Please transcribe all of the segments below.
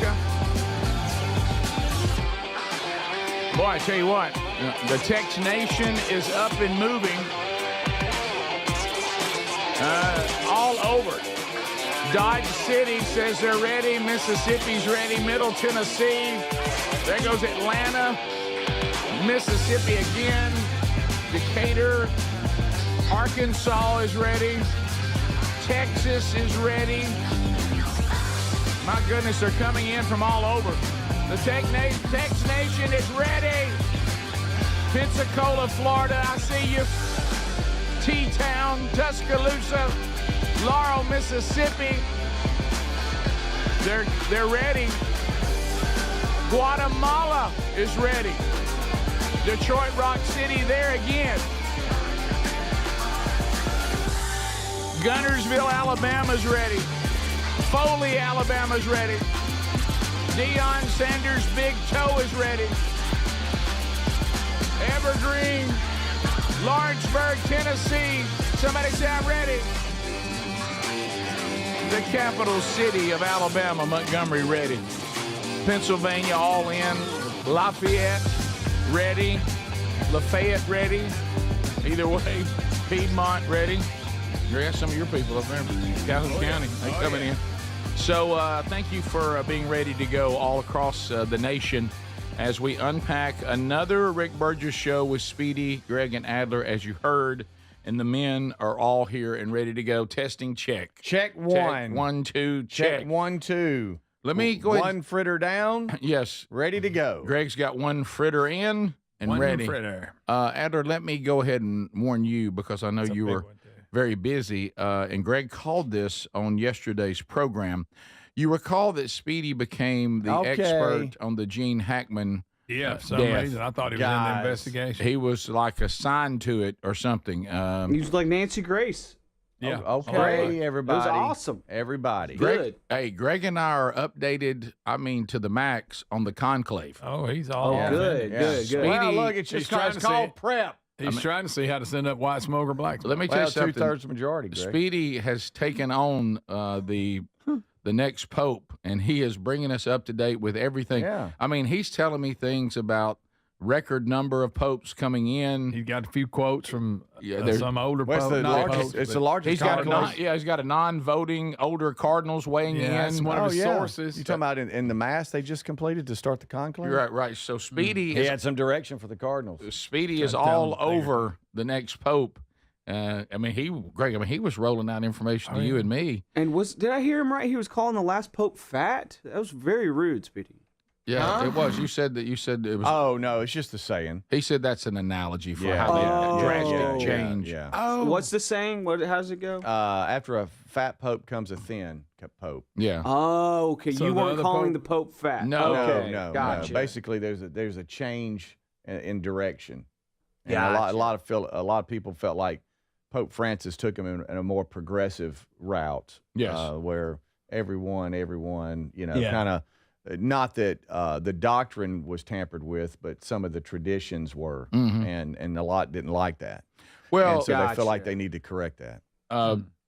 America. Boy, I tell you what, the Tex Nation is up and moving all over. Dodge City says they're ready. Mississippi's ready. Middle Tennessee. There goes Atlanta. Mississippi again. Decatur. Arkansas is ready. Texas is ready. My goodness, they're coming in from all over. The Tex Nation is ready. Pensacola, Florida, I see you. T-Town, Tuscaloosa, Laurel, Mississippi. They're ready. Guatemala is ready. Detroit, Rock City, there again. Gunnersville, Alabama's ready. Foley, Alabama's ready. Deion Sanders' big toe is ready. Evergreen, Lawrenceburg, Tennessee. Somebody say I'm ready. The capital city of Alabama, Montgomery, ready. Pennsylvania, all in. Lafayette, ready. Lafayette, ready. Either way, Piedmont, ready. There's some of your people up there in Calhoun County. They coming in. So thank you for being ready to go all across the nation as we unpack another Rick Burgess show with Speedy, Greg, and Adler, as you heard. And the men are all here and ready to go. Testing, check. Check one. Check 1, 2, check. Check 1, 2. Let me go ahead. One fritter down. Yes. Ready to go. Greg's got one fritter in and one ready. Fritter. Adler, let me go ahead and warn you because I know you were very busy. And Greg called this on yesterday's program. You recall that Speedy became the expert on the Gene Hackman Yeah, for some death. reason I thought he was in the investigation. He was like assigned to it or something. He was like Nancy Grace. Yeah. Okay, everybody. It was awesome. Everybody. Good. Greg and I are updated, to the max on the Conclave. Oh, he's all Good. Speedy, Well, look, it's just trying to called see- prep. He's trying to see how to send up white smoke or black smoke. Let me tell you something. 2/3 majority, Greg. Speedy has taken on the next pope, and he is bringing us up to date with everything. Yeah. He's telling me things about record number of popes coming in. He got a few quotes from there's- some older Well, it's pope. the not largest. popes, It's but- the largest. He's got conclave. he's got a non-voting older cardinals weighing Yeah, that's in. one of his sources. You talking about in the mass they just completed to start the conclave? You're right. So Speedy He had some direction for the Cardinals. Speedy is Trying to tell all him later. over the next pope. He was rolling out information to you and me. And did I hear him right? He was calling the last pope fat? That was very rude, Speedy. Yeah, it was. You said it was. Oh no, it's just a saying. He said that's an analogy for Yeah. how Oh. the drastic Yeah, change. Yeah. Oh, What's the saying? How does it go? After a fat pope comes a thin pope. yeah. Oh, okay. So You the weren't other calling pope- the pope fat. No. Okay. No. Gotcha. Basically, there's a change in direction. And Gotcha. a lot of people felt like Pope Francis took him in a more progressive route. Yes. Where everyone, Yeah. kind of. Not that the doctrine was tampered with, but some of the traditions were, and a lot didn't like that. Well, and so they Gotcha. feel like they need to correct that.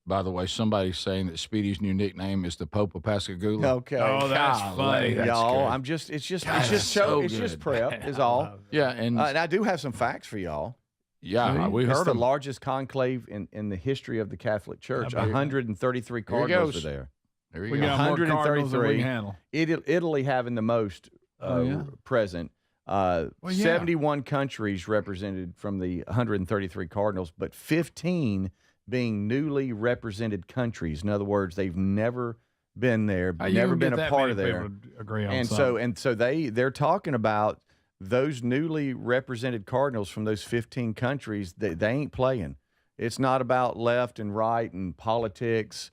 by the way, somebody's saying that Speedy's new nickname is the Pope of Pascagoula. Okay. Oh, that's Golly, funny. that's y'all, good. it's just good. prep is all. Yeah, and And I do have some facts for y'all. we It's heard the him. largest conclave in the history of the Catholic Church. How big? 133 Here he cardinals goes. are there. There you We go. got more Cardinals than we 133. can handle. Italy having the most present. 71 countries represented from the 133 cardinals, but 15 being newly represented countries. In other words, they've never been there, You never can been get a that part many of there. people to agree on And something. so they're talking about those newly represented cardinals from those 15 countries. They ain't playing. It's not about left and right and politics.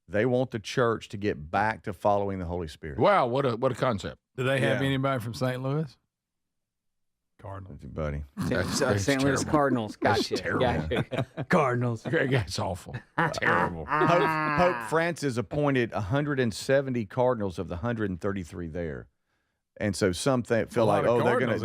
They want the church to get back to following the Holy Spirit. Wow, what a concept. Do they have Yeah. anybody from St. Louis? Cardinals. Buddy. That's St. Louis terrible. Cardinals. Gotcha. terrible. Gotcha. Cardinals. That's awful. Terrible. Pope Francis appointed 170 cardinals of the 133 there, and so some feel like, lot of they're cardinals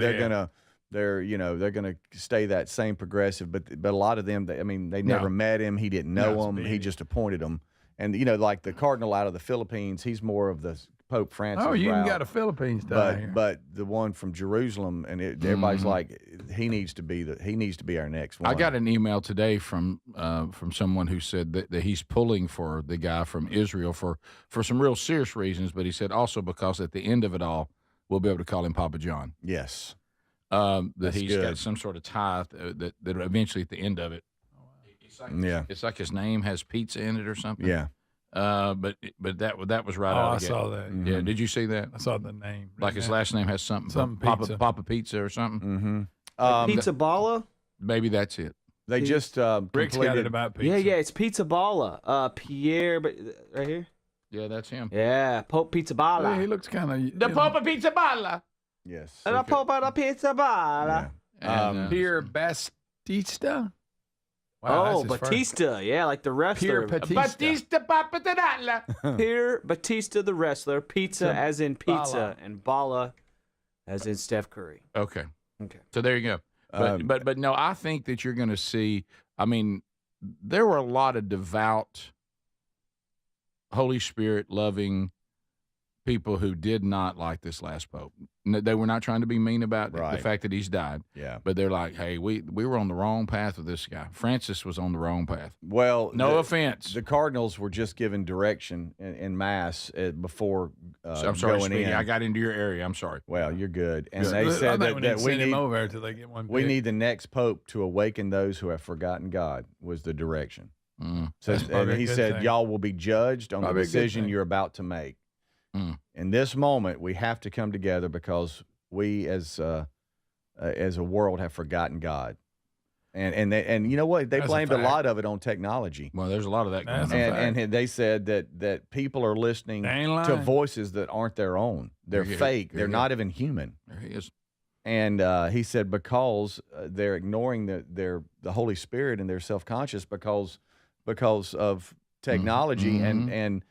gonna stay that same progressive, but a lot of them, they never met him, he didn't know No, him, it's he big. just appointed them, and like the cardinal out of the Philippines, he's more of the Pope Francis. Oh, you even route. got a Philippines tie here. But the one from Jerusalem, and everybody's like, he needs to be our next one. I got an email today from someone who said that he's pulling for the guy from Israel for some real serious reasons, but he said also because at the end of it all, we'll be able to call him Papa John. Yes. That he's got some sort of tie that eventually at the end of it, it's like his name has pizza in it or something. Yeah. But that was right out of the gate. I saw that. Yeah, did you see that? I saw the name. Like his last name has something pizza. Papa Pizza or something. Mm-hmm. Pizza Balla? Maybe that's it. They just Rick's got it about pizza. Yeah, it's Pizza Balla. Pierre, but right here. Yeah, that's him. Yeah, Pope Pizza Balla. Yeah, he looks kind of The Papa Pizza Balla. Yes. And Okay. Pope the Pizza Balla. Yeah. And, Pierre Batista. Wow, Oh, that's his Batista. Yeah, like the wrestler. Pierre Batista. Papa Dalla. Pierre Batista, the wrestler. Pizza as in pizza, Balla. and Balla as in Steph Curry. Okay. Okay. So there you go. But no, I think that you're going to see. I mean, there were a lot of devout, Holy Spirit loving people who did not like this last pope. They were not trying to be mean about the Right. fact that he's died. Yeah. But they're like, hey, we were on the wrong path with this guy. Francis was on the wrong path. Well, No offense. The Cardinals were just given direction in mass before So I'm sorry, going Speedy. in. I got into your area. I'm sorry. Well, you're good. And I they think said we that need to we send him need over until they get one. we pick. need the next pope to awaken those who have forgotten God was the direction. So That's probably and a he good said, thing. y'all will be judged on Probably a the good decision thing. you're about to make. Mm. In this moment, we have to come together because we, as a world, have forgotten God. And you know what? They That's a blamed a fact. lot of it on technology. Well, there's a lot of that going That's on. a fact. And they said that people are listening They ain't to lying. voices that aren't their own. They're Here you go. fake. Here They're you go. not even human. There he is. And he said because they're ignoring the Holy Spirit and they're self-conscious because of technology and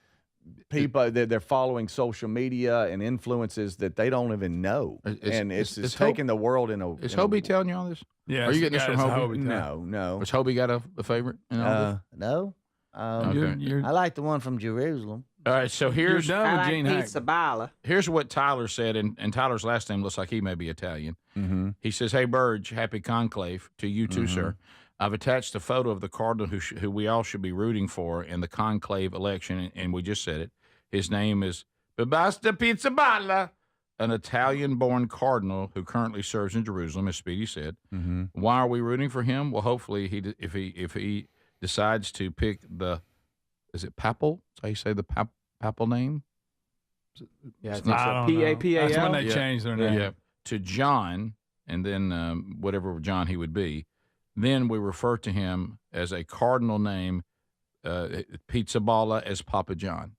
people they're following social media and influences that they don't even know. It's taking the world in a. Is in a- Hobie telling you all this? Yeah, Are you getting this from Hobie? No. Was Hobie got a favorite in all this? No. Okay. You're I like the one from Jerusalem. All right, so here's done with Gene Hackman. Pizza Balla. here's what Tyler said, and Tyler's last name looks like he may be Italian. Mm-hmm. He says, "Hey, Burge, happy conclave to you too, sir. I've attached a photo of the cardinal who we all should be rooting for in the conclave election, and we just said it. His name is Basta Pizza Balla, an Italian-born cardinal who currently serves in Jerusalem, as Speedy said. Mm-hmm. Why are we rooting for him? Well, hopefully, if he decides to pick is it papal? Is that how you say the papal name? Yeah, I I think don't so. know. P-A-P-A-L. That's when they Yeah. changed their name. Yeah, to John, and then whatever John he would be. Then we refer to him as a cardinal name, Pizza Balla, as Papa John.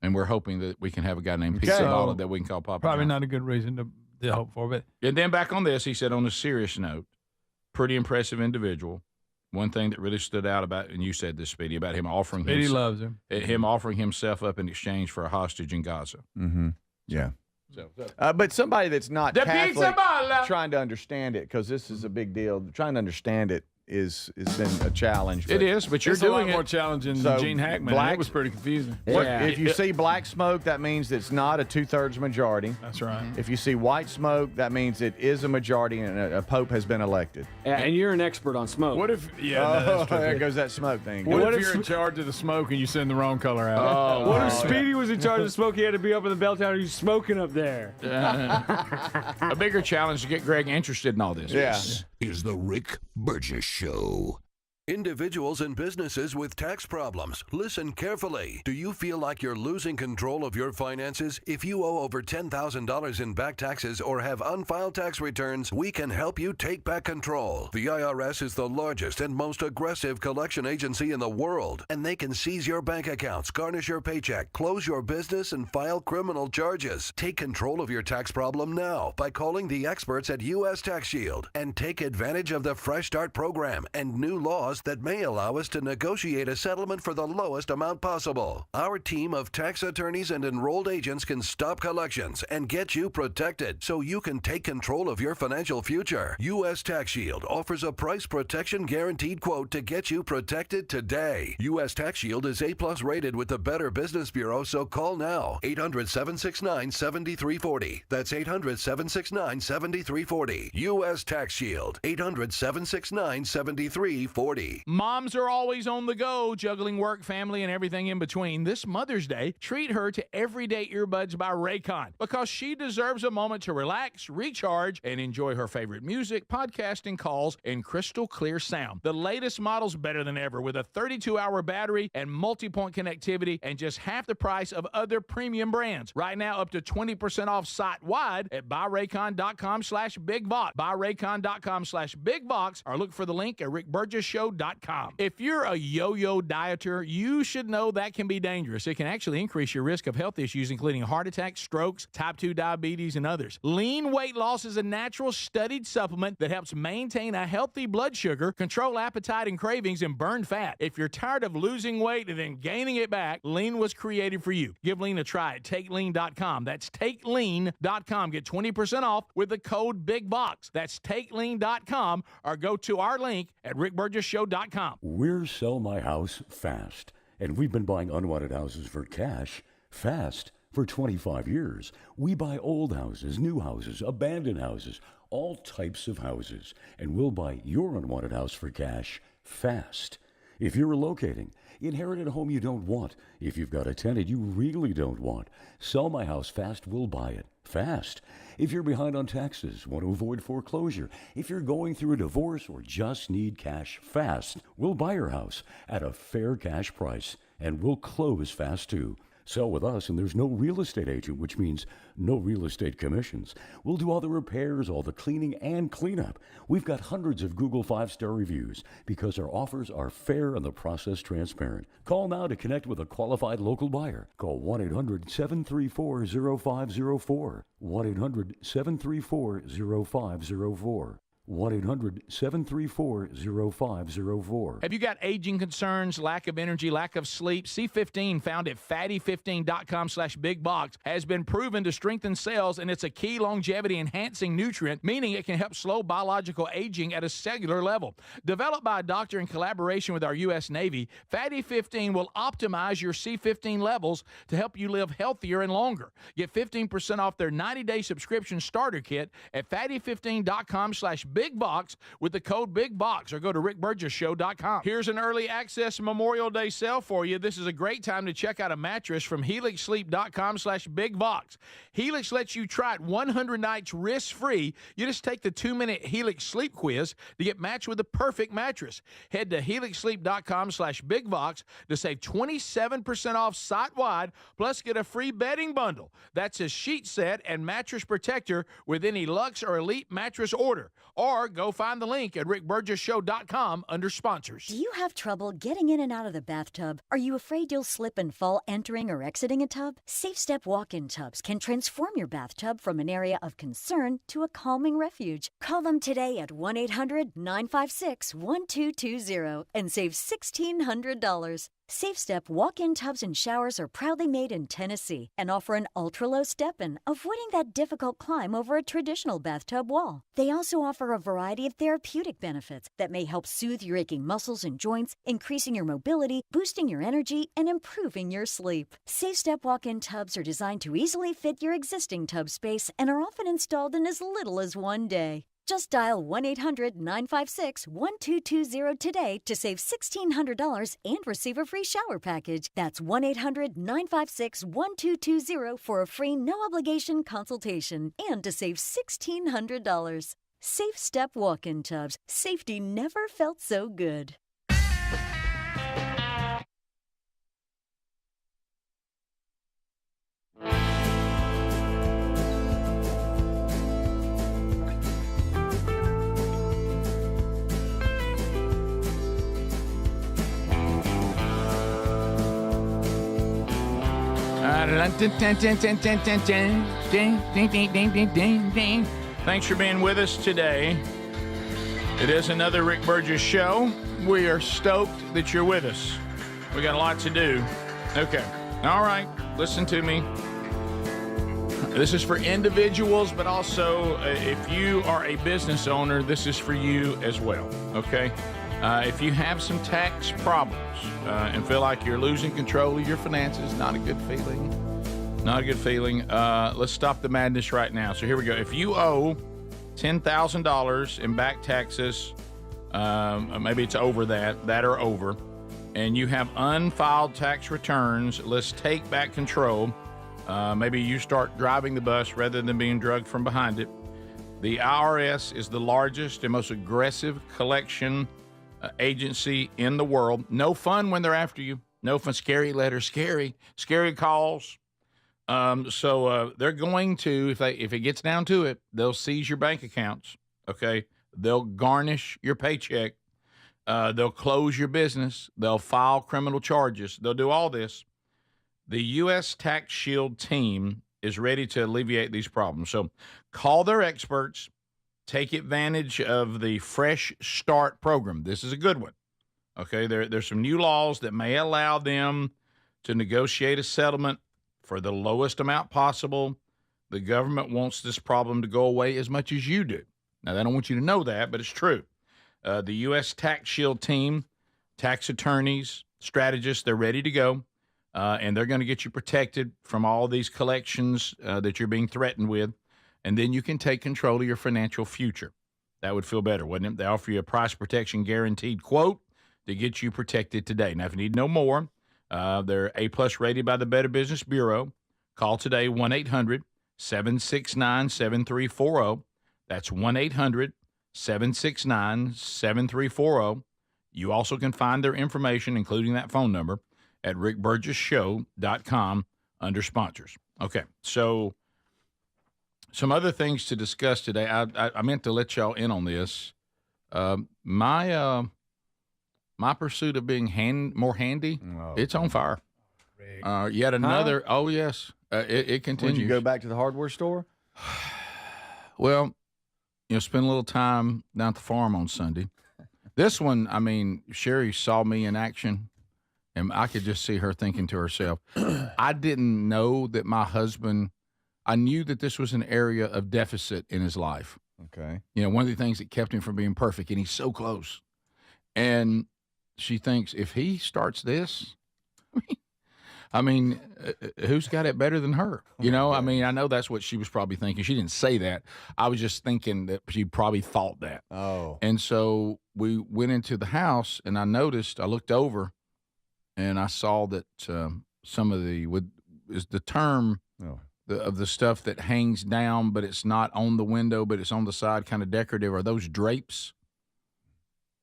And we're hoping that we can have a guy named Pizza Okay. Balla that we can call Papa Probably John. not a good reason to hope for, but And then back on this, he said, on a serious note, pretty impressive individual. One thing that really stood out about, and you said this, Speedy, about him offering Eddie loves him. offering himself up in exchange for a hostage in Gaza. Mm-hmm. Yeah. So But somebody that's not the Pizza Catholic Balla. trying to understand it, because this is a big deal. Trying to understand it has been a challenge. It is, but you're It's a lot doing more it. challenging So, than Gene Hackman. black- It was pretty confusing. Yeah. If you see black smoke, that means it's not a 2/3 majority. That's right. If you see white smoke, that means it is a majority and a pope has been elected. Yeah, and you're an expert on smoke. What if? Yeah, no, that's true. there goes that smoke thing. What, What if if you're in charge of the smoke and you send the wrong color out? Oh, What if Speedy was in charge of smoke? He had to be up in the bell tower. He's smoking up there. a bigger challenge to get Greg interested in all this. Yeah. This is the Rick Burgess Show. Individuals and businesses with tax problems, listen carefully. Do you feel like you're losing control of your finances? If you owe over $10,000 in back taxes or have unfiled tax returns, we can help you take back control. The IRS is the largest and most aggressive collection agency in the world, and they can seize your bank accounts, garnish your paycheck, close your business, and file criminal charges. Take control of your tax problem now by calling the experts at U.S. Tax Shield and take advantage of the Fresh Start program and new laws clause that may allow us to negotiate a settlement for the lowest amount possible. Our team of tax attorneys and enrolled agents can stop collections and get you protected so you can take control of your financial future. U.S. Tax Shield offers a price protection guaranteed quote to get you protected today. U.S. Tax Shield is A+ rated with the Better Business Bureau, so call now. 800-769-7340. That's 800-769-7340. U.S. Tax Shield. 800-769-7340. Moms are always on the go, juggling work, family, and everything in between. This Mother's Day, treat her to Everyday Earbuds by Raycon, because she deserves a moment to relax, recharge, and enjoy her favorite music, podcasting, calls, and crystal clear sound. The latest model's better than ever, with a 32-hour battery and multi-point connectivity, and just half the price of other premium brands. Right now, up to 20% off site-wide at buyraycon.com/bigbox. buyraycon.com/bigbox, or look for the link at rickburgessshow.com. If you're a yo-yo dieter, you should know that can be dangerous. It can actually increase your risk of health issues, including heart attacks, strokes, type 2 diabetes, and others. Lean weight loss is a natural studied supplement that helps maintain a healthy blood sugar, control appetite and cravings, and burn fat. If you're tired of losing weight and then gaining it back, Lean was created for you. Give Lean a try at TakeLean.com. That's TakeLean.com. Get 20% off with the code BIGBOX. That's TakeLean.com, or go to our link at rickburgessshow.com. We're Sell My House Fast, and we've been buying unwanted houses for cash fast for 25 years. We buy old houses, new houses, abandoned houses, all types of houses, and we'll buy your unwanted house for cash fast. If you're relocating, inherited a home you don't want, if you've got a tenant you really don't want, Sell My House Fast will buy it fast. If you're behind on taxes, want to avoid foreclosure, if you're going through a divorce or just need cash fast, we'll buy your house at a fair cash price, and we'll close fast too. Sell with us, and there's no real estate agent, which means no real estate commissions. We'll do all the repairs, all the cleaning, and cleanup. We've got hundreds of Google 5-star reviews because our offers are fair and the process transparent. Call now to connect with a qualified local buyer. Call 1-800-734-0504. 1-800-734-0504. 1-800-734-0504. Have you got aging concerns, lack of energy, lack of sleep? C15, found at fatty15.com/bigbox, has been proven to strengthen cells, and it's a key longevity enhancing nutrient, meaning it can help slow biological aging at a cellular level. Developed by a doctor in collaboration with our U.S. Navy, Fatty 15 will optimize your C15 levels to help you live healthier and longer. Get 15% off their 90-day subscription starter kit at fatty15.com/bigbox with the code BIGBOX, or go to rickburgessshow.com. Here's an early access Memorial Day sale for you. This is a great time to check out a mattress from helixsleep.com/bigbox. Helix lets you try it 100 nights risk-free. You just take the 2-minute Helix sleep quiz to get matched with the perfect mattress. Head to helixsleep.com/bigbox to save 27% off site-wide, plus get a free bedding bundle. That's a sheet set and mattress protector with any Luxe or Elite mattress order. Or go find the link at rickburgessshow.com under sponsors. Do you have trouble getting in and out of the bathtub? Are you afraid you'll slip and fall entering or exiting a tub? Safe Step walk-in tubs can transform your bathtub from an area of concern to a calming refuge. Call them today at 1-800-956-1220 and save $1,600. Safe Step walk-in tubs and showers are proudly made in Tennessee and offer an ultra-low step-in, avoiding that difficult climb over a traditional bathtub wall. They also offer a variety of therapeutic benefits that may help soothe your aching muscles and joints, increasing your mobility, boosting your energy, and improving your sleep. Safe Step walk-in tubs are designed to easily fit your existing tub space and are often installed in as little as one day. Just dial 1-800-956-1220 today to save $1,600 and receive a free shower package. That's 1-800-956-1220 for a free no-obligation consultation and to save $1,600. Safe Step walk-in tubs. Safety never felt so good. Thanks for being with us today. It is another Rick Burgess show. We are stoked that you're with us. We got a lot to do. Okay. All right. Listen to me. This is for individuals, but also if you are a business owner, this is for you as well. Okay. If you have some tax problems and feel like you're losing control of your finances, not a good feeling. Not a good feeling. Let's stop the madness right now. So here we go. If you owe $10,000 in back taxes, maybe it's over that or over, and you have unfiled tax returns, let's take back control. Maybe you start driving the bus rather than being drugged from behind it. The IRS is the largest and most aggressive collection agency in the world. No fun when they're after you. No fun. Scary letters, scary calls. So they're going to, if it gets down to it, they'll seize your bank accounts. Okay, they'll garnish your paycheck. They'll close your business. They'll file criminal charges. They'll do all this. The U.S. Tax Shield team is ready to alleviate these problems. So call their experts. Take advantage of the Fresh Start program. This is a good one. Okay, there's some new laws that may allow them to negotiate a settlement for the lowest amount possible. The government wants this problem to go away as much as you do. Now, they don't want you to know that, but it's true. The U.S. Tax Shield team, tax attorneys, strategists, they're ready to go, and they're going to get you protected from all these collections that you're being threatened with, and then you can take control of your financial future. That would feel better, wouldn't it? They offer you a price protection guaranteed quote to get you protected today. Now, if you need to know more, they're A-plus rated by the Better Business Bureau. Call today, 1-800-769-7340. That's 1-800-769-7340. You also can find their information, including that phone number, at rickburgessshow.com under sponsors. Okay, so some other things to discuss today. I meant to let y'all in on this. My pursuit of being more handy, it's on fire. Yet another. Huh? Oh yes, it continues. Did you go back to the hardware store? Well, spend a little time down at the farm on Sunday. This one, I mean, Sherry saw me in action, and I could just see her thinking to herself, I didn't know that my husband. I knew that this was an area of deficit in his life. Okay. One of the things that kept him from being perfect, and he's so close. And she thinks, if he starts this, I mean, who's got it better than her? I mean, I know that's what she was probably thinking. She didn't say that. I was just thinking that she probably thought that. Oh. And so we went into the house, and I looked over, and I saw that some of the term of the stuff that hangs down, but it's not on the window, but it's on the side, kind of decorative. Are those drapes?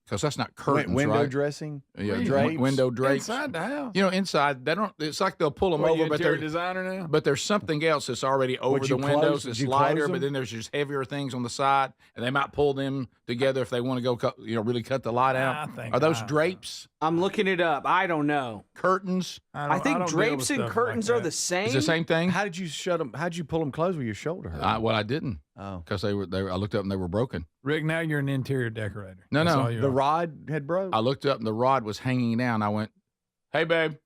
Because that's not curtains, window right? dressing, yeah, drapes. Window drapes inside the house. Inside they don't. It's like they'll pull them over, but they're designer now. But there's something else that's already over the windows. It's lighter, but then there's just heavier things on the side, and they might pull them together if they want to go, really cut the light out. Are those drapes? I'm looking it up. I don't know. Curtains. I think drapes and curtains are the same. It's the same thing. How did you shut them? How did you pull them closed with your shoulder hurt? I didn't. Oh, because they were. I looked up and they were broken. Rick, now you're an interior decorator. No, the rod had broke. I looked up and the rod was hanging down. I went, "Hey, babe,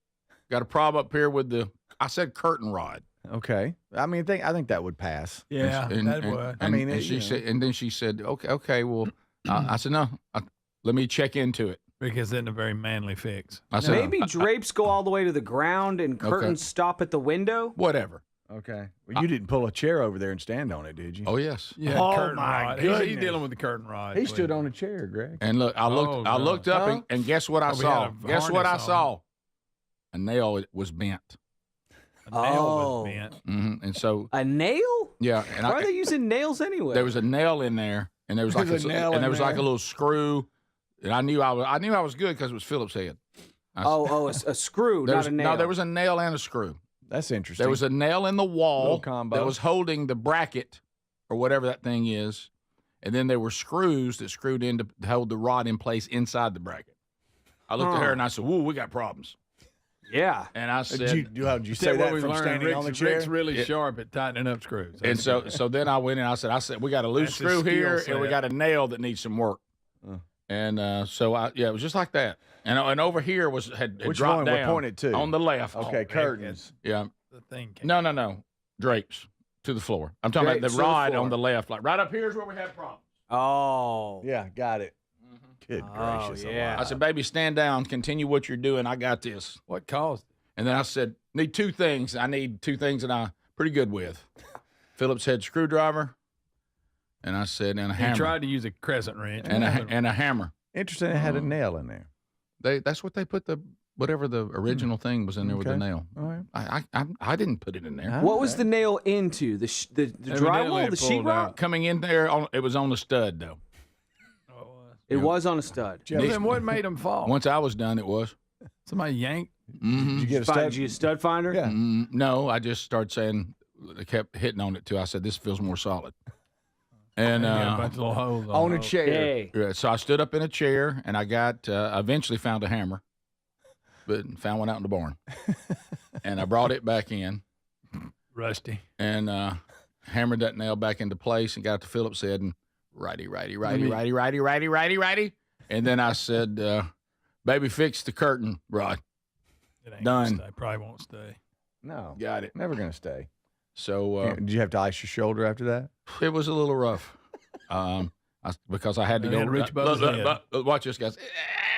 got a problem up here with the." I said curtain rod. Okay. I mean, I think that would pass. Yeah, that would. And she said, and then she said, "Okay, well," I said, "No, let me check into it." Because it's a very manly fix. I said, maybe drapes go all the way to the ground and curtains stop at the window. Whatever. Okay. Well, you didn't pull a chair over there and stand on it, did you? Oh yes. Yeah. Oh curtain my rod. goodness. He's dealing with the curtain rod. He stood on a chair, Greg. And look, I looked up and guess what I saw? Guess what I saw? A nail was bent. A nail was bent. Mm-hmm. And so a nail? Yeah. And why are they using nails anyway? There was a nail in there, and there was like like a little screw. And I knew I was good because it was Philip's head. A screw, not a nail. No, there was a nail and a screw. That's interesting. There was a nail in the wall that was holding the bracket or whatever that thing is, and then there were screws that screwed in to hold the rod in place inside the bracket. I looked at her and I said, "Whoa, we got problems." Yeah. And I said, did you say that from standing on the chair? Rick's really sharp at tightening up screws. And so then I went and I said, we got a loose screw here, and we got a nail that needs some work. And so it was just like that. And over here had Which dropped one down we're pointed to? on the left. Okay, curtains. Yeah. The thing came. No. Drapes to the floor. I'm talking about Drapes the to the rod floor. on the left. Like right up here is where we have problems. Oh. Yeah, got it. Good gracious yeah. I said, baby, stand down. Continue what you're doing. I got this. What caused it? And then I said, need two things. I need two things that I'm pretty good with. Phillips head screwdriver. And I said, and a hammer. He tried to use a crescent wrench. And a hammer. Interesting, it had a nail in there. That's what they put whatever the original thing was in there with the nail. All right. I didn't put it in there. What was the nail into? The drywall, the sheetrock? Coming in there, it was on the stud though. It was on a stud. Well, then what made him fall? Once I was done, it was. Somebody yanked. Did you get a stud? Did you get a stud finder? Yeah. No, I just started saying. They kept hitting on it too. I said, "This feels more solid." And A bunch of little holes On a it. chair. Hey. yeah, so I stood up in a chair, and I got eventually found a hammer, but found one out in the barn, and I brought it back in Rusty. and hammered that nail back into place, and got to Phillips head and righty, and then I said, "Baby, fix the curtain rod." It ain't Done. Gonna stay. Probably won't stay. No. Got it. Never going to stay. So Did you have to ice your shoulder after that? it was a little rough, because I had to He go. had to reach above his head. Watch this, guys.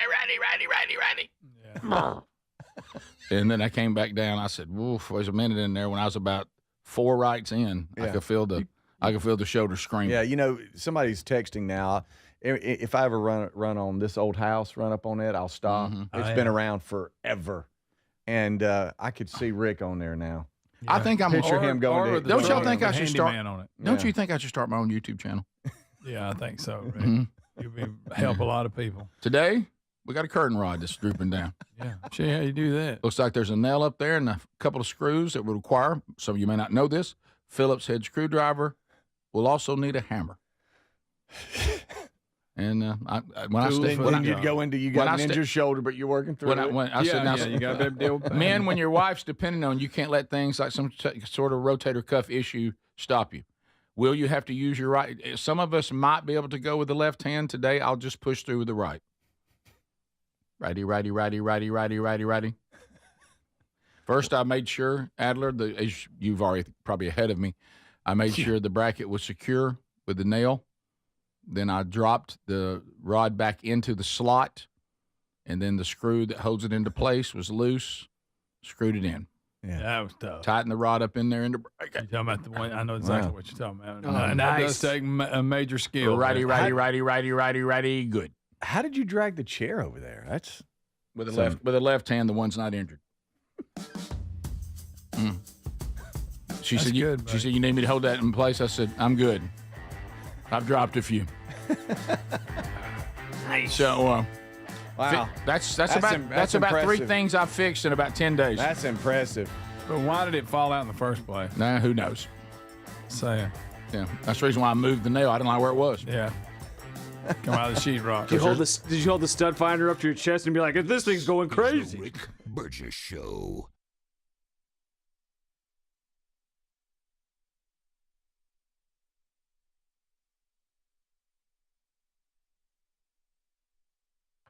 Righty. Yeah. And then I came back down. I said, "Woof!" There's a minute in there when I was about 4 rights in. I Yeah. could feel the shoulder screaming. Yeah, somebody's texting now. If I ever run on this old house, run up on it, I'll stop. Mhm. It's been around forever. And I could see Rick on there now. I think I'm. Picture him going to- with the Don't y'all truck think with I a should start? Handyman on it. Don't Yeah. you think I should start my own YouTube channel? Yeah, I think so. Rick. Mhm. You'll help a lot of people. Today we got a curtain rod that's drooping down. Yeah. Show you how you do that. Looks like there's a nail up there and a couple of screws that would require. Some of you may not know this. Phillips head screwdriver. We'll also need a hammer. And Then you'd go into you when got I an injured shoulder, but you're working through it. when I said, now, you got to deal with that. men, when your wife's depending on you, can't let things like some sort of rotator cuff issue stop you. Will you have to use your right? Some of us might be able to go with the left hand today. I'll just push through with the right. Righty. First, I made sure, Adler, as you've already probably ahead of me, I made sure the bracket was secure with the nail. Then I dropped the rod back into the slot, and then the screw that holds it into place was loose. Screwed it in. Yeah, that was tough. Tighten the rod up in there in the bracket. You're talking about the one. I know exactly what you're talking about. Oh, And that does nice. take a major skill. Righty. Good. How did you drag the chair over there? That's With the left hand, the one's not injured. She That's said, good, she said, you need me to hold that in place? I said, I'm good. I've dropped a few. Nice. So wow. that's That's about impressive. 3 things I've fixed in about 10 days. That's impressive. But why did it fall out in the first place? Nah, who knows? Saying, Yeah, that's the reason why I moved the nail. I didn't like where it was. yeah. Come out of the sheetrock. Did you hold the stud finder up to your chest and be like, "This thing's going The crazy"? Rick Burgess Show.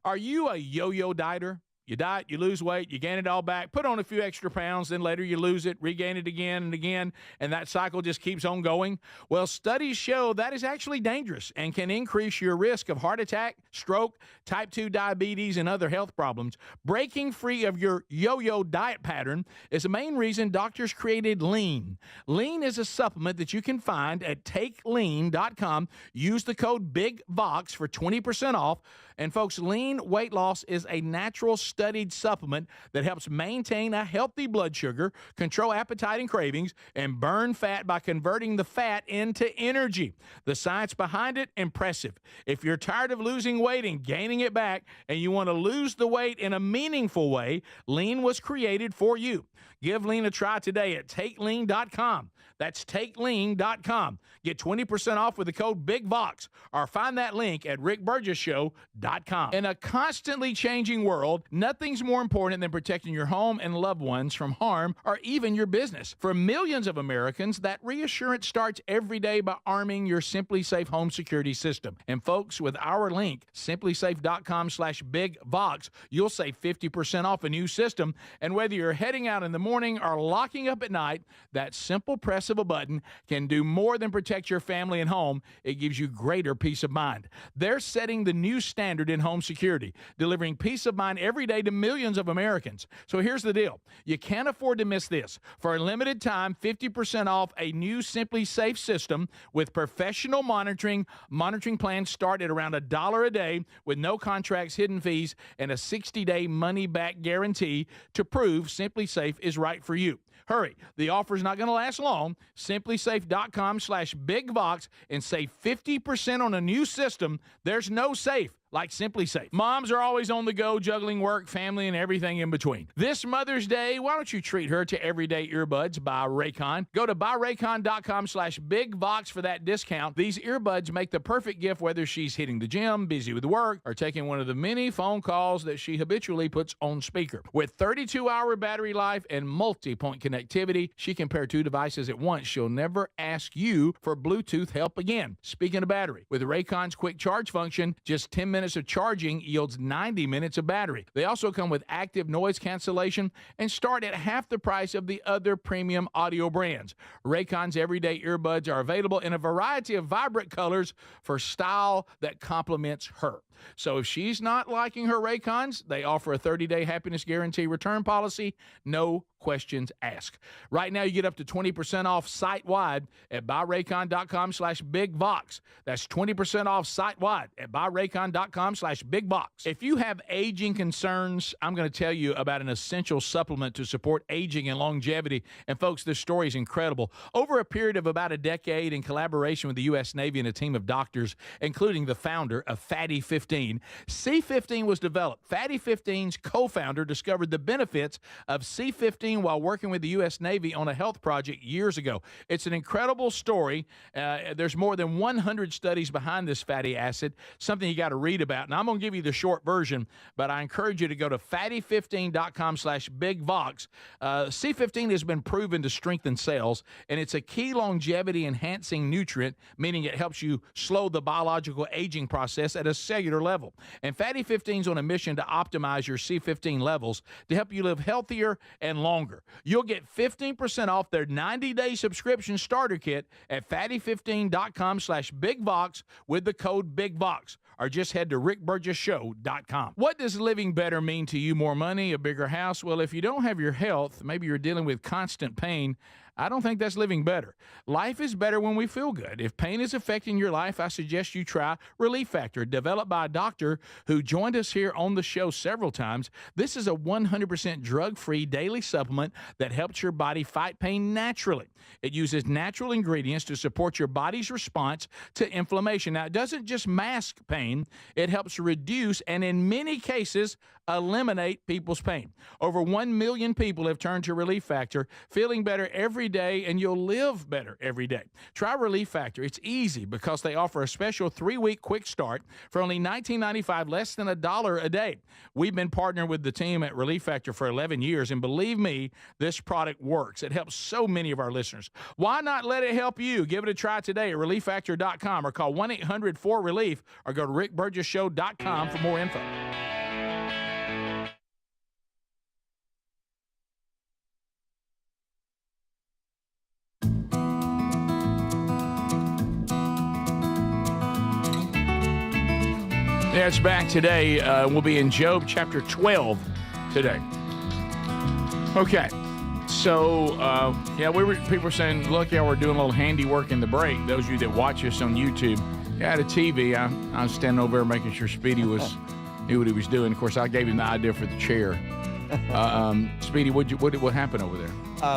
Are you a yo-yo dieter? You diet, you lose weight, you gain it all back, put on a few extra pounds, then later you lose it, regain it again and again, and that cycle just keeps on going? Well, studies show that is actually dangerous and can increase your risk of heart attack, stroke, type 2 diabetes, and other health problems. Breaking free of your yo-yo diet pattern is the main reason doctors created Lean. Lean is a supplement that you can find at takelean.com. Use the code BIGVOX for 20% off. And folks, Lean weight loss is a natural studied supplement that helps maintain a healthy blood sugar, control appetite and cravings, and burn fat by converting the fat into energy. The science behind it, impressive. If you're tired of losing weight and gaining it back, and you want to lose the weight in a meaningful way, Lean was created for you. Give Lean a try today at takelean.com. That's takelean.com. Get 20% off with the code BIGVOX, or find that link at rickburgessshow.com. In a constantly changing world, nothing Nothing's more important than protecting your home and loved ones from harm or even your business. For millions of Americans, that reassurance starts every day by arming your Simply Safe home security system. And folks, with our link, simplysafe.com/bigvox, you'll save 50% off a new system. And whether you're heading out in the morning or locking up at night, that simple press of a button can do more than protect your family and home. It gives you greater peace of mind. They're setting the new standard in home security, delivering peace of mind every day to millions of Americans. So here's the deal. You can't afford to miss this. For a limited time, 50% off a new Simply Safe system with professional monitoring. Monitoring plans start at around $1 a day with no contracts, hidden fees, and a 60-day money-back guarantee to prove Simply Safe is right for you. Hurry. The offer's not going to last long. Simplysafe.com/bigvox and save 50% on a new system. There's no safe like Simply Safe. Moms are always on the go, juggling work, family, and everything in between. This Mother's Day, why don't you treat her to everyday earbuds by Raycon? Go to buyraycon.com/bigvox for that discount. These earbuds make the perfect gift whether she's hitting the gym, busy with work, or taking one of the many phone calls that she habitually puts on speaker. With 32-hour battery life and multi-point connectivity, she can pair 2 devices at once. She'll never ask you for Bluetooth help again. Speaking of battery, with Raycon's quick charge function, just 10 minutes of charging yields 90 minutes of battery. They also come with active noise cancellation and start at half the price of the other premium audio brands. Raycon's everyday earbuds are available in a variety of vibrant colors for style that complements her. So if she's not liking her Raycons, they offer a 30-day happiness guarantee return policy. No questions asked. Right now, you get up to 20% off site-wide at buyraycon.com/bigvox. That's 20% off site-wide at buyraycon.com/bigvox. If you have aging concerns, I'm going to tell you about an essential supplement to support aging and longevity. And folks, this story is incredible. Over a period of about a decade, in collaboration with the U.S. Navy and a team of doctors, including the founder of Fatty 15, C15 was developed. Fatty 15's co-founder discovered the benefits of C15 while working with the U.S. Navy on a health project years ago. It's an incredible story. There's more than 100 studies behind this fatty acid, something you got to read about. And I'm going to give you the short version, but I encourage you to go to fatty15.com/bigvox. C15 has been proven to strengthen cells, and it's a key longevity-enhancing nutrient, meaning it helps you slow the biological aging process at a cellular level. And Fatty 15 is on a mission to optimize your C15 levels to help you live healthier and longer. You'll get 15% off their 90-day subscription starter kit at fatty15.com/bigvox with the code BIGVOX, or just head to rickburgessshow.com. What does living better mean to you? More money, a bigger house? Well, if you don't have your health, maybe you're dealing with constant pain, I don't think that's living better. Life is better when we feel good. If pain is affecting your life, I suggest you try Relief Factor, developed by a doctor who joined us here on the show several times. This is a 100% drug-free daily supplement that helps your body fight pain naturally. It uses natural ingredients to support your body's response to inflammation. Now, it doesn't just mask pain, it helps reduce and in many cases eliminate people's pain. Over 1 million people have turned to Relief Factor, feeling better every day, and you'll live better every day. Try Relief Factor. It's easy because they offer a special 3-week quick start for only $19.95, less than $1 a day. We've been partnering with the team at Relief Factor for 11 years, and believe me, this product works. It helps so many of our listeners. Why not let it help you? Give it a try today at relieffactor.com or call 1-800-4RELIEF or go to rickburgessshow.com for more info. Yeah, it's back today. We'll be in Job chapter 12 today. Okay. So, people were saying, look, we're doing a little handiwork in the break. Those of you that watch us on YouTube, I had a TV. I was standing over there making sure Speedy knew what he was doing. Of course, I gave him the idea for the chair. Speedy, what happened over there?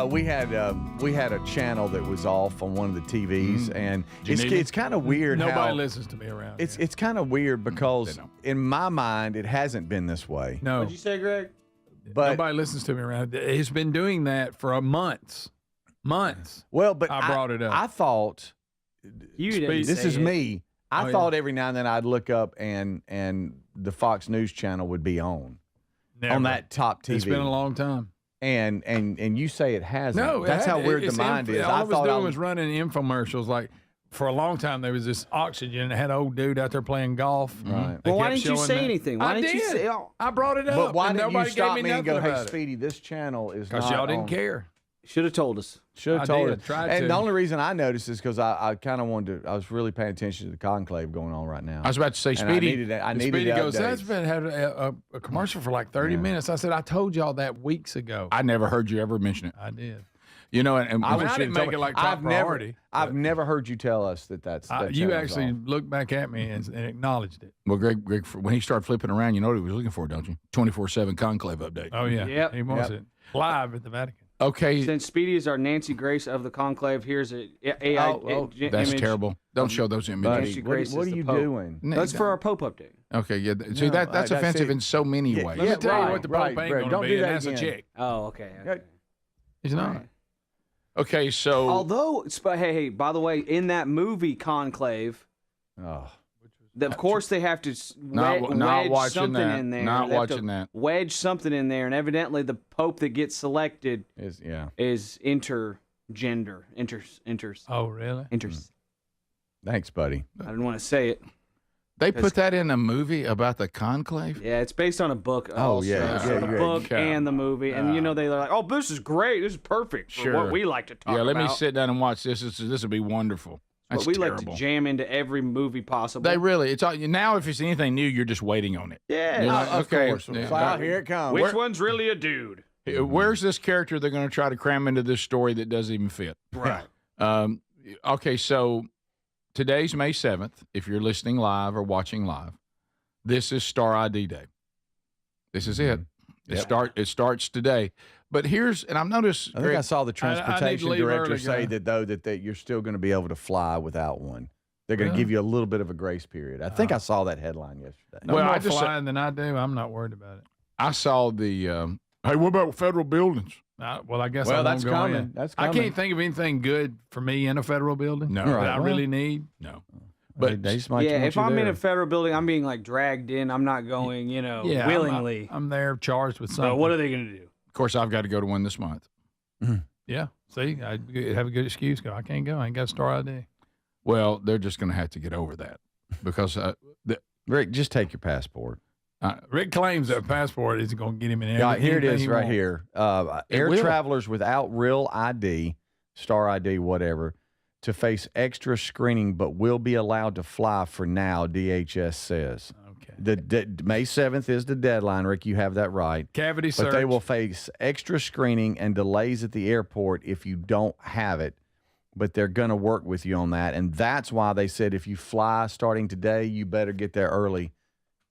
We had a channel that was off on one of the TVs, and it's kind of weird. Nobody listens to me around. It's kind of weird because in my mind it hasn't been this way. No. What'd you say, Greg? But nobody listens to me around. He's been doing that for months. Well, but I brought it up. I thought This is me. I thought every now and then I'd look up and the Fox News channel would be on. Never. on that top TV. It's been a long time. And you say it hasn't. No, That's how weird the mind is. All I I was thought doing was running infomercials. Like for a long time, there was this oxygen that had an old dude out there playing golf. Right. Well, why didn't you say anything? Why didn't you say? Oh. I brought it up. But why and didn't you nobody stop gave me and go, nothing hey, about it. Speedy, this channel is not Because y'all didn't on. care. Should have told us. Should have told did. us. Tried And to. the only reason I noticed is because I kind of wanted to. I was really paying attention to the conclave going on right now. I was about to say, And Speedy. I needed Speedy goes, updates. that's been had a commercial for like 30 minutes. I said, I told y'all that weeks ago. I never heard you ever mention it. I did. You know, and I wish didn't you'd make told it me. like top priority. I've never heard you tell us that You channel's actually on. looked back at me and acknowledged it. Well, Greg, when he started flipping around, you know what he was looking for, don't you? 24/7 conclave update. Oh, yeah. Yep. He wants it live at the Vatican. Okay, Since Speedy is our Nancy Grace of the conclave, here's a AI that's image. terrible. Don't show those images. Buddy, Nancy what, Grace what is are the you Pope. doing? That's for our Pope update. Okay, yeah. See, No, that's that's offensive it. in so many Yeah, ways. Let me tell you what the Pope right, ain't Greg, going to don't be, do and that that's a again. chick. Oh, okay. He's not. Right. Okay, so Although, hey, by the way, in that movie Conclave, Oh, of course they have to Not wedge watching something that. in there. Not They have to watching that. Wedge something in there, and evidently the Pope that gets selected is intergender. Enters. Oh, really? Enters. thanks, buddy. I didn't want to say it. they put that in a movie about the conclave. Yeah, it's based on a book. Oh, also. yeah, So yeah, the yeah. book Come and the movie, and they're like, "Oh, this is great. This is perfect for Sure. what we like to talk Yeah, let me about. sit down and watch this. This will be wonderful. That's What we terrible. like to jam into every movie possible." They really. It's all, now. If it's anything new, you're just waiting on it. yeah. You're like, Of okay, course. yeah. Wow, here it comes. Which one's really a dude? Where's this character they're going to try to cram into this story that doesn't even fit? Right. Okay, so today's May 7th. If you're listening live or watching live, this is Star ID Day. This is it. It starts today. But here's, and I've noticed. I think I saw the I need to transportation leave director early, say guy. that you're still going to be able to fly without one. They're going to Really? give you a little bit of a grace period. I think I saw that headline yesterday. No Well, more I just- flying than I do. I'm not worried about it. I saw the. Hey, what about federal buildings? Well, I guess I Well, won't that's go coming. in. That's I coming. can't think of anything good for me in a federal building. No. that Right. I really need. No. But they just might Yeah, want if you I'm in there. a federal building, I'm being like dragged in. I'm not going, Yeah, willingly. I'm there charged with something. So what are they going to do? Of course, I've got to go to one this month. Yeah. See, I have a good excuse. Go. I can't go. I ain't got a star ID. Well, they're just going to have to get over that because Rick, just take your passport. Rick claims that passport is going to get him in. Yeah, here it anything is he right wants. here. Air will. travelers without real ID, star ID, whatever, to face extra screening, but will be allowed to fly for now, DHS says. Okay. May 7th is the deadline, Rick. You have that right. Cavity But search. they will face extra screening and delays at the airport if you don't have it. But they're going to work with you on that. And that's why they said if you fly starting today, you better get there early.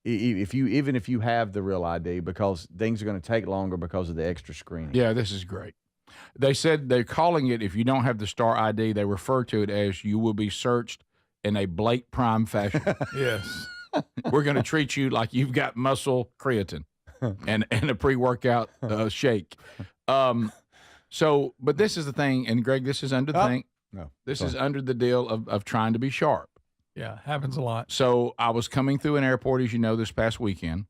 Even if you have the real ID, because things are going to take longer because of the extra screening. yeah, this is great. They said they're calling it, if you don't have the star ID, they refer to it as you will be searched in a Blake Prime fashion. Yes. We're going to treat you like you've got muscle creatine and a pre-workout shake. But this is the thing, and Greg, this is under the thing. No, This sorry. is under the deal of trying to be sharp. Yeah. Happens a lot. So I was coming through an airport, as you know, this past weekend,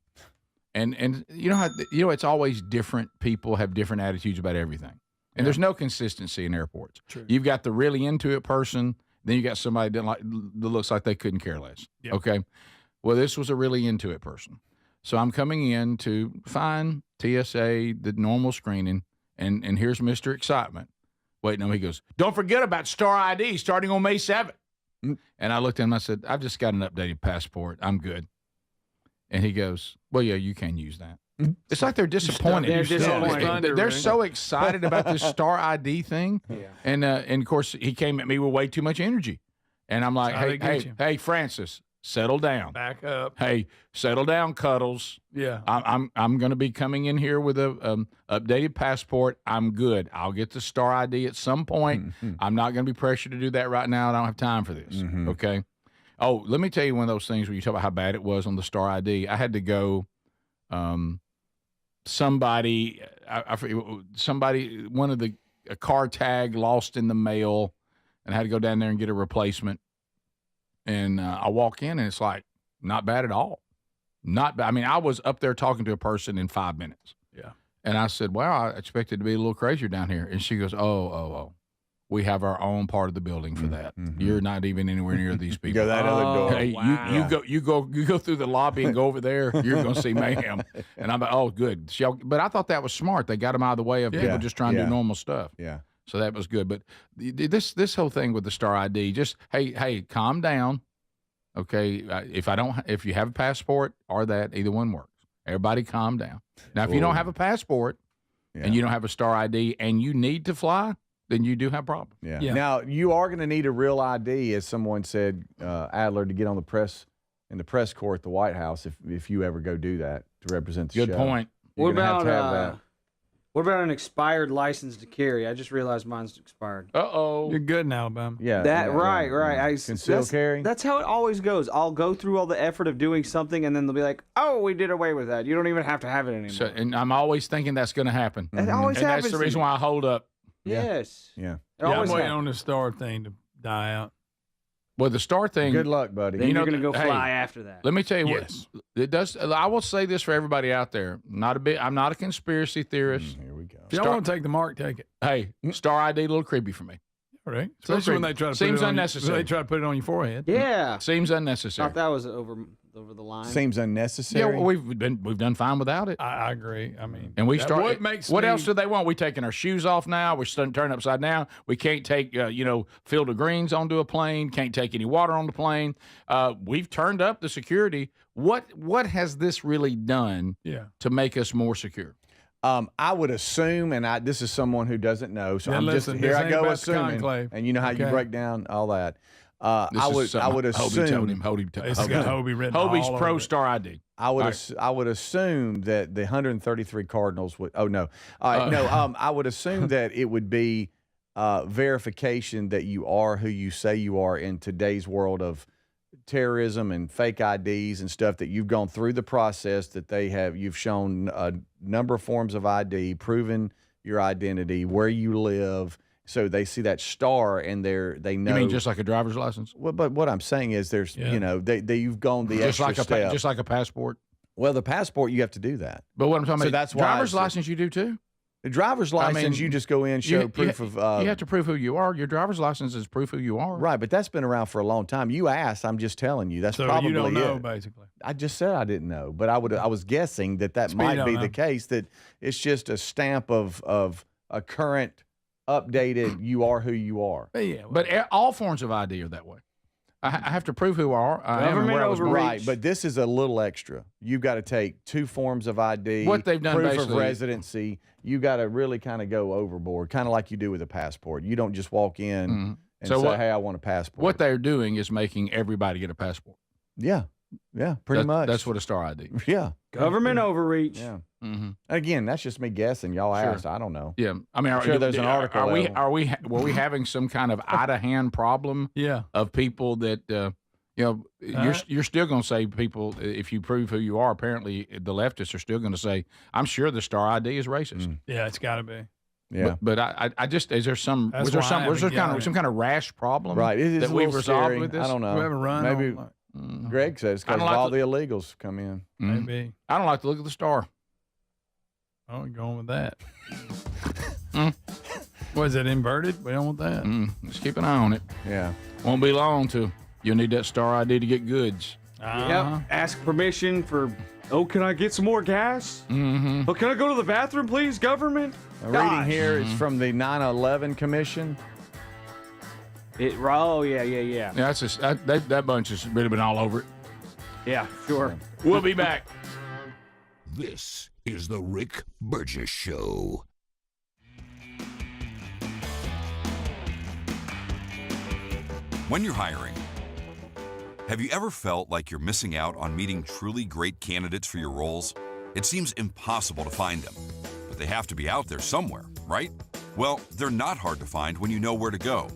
and you know how it's always different. People have different attitudes about everything, and there's no consistency in airports. True. You've got the really into it person, then you got somebody that looks like they couldn't care less. Yep. Okay, well, this was a really into it person. So I'm coming in to find TSA, the normal screening, and here's Mr. Excitement. Wait, no, he goes, don't forget about Star ID starting on May 7th. And I looked at him, I said, I've just got an updated passport. I'm good. And he goes, well, yeah, you can use that. It's like they're disappointed. They're disappointed. They're so excited about this Star ID thing. Yeah. And of course, he came at me with way too much energy. And I'm like, That's how they get you. hey, Francis, settle down. Back up. Hey, settle down, Cuddles. Yeah. I'm going to be coming in here with a updated passport. I'm good. I'll get the Star ID at some point. I'm not going to be pressured to do that right now. I don't have time for this. Okay. Oh, let me tell you one of those things where you talk about how bad it was on the Star ID. I had to go. Somebody, I forget, one of a car tag lost in the mail, and I had to go down there and get a replacement. And I walk in, and it's like not bad at all. Not bad. I mean, I was up there talking to a person in 5 minutes. Yeah. And I said, wow, I expected to be a little crazier down here. And she goes, oh. We have our own part of the building for that. You're not even anywhere near these people. Go that other door. Hey, you go through the lobby and go over there. You're going to see mayhem. And I'm like, oh, good. But I thought that was smart. They got them out of the way of people just trying to do normal stuff. Yeah. So that was good. But this whole thing with the Star ID, just hey, calm down. Okay, if you have a passport or that, either one works. Everybody, calm down. Now, if you don't have a passport and you don't have a Star ID and you need to fly, then you do have problems. Yeah. Now, you are going to need a real ID, as someone said, Adler, to get on the press in the press corps at the White House if you ever go do that to represent the show. Good point. What about an expired license to carry? I just realized mine's expired. Uh-oh. You're good in Alabama. Yeah. Right. Concealed carry? That's how it always goes. I'll go through all the effort of doing something, and then they'll be like, oh, we did away with that. You don't even have to have it anymore. So, and I'm always thinking that's going to happen. It always and happens. that's the reason why I hold up. Yes. Yeah. I'm waiting on the Star thing to die out. Well, the Star thing. Good luck, buddy. Then you're going to go fly after that. Let me tell you what it does. I will say this for everybody out there. I'm not a conspiracy theorist. Here we go. If y'all want to take the mark, take it. Hey, Star ID a little creepy for me. All right. Especially when they try to Seems put it unnecessary. They try to put it on your forehead. Yeah. Seems unnecessary. Thought that was over the line. Seems unnecessary. Yeah, well, we've done fine without it. I agree. I mean, and we start. What me, else do they want? We taking our shoes off now. We're starting to turn upside down. We can't take Field of Greens onto a plane. Can't take any water on the plane. We've turned up the security. What has this really done to make us more secure? I would assume, and this is someone who doesn't know, so I'm listen, just here. I go assuming, Conclave, and you know how you break down all that. I would assume. Told him. It's got Hobie written. Hobie's all pro over Star ID. I would assume that the 133 Cardinals would. Oh no, I would assume that it would be verification that you are who you say you are in today's world of terrorism and fake IDs and stuff, that you've gone through the process, that you've shown a number of forms of ID, proven your identity, where you live. So they see that star and they know. You mean just like a driver's license? Well, but what I'm saying is there's, you've gone the extra step. Just like a passport? Well, the passport, you have to do that. But what I'm talking about, that's driver's license you do too? The driver's license, you just go in, show proof of. You have to prove who you are. Your driver's license is proof who you are. Right, but that's been around for a long time. You asked, I'm just telling you. That's so probably you don't know, it. basically. I just said I didn't know, but I was guessing that might be the case. That it's just a stamp of a current, updated. You are who you are. Yeah, but all forms of ID are that way. I have to prove who I am and where I was born. Right, but this is a little extra. You've got to take 2 forms of ID. What they've done, proof basically, of residency. You got to really kind of go overboard, kind of like you do with a passport. You don't just walk in and say, "Hey, I want a passport." What they're doing is making everybody get a passport. Yeah, pretty much. That's what a Star ID. Yeah, government overreach. Yeah. Mm-hmm. Again, that's just me guessing. Y'all asked. I don't know. Yeah, I mean, there's an article. Were we having some kind of eye to hand problem? Yeah, of people that. You're still going to say people, if you prove who you are, apparently the leftists are still going to say, I'm sure the Star ID is racist. Yeah, it's got to be. Yeah. But I just, was there some kind of rash problem that we've resolved with this? I don't know. We haven't run maybe Greg says it's because all the illegals come in. Maybe. I don't like the look of the Star. Oh, we're going with that. Was it inverted? We don't want that. Let's keep an eye on it. Yeah. Won't be long till you'll need that Star ID to get goods. Yep. Ask permission for, can I get some more gas? Mm-hmm. Oh, can I go to the bathroom, please, government? Reading here is from the 9/11 Commission. Yeah, that's just, that bunch has really been all over it. Yeah, sure. We'll be back. This is the Rick Burgess Show. When you're hiring, have you ever felt like you're missing out on meeting truly great candidates for your roles? It seems impossible to find them, but they have to be out there somewhere, right? Well, they're not hard to find when you know where to go,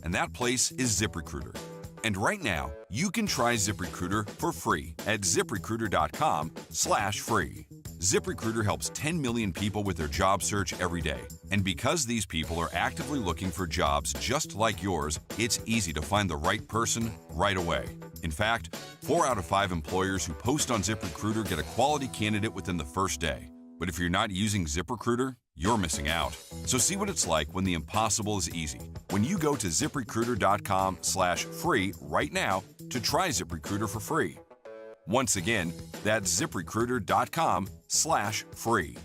and that place is ZipRecruiter. And right now, you can try ZipRecruiter for free at ZipRecruiter.com/free. ZipRecruiter helps 10 million people with their job search every day. And because these people are actively looking for jobs just like yours, it's easy to find the right person right away. In fact, 4 out of 5 employers who post on ZipRecruiter get a quality candidate within the first day. But if you're not using ZipRecruiter, you're missing out. So see what it's like when the impossible is easy. When you go to ZipRecruiter.com/free right now to try ZipRecruiter for free. Once again, that's ZipRecruiter.com/free.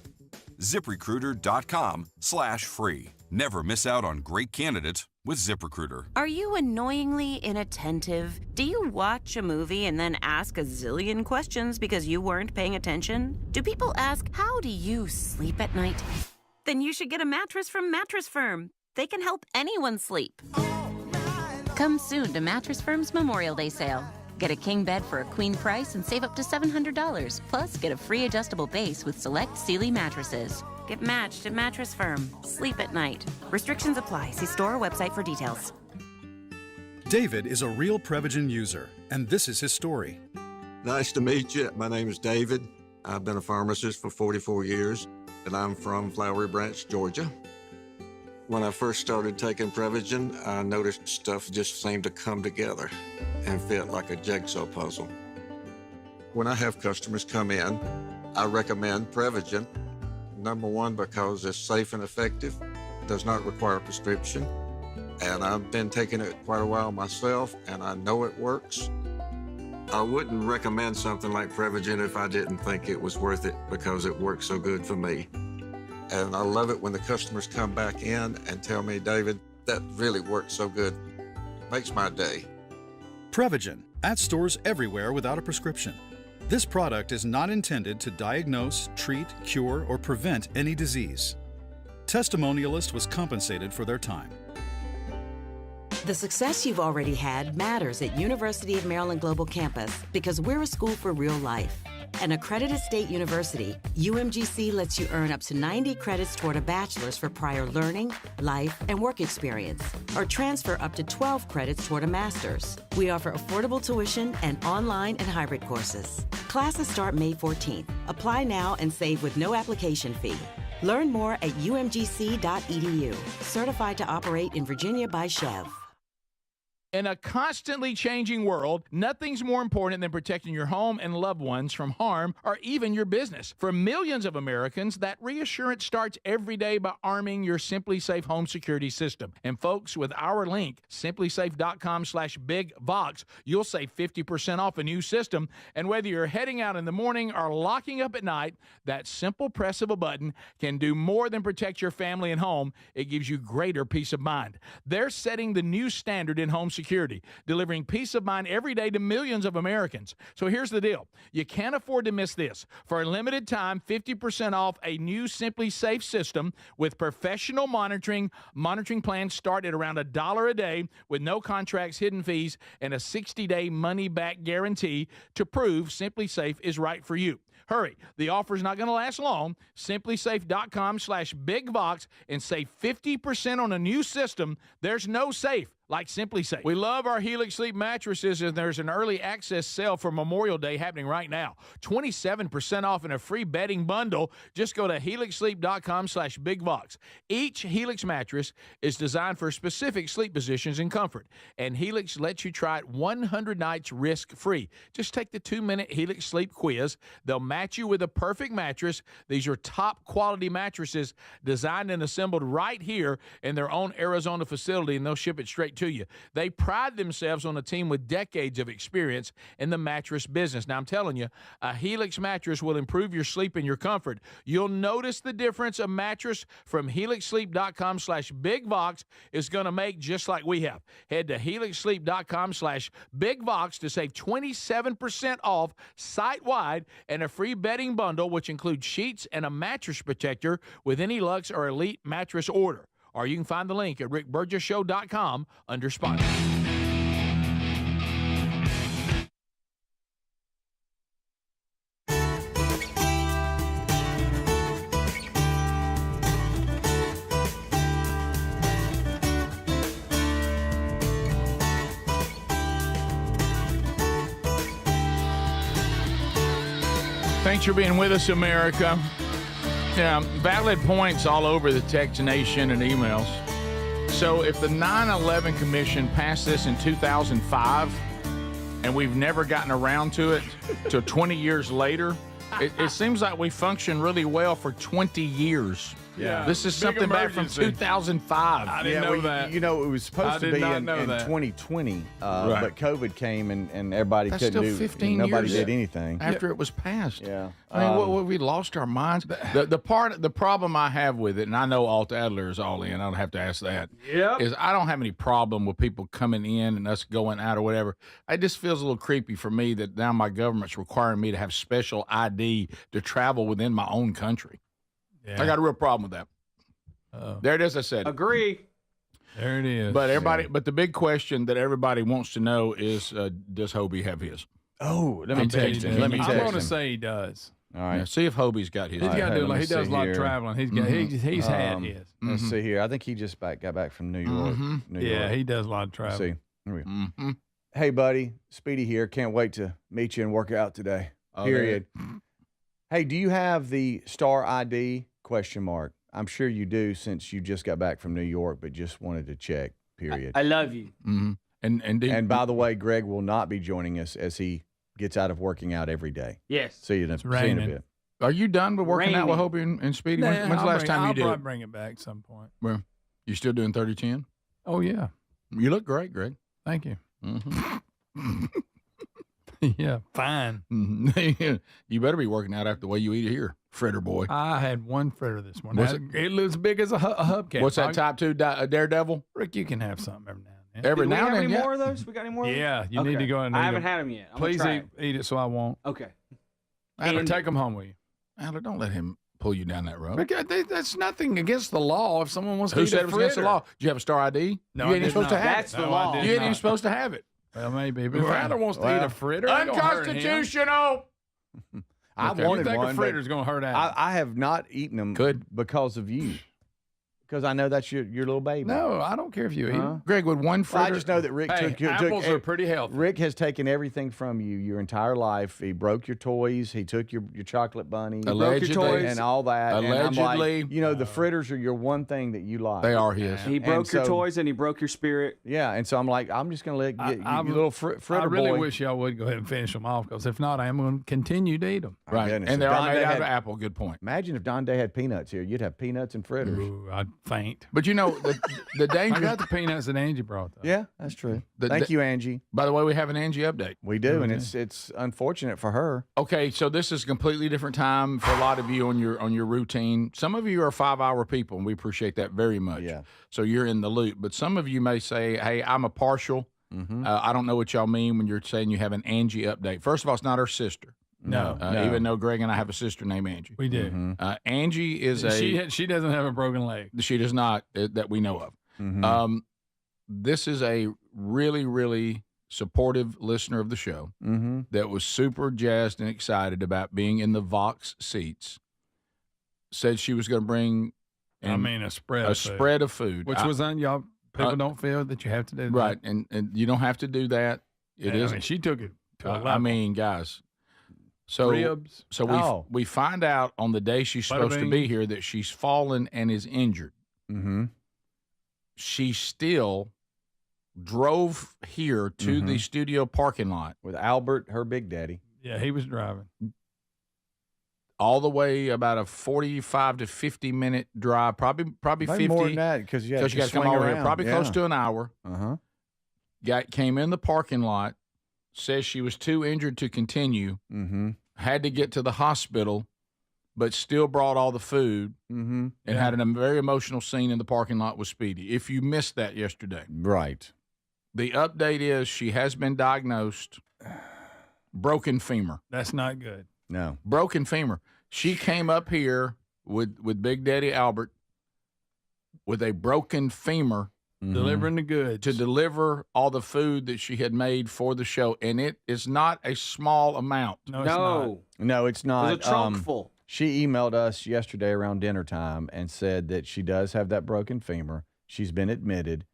ZipRecruiter.com/free. Never miss out on great candidates with ZipRecruiter. Are you annoyingly inattentive? Do you watch a movie and then ask a zillion questions because you weren't paying attention? Do people ask, how do you sleep at night? Then you should get a mattress from Mattress Firm. They can help anyone sleep. Come soon to Mattress Firm's Memorial Day sale. Get a king bed for a queen price and save up to $700. Plus, get a free adjustable base with select Sealy mattresses. Get matched at Mattress Firm. Sleep at night. Restrictions apply. See store or website for details. David is a real Prevagen user, and this is his story. Nice to meet you. My name is David. I've been a pharmacist for 44 years, and I'm from Flowery Branch, Georgia. When I first started taking Prevagen, I noticed stuff just seemed to come together and fit like a jigsaw puzzle. When I have customers come in, I recommend Prevagen. Number one, because it's safe and effective, does not require a prescription, and I've been taking it quite a while myself, and I know it works. I wouldn't recommend something like Prevagen if I didn't think it was worth it because it works so good for me. And I love it when the customers come back in and tell me, David, that really worked so good. Makes my day. Prevagen, at stores everywhere without a prescription. This product is not intended to diagnose, treat, cure, or prevent any disease. Testimonialist was compensated for their time. The success you've already had matters at University of Maryland Global Campus because we're a school for real life. An accredited state university, UMGC lets you earn up to 90 credits toward a bachelor's for prior learning, life, and work experience, or transfer up to 12 credits toward a master's. We offer affordable tuition and online and hybrid courses. Classes start May 14th. Apply now and save with no application fee. Learn more at umgc.edu. Certified to operate in Virginia by Chev. In a constantly changing world, nothing's more important than protecting your home and loved ones from harm or even your business. For millions of Americans, that reassurance starts every day by arming your Simply Safe home security system. And folks, with our link, simplysafe.com/bigvox, you'll save 50% off a new system. And whether you're heading out in the morning or locking up at night, that simple press of a button can do more than protect your family and home. It gives you greater peace of mind. They're setting the new standard in home security, delivering peace of mind every day to millions of Americans. So here's the deal. You can't afford to miss this. For a limited time, 50% off a new Simply Safe system with professional monitoring. Monitoring plans start at around $1 a day with no contracts, hidden fees, and a 60-day money-back guarantee to prove Simply Safe is right for you. Hurry. The offer's not going to last long. simplysafe.com/bigvox and save 50% on a new system. There's no safe like Simply Safe. We love our Helix Sleep mattresses, and there's an early access sale for Memorial Day happening right now. 27% off and a free bedding bundle. Just go to helixsleep.com/bigvox. Each Helix mattress is designed for specific sleep positions and comfort, and Helix lets you try it 100 nights risk-free. Just take the 2-minute Helix Sleep quiz. They'll match you with a perfect mattress. These are top-quality mattresses designed and assembled right here in their own Arizona facility, and they'll ship it straight to you. They pride themselves on a team with decades of experience in the mattress business. Now, I'm telling you, a Helix mattress will improve your sleep and your comfort. You'll notice the difference a mattress from helixsleep.com/bigvox is going to make, just like we have. Head to helixsleep.com/bigvox to save 27% off site-wide and a free bedding bundle, which includes sheets and a mattress protector with any Luxe or Elite mattress order. Or you can find the link at rickburgessshow.com under sponsors. Thanks for being with us, America. Yeah, valid points all over the text nation and emails. So if the 9/11 Commission passed this in 2005, and we've never gotten around to it till 20 years later. It seems like we function really well for 20 years. Yeah. This is Big something back from emergency. 2005. I didn't know that. You know, it was supposed to did be not in know that. 2020, Right. but COVID came and everybody That's couldn't still do. 15 nobody years did anything. after it was passed. Yeah. I mean, what, we lost our minds. The problem I have with it, and I know Alt Adler is all in. I don't have to ask that. Yep. Is I don't have any problem with people coming in and us going out or whatever. It just feels a little creepy for me that now my government's requiring me to have special ID to travel within my own country. Yeah. I got a real problem with that. There it is. I said. Agree. There it is. But everybody, but the big question that everybody wants to know is, does Hobie have his? Oh, let me I'm text him. Let me I'm text going to him. say he does. All right. Yeah, see if Hobie's got his. He's All right, got to hey, do let like me he does a see lot of here. traveling. He's got he's had his. Let's see here. I think he just got back from New York. New Yeah, York. he does a lot of Let's traveling. see. Here we go. Mm-hmm. Hey, buddy. Speedy here. Can't wait to meet you and work out today. Oh, Period. Hey, do you have the Star ID ? I'm sure you do since you just got back from New York, but just wanted to check. Period. I love you. Mm-hmm. And by the way, Greg will not be joining us as he gets out of working out every day. Yes. See you in a raining. bit. Are you done with working out with Raining. Hobie and Speedy? Nah, When's the last time you did I'll it? probably bring it back some point. Well, you still doing 30-10? Oh, yeah. You look great, Greg. Thank you. Mm-hmm. Yeah, fine. You better be working out after the way you eat it here, fritter boy. I had one fritter this morning. What's It looks big as a hubcap. What's that type 2 Daredevil? Rick, you can have something every now and then. Every Do we now have and then, any yeah. more of those? We got any more? of those? Yeah, you need Okay. to go and I eat haven't them. had them yet. I'm Please gonna try eat it so I won't. Okay. Or take them home with you. Adler, don't let him pull you down that road. That's nothing against the law. If someone wants to Who eat said a it was against the fritter. law? Did you have a Star ID? No, you I ain't even did supposed to not. have That's it. the No, law. I did You ain't even not. supposed to have it. Well, maybe. But if Adler wants to eat a fritter, it ain't gonna hurt him. Unconstitutional. I Okay. wanted You think one, a but fritter's going to hurt Adler? I have not eaten them Good. because of you. Because I know that's your little baby. No, I don't care if you eat them. Greg, would one fritter? Well, I just know that Rick Hey, took apples are pretty healthy. Rick has taken everything from you your entire life. He broke your toys. He took your chocolate bunny. He broke your Allegedly. toys and all that. And I'm like, Allegedly. the fritters are your one thing that you like. They are his. He broke your toys and he broke your spirit. Yeah, and so I'm like, I'm just going to let you little fritter I really boy. wish y'all would go ahead and finish them off, because if not, I am going to continue to eat them. My Right. goodness, And they if are Don made Day out of had- apple. Good point. Imagine if Don Day had peanuts here. You'd have peanuts and fritters. Ooh, I'd faint. But you know, the I danger. got the peanuts that Angie brought, though. Yeah, that's true. Thank you, Angie. By the way, we have an Angie update. We do, and it's unfortunate for her. Okay, so this is a completely different time for a lot of you on your routine. Some of you are 5-hour people, and we appreciate that very much. Yeah. So you're in the loop. But some of you may say, hey, I'm a partial. Mm-hmm. I don't know what y'all mean when you're saying you have an Angie update. First of all, it's not her sister. No. Even though Greg and I have a sister named Angie. We do. Angie is She doesn't have a broken leg. She does not, that we know of. Mm-hmm. This is a really, really supportive listener of the show that was super jazzed and excited about being in the Vox seats. Said she was going to bring a spread. spread of food, Which was on y'all. People don't feel that you have to do that. right, and you don't have to do that. It is. I mean, she took it to a level. I mean, guys. So Ribs. So we find out on the day she's supposed to be beans. here that she's fallen and is injured. Mm-hmm. She still drove here to the studio parking lot With Albert, her big daddy. Yeah, he was driving. all the way about a 45 to 50 minute drive, probably Maybe 50 more than that because you got to got to come over here, probably close to an hour. Uh-huh. Came in the parking lot, says she was too injured to continue, had to get to the hospital, but still brought all the food and had a very emotional scene in the parking lot with Speedy. If you missed that yesterday. Right. The update is she has been diagnosed broken femur. That's not good. No. Broken femur. She came up here with Big Daddy Albert with a broken femur. Delivering the goods. To deliver all the food that she had made for the show. And it is not a small amount. No, it's not. It was a trunk full. She emailed us yesterday around dinner time and said that she does have that broken femur. She's been admitted,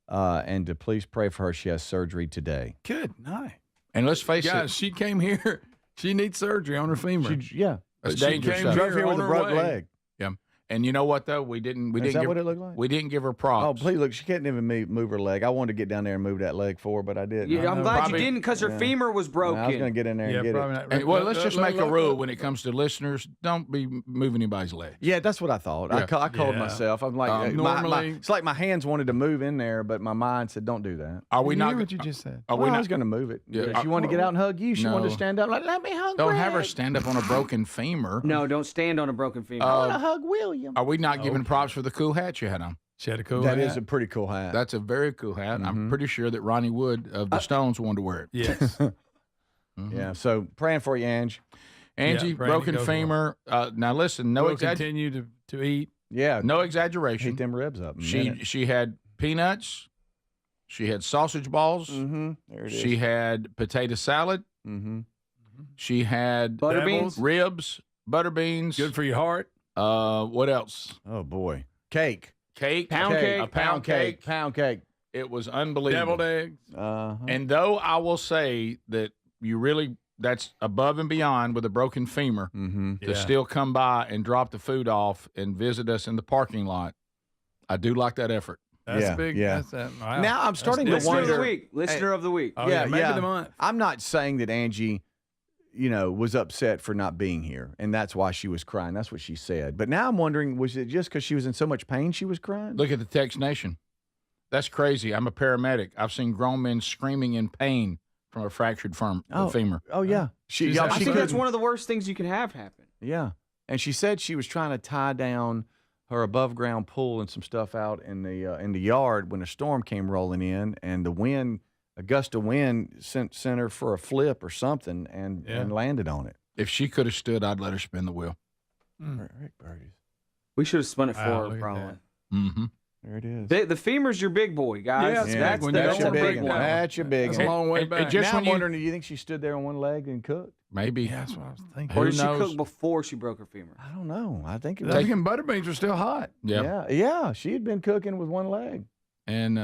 and to please pray for her. She has surgery today. Good night. And let's face Guys, she came here. She needs surgery on her femur. Yeah. That's But she dangerous came stuff. here Drove here with on a her broke way. leg. Yeah. And you know what though? We didn't. Is that what it looked like? We didn't give her props. Oh, please look! She can't even move her leg. I wanted to get down there and move that leg for her, but I didn't. Yeah, I'm glad you didn't because her femur was broken. I was going to get in there and get it. And, well, let's just make a rule when it comes to listeners: don't be moving anybody's legs. Yeah, that's what I thought. Yeah. I called myself. I'm like, normally, it's like my hands wanted to move in there, but my mind said, "Don't do that." Are we you not? hear what you just said? Are we not? I was going to move it. Yeah. She wanted to get out and hug you. She wanted to stand up like, "Let me hug." Don't have her Greg." stand up on a broken femur. No, don't stand on a broken femur. I want to hug William. Are we not giving props for the cool hat you had on? She had a cool That hat. is a pretty cool hat. That's a very cool hat. I'm pretty sure that Ronnie Wood of the Stones wanted to wear it. Yes. Yeah. So praying for you, Angie. Angie, Yeah, Brady, broken go for femur. Now listen, We'll continue to eat. Yeah. no exaggeration. Heat them ribs up. in a She minute. she had peanuts. She had sausage balls. There it is. She had potato salad. Mm-hmm. She had Butter beans? ribs, butter beans. Good for your heart. What else? Oh boy. Cake. Cake. Pound cake. A pound cake. Pound cake. It was unbelievable. Deviled eggs. And though I will say that that's above and beyond with a broken femur to still come by and drop the food off and visit us in the parking lot, I do like that effort. That's big. Yeah. That's that. Wow. Now I'm starting to Listener of wonder. the week. Listener of the week. Oh, yeah, maybe the month. I'm not saying that Angie, was upset for not being here, and that's why she was crying. That's what she said. But now I'm wondering, was it just because she was in so much pain she was crying? Look at the text nation. That's crazy. I'm a paramedic. I've seen grown men screaming in pain from a fractured femur. Oh yeah. I think that's one of the worst things you can have happen. Yeah. And she said she was trying to tie down her above ground pool and some stuff out in the yard when a storm came rolling in, and the wind, a gust of wind sent her for a flip or something and landed on it. If she could have stood, I'd let her spin the wheel. Rick Burgess. We should have spun it for Wow, her, look at probably. Mm-hmm. There it is. The femur's your big boy, guys. Yeah, it's that's big. that's your a big big one. one. That's your big That's one. a long way back. just Now when I'm wondering, do you think she stood there on one leg and cooked? Maybe. Yeah, that's what I was thinking. Or Who did she knows? cook before she broke her femur? I don't know. I think it I was. think butter beans were still hot. Yeah. She had been cooking with one leg. And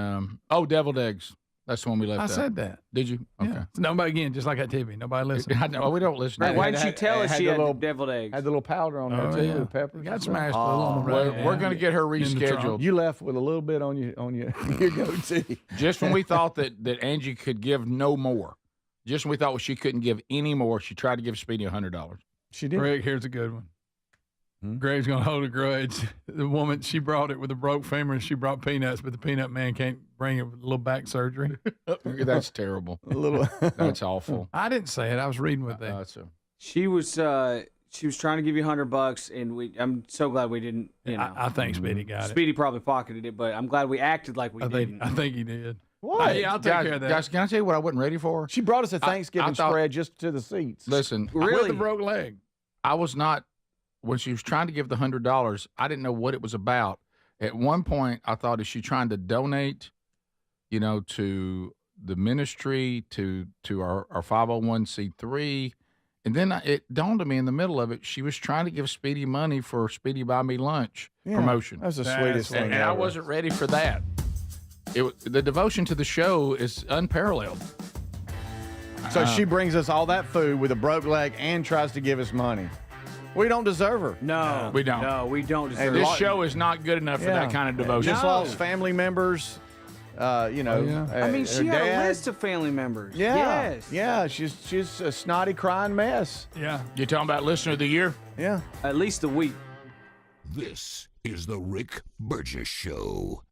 deviled eggs. That's the one we left I out. said that. Did you? Okay. Yeah. So nobody, again, just like at TV, nobody listens. I know, we don't listen to Right, that. why didn't you tell us had she the had little- deviled eggs? Had the little powder on there Oh, too, yeah. with peppers. Got smashed a little on the Well, right. we're going to get her In the trunk. rescheduled. You left with a little bit on your goatee. Just when we thought that Angie could give no more, just when we thought she couldn't give any more, she tried to give Speedy $100. She did. Greg, here's a good one. Greg's going to hold a grudge. The woman, she brought it with a broke femur, and she brought peanuts, but the peanut man can't bring it with a little back surgery. That's terrible. A little. That's awful. I didn't say it. I was reading with that. She was trying to give you $100, and I'm so glad we didn't. I think Speedy got it. Speedy probably pocketed it, but I'm glad we acted like we didn't. I think he did. What? Yeah, I'll take care of that. Guys, can I tell you what I wasn't ready for? She brought us a Thanksgiving I thought- spread just to the seats. Listen, With the broke leg. I was not, when she was trying to give the $100, I didn't know what it was about. At one point, I thought, is she trying to donate, to the ministry, to our 501c3? And then it dawned on me in the middle of it, she was trying to give Speedy money for Speedy Buy Me Lunch promotion. That was the sweetest thing And I ever. wasn't ready for that. The devotion to the show is unparalleled. So she brings us all that food with a broke leg and tries to give us money. We don't deserve her. No, We don't. No, we don't deserve This it. show is not good enough for that kind of devotion. Just lost family members. I mean, she her had dad. a list of family members. Yeah. Yes. Yeah. She's a snotty crying mess. Yeah. You're talking about listener of the year? Yeah. At least a week. This is the Rick Burgess Show.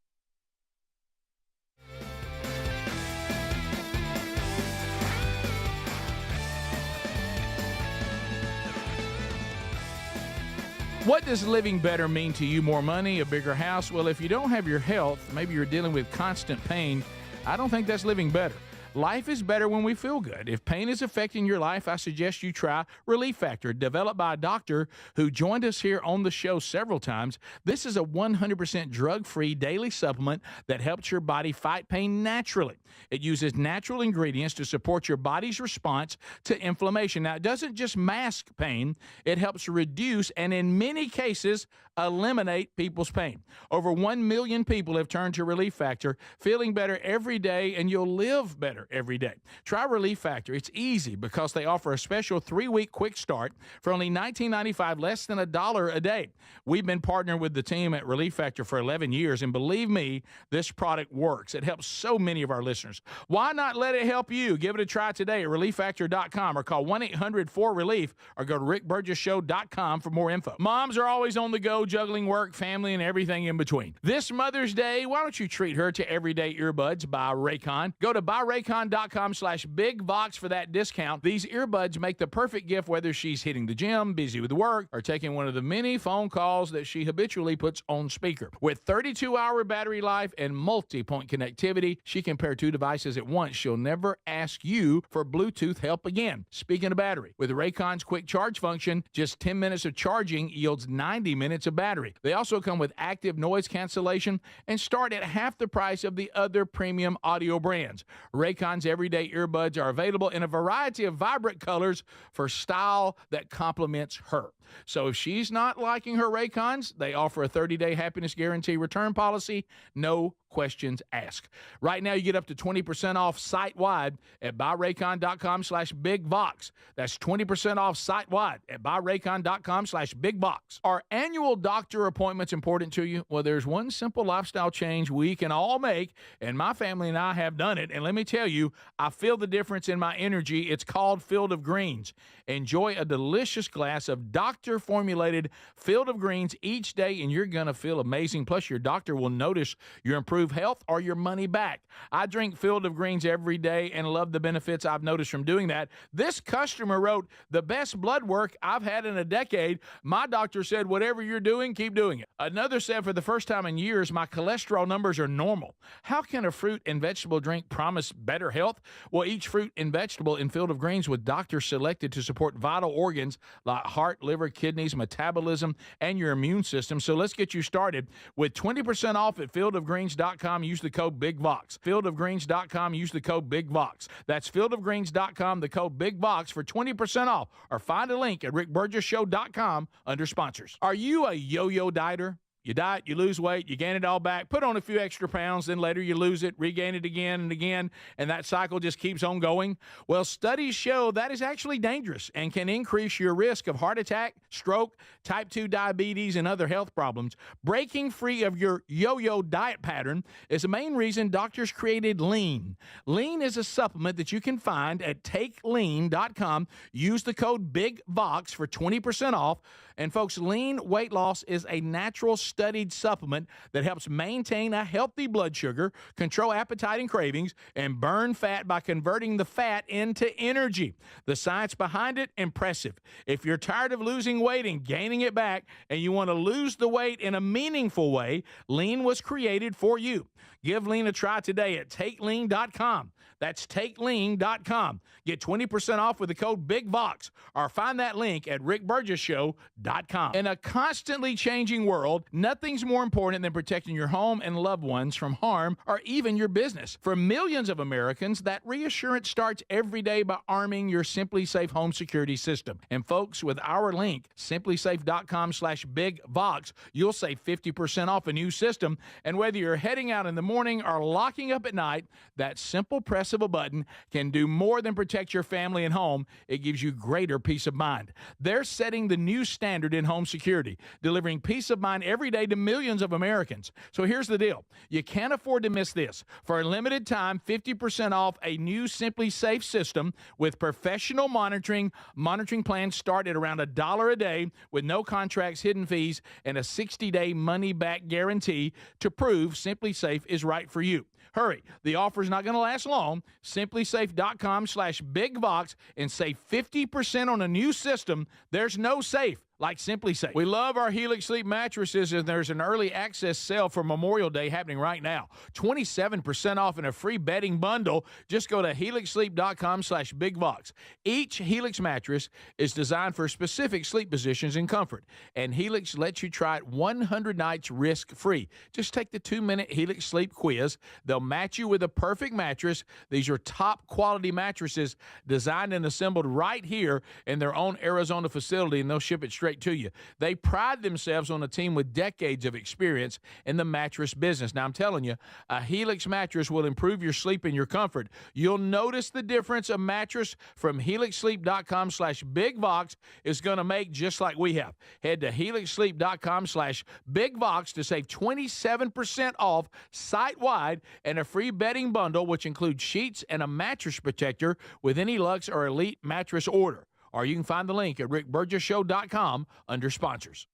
What does living better mean to you? More money, a bigger house? Well, if you don't have your health, maybe you're dealing with constant pain, I don't think that's living better. Life is better when we feel good. If pain is affecting your life, I suggest you try Relief Factor, developed by a doctor who joined us here on the show several times. This is a 100% drug-free daily supplement that helps your body fight pain naturally. It uses natural ingredients to support your body's response to inflammation. Now, it doesn't just mask pain, it helps reduce and in many cases eliminate people's pain. Over 1 million people have turned to Relief Factor, feeling better every day, and you'll live better. better every day. Try Relief Factor. It's easy because they offer a special 3-week quick start for only $19.95, less than $1 a day. We've been partnering with the team at Relief Factor for 11 years, and believe me, this product works. It helps so many of our listeners. Why not let it help you? Give it a try today at ReliefFactor.com or call 1-800-4RELIEF or go to RickBurgessShow.com for more info. Moms are always on the go, juggling work, family, and everything in between. This Mother's Day, why don't you treat her to everyday earbuds by Raycon? Go to buyraycon.com/BigVox for that discount. These earbuds make the perfect gift whether she's hitting the gym, busy with work, or taking one of the many phone calls that she habitually puts on speaker. With 32-hour battery life and multi-point connectivity, she can pair 2 devices at once. She'll never ask you for Bluetooth help again. Speaking of battery, with Raycon's quick charge function, just 10 minutes of charging yields 90 minutes of battery. They also come with active noise cancellation and start at half the price of the other premium audio brands. Raycon's everyday earbuds are available in a variety of vibrant colors for style that complements her. So if she's not liking her Raycons, they offer a 30-day happiness guarantee return policy, no questions asked. Right now, you get up to 20% off site-wide at buyraycon.com/BigVox. That's 20% off site-wide at buyraycon.com/BigVox. Are annual doctor appointments important to you? Well, there's one simple lifestyle change we can all make, and my family and I have done it. And let me tell you, I feel the difference in my energy. It's called Field of Greens. Enjoy a delicious glass of doctor-formulated Field of Greens each day, and you're going to feel amazing. Plus, your doctor will notice your improved health or your money back. I drink Field of Greens every day and love the benefits I've noticed from doing that. This customer wrote, the best blood work I've had in a decade. My doctor said, whatever you're doing, keep doing it. Another said, for the first time in years, my cholesterol numbers are normal. How can a fruit and vegetable drink promise better health? Well, each fruit and vegetable in Field of Greens was doctor selected to support vital organs like heart, liver, kidneys, metabolism, and your immune system. So let's get you started with 20% off at fieldofgreens.com. Use the code BigVox. Fieldofgreens.com. Use the code BigVox. That's fieldofgreens.com, the code BigVox for 20% off. Or find a link at rickburgesshow.com under sponsors. Are you a yo-yo dieter? You diet, you lose weight, you gain it all back, put on a few extra pounds, then later you lose it, regain it again and again, and that cycle just keeps on going. Well, studies show that is actually dangerous and can increase your risk of heart attack, stroke, type 2 diabetes, and other health problems. Breaking free of your yo-yo diet pattern is the main reason doctors created Lean. Lean is a supplement that you can find at takelean.com. Use the code BigVox for 20% off. And folks, Lean weight loss is a natural studied supplement that helps maintain a healthy blood sugar, control appetite and cravings, and burn fat by converting the fat into energy. The science behind it, impressive. If you're tired of losing weight and gaining it back, and you want to lose the weight in a meaningful way, Lean was created for you. Give Lean a try today at takelean.com. That's takelean.com. Get 20% off with the code BigVox, or find that link at rickburgesshow.com. In a constantly changing world, nothing's more important than protecting your home and loved ones from harm or even your business. For millions of Americans, that reassurance starts every day by arming your Simply Safe home security system. And folks, with our link, simplysafe.com/BigVox, you'll save 50% off a new system. And whether you're heading out in the morning or locking up at night, that simple press of a button can do more than protect your family and home. It gives you greater peace of mind. They're setting the new standard in home security, delivering peace of mind every day to millions of Americans. So here's the deal. You can't afford to miss this. For a limited time, 50% off a new Simply Safe system with professional monitoring. Monitoring plans start at around $1 a day with no contracts, hidden fees, and a 60-day money-back guarantee to prove Simply Safe is right for you. Hurry. The offer's not going to last long. Simplysafe.com/BigVox and save 50% on a new system. There's no safe like Simply Safe. We love our Helix Sleep mattresses, and there's an early access sale for Memorial Day happening right now. 27% off and a free bedding bundle. Just go to helixsleep.com/BigVox. Each Helix mattress is designed for specific sleep positions and comfort, and Helix lets you try it 100 nights risk-free. Just take the 2-minute Helix Sleep quiz. The They'll match you with a perfect mattress. These are top quality mattresses designed and assembled right here in their own Arizona facility, and they'll ship it straight to you. They pride themselves on a team with decades of experience in the mattress business. Now, I'm telling you, a Helix mattress will improve your sleep and your comfort. You'll notice the difference a mattress from helixsleep.com/bigvox is going to make, just like we have. Head to helixsleep.com/bigvox to save 27% off site-wide and a free bedding bundle, which includes sheets and a mattress protector with any Luxe or Elite mattress order. Or you can find the link at rickburgessshow.com under sponsors.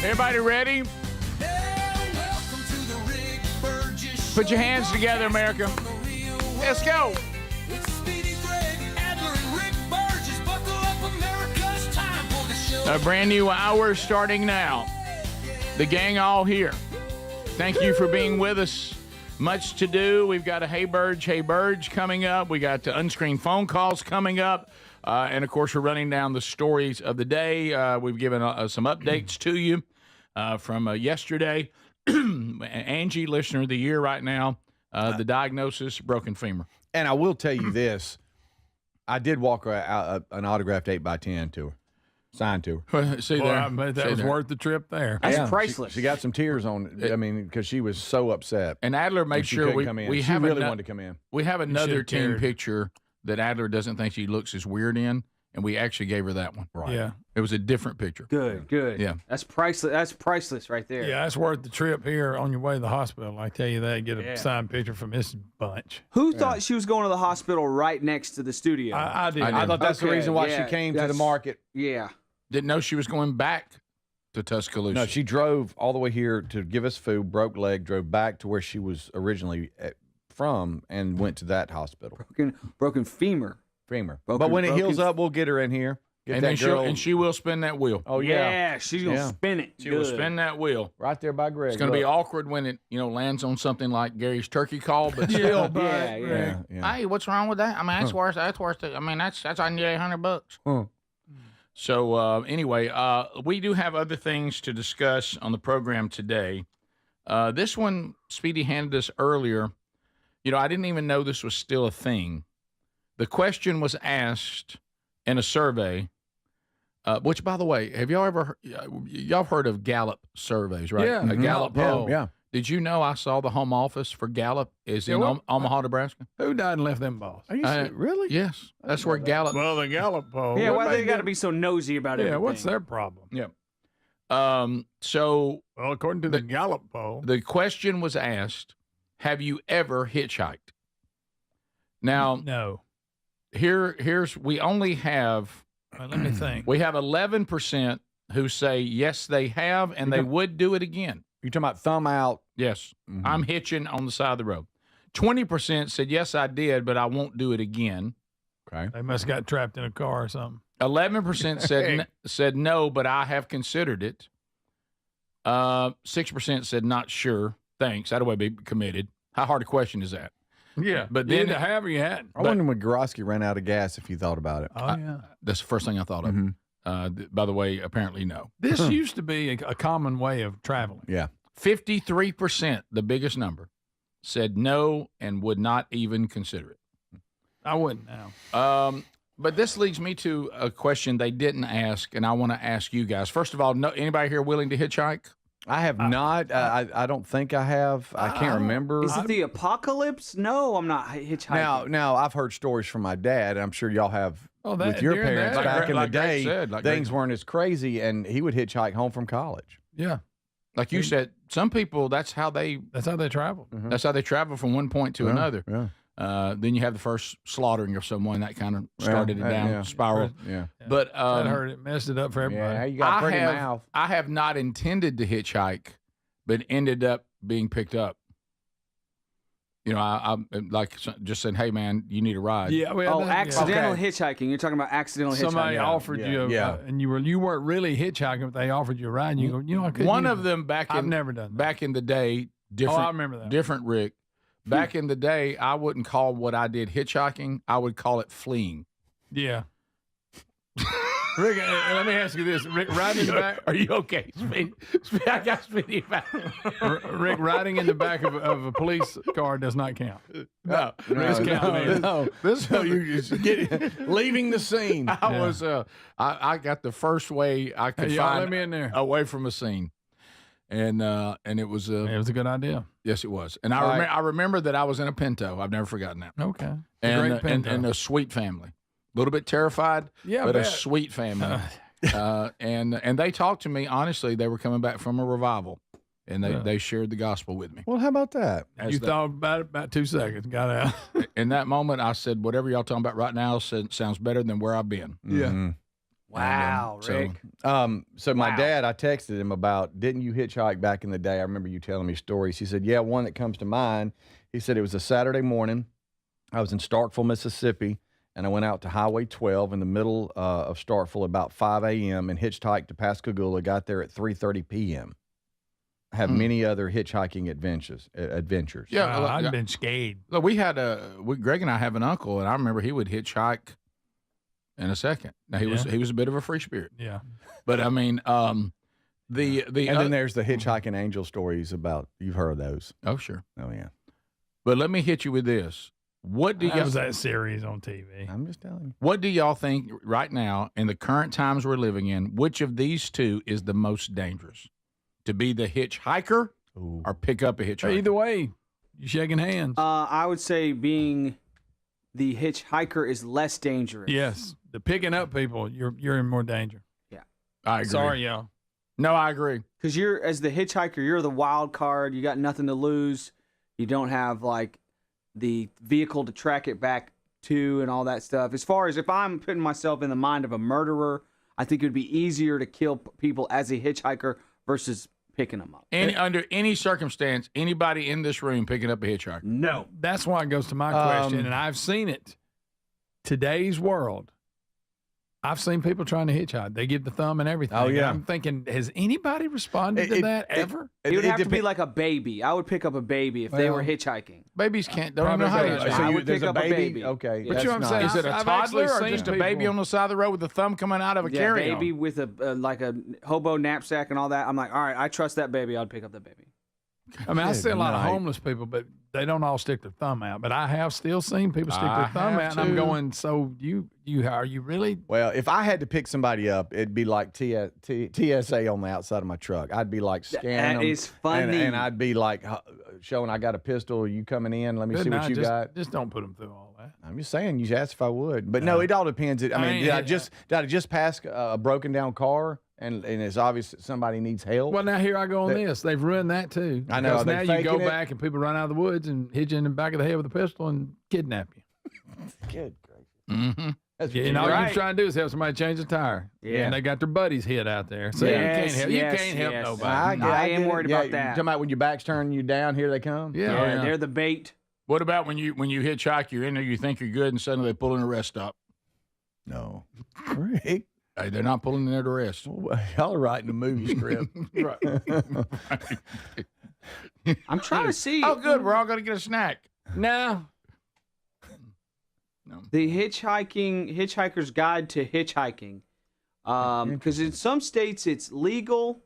Everybody ready? Put your hands together, America. Let's go. A brand new hour starting now. The gang all here. Thank you for being with us. Much to do. We've got a Hey Burge coming up. We got unscreened phone calls coming up. And, of course, we're running down the stories of the day. We've given some updates to you from yesterday. Angie, listener of the year right now, the diagnosis, broken femur. And I will tell you this. I did walk an autographed 8x10 to her. Signed to her. See there? I bet that was worth the trip there. That's priceless. She got some tears on it. I mean, because she was so upset. And Adler made sure we have really wanted to come in. We have another team picture that Adler doesn't think she looks as weird in, and we actually gave her that one. Right. Yeah. It was a different picture. Good. Yeah. That's priceless. That's priceless right there. Yeah, that's worth the trip here on your way to the hospital. I tell you that. Get a signed picture from this bunch. Who thought she was going to the hospital right next to the studio? I did. I thought that's the reason why she came to the market. Yeah. Didn't know she was going back to Tuscaloosa. No, she drove all the way here to give us food, broke leg, drove back to where she was originally from, and went to that hospital. Broken femur. But when it heals up, we'll get her in here. And then she will spin that wheel. Oh, yeah. She's going to spin it. She will spin that wheel. Right there by Greg. It's going to be awkward when it, lands on something like Gary's turkey call, but still. Yeah. Hey, what's wrong with that? I mean, that's worth. That's on you $800. Huh. So anyway, we do have other things to discuss on the program today. This one, Speedy handed us earlier. I didn't even know this was still a thing. The question was asked in a survey, which, by the way, have y'all heard of Gallup surveys, right? Yeah. A Gallup poll. Yeah. Did you know I saw the home office for Gallup is in Omaha, Nebraska? Who died and left them balls? Are you serious? Really? Yes. That's where Gallup. Well, the Gallup poll. Yeah, why they got to be so nosy about everything? Yeah, what's their problem? Yeah. Well, according to the Gallup poll, the question was asked, have you ever hitchhiked? Now, no. Here's we only have. Let me think. We have 11% who say yes, they have, and they would do it again. You're talking about thumb out? Yes. Mm-hmm. I'm hitching on the side of the road. 20% said yes, I did, but I won't do it again. Okay. They must have got trapped in a car or something. 11% said no, but I have considered it. 6% said not sure. Thanks. How do I be committed? How hard a question is that? Yeah, but then you have or you hadn't. I wonder when Gorosky ran out of gas if you thought about it. Oh yeah, that's the first thing I thought of. Mm-hmm. By the way, apparently no. This used to be a common way of traveling. Yeah, 53%, the biggest number, said no and would not even consider it. I wouldn't now. But this leads me to a question they didn't ask, and I want to ask you guys. First of all, anybody here willing to hitchhike? I have not. I don't think I have. I can't remember. Is it the apocalypse? No, I'm not hitchhiking. Now I've heard stories from my dad. I'm sure y'all have with your parents back in the day. Things weren't as crazy, and he would hitchhike home from college. Yeah, like you said, some people that's how they travel. Mm-hmm. That's how they travel from one point to another. Yeah. Then you have the first slaughtering of someone that kind of started it down spiral. Yeah, but I heard it messed it up for everybody. Yeah, you got a pretty mouth. I have not intended to hitchhike, but ended up being picked up. You know, I like just saying, "Hey, man, you need a ride." Yeah. Well, accidental hitchhiking. You're talking about accidental Somebody hitchhiking. offered you, and you weren't really hitchhiking, but they offered you a ride. And you go, you know, I could. One of them I've never done that. Back in the day. Different, I remember that. Different Rick. Back in the day, I wouldn't call what I did hitchhiking. I would call it fleeing. Yeah. Rick, let me ask you this. Rick, riding in the back. Are you okay? I got Speedy back. Rick, riding in the back of a police car does not count. No. This counts. No. This leaving the scene. I got the first way I could find let me in there. away from a scene. And it was a good idea. Yes, it was. And I remember that I was in a Pinto. I've never forgotten that. Okay. And a sweet family. A little bit terrified, but a sweet family. And they talked to me, honestly, they were coming back from a revival, and they shared the gospel with me. Well, how about that? You thought about it about 2 seconds, got out. In that moment, I said, whatever y'all talking about right now sounds better than where I've been. Yeah. Mm-hmm. Wow, Rick. So my dad, I texted him about, didn't you hitchhike back in the day? I remember you telling me stories. He said, yeah, one that comes to mind. He said it was a Saturday morning. I was in Starkville, Mississippi, and I went out to Highway 12 in the middle of Starkville about 5 a.m. and hitchhiked to Pascagoula, got there at 3:30 p.m. I have many other hitchhiking adventures. Yeah, I've been scared. Look, Greg and I have an uncle, and I remember he would hitchhike in a second. Now he was a bit of a free spirit. Yeah. But I mean, then there's the hitchhiking angel stories about, you've heard of those. Oh, sure. Oh, yeah. But let me hit you with this. What do y'all was that series on TV? I'm just telling you. What do y'all think right now in the current times we're living in, which of these two is the most dangerous? To be the hitchhiker or pick up a hitchhiker? Either way, you're shaking hands. I would say being the hitchhiker is less dangerous. Yes. The picking up people, you're in more danger. Yeah. I agree. Sorry, y'all. No, I agree. Because as the hitchhiker, you're the wild card. You got nothing to lose. You don't have the vehicle to track it back to and all that stuff. As far as if I'm putting myself in the mind of a murderer, I think it would be easier to kill people as a hitchhiker versus picking them up. Under any circumstance, anybody in this room picking up a hitchhiker? No. That's why it goes to my question, and I've seen it. Today's world, I've seen people trying to hitchhike. They give the thumb and everything. Oh, yeah. And I'm thinking, has anybody responded to that ever? It would have to be like a baby. I would pick up a baby if they were hitchhiking. Babies don't know how to hitchhike. I would pick up a baby. Okay. But you know what I'm saying? Is it a toddler or just a baby on the side of the road with the thumb coming out of a carry-on? Baby with a hobo knapsack and all that. I'm like, all right, I trust that baby. I'd pick up that baby. I mean, I see a lot of homeless people, but they don't all stick their thumb out. But I have still seen people stick their thumb out, and I'm going, so are you really? Well, if I had to pick somebody up, it'd be like TSA on the outside of my truck. I'd be like scanning them. That is funny. And I'd be like showing I got a pistol. Are you coming in? Let me see what you got. Just don't put them through all that. I'm just saying. You asked if I would, but no, it all depends. Did I just pass a broken down car? And it's obvious that somebody needs help. Well, now here I go on this. They've ruined that too. I know. Because now you go back and people run out of the woods and hit you in the back of the head with a pistol and kidnap you. Good gracious. Mm-hmm. And all you're trying to do is help somebody change a tire. Yeah. And they got their buddies hit out there. So you can't help nobody. I am worried about that. You talking about when your back's turning you down, here they come? Yeah. They're the bait. What about when you hitchhike, you're in there, you think you're good, and suddenly they pull in a rest stop? No. Rick. Hey, they're not pulling in there to rest. Well, y'all are writing a movie script. I'm trying to see. Oh, good. We're all going to get a snack. No. The Hitchhiker's Guide to Hitchhiking. Because in some states it's legal.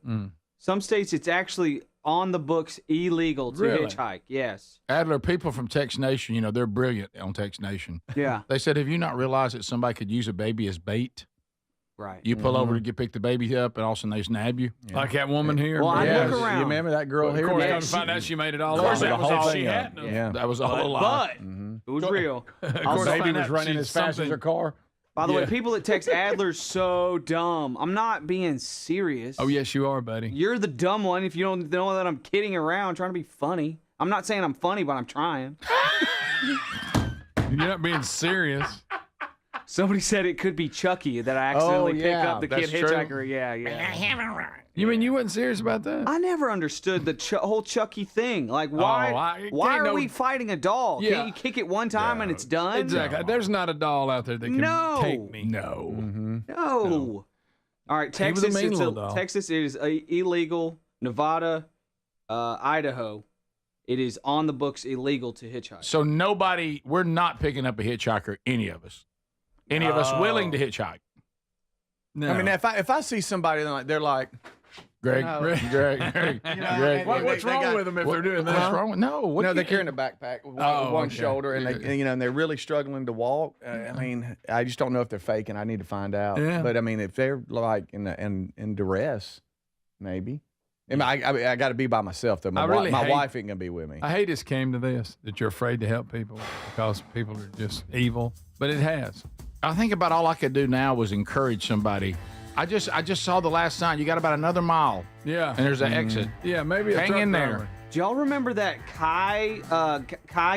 Some states it's actually on the books illegal to hitchhike. Yes. Adler, people from Tex Nation, they're brilliant on Tex Nation. Yeah. They said, have you not realized that somebody could use a baby as bait? Right. You pull over to pick the baby up, and all of a sudden they nab you. Yeah. Like that woman here. Well, I look around. You remember that girl here? Of course, come to find out she made it all up. Of course, that was all she had. Yeah, that was all a lie. But it was real. Of course, baby was running as fast as her car. By the way, people that text Adler's so dumb. I'm not being serious. Oh, yes, you are, buddy. You're the dumb one if you don't know that I'm kidding around, trying to be funny. I'm not saying I'm funny, but I'm trying. You're not being serious. Somebody said it could be Chucky, that I accidentally pick up the kid that's true. hitchhiker. Yeah. You mean you wasn't serious about that? I never understood the whole Chucky thing. Like, why are we fighting a doll? Yeah. Can't you kick it one time and it's done? Exactly. There's not a doll out there that can take me. No. No. All right, Texas. He was a mean little doll. Texas is illegal. Nevada, Idaho, it is on the books illegal to hitchhike. So we're not picking up a hitchhiker, any of us. Any of us willing to hitchhike. No. I mean, if I see somebody, they're like, Greg. What's wrong with them if they're doing that? What's wrong with they're carrying a backpack with one shoulder, and and they're really struggling to walk. I mean, I just don't know if they're faking. I need to find out. Yeah. But I mean, if they're like in duress, maybe. I mean, I got to be by myself though. My wife ain't gonna be with me. I hate this came to this, that you're afraid to help people because people are just evil, but it has. I think about all I could do now was encourage somebody. I just saw the last sign. You got about another mile. Yeah. And there's an exit. Yeah, maybe a Hang truck in driver. there. Do y'all remember that Kai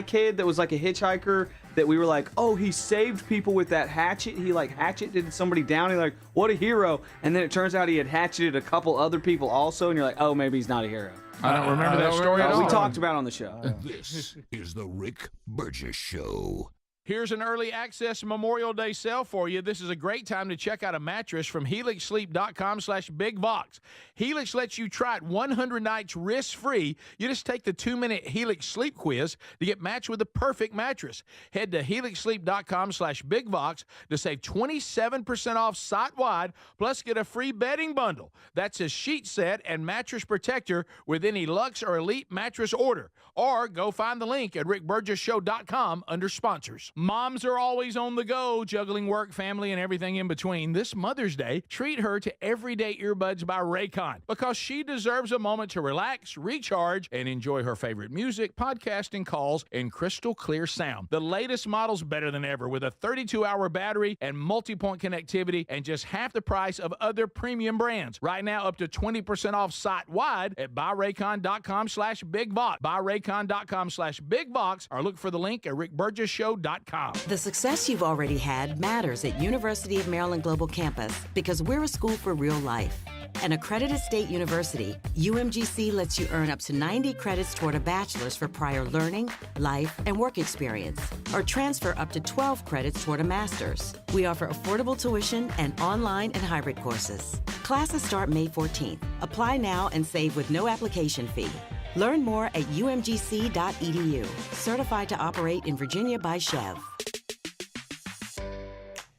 kid that was like a hitchhiker that we were like, oh, he saved people with that hatchet. He like hatcheted somebody down. He's like, what a hero. And then it turns out he had hatcheted a couple other people also. And you're like, oh, maybe he's not a hero. I don't remember that story at all. We talked about it on the show. This is the Rick Burgess Show. Here's an early access Memorial Day sale for you. This is a great time to check out a mattress from helixsleep.com/bigvox. Helix lets you try it 100 nights risk-free. You just take the 2-minute Helix sleep quiz to get matched with the perfect mattress. Head to helixsleep.com/bigvox to save 27% off site-wide, plus get a free bedding bundle. That's a sheet set and mattress protector with any Luxe or Elite mattress order. Or go find the link at rickburgessshow.com under sponsors. Moms are always on the go, juggling work, family, and everything in between. This Mother's Day, treat her to Everyday Earbuds by Raycon because she deserves a moment to relax, recharge, and enjoy her favorite music, podcasting calls, and crystal clear sound. The latest model's better than ever with a 32-hour battery and multi-point connectivity and just half the price of other premium brands. Right now, up to 20% off site-wide at buyraycon.com/bigvox. Buyraycon.com/bigvox or look for the link at rickburgessshow.com. The success you've already had matters at University of Maryland Global Campus because we're a school for real life. An accredited state university, UMGC lets you earn up to 90 credits toward a bachelor's for prior learning, life, and work experience, or transfer up to 12 credits toward a master's. We offer affordable tuition and online and hybrid courses. Classes start May 14th. Apply now and save with no application fee. Learn more at umgc.edu. Certified to operate in Virginia by Chev.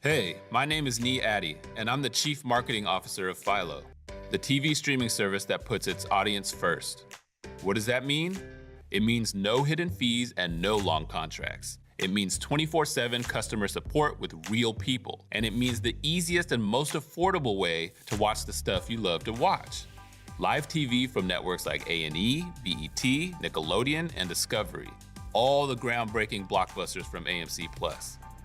Hey, my name is Nee Addy, and I'm the Chief Marketing Officer of Philo, the TV streaming service that puts its audience first. What does that mean? It means no hidden fees and no long contracts. It means 24/7 customer support with real people. And it means the easiest and most affordable way to watch the stuff you love to watch. Live TV from networks like A&E, BET, Nickelodeon, and Discovery. All the groundbreaking blockbusters from AMC+.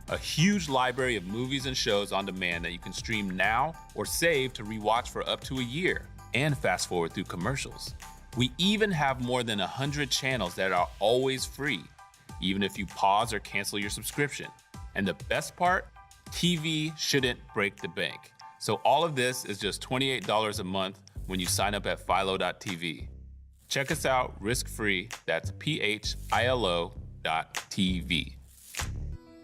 A huge library of movies and shows on demand that you can stream now or save to rewatch for up to a year, and fast forward through commercials. We even have more than 100 channels that are always free, even if you pause or cancel your subscription. And the best part, TV shouldn't break the bank. So all of this is just $28 a month when you sign up at philo.tv. Check us out risk-free. That's philo.tv.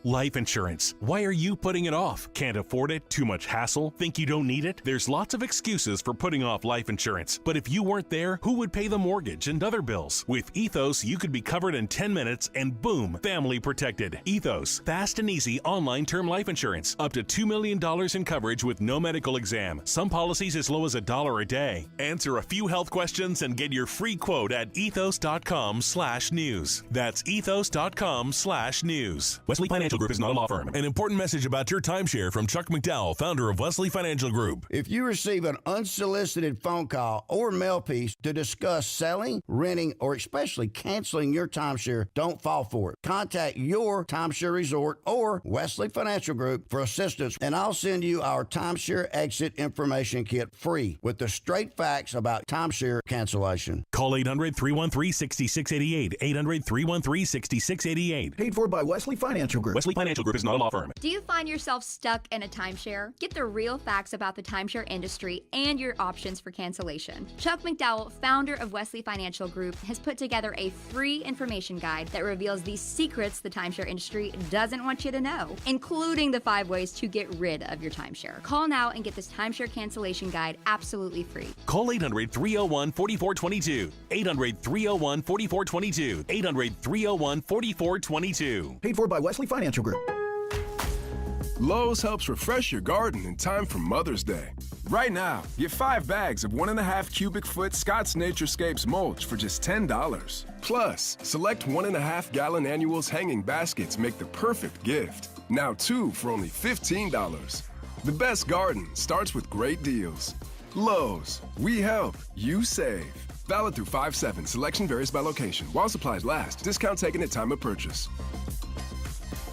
Life insurance. Why are you putting it off? Can't afford it? Too much hassle? Think you don't need it? There's lots of excuses for putting off life insurance. But if you weren't there, who would pay the mortgage and other bills? With Ethos, you could be covered in 10 minutes and boom, family protected. Ethos, fast and easy online term life insurance. Up to $2 million in coverage with no medical exam. Some policies as low as $1 a day. Answer a few health questions and get your free quote at ethos.com/news. That's ethos.com/news. Wesley Financial Group is not a law firm. An important message about your timeshare from Chuck McDowell, founder of Wesley Financial Group. If you receive an unsolicited phone call or mail piece to discuss selling, renting, or especially canceling your timeshare, don't fall for it. Contact your timeshare resort or Wesley Financial Group for assistance, and I'll send you our timeshare exit information kit free with the straight facts about timeshare cancellation. Call 800-313-6688. 800-313-6688. Paid for by Wesley Financial Group. Wesley Financial Group is not a law firm. Do you find yourself stuck in a timeshare? Get the real facts about the timeshare industry and your options for cancellation. Chuck McDowell, founder of Wesley Financial Group, has put together a free information guide that reveals the secrets the timeshare industry doesn't want you to know, including the 5 ways to get rid of your timeshare. Call now and get this timeshare cancellation guide absolutely free. Call 800-301-4422. 800-301-4422. 800-301-4422. Paid for by Wesley Financial Group. Lowe's helps refresh your garden in time for Mother's Day. Right now, get 5 bags of 1.5 cubic foot Scott's Naturescapes mulch for just $10. Plus, select 1.5 gallon annuals hanging baskets make the perfect gift. Now 2 for only $15. The best garden starts with great deals. Lowe's, we help, you save. Valid through 5/7. Selection varies by location. While supplies last. Discount taken at time of purchase.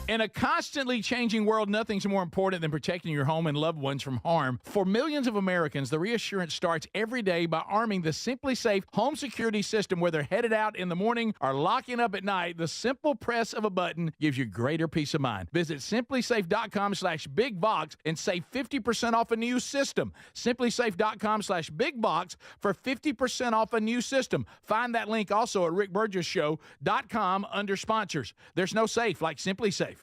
In a constantly changing world, nothing's more important than protecting your home and loved ones from harm. For millions of Americans, the reassurance starts every day by arming the Simply Safe home security system. Whether headed out in the morning or locking up at night, the simple press of a button gives you greater peace of mind. Visit simplysafe.com/bigbox and save 50% off a new system. simplysafe.com/bigbox for 50% off a new system. Find that link also at rickburgesshow.com under sponsors. There's no safe like Simply Safe.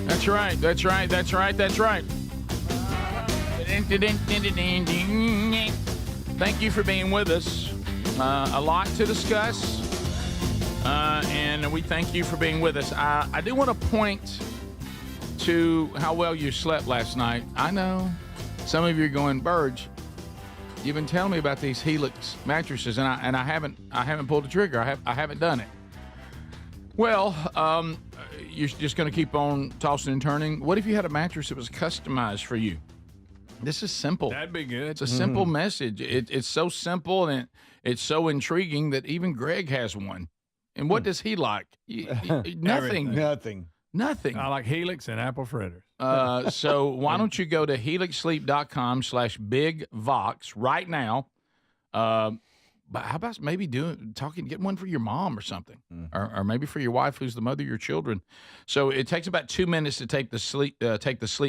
That's right. That's right. That's right. That's right. Thank you for being with us. A lot to discuss, and we thank you for being with us. I do want to point to how well you slept last night. I know some of you are going, Burge, you've been telling me about these Helix mattresses, and I haven't pulled the trigger. I haven't done it. Well, you're just going to keep on tossing and turning. What if you had a mattress that was customized for you? This is simple. That'd be good. It's a simple message. It's so simple and it's so intriguing that even Greg has one. And what does he like? Nothing. Nothing. I like Helix and apple fritters. So why don't you go to helixsleep.com/bigvox right now. But how about maybe get one for your mom or something, or maybe for your wife, who's the mother of your children. So it takes about 2 minutes to take the sleep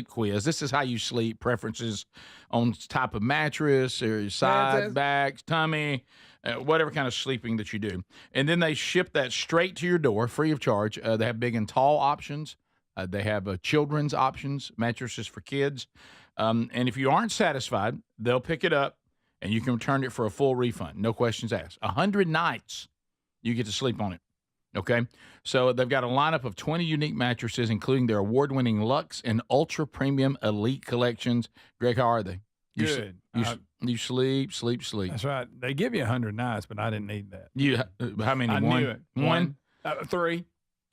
quiz. This is how you sleep, preferences on type of mattress, or side, back, tummy, whatever kind of sleeping that you do. And then they ship that straight to your door, free of charge. They have big and tall options. They have children's options, mattresses for kids. And if you aren't satisfied, they'll pick it up. And you can return it for a full refund. No questions asked. 100 nights, you get to sleep on it. Okay? So they've got a lineup of 20 unique mattresses, including their award-winning Luxe and Ultra Premium Elite collections. Greg, how are they? Good. You sleep. That's right. They give you 100 nights, but I didn't need that. How many? I knew it. One? 3.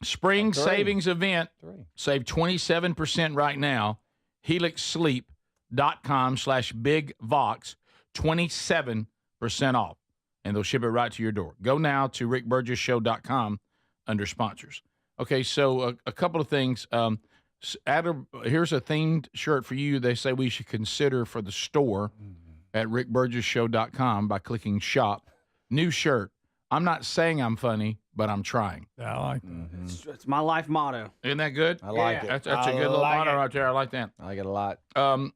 Spring savings event. Save 27% right now. helixsleep.com/bigvox. 27% off, and they'll ship it right to your door. Go now to rickburgesshow.com under sponsors. Okay, so a couple of things. Here's a themed shirt for you. They say we should consider for the store at rickburgesshow.com by clicking shop. New shirt. I'm not saying I'm funny, but I'm trying. Yeah, I like that. It's my life motto. Isn't that good? I like it. That's a good little motto right there. I like that. I like it a lot.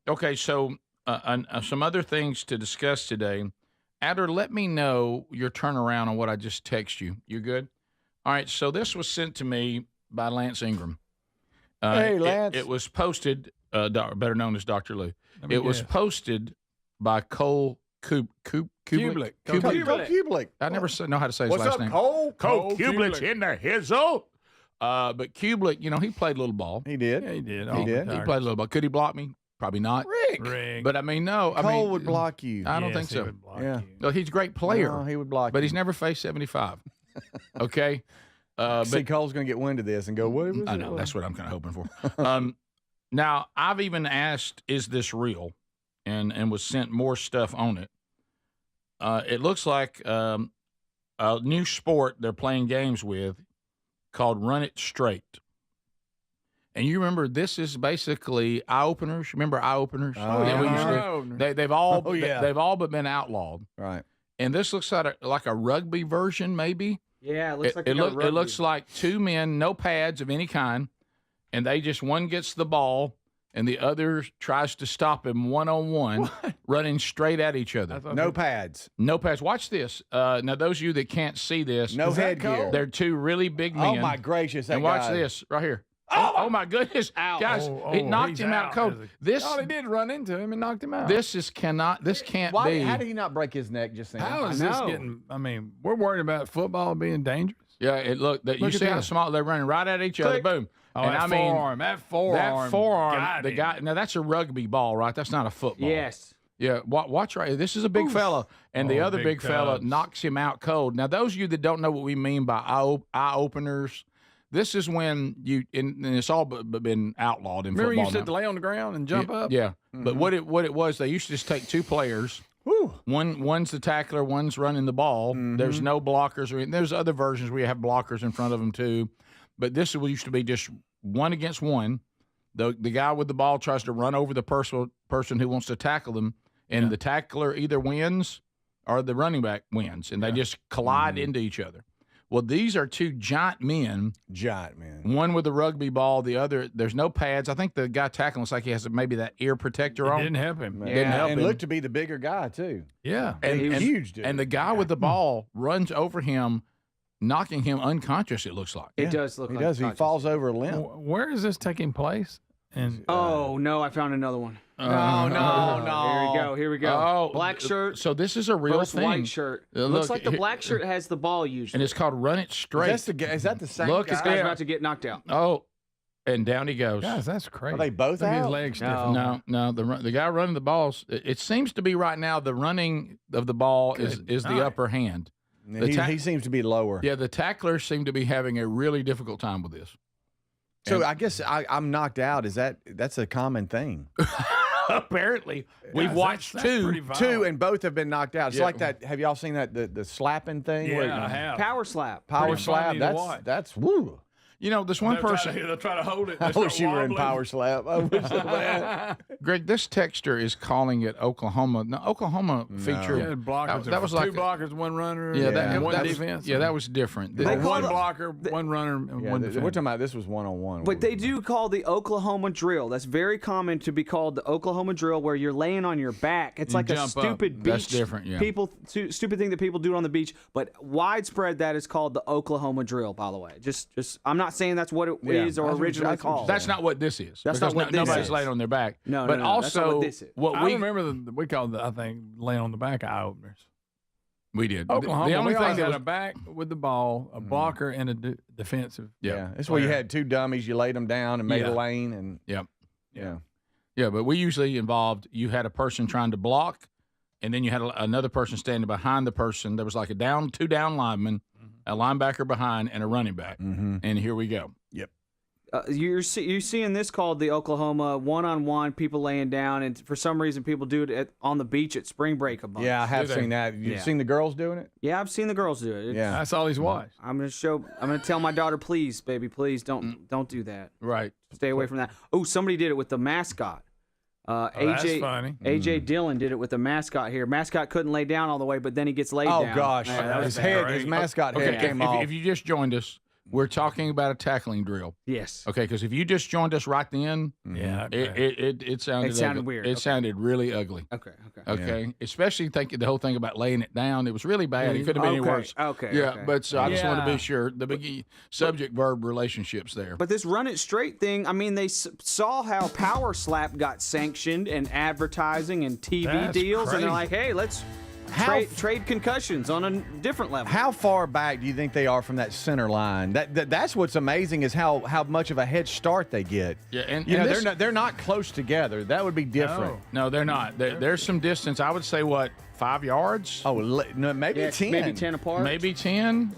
Okay, so some other things to discuss today. Adder, let me know your turnaround on what I just text you. You good? All right, so this was sent to me by Lance Ingram. Hey, Lance. It was posted, better known as Dr. Lou. It was posted by Cole Kublik. I never know how to say his last name. Cole? Cole Kublik's in there. Hizzle. But Kublik, he played a little ball. He did. Yeah, he did. He played a little ball. Could he block me? Probably not. Rick. But I mean, no. Cole would block you. I don't think so. He would block Yeah. you. No, he's a great player. No, he would block but you. he's never faced 75. Okay. See, Cole's going to get wind of this and go, what was it? I know. That's what I'm kind of hoping for. Now, I've even asked, is this real? And was sent more stuff on it. it looks like a new sport they're playing games with called Run It Straight. And you remember, this is basically eye openers. Remember eye openers? They've all but been outlawed. Right. And this looks like a rugby version, maybe. Yeah, it looks like it looks like two men, no pads of any kind, and one gets the ball, and the other tries to stop him one-on-one, running straight at each other. No pads. No pads. Watch this. Now, those of you that can't see this, no headgear. They're two really big men. Oh my gracious! And watch this right here. Oh my goodness, guys! It knocked him out cold. They did run into him and knocked him out. This can't be. How did he not break his neck just then? How is this getting? I mean, we're worried about football being dangerous. Yeah, you see how small they're running right at each other. Boom. Oh, and that forearm. The guy. Now that's a rugby ball, right? That's not a football. Yes. Yeah. Watch right. This is a big fella, and the other big fella knocks him out cold. Now, those of you that don't know what we mean by eye openers. This is when and it's all but been outlawed in football. Remember, you said to lay on the ground and jump up. Yeah, but what it was, they used to just take two players. One's the tackler, one's running the ball. There's no blockers, or there's other versions where you have blockers in front of them too. But this used to be just one against one. The guy with the ball tries to run over the person who wants to tackle them, and the tackler either wins or the running back wins, and they just collide into each other. Well, these are two giant men. One with a rugby ball, the other, there's no pads. I think the guy tackling looks like he has maybe that ear protector on. Didn't help him. Didn't help him. Looked to be the bigger guy, too. Yeah. And he was huge, dude. And the guy with the ball runs over him, knocking him unconscious, it looks like. It does look like he does. He falls over a limb. Where is this taking place? And no, I found another one. No. Here we go. Oh, black shirt. So this is a real First thing. white shirt. Looks like the black shirt has the ball usually. And it's called Run It Straight. Is that the same Look, guy? This guy's about to get knocked out. Oh, and down he goes. Guys, that's crazy. Are they both Look at out? his legs stiff. No. The guy running the balls. It seems to be right now the running of the ball is the upper hand. He seems to be lower. Yeah, the tacklers seem to be having a really difficult time with this. So I guess I'm knocked out. That's a common thing? Apparently, we've watched two, and both have been knocked out. It's like that. Have y'all seen that the slapping thing? Yeah, I have. Power slap. Power slap. That's woo. You know, this one person. They'll try to hold it. I wish you were in power slap. I wish so bad. Greg, this texter is calling it Oklahoma. Now, Oklahoma featured. Yeah, blockers. That was like two blockers, one runner. Yeah, one that defense. Was, yeah, that was different. One blocker, one runner, and one defense. We're talking about this was one-on-one. But they do call the Oklahoma drill. That's very common to be called the Oklahoma drill, where you're laying on your back. It's like a stupid beach. That's different. Yeah. Stupid thing that people do on the beach. But widespread, that is called the Oklahoma drill. By the way, just I'm not saying that's what it is or originally called. That's not what this is. That's not what this nobody's is. laying on their back. No, but also that's not what this is. I remember we called I think laying on the back eye openers. We did. Oklahoma. The only we thing that had was a back with the ball, a blocker, and a defensive. Yeah, that's where you had two dummies. You laid them down and made a lane, and yeah. But we usually involved. You had a person trying to block, and then you had another person standing behind the person. There was like two down linemen, a linebacker behind, and a running back. And here we go. Yep. You're seeing this called the Oklahoma one-on-one, people laying down, and for some reason people do it on the beach at spring break a bunch. Yeah, I have seen that. You've seen the girls doing it? Yeah, I've seen the girls do it. That's all he's watched. I'm gonna tell my daughter, please, baby, please don't do that. Right. Stay away from that. Oh, somebody did it with the mascot. That's funny. AJ Dillon did it with the mascot here. Mascot couldn't lay down all the way, but then he gets laid down. Oh gosh, his mascot head came off. If you just joined us, we're talking about a tackling drill. Yes. Okay, because if you just joined us right then, it sounded ugly. Weird. It sounded really ugly. Okay. Especially the whole thing about laying it down. It was really bad. It could have been any worse. Okay. But I just want to be sure the big subject-verb relationships there. But this Run It Straight thing, I mean, they saw how Power Slap got sanctioned and advertising and TV deals, and they're like, hey, let's trade concussions on a different level. How far back do you think they are from that center line? That's what's amazing is how much of a head start they get. Yeah, and they're not close together. That would be different. No, they're not. There's some distance. I would say 5 yards. Oh, no, maybe 10. Maybe 10 apart. Maybe 10.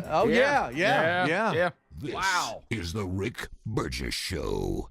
Oh yeah. This wow. is the Rick Burgess Show.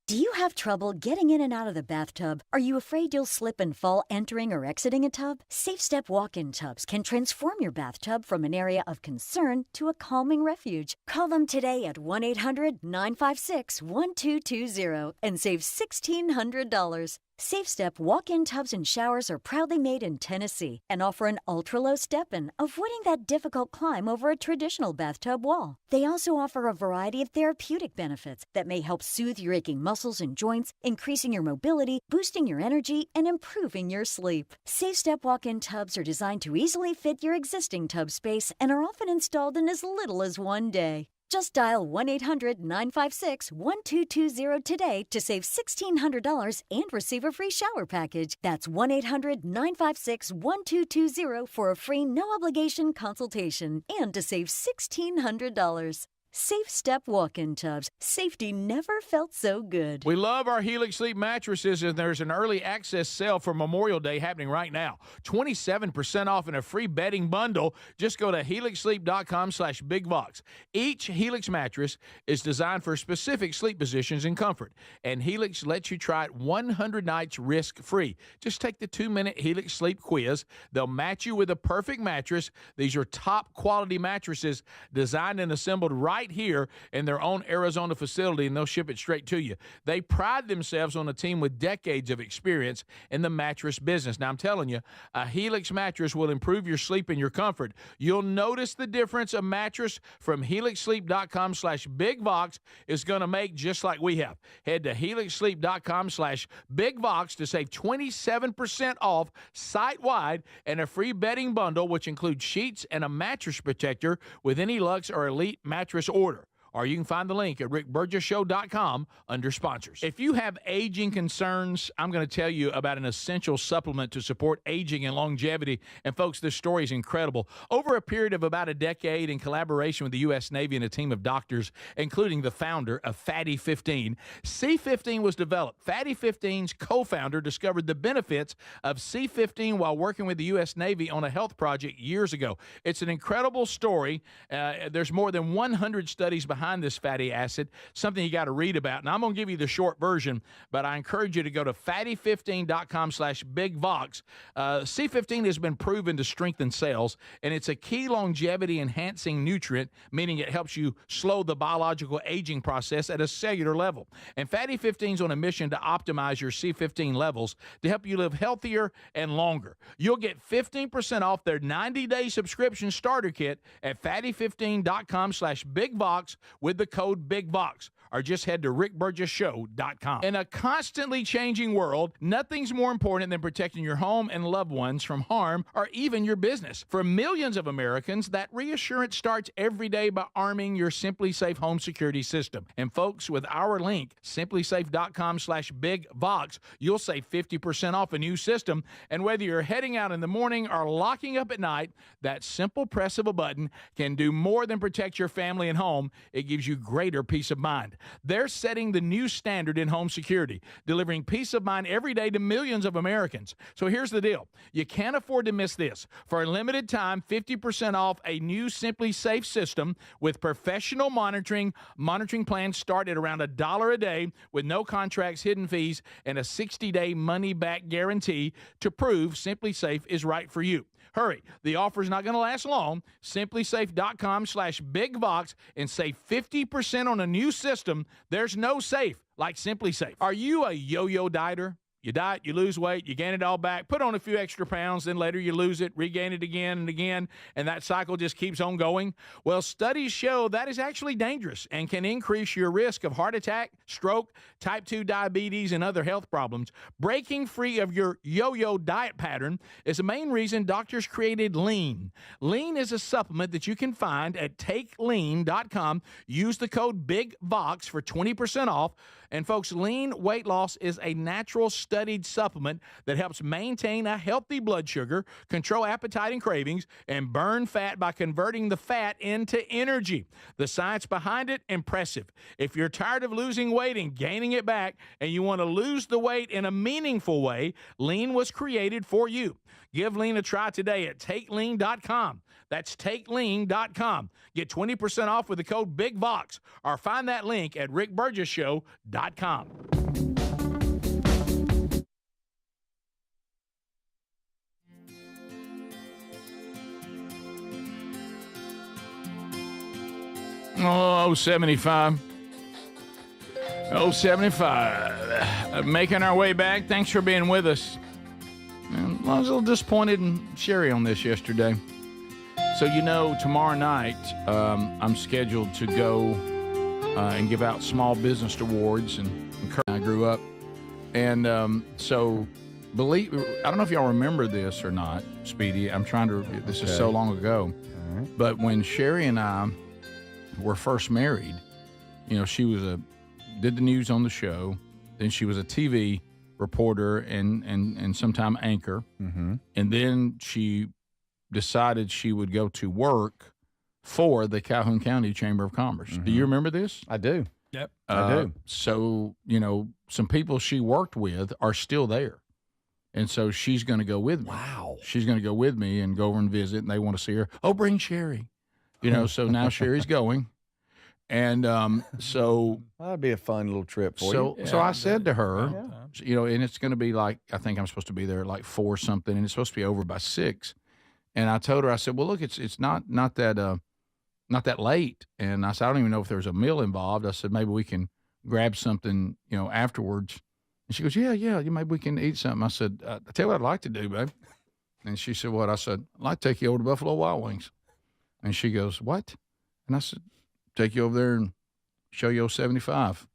Do you have trouble getting in and out of the bathtub? Are you afraid you'll slip and fall entering or exiting a tub? SafeStep walk-in tubs can transform your bathtub from an area of concern to a calming refuge. Call them today at 1-800-956-1220 and save $1,600. SafeStep walk-in tubs and showers are proudly made in Tennessee and offer an ultra-low step-in, avoiding that difficult climb over a traditional bathtub wall. They also offer a variety of therapeutic benefits that may help soothe your aching muscles and joints, increasing your mobility, boosting your energy, and improving your sleep. SafeStep walk-in tubs are designed to easily fit your existing tub space and are often installed in as little as one day. Just dial 1-800-956-1220 today to save $1,600 and receive a free shower package. That's 1-800-956-1220 for a free no-obligation consultation and to save $1,600. SafeStep walk-in tubs. Safety never felt so good. We love our Helix Sleep mattresses, and there's an early access sale for Memorial Day happening right now. 27% off and a free bedding bundle. Just go to helixsleep.com/bigvox. Each Helix mattress is designed for specific sleep positions and comfort, and Helix lets you try it 100 nights risk-free. Just take the 2-minute Helix Sleep quiz. They'll match you with a perfect mattress. These are top-quality mattresses designed and assembled right here in their own Arizona facility, and they'll ship it straight to you. They pride themselves on a team with decades of experience in the mattress business. Now, I'm telling you, a Helix mattress will improve your sleep and your comfort. You'll notice the difference a mattress from helixsleep.com/bigvox is going to make, just like we have. Head to helixsleep.com/bigvox to save 27% off site-wide and a free bedding bundle, which includes sheets and a mattress protector with any Luxe or Elite mattress order. Or you can find the link at rickburgessshow.com under sponsors. If you have aging concerns, I'm going to tell you about an essential supplement to support aging and longevity. And folks, this story is incredible. Over a period of about a decade, in collaboration with the U.S. Navy and a team of doctors, including the founder of Fatty 15, C15 was developed. Fatty 15's co-founder discovered the benefits of C15 while working with the U.S. Navy on a health project years ago. It's an incredible story. There's more than 100 studies behind this fatty acid, something you got to read about. And I'm going to give you the short version, but I encourage you to go to fatty15.com/bigvox. C15 has been proven to strengthen cells, and it's a key longevity-enhancing nutrient, meaning it helps you slow the biological aging process at a cellular level. And Fatty 15 is on a mission to optimize your C15 levels to help you live healthier and longer. You'll get 15% off their 90-day subscription starter kit at fatty15.com/bigvox with the code BIGVOX, or just head to rickburgessshow.com. In a constantly changing world, nothing's more important than protecting your home and loved ones from harm or even your business. For millions of Americans, that reassurance starts every day by arming your SimpliSafe home security system. And folks, with our link, simplysafe.com/bigvox, you'll save 50% off a new system. And whether you're heading out in the morning or locking up at night, that simple press of a button can do more than protect your family and home. It gives you greater peace of mind. They're setting the new standard in home security, delivering peace of mind every day to millions of Americans. So here's the deal. You can't afford to miss this. For a limited time, 50% off a new SimpliSafe system with professional monitoring. Monitoring plans start at around $1 a day with no contracts, hidden fees, and a 60-day money-back guarantee to prove SimpliSafe is right for you. Hurry. The offer's not going to last long. simplysafe.com/bigvox and save 50% on a new system. There's no safe like SimpliSafe. Are you a yo-yo dieter? You diet, you lose weight, you gain it all back, put on a few extra pounds, then later you lose it, regain it again and again, and that cycle just keeps on going? Well, studies show that is actually dangerous and can increase your risk of heart attack, stroke, type 2 diabetes, and other health problems. Breaking free of your yo-yo diet pattern is the main reason doctors created Lean. Lean is a supplement that you can find at takelean.com. Use the code BIGVOX for 20% off. And folks, Lean weight loss is a natural study studied supplement that helps maintain a healthy blood sugar, control appetite and cravings, and burn fat by converting the fat into energy. The science behind it, impressive. If you're tired of losing weight and gaining it back, and you want to lose the weight in a meaningful way, Lean was created for you. Give Lean a try today at TakeLean.com. That's TakeLean.com. Get 20% off with the code BIGVOX, or find that link at RickBurgessShow.com. Oh, 75. Oh, 75. Making our way back. Thanks for being with us. I was a little disappointed in Sherry on this yesterday. So, tomorrow night I'm scheduled to go and give out small business awards. And I grew up. And I don't know if y'all remember this or not, Speedy. This is so long ago. Right. But when Sherry and I were first married, she was did the news on the show. Then she was a TV reporter and sometime anchor. Mm-hmm. And then she decided she would go to work for the Calhoun County Chamber of Commerce. Mm-hmm. Do you remember this? I do. Yep. I do. So, some people she worked with are still there. And so she's going to go with me. Wow. She's going to go with me and go over and visit, and they want to see her. Oh, bring Sherry. So now Sherry's going. And so that'd be a fun little trip for you. So I said to her, and it's going to be like, I think I'm supposed to be there at like 4 something, and it's supposed to be over by 6. And I told her, I said, well, look, it's not that late. And I said, I don't even know if there's a meal involved. I said, maybe we can grab something, afterwards. And she goes, yeah, maybe we can eat something. I said, I tell you what I'd like to do, babe. And she said, what? I said, I'd like to take you over to Buffalo Wild Wings. And she goes, what? And I said, take you over there and show you 75.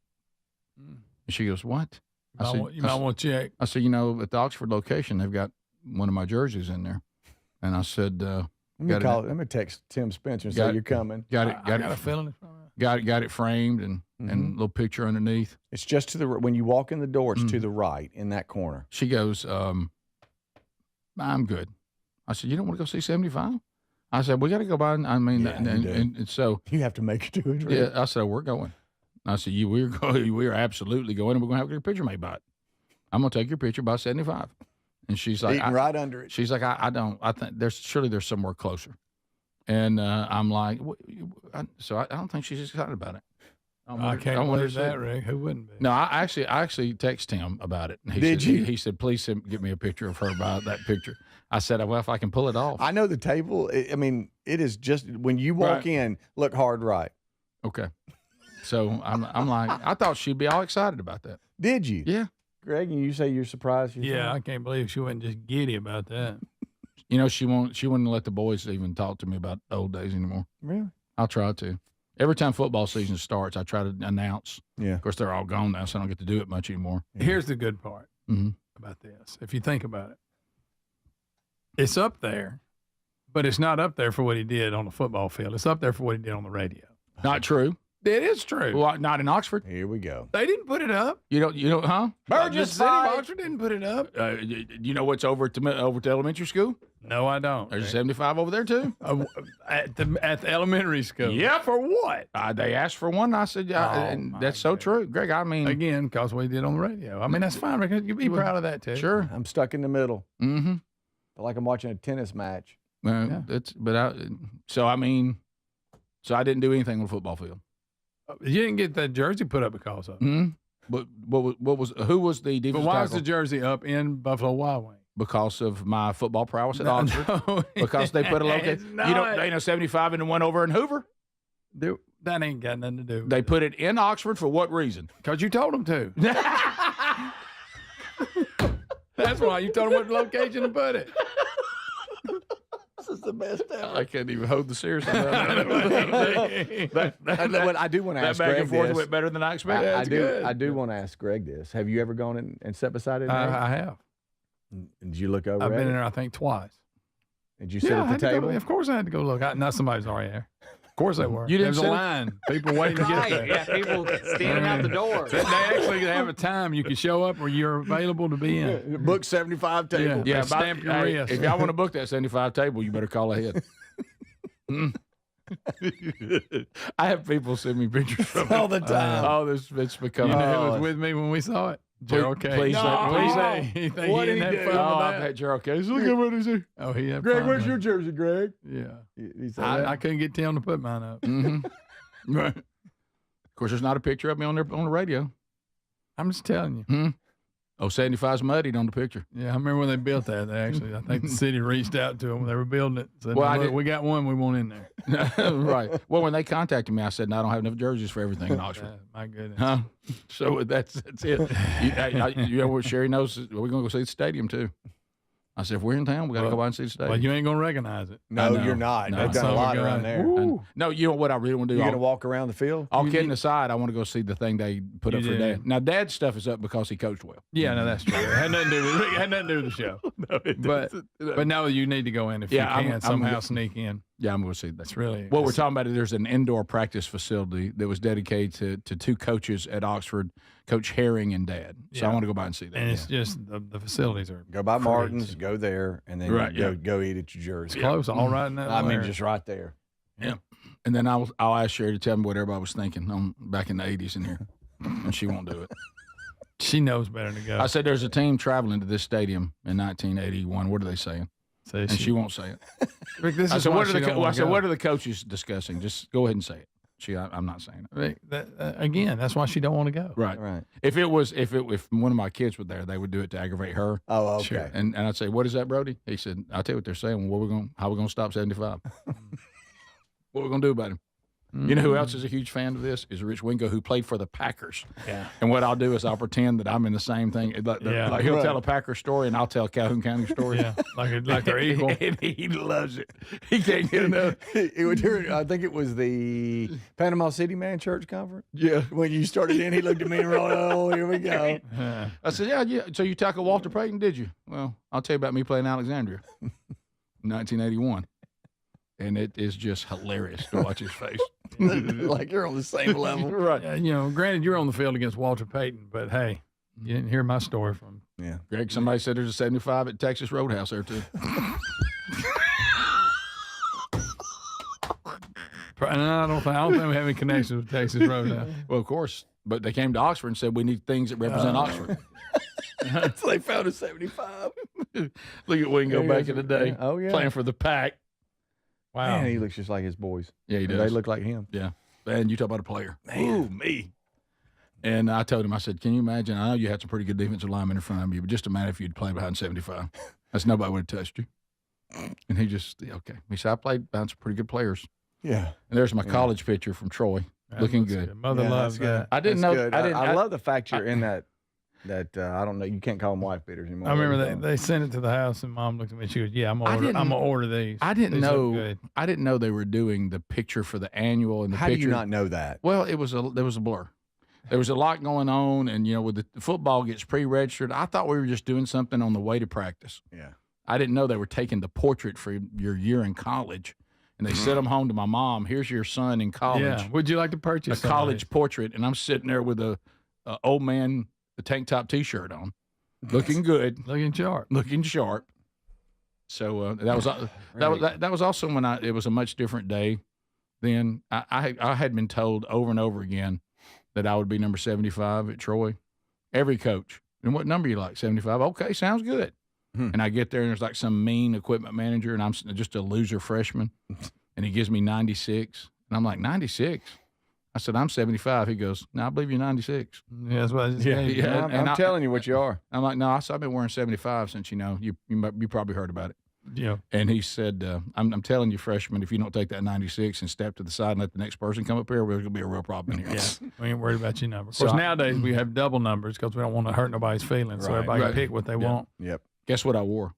And she goes, what? You might want to check. I said, at the Oxford location, they've got one of my jerseys in there. And I said, let me text Tim Spencer and say you're coming. Got it. Got a feeling. Got it framed and a little picture underneath. It's just to the when you walk in the door, it's to the right in that corner. She goes, I'm good. I said, you don't want to go see 75? I said, we got to go by. And so you have to make it to it. Right? Yeah, I said, we're going. I said, we're going. We are absolutely going, and we're going to have your picture made by it. I'm going to take your picture by 75. And she's like, eating right under it. She's like, I think there's somewhere closer. And I'm like, so I don't think she's excited about it. I can't believe that, Rick. Who wouldn't be? No, I actually texted him about it. Did you? He said, please get me a picture of her by that picture. I said, well, if I can pull it off. I know the table. I mean, it is just when you walk in, look hard right. Okay. So I'm like, I thought she'd be all excited about that. Did you? Yeah. Greg, and you say you're surprised? I can't believe she wasn't just giddy about that. She wouldn't let the boys even talk to me about old days anymore. Really? I'll try to. Every time football season starts, I try to announce. Yeah. Of course, they're all gone now, so I don't get to do it much anymore. Here's the good part about this. If you think about it, it's up there, but it's not up there for what he did on the football field. It's up there for what he did on the radio. Not true. It is true. Well, not in Oxford. Here we go. They didn't put it up. You don't, huh? Burgess the city of Oxford didn't put it up. You know what's over to elementary school? No, I don't. There's a 75 over there too. At the elementary school. Yeah, for what? They asked for one. I said, and that's so true, Greg. I mean, again, because what he did on the radio. I mean, that's fine. You be proud of that too. Sure. I'm stuck in the middle. Mm-hmm. Feel like I'm watching a tennis match. So I didn't do anything on the football field. You didn't get that jersey put up because of it. Mm-hmm. But who was the defensive But why tackle? was the jersey up in Buffalo Wild Wings? Because of my football prowess at Oxford. No, because they put a location. They ain't a 75 and the one over in Hoover. That ain't got nothing to do with They put it in Oxford for what reason? Because you told them to. That's why you told them what location to put it. This is the best ever. I can't even hold the serious. I do want to ask that back Greg and forth this. went better than I expected. I do want to ask Greg this. Have you ever gone and sat beside it? I have. Did you look over? I've been in it? there, I think, twice. Did you sit at the table? Of course, I had to go look. Not somebody's already there. Of course they were. You didn't There's a sit- line. People waiting to get there. Yeah, people standing out the door. They actually have a time you can show up where you're available to be in. Book 75 table. Yeah, Yeah, stamp your hey, wrist. if y'all want to book that 75 table, you better call ahead. I have people send me pictures from All the time. It's become. You know who was with me when we saw it? Gerald K. Please say. You think What he did didn't he have do? fun Oh, with I that? bet Gerald K. Look at what he said. Oh, he had Greg, fun where's with your it. jersey, Greg? Yeah. He said that. I couldn't get Tim to put mine up. Mm-hmm. Right. Of course, there's not a picture of me on the radio. I'm just telling you. Oh, 75's muddied on the picture. Yeah, I remember when they built that. I think the city reached out to them when they were building it. Said, Well, I "Look, did- we got one we want in there." Right. Well, when they contacted me, I said, no, I don't have enough jerseys for everything in Oxford. My goodness. Huh? So that's it. You know what Sherry knows? We're going to go see the stadium, too. I said, if we're in town, we got to go by and see the stadium. Well, you ain't going to recognize it. No, I know. you're not. No. They've done a So lot we're around going, there. woo. No, you know what I really want to do? You're going to walk around the field? All kidding aside, I want to go see the thing they put up You for do. Dad. Now, Dad's stuff is up because he coached well. Yeah, no, that's true. It had nothing to do with the show. But no, you need to go in if Yeah, you can I'm somehow gonna- sneak in. Yeah, I'm going to see that. That's really What we're talking about, there's an indoor practice facility that was dedicated to two coaches at Oxford, Coach Herring and Dad. So I Yeah. want to go by and see that. And it's just the facilities are Go by crazy. Martin's, go there, and then Right, go eat at your jersey. It's close, all right in that I mean, area. just right there. Yeah. And then I'll ask Sherry to tell me what everybody was thinking back in the 80s in here. And she won't do it. She knows better to go. I said, there's a team traveling to this stadium in 1981. What are they saying? Say And she won't say it. Rick, this I is said, why what are she the don't wanna go. what are the coaches discussing? Just go ahead and say it. I'm not saying it. Rick, again, that's why she don't want to go. Right. Right. If one of my kids were there, they would do it to aggravate her. Oh, okay. Sure. And I'd say, what is that, Brody? He said, I'll tell you what they're saying. How we gonna stop 75? What we gonna do about him? You know who else is a huge fan of this? Is Rich Wingo, who played for the Packers. Yeah. And what I'll do is I'll pretend that I'm in the same thing. Like he'll tell a Packer story and I'll tell a Calhoun County story. Yeah, like they're equal. And he loves it. He can't get enough. It was during, I think it was the Panama City Man Church Conference. Yeah. When you started in, he looked at me and wrote, oh, here we go. I said, yeah. So you tackled Walter Payton, did you? Well, I'll tell you about me playing Alexandria in 1981. And it is just hilarious to watch his face. Like you're on the same level. Right. Granted, you're on the field against Walter Payton, but hey, you didn't hear my story from. Yeah. Greg, somebody said there's a 75 at Texas Roadhouse there, too. And I don't think we have any connections with Texas Roadhouse. Well, of course. But they came to Oxford and said, we need things that represent Oxford. So they found a 75. Look at Wingo back in the day. Oh, yeah. Playing for the Pack. Wow. Man, he looks just like his boys. Yeah, he does. They look like him. Yeah. And you talk about a player. Ooh, me. And I told him, I said, can you imagine? I know you had some pretty good defensive linemen in front of you, but just imagine if you'd played behind 75. That's nobody would have touched you. And he just, okay. He said, I played behind some pretty good players. Yeah. And there's my college picture from Troy, looking good. Mother loves that. I didn't know. I love the fact you're in that I don't know. You can't call them wife beaters anymore. I remember they sent it to the house, and Mom looked at me. She goes, "Yeah, I'm gonna order these." I didn't These look know. good. I didn't know they were doing the picture for the annual and the How picture. do you not know that? Well, there was a blur. There was a lot going on, and with the football gets pre-registered. I thought we were just doing something on the way to practice. Yeah. I didn't know they were taking the portrait for your year in college, and they sent them home to my mom. Here's your son in college. Yeah. Would you like to purchase a college portrait? And I'm sitting there with a old man, a tank top T-shirt on, looking good, looking sharp. So that was also when it was a much different day. Then I had been told over and over again that I would be number 75 at Troy. Every coach. And what number you like? 75. Okay, sounds good. And I get there and there's like some mean equipment manager, and I'm just a loser freshman, and he gives me 96, and I'm like 96. I said, I'm 75. He goes, no, I believe you're 96. Yeah, that's what I just gave you. Yeah, I'm telling you what you are. I'm like, no, I've been wearing 75 since you probably heard about it. Yeah. And he said, I'm telling you, freshman, if you don't take that 96 and step to the side and let the next person come up here, there's going to be a real problem in here. Yeah, we ain't worried about your number. Of course, nowadays we have double numbers because we don't want to hurt nobody's feelings, so everybody can pick what they want. Yep. Guess what I wore?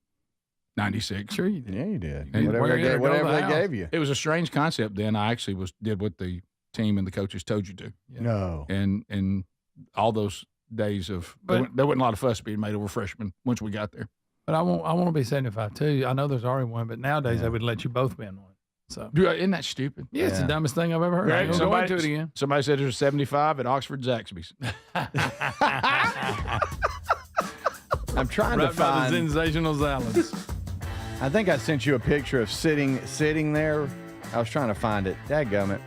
96. Sure you did. Yeah, you did. And Whatever they gave you. It was a strange concept then. I actually did what the team and the coaches told you to. Yeah. No. And all those days of there wasn't a lot of fuss being made over freshmen once we got there. But I want to be 75 too. I know there's already one, but nowadays they would let you both be in one. So Isn't that stupid? yeah, it's the dumbest thing I've ever heard. I ain't gonna go into it again. Somebody said there's 75 at Oxford Zaxby's. I'm trying to Right by find the sensational salads. I think I sent you a picture of sitting there. I was trying to find it. Dadgummit.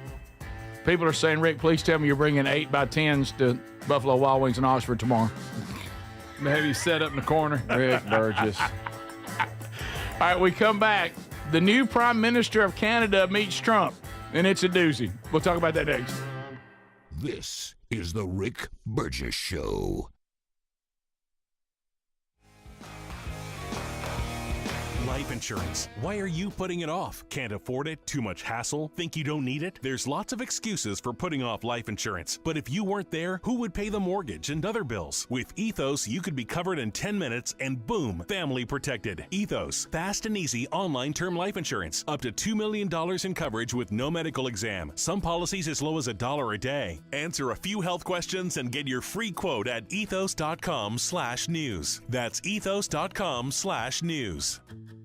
People are saying, Rick, please tell me you're bringing 8x10s to Buffalo Wild Wings in Oxford tomorrow. Maybe set up in the corner. Rick Burgess. All right, we come back. The new Prime Minister of Canada meets Trump, and it's a doozy. We'll talk about that next. This is the Rick Burgess Show. Life insurance. Why are you putting it off? Can't afford it? Too much hassle? Think you don't need it? There's lots of excuses for putting off life insurance. But if you weren't there, who would pay the mortgage and other bills? With Ethos, you could be covered in 10 minutes and boom, family protected. Ethos, fast and easy online term life insurance. Up to $2 million in coverage with no medical exam. Some policies as low as $1 a day. Answer a few health questions and get your free quote at ethos.com/news. That's ethos.com/news.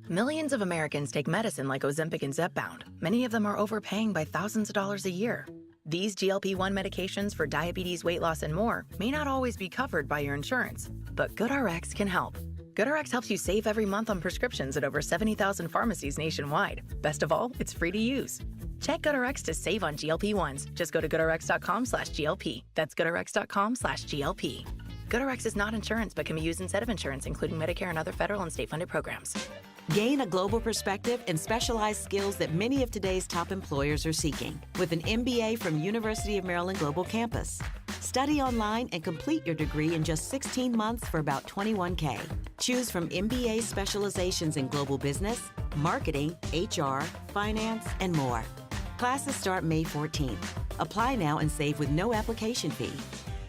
Millions of Americans take medicine like Ozempic and Zepbound. Many of them are overpaying by thousands of dollars a year. These GLP-1 medications for diabetes, weight loss, and more may not always be covered by your insurance, but GoodRx can help. GoodRx helps you save every month on prescriptions at over 70,000 pharmacies nationwide. Best of all, it's free to use. Check GoodRx to save on GLP-1s. Just go to goodrx.com/GLP. That's goodrx.com/GLP. GoodRx is not insurance but can be used instead of insurance, including Medicare and other federal and state-funded programs. Gain a global perspective and specialized skills that many of today's top employers are seeking with an MBA from University of Maryland Global Campus. Study online and complete your degree in just 16 months for about $21K. Choose from MBA specializations in global business, marketing, HR, finance, and more. Classes start May 14th. Apply now and save with no application fee.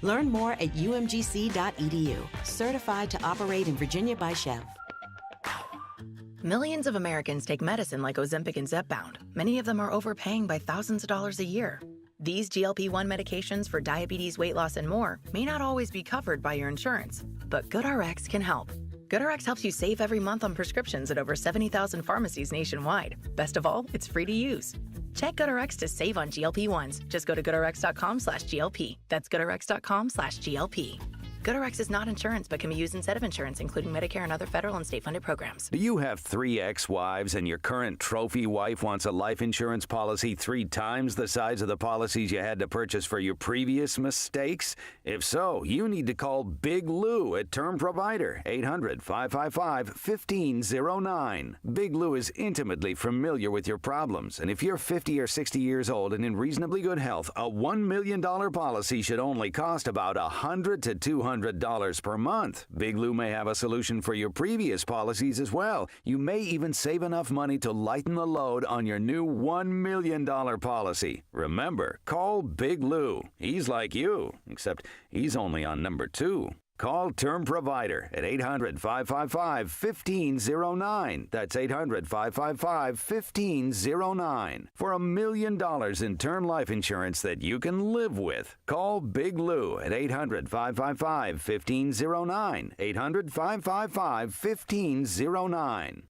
Learn more at umgc.edu. Certified to operate in Virginia by Chev. Millions of Americans take medicine like Ozempic and Zepbound. Many of them are overpaying by thousands of dollars a year. These GLP-1 medications for diabetes, weight loss, and more may not always be covered by your insurance, but GoodRx can help. GoodRx helps you save every month on prescriptions at over 70,000 pharmacies nationwide. Best of all, it's free to use. Check GoodRx to save on GLP-1s. Just go to goodrx.com/GLP. That's goodrx.com/GLP. GoodRx is not insurance but can be used instead of insurance, including Medicare and other federal and state-funded programs. Do you have 3 ex-wives and your current trophy wife wants a life insurance policy 3 times the size of the policies you had to purchase for your previous mistakes? If so, you need to call Big Lou at Term Provider, 800-555-1509. Big Lou is intimately familiar with your problems, and if you're 50 or 60 years old and in reasonably good health, a $1 million policy should only cost about $100 to $200 per month. Big Lou may have a solution for your previous policies as well. You may even save enough money to lighten the load on your new $1 million policy. Remember, call Big Lou. He's like you, except he's only on number 2. Call Term Provider at 800-555-1509. That's 800-555-1509. For $1 million in term life insurance that you can live with. Call Big Lou at 800-555-1509. 800-555-1509.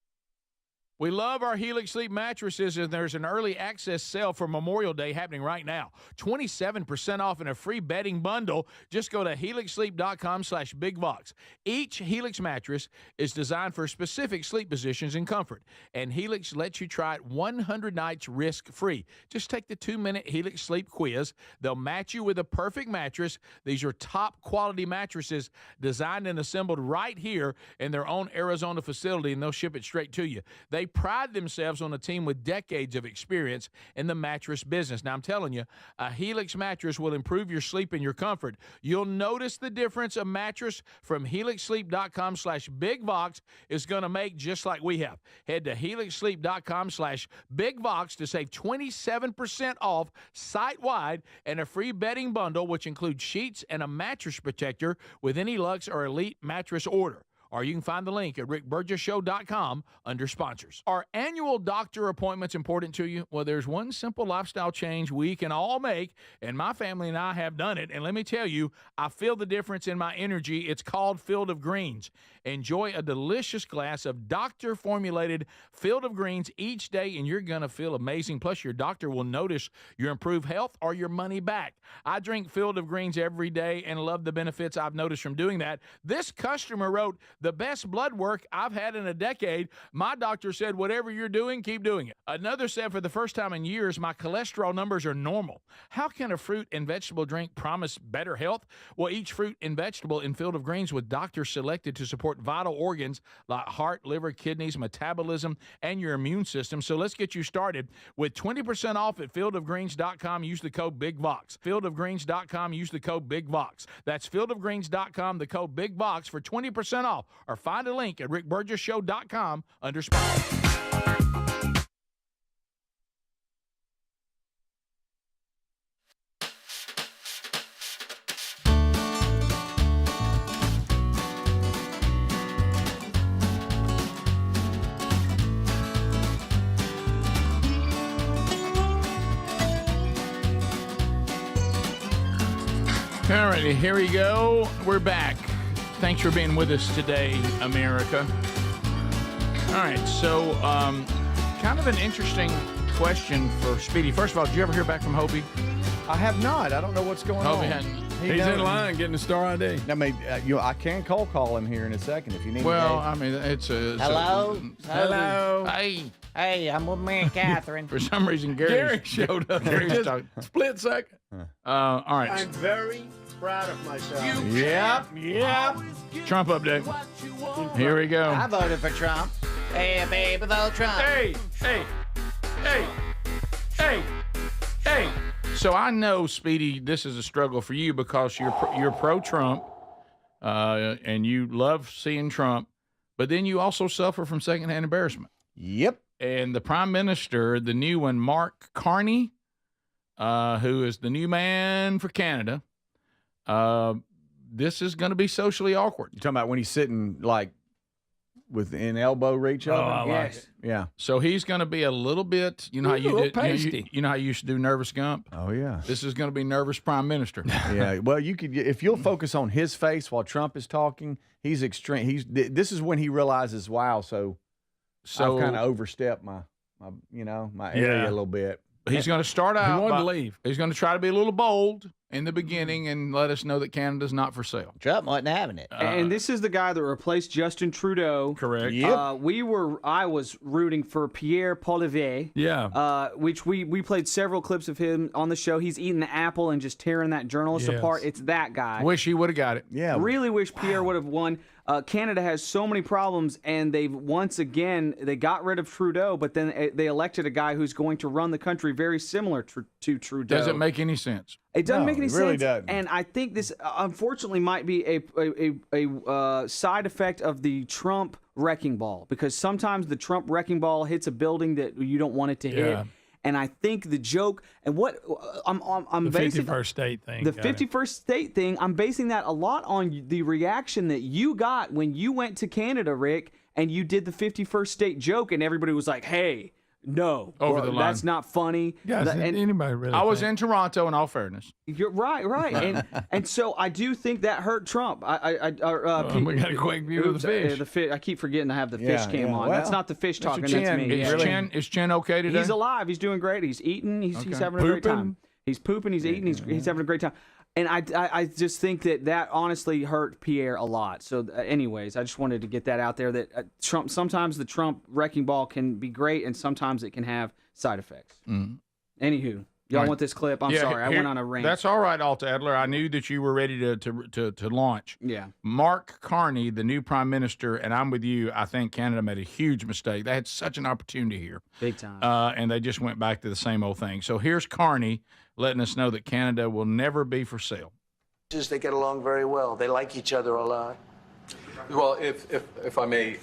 We love our Helix Sleep mattresses, and there's an early access sale for Memorial Day happening right now. 27% off and a free bedding bundle. Just go to helixsleep.com/bigbox. Each Helix mattress is designed for specific sleep positions and comfort, and Helix lets you try it 100 nights risk-free. Just take the 2-minute Helix Sleep quiz. They'll match you with a perfect mattress. These are top-quality mattresses designed and assembled right here in their own Arizona facility, and they'll ship it straight to you. They pride themselves on a team with decades of experience in the mattress business. Now, I'm telling you, a Helix mattress will improve your sleep and your comfort. You'll notice the difference a mattress from helixsleep.com/bigbox is going to make, just like we have. Head to helixsleep.com/bigbox to save 27% off site-wide and a free bedding bundle, which includes sheets and a mattress protector with any Luxe or Elite mattress order. or you can find the link at rickburgessshow.com under sponsors. Are annual doctor appointments important to you? Well, there's one simple lifestyle change we can all make, and my family and I have done it. And let me tell you, I feel the difference in my energy. It's called Field of Greens. Enjoy a delicious glass of doctor-formulated Field of Greens each day, and you're going to feel amazing. Plus, your doctor will notice your improved health or your money back. I drink Field of Greens every day and love the benefits I've noticed from doing that. This customer wrote, the best blood work I've had in a decade. My doctor said, whatever you're doing, keep doing it. Another said, for the first time in years, my cholesterol numbers are normal. How can a fruit and vegetable drink promise better health? Well, each fruit and vegetable in Field of Greens with doctors selected to support vital organs like heart, liver, kidneys, metabolism, and your immune system. So let's get you started with 20% off at fieldofgreens.com. Use the code BIGVOX. Fieldofgreens.com. Use the code BIGVOX. That's fieldofgreens.com, the code BIGVOX for 20% off. Or find a link at rickburgessshow.com under sponsors. All right, here we go. We're back. Thanks for being with us today, America. All right, so kind of an interesting question for Speedy. First of all, did you ever hear back from Hobie? I have not. I don't know what's going on. He's in line getting a star ID. I mean, I can call him here in a second if you need. Well, I mean, it's a hello. Hey, I'm with me and Catherine. For some reason, Gary showed up. Just split second. All right. I'm very proud of myself. Yep. Trump update. Here we go. I voted for Trump. Hey, baby, vote Trump. Hey. So I know, Speedy, this is a struggle for you because you're pro-Trump, and you love seeing Trump, but then you also suffer from secondhand embarrassment. Yep. And the Prime Minister, the new one, Mark Carney, who is the new man for Canada, this is going to be socially awkward. You're talking about when he's sitting like within elbow reach of him? I like it. Yeah. So he's going to be a little bit, you know how you did, you know how you used to do Nervous Gump? Oh yeah. This is going to be Nervous Prime Minister. Yeah. Well, you could, if you'll focus on his face while Trump is talking, he's extreme. This is when he realizes, wow, so I've kind of overstepped my area a little bit. He's going to start out. He wanted to leave. He's going to try to be a little bold in the beginning and let us know that Canada's not for sale. Trump wasn't having it. And this is the guy that replaced Justin Trudeau. Correct. Yep. I was rooting for Pierre Poilievre. Yeah. Which we played several clips of him on the show. He's eating the apple and just tearing that journalist apart. It's that guy. Wish he would have got it. Yeah. Really wish Pierre would have won. Canada has so many problems, and they've once again they got rid of Trudeau, but then they elected a guy who's going to run the country very similar to Trudeau. Doesn't make any sense. It doesn't make any sense. Really doesn't. And I think this, unfortunately, might be a side effect of the Trump wrecking ball, because sometimes the Trump wrecking ball hits a building that you don't want it to hit. And I think the joke and what I'm the basing 51st state thing. the 51st state thing. I'm basing that a lot on the reaction that you got when you went to Canada, Rick, and you did the 51st state joke, and everybody was like, "Hey, no, Over the line. That's not funny." Yes, anybody really? I was in Toronto, in all fairness. You're right, and so I do think that hurt Trump. We got a quick view of the fish. I keep forgetting to have the fish cam on. Well, that's not the fish talking. Chin. That's me. Is Chin okay today? He's alive. He's doing great. He's eating. He's having a great time. He's pooping. He's eating. He's having a great time. And I just think that honestly hurt Pierre a lot. So, anyways, I just wanted to get that out there that Trump. Sometimes the Trump wrecking ball can be great, and sometimes it can have side effects. Anywho, y'all want this clip? I'm sorry, I went on a rant. That's all right, Alt Adler. I knew that you were ready to launch. Yeah. Mark Carney, the new prime minister, and I'm with you. I think Canada made a huge mistake. They had such an opportunity here, big time, and they just went back to the same old thing. So here's Carney letting us know that Canada will never be for sale. They get along very well. They like each other a lot. Well, if I may,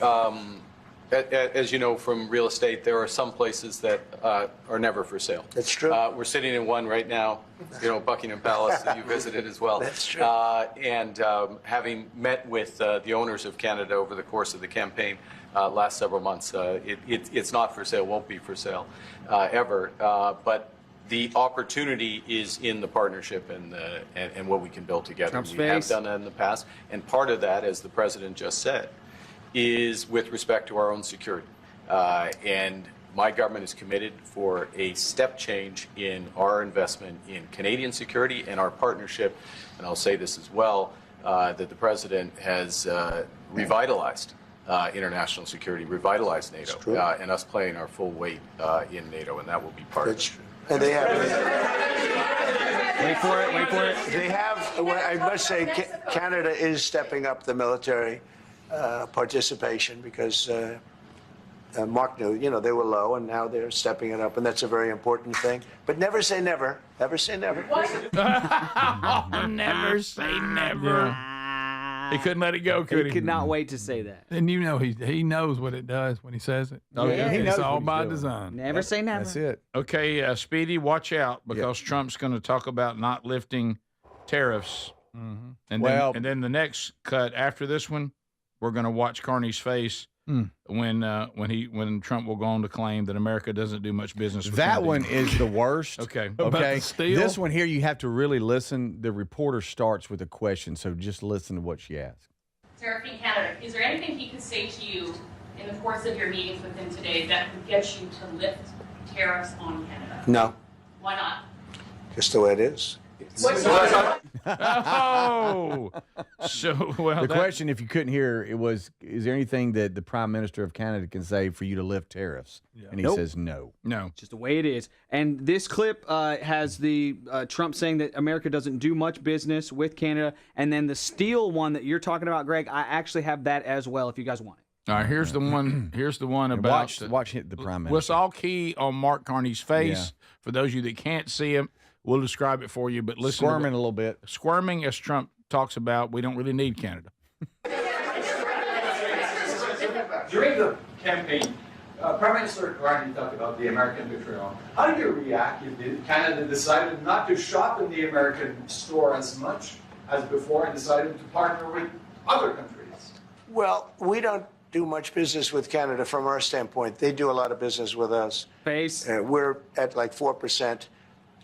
As you know from real estate, there are some places that are never for sale. That's true. We're sitting in one right now, Buckingham Palace that you visited as well. That's true. And having met with the owners of Canada over the course of the campaign last several months, it's not for sale, won't be for sale ever. But the opportunity is in the partnership and what we can build together. We have done that in the past. And part of that, as the president just said, is with respect to our own security. And my government is committed for a step change in our investment in Canadian security and our partnership, and I'll say this as well, that the president has revitalized international security, revitalized NATO, and us playing our full weight in NATO, and that will be part of it. And they have. Wait for it. They have. I must say, Canada is stepping up the military participation because Mark knew, they were low, and now they're stepping it up, and that's a very important thing. But never say never. Never say never. Never say never. He couldn't let it go, could he? He could not wait to say that. And he knows what it does when he says it. Oh, yeah. It's all by design. Never say never. That's it. Okay, Speedy, watch out because Trump's going to talk about not lifting tariffs. Mm-hmm. And then the next cut after this one, we're going to watch Carney's face when Trump will go on to claim that America doesn't do much business with that India. one is the worst. Okay. This one here, you have to really listen. The reporter starts with a question, so just listen to what she asks. Tariff in Canada, is there anything he could say to you in the course of your meetings with him today that would get you to lift tariffs on Canada? No. Why not? Just the way it is. Oh, so well. The question, if you couldn't hear, it was: is there anything that the Prime Minister of Canada can say for you to lift tariffs? Yeah. And he says no. Just the way it is. And this clip has the Trump saying that America doesn't do much business with Canada, and then the steel one that you're talking about, Greg. I actually have that as well. If you guys want it. All right, here's the one. Here's the one about watch the Prime Minister. Well, it's all key on Mark Carney's face. For those of you that can't see him, we'll describe it for you. But listen, squirming a little bit. Squirming, as Trump talks about, we don't really need Canada. During the campaign, Prime Minister Carney talked about the American betrayal. How did you react if Canada decided not to shop in the American store as much as before and decided to partner with other countries? Well, we don't do much business with Canada from our standpoint. They do a lot of business with us. We're at like 4%.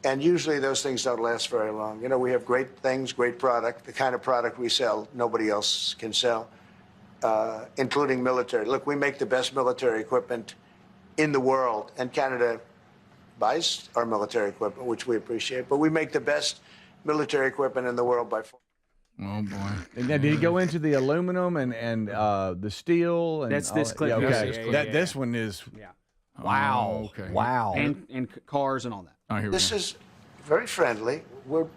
And usually those things don't last very long. We have great things, great product. The kind of product we sell, nobody else can sell, including military. Look, we make the best military equipment in the world, and Canada buys our military equipment, which we appreciate. But we make the best military equipment in the world by far. Oh, boy. And now, did he go into the aluminum and the steel? And That's this clip. This one is... Yeah. Wow. Oh, okay. Wow. And cars and all that. Oh, here we This go. is very friendly. We're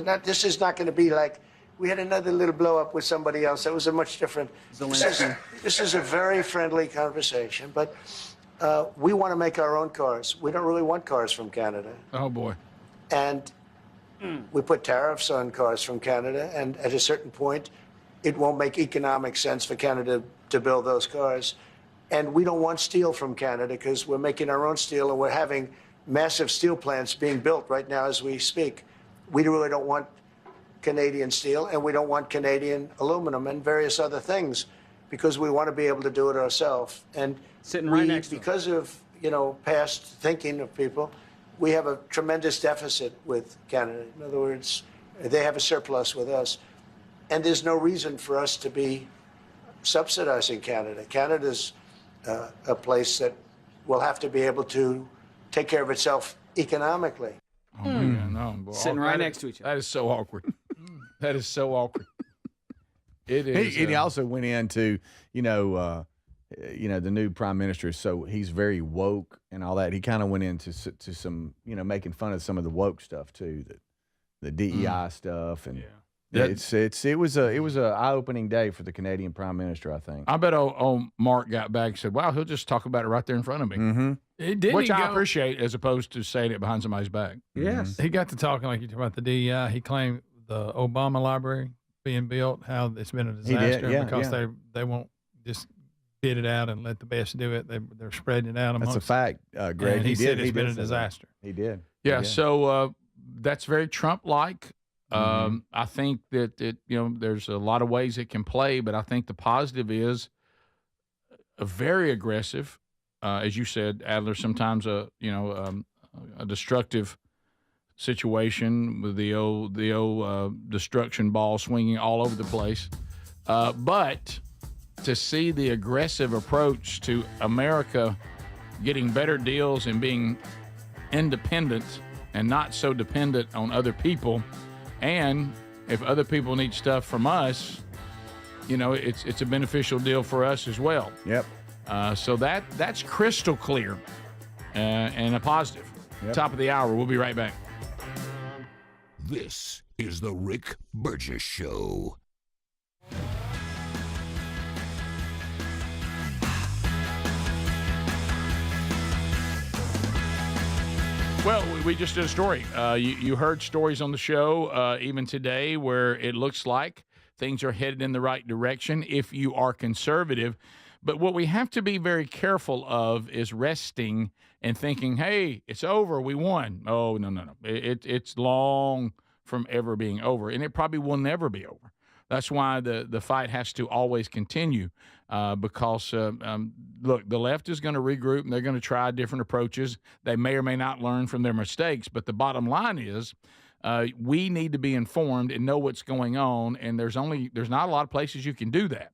not. This is not going to be like we had another little blow up with somebody else. That was a much different. This is a very friendly conversation. But we want to make our own cars. We don't really want cars from Canada. Oh boy. And we put tariffs on cars from Canada. And at a certain point, it won't make economic sense for Canada to build those cars. And we don't want steel from Canada because we're making our own steel, and we're having massive steel plants being built right now as we speak. We really don't want Canadian steel, and we don't want Canadian aluminum and various other things because we want to be able to do it ourselves. And sitting right next to because of past thinking of people, we have a tremendous deficit with Canada. In other words, they have a surplus with us, and there's no reason for us to be subsidizing Canada. Canada's a place that will have to be able to take care of itself economically. Oh, man, no, boy. Sitting right next to each other. That is so awkward. That is so awkward. It is. He also went into, the new prime minister. So he's very woke and all that. He kind of went into some, making fun of some of the woke stuff too, the DEI stuff, and it was a eye-opening day for the Canadian prime minister, I think. I bet old Mark got back and said, "Wow, he'll just talk about it right there in front of me." Mm-hmm. Which I appreciate, as opposed to saying it behind somebody's back. Yes. He got to talking like you talk about the DEI. He claimed the Obama library being built, how it's been a disaster because they won't just bid it out and let the best do it. They're spreading it out amongst. That's a fact, Greg. And he said it's been a disaster. He did. Yeah. He did. So that's very Trump-like. I think that there's a lot of ways it can play, but I think the positive is a very aggressive, as you said, Adler. Sometimes a destructive situation with the old destruction ball swinging all over the place. But to see the aggressive approach to America getting better deals and being independent and not so dependent on other people, and if other people need stuff from us, it's a beneficial deal for us as well. Yep. So that's crystal clear and a positive. Yep. Top of the hour. We'll be right back. This is the Rick Burgess Show. Well, we just did a story. You heard stories on the show, even today, where it looks like things are headed in the right direction if you are conservative. But what we have to be very careful of is resting and thinking, hey, it's over, we won. Oh, no. It's long from ever being over, and it probably will never be over. That's why the fight has to always continue because, look, the left is going to regroup, and they're going to try different approaches. They may or may not learn from their mistakes, but the bottom line is we need to be informed and know what's going on, and there's not a lot of places you can do that.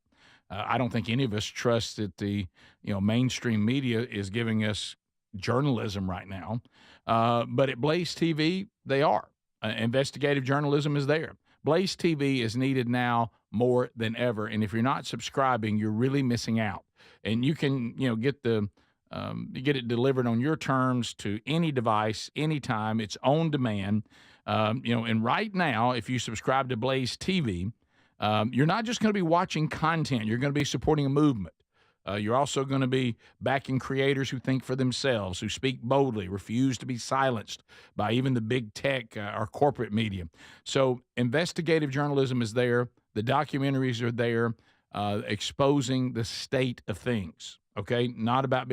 I don't think any of us trust that the mainstream media is giving us journalism right now. But at Blaze TV, they are. Investigative journalism is there. Blaze TV is needed now more than ever. And if you're not subscribing, you're really missing out. And you can, get it delivered on your terms to any device, anytime. It's on demand. And right now, if you subscribe to Blaze TV, you're not just going to be watching content. You're going to be supporting a movement. You're also going to be backing creators who think for themselves, who speak boldly, refuse to be silenced by even the big tech or corporate media. So investigative journalism is there. The documentaries are there, exposing the state of things. Okay, not about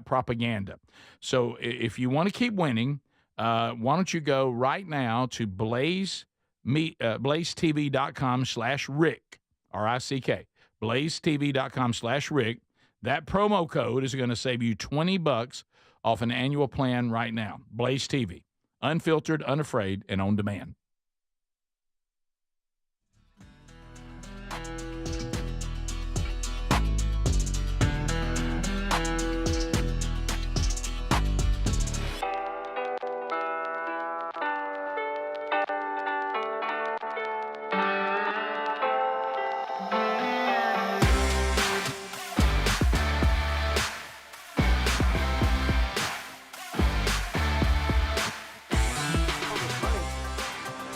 propaganda. So if you want to keep winning, why don't you go right now to blazetv.com/Rick, R-I-C-K, blazetv.com/Rick. That promo code is going to save you $20 off an annual plan right now. Blaze TV, unfiltered, unafraid, and on demand.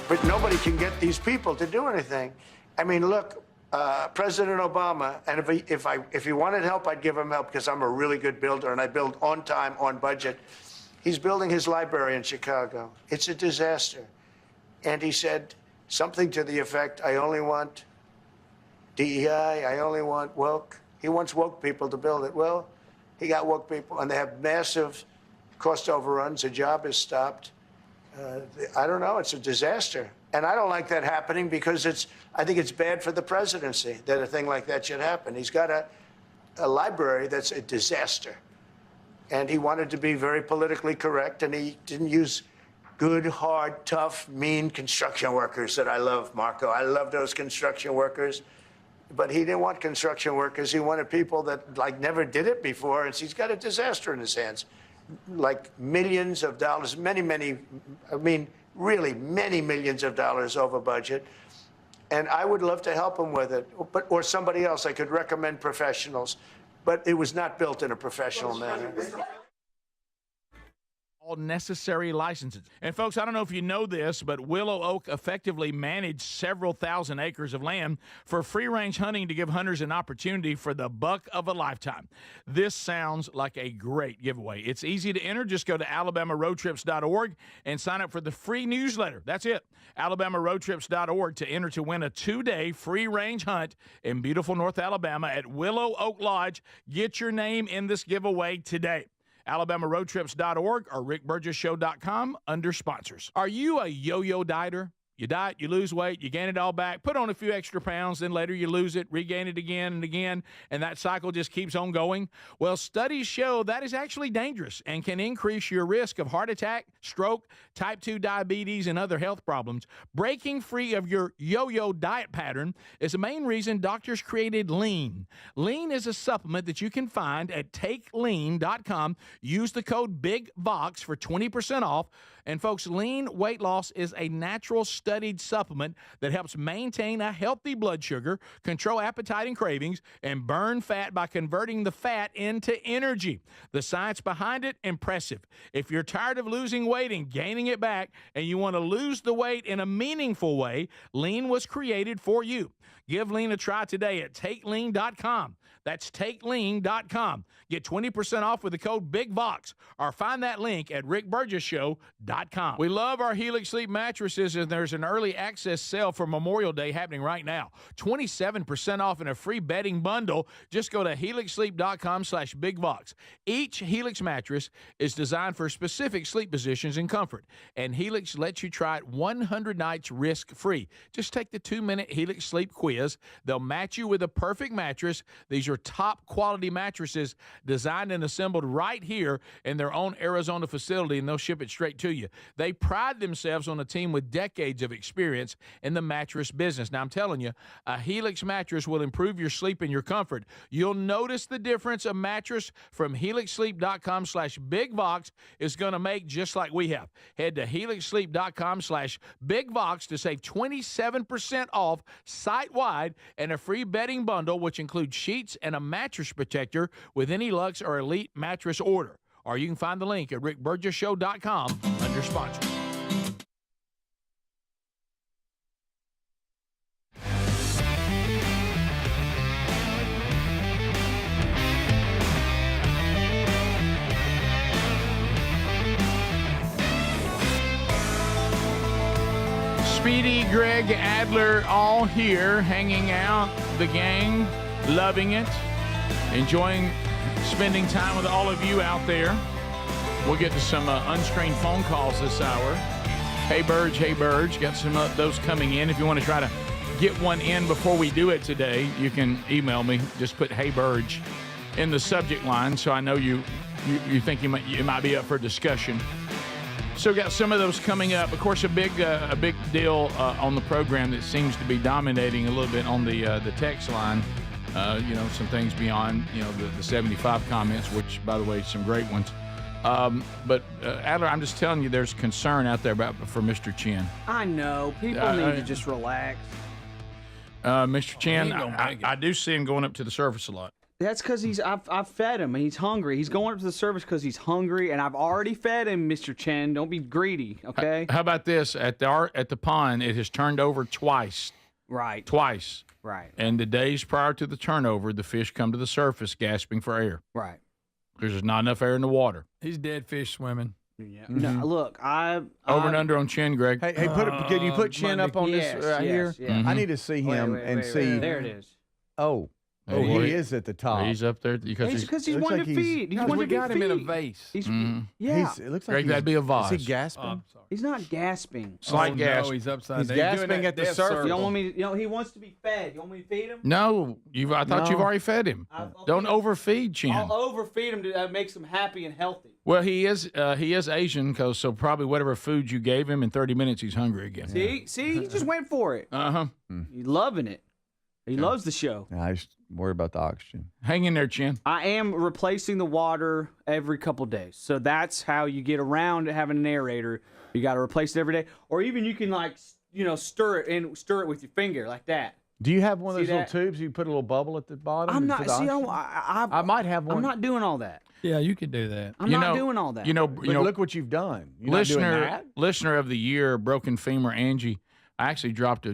But nobody can get these people to do anything. I mean, look, President Obama, and if he wanted help, I'd give him help because I'm a really good builder and I build on time, on budget. He's building his library in Chicago. It's a disaster. And he said something to the effect, I only want DEI, I only want woke. He wants woke people to build it. Well, he got woke people, and they have massive cost overruns. The job is stopped. I don't know. It's a disaster. And I don't like that happening because I think it's bad for the presidency that a thing like that should happen. He's got a library that's a disaster. And he wanted to be very politically correct, and he didn't use good, hard, tough, mean construction workers that I love, Marco. I love those construction workers. But he didn't want construction workers. He wanted people that, never did it before, and he's got a disaster in his hands. Millions of dollars, many millions of dollars over budget. And I would love to help him with it, or somebody else. I could recommend professionals, but it was not built in a professional manner. all necessary licenses. And folks, I don't know if you know this, but Willow Oak effectively managed several thousand acres of land for free-range hunting to give hunters an opportunity for the buck of a lifetime. This sounds like a great giveaway. It's easy to enter. Just go to alabamaroadtrips.org and sign up for the free newsletter. That's it. alabamaroadtrips.org to enter to win a 2-day free-range hunt in beautiful North Alabama at Willow Oak Lodge. Get your name in this giveaway today. alabamaroadtrips.org or rickburgessshow.com under sponsors. Are you a yo-yo dieter? You diet, you lose weight, you gain it all back, put on a few extra pounds, then later you lose it, regain it again and again, and that cycle just keeps on going? Well, studies show that is actually dangerous and can increase your risk of heart attack, stroke, type 2 diabetes, and other health problems. Breaking free of your yo-yo diet pattern is the main reason doctors created Lean. Lean is a supplement that you can find at takelean.com. Use the code BIGVOX for 20% off. And folks, Lean weight loss is a natural studied supplement that helps maintain a healthy blood sugar, control appetite and cravings, and burn fat by converting the fat into energy. The science behind it, impressive. If you're tired of losing weight and gaining it back, and you want to lose the weight in a meaningful way, Lean was created for you. Give Lean a try today at takelean.com. That's takelean.com. Get 20% off with the code BIGVOX, or find that link at rickburgessshow.com. We love our Helix Sleep mattresses, and there's an early access sale for Memorial Day happening right now. 27% off and a free bedding bundle. Just go to helixsleep.com/BigVox. Each Helix mattress is designed for specific sleep positions and comfort, and Helix lets you try it 100 nights risk-free. Just take the 2-minute Helix Sleep quiz. They'll match you with a perfect mattress. These are top quality mattresses designed and assembled right here in their own Arizona facility, and they'll ship it straight to you. They pride themselves on a team with decades of experience in the mattress business. Now, I'm telling you, a Helix mattress will improve your sleep and your comfort. You'll notice the difference a mattress from helixsleep.com/BigVox is going to make, just like we have. Head to helixsleep.com/BigVox to save 27% off site-wide and a free bedding bundle, which includes sheets and a mattress protector with any Lux or Elite mattress order. Or you can find the link at rickburgessshow.com under sponsors. Speedy, Greg, Adler, all here, hanging out, the gang, loving it, enjoying spending time with all of you out there. We'll get to some unscreened phone calls this hour. Hey, Burge, got some of those coming in. If you want to try to get one in before we do it today, you can email me. Just put Hey Burge in the subject line so I know you think you might be up for discussion. So got some of those coming up. Of course, a big deal on the program that seems to be dominating a little bit on the text line. Some things beyond the 75 comments, which, by the way, some great ones. But Adler, I'm just telling you, there's concern out there for Mr. Chin. I know. People need to just relax. Mr. Chin, I do see him going up to the surface a lot. That's because I've fed him and he's hungry. He's going up to the surface because he's hungry, and I've already fed him, Mr. Chen. Don't be greedy, okay? How about this? At the pond, it has turned over twice. Right. Twice. Right. And the days prior to the turnover, the fish come to the surface gasping for air. Right. Because there's not enough air in the water. He's dead fish swimming. Yeah. No, look, over and under on Chin, Greg. Hey, can you put Chin up on this right here? Yeah. Mm-hmm. I need to see him and see. There it is. Oh, he is at the top. He's up there because he's wanting to feed. We got him in a vase. Yeah. It looks like Greg, that'd be a vase. Is he gasping? He's not gasping. Slight gasp. No, he's upside down. He's gasping at the surface. You don't want me to, he wants to be fed. You want me to feed him? No, I thought you've already fed him. Don't overfeed Chin. I'll overfeed him to make him happy and healthy. Well, he is Asian, so probably whatever food you gave him in 30 minutes, he's hungry again. See, he just went for it. He's loving it. He loves the show. I just worry about the oxygen. Hang in there, Chin. I am replacing the water every couple days. So that's how you get around having an aerator. You got to replace it every day. Or even you can stir it with your finger like that. Do you have one of See those little that? tubes you put a little bubble at the bottom? I'm for not. the See, oxygen? I might have one. I'm not doing all that. Yeah, you could do that. I'm not doing all that. But look what you've done. You're not doing that? Listener of the year, broken femur, Angie. I actually dropped I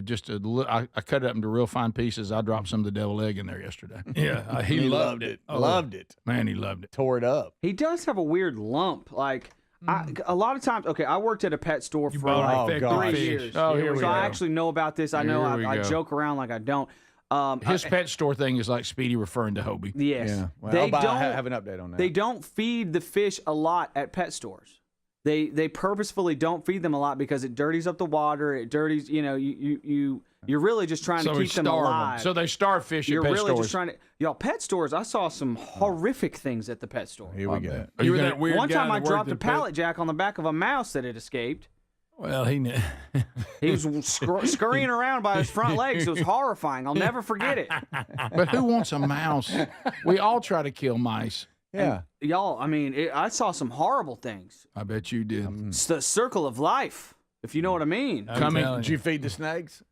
cut it up into real fine pieces. I dropped some of the devil egg in there yesterday. Yeah, he loved it. Loved it. Man, he loved it. Tore it up. He does have a weird lump. Like a lot of times. Okay, I worked at a pet store for like 3 years. Oh, here we so go. I actually know about this. I know I joke around like I don't. His pet store thing is like Speedy referring to Hobie. Yes. Yeah. Well, They I don't have an update on that. They don't feed the fish a lot at pet stores. They purposefully don't feed them a lot because it dirties up the water. It dirties, you're really just trying to keep them alive. So they starve fish You're at pet really stores. just trying to, pet stores. I saw some horrific things at the pet store. Here we go. You were that weird One guy time I that dropped worked a at pet- pallet jack on the back of a mouse that had escaped. Well, he was scurrying around by his front legs. It was horrifying. I'll never forget it. But who wants a mouse? We all try to kill mice. Yeah. And y'all, I mean, I saw some horrible things. I bet you did. It's the circle of life, if you know what I mean. Did you feed the snakes?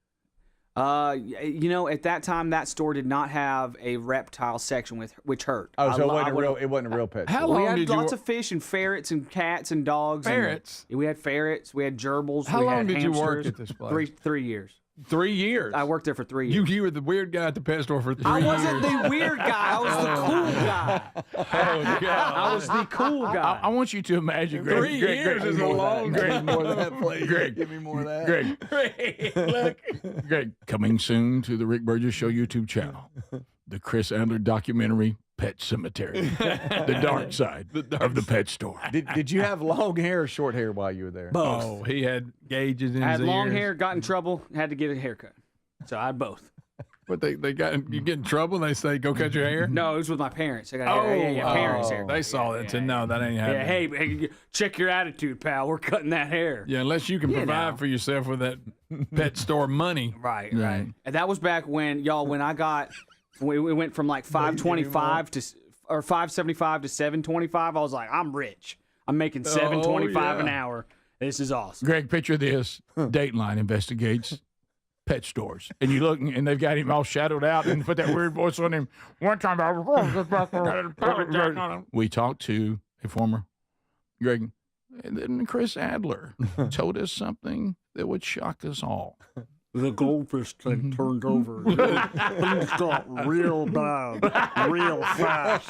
At that time, that store did not have a reptile section which hurt. Oh, so it wasn't a real pet store. How We long had did you lots of fish and ferrets and cats and dogs. Ferrets? We had ferrets. We had gerbils. How we long had did you work hamsters. at this place? 3 years. 3 years. I worked there for 3 years. You were the weird guy at the pet store for 3 years. I wasn't the weird guy. I was the cool guy. Oh, God. I was the cool guy. I want you to imagine, Greg. 3 years is a long time. More of that, please. Greg. Give me more of that. Greg. Look. Greg, coming soon to the Rick Burgess Show YouTube channel. The Chris Adler documentary, Pet Cemetery. The dark side of the pet store. Did you have long hair or short hair while you were there? Both. Oh, he had gauges in I his had long ears. hair, got in trouble, had to get a haircut. So I had both. But they got you get in trouble. They say go cut your hair. No, it was with my parents. I got parents hair. They saw that and said no, that ain't happening. Yeah, hey, check your attitude, pal. We're cutting that hair. Yeah, unless you can provide for yourself with that pet store money. Right. Yeah. And that was back when we went from like 525 or 575 to 725. I was like, I'm rich. I'm making $7.25 an hour. This is awesome. Greg, picture this. Dateline investigates pet stores. And you look, and they've got him all shadowed out and put that weird voice on him. One time we talked to a former Greg, and then Chris Adler told us something that would shock us all. The goldfish thing turned over. Things got real bad, real fast.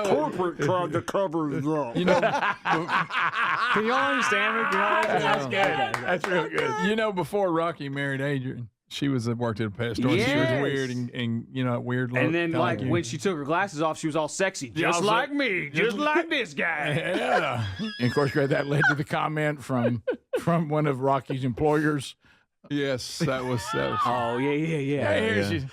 Corporate tried to cover it up. Can you all understand me? That's good. That's real good. Before Rocky married Adrian, she worked at a pet store. Yes. She was weird and weird look. And then, like when she took her glasses off, she was all sexy, just like me, just like this guy. Yeah. And of course, Greg, that led to the comment from one of Rocky's employers. Yes, that was. Oh yeah. She's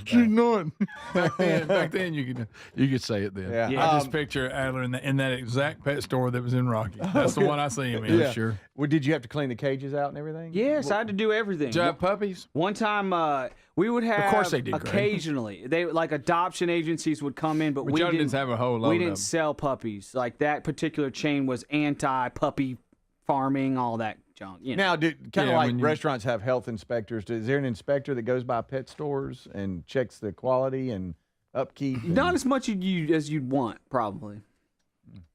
She's not. Back then, you could say it then. Yeah. I just picture Adler in that exact pet store that was in Rocky. That's the one I see him in. Yeah. Sure. Well, did you have to clean the cages out and everything? Yes, I had to do everything. Did you have puppies? One time, we would have. Of course they did, Greg. Occasionally, they like adoption agencies would come in, but we y'all didn't didn't have a whole load We of didn't them. sell puppies. Like that particular chain was anti-puppy farming, all that junk. Now, kind of Yeah, like when you- restaurants have health inspectors. Is there an inspector that goes by pet stores and checks the quality and upkeep? Not as much as you'd want, probably.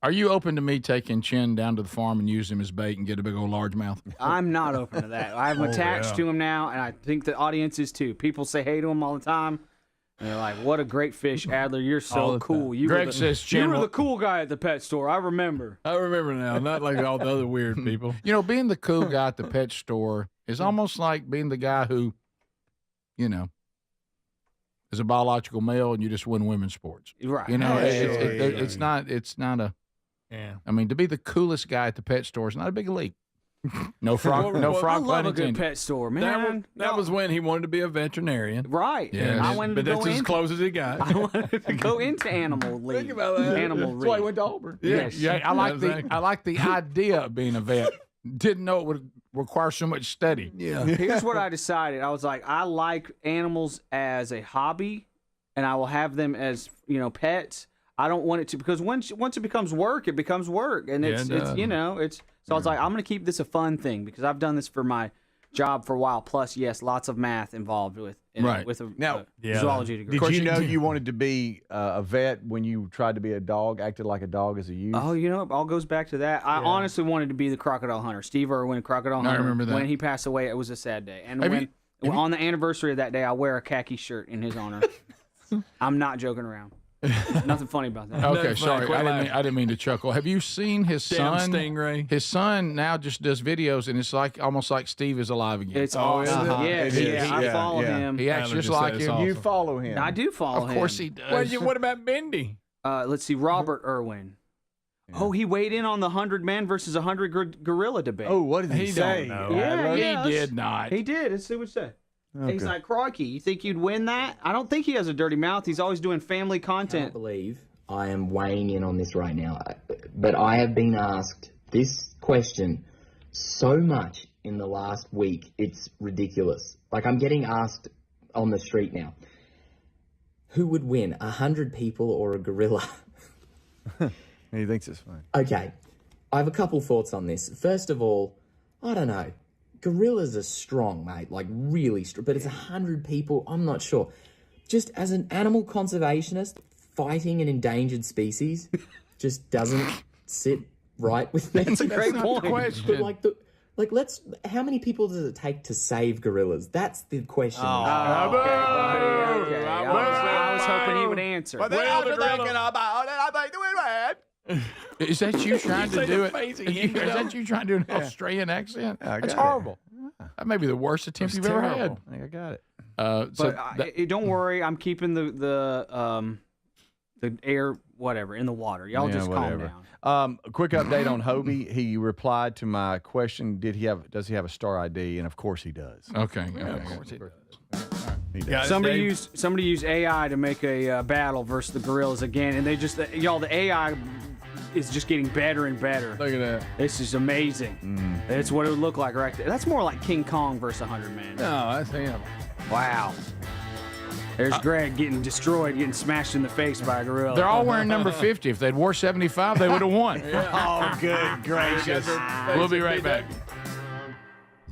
Are you open to me taking Chin down to the farm and use him as bait and get a big old largemouth? I'm not open to that. I'm attached to him now, and I think the audience is too. People say hey to him all the time. And they're like, what a great fish, Adler. You're All so the cool. time. You Greg were the, says you Chin were will- the cool guy at the pet store. I remember. I remember now, not like all the other weird people. Being the cool guy at the pet store is almost like being the guy who, is a biological male and you just win women's sports. Right. It's not a. Yeah. I mean, to be the coolest guy at the pet store is not a big leap. No frog. I Frog love pun a good intended. pet store, man. That was when he wanted to be a veterinarian. Right. Yes. I wanted But to that's go as into, close as he got. I wanted to go into animal league. Think about that. Animal That's why he league. went to Auburn. Yes. Yeah, I like Exactly. I like the idea of being a vet. Didn't know it would require so much study. Yeah. Here's what I decided. I was like, I like animals as a hobby, and I will have them as pets. I don't want it to, because once it becomes work, it becomes work, and Yeah, it's it does. So I was like, I'm gonna keep this a fun thing because I've done this for my job for a while. Plus, yes, lots of math involved with a zoology degree. Did you know you wanted to be a vet when you tried to be a dog, acted like a dog as a youth? Oh, it all goes back to that. I honestly wanted to be the crocodile hunter. Steve Irwin, crocodile hunter. I remember that. When he passed away, it was a sad day. And on the anniversary of that day, I wear a khaki shirt in his honor. I'm not joking around. Nothing funny about that. Okay, sorry. I didn't mean to chuckle. Have you seen his son? Stingray. His son now just does videos, and it's almost like Steve is alive again. It's awesome. I follow him. He acts just like him. You follow him. I do follow him. Of course he does. What about Bendy? Let's see, Robert Irwin. Yeah. Oh, he weighed in on the 100 man versus 100 gorilla debate. Oh, what did he say? He did not. He did. Let's see what he said. Okay. He's like, crikey, you think you'd win that? I don't think he has a dirty mouth. He's always doing family content. I can't believe I am weighing in on this right now, but I have been asked this question so much in the last week, it's ridiculous. Like, I'm getting asked on the street now, who would win, 100 people or a gorilla? He thinks it's fun. Okay, I have a couple thoughts on this. First of all, I don't know. Gorillas are strong, mate, like really strong, but it's 100 people, I'm not sure. Just as an animal conservationist, fighting an endangered species just doesn't sit right with me. That's a great point. But how many people does it take to save gorillas? That's the question. Okay. I was hoping he would answer. Is that you trying to do it? Is that you trying to do an Australian accent? That's horrible. That may be the worst attempt you've ever had. I think I got it. But don't worry, I'm keeping the air in the water. Y'all just calm down. A quick update on Hobie. He replied to my question: does he have a star ID? And of course he does. Okay. Of course he does. Somebody used AI to make a battle versus the gorillas again, and the AI is just getting better and better. Look at that. This is amazing. Mm-hmm. It's what it would look like right there. That's more like King Kong versus 100 man. No, that's him. Wow. There's Greg getting destroyed, getting smashed in the face by a gorilla. They're all wearing number 50. If they'd wore 75, they would have won. Oh, good gracious. We'll be right back.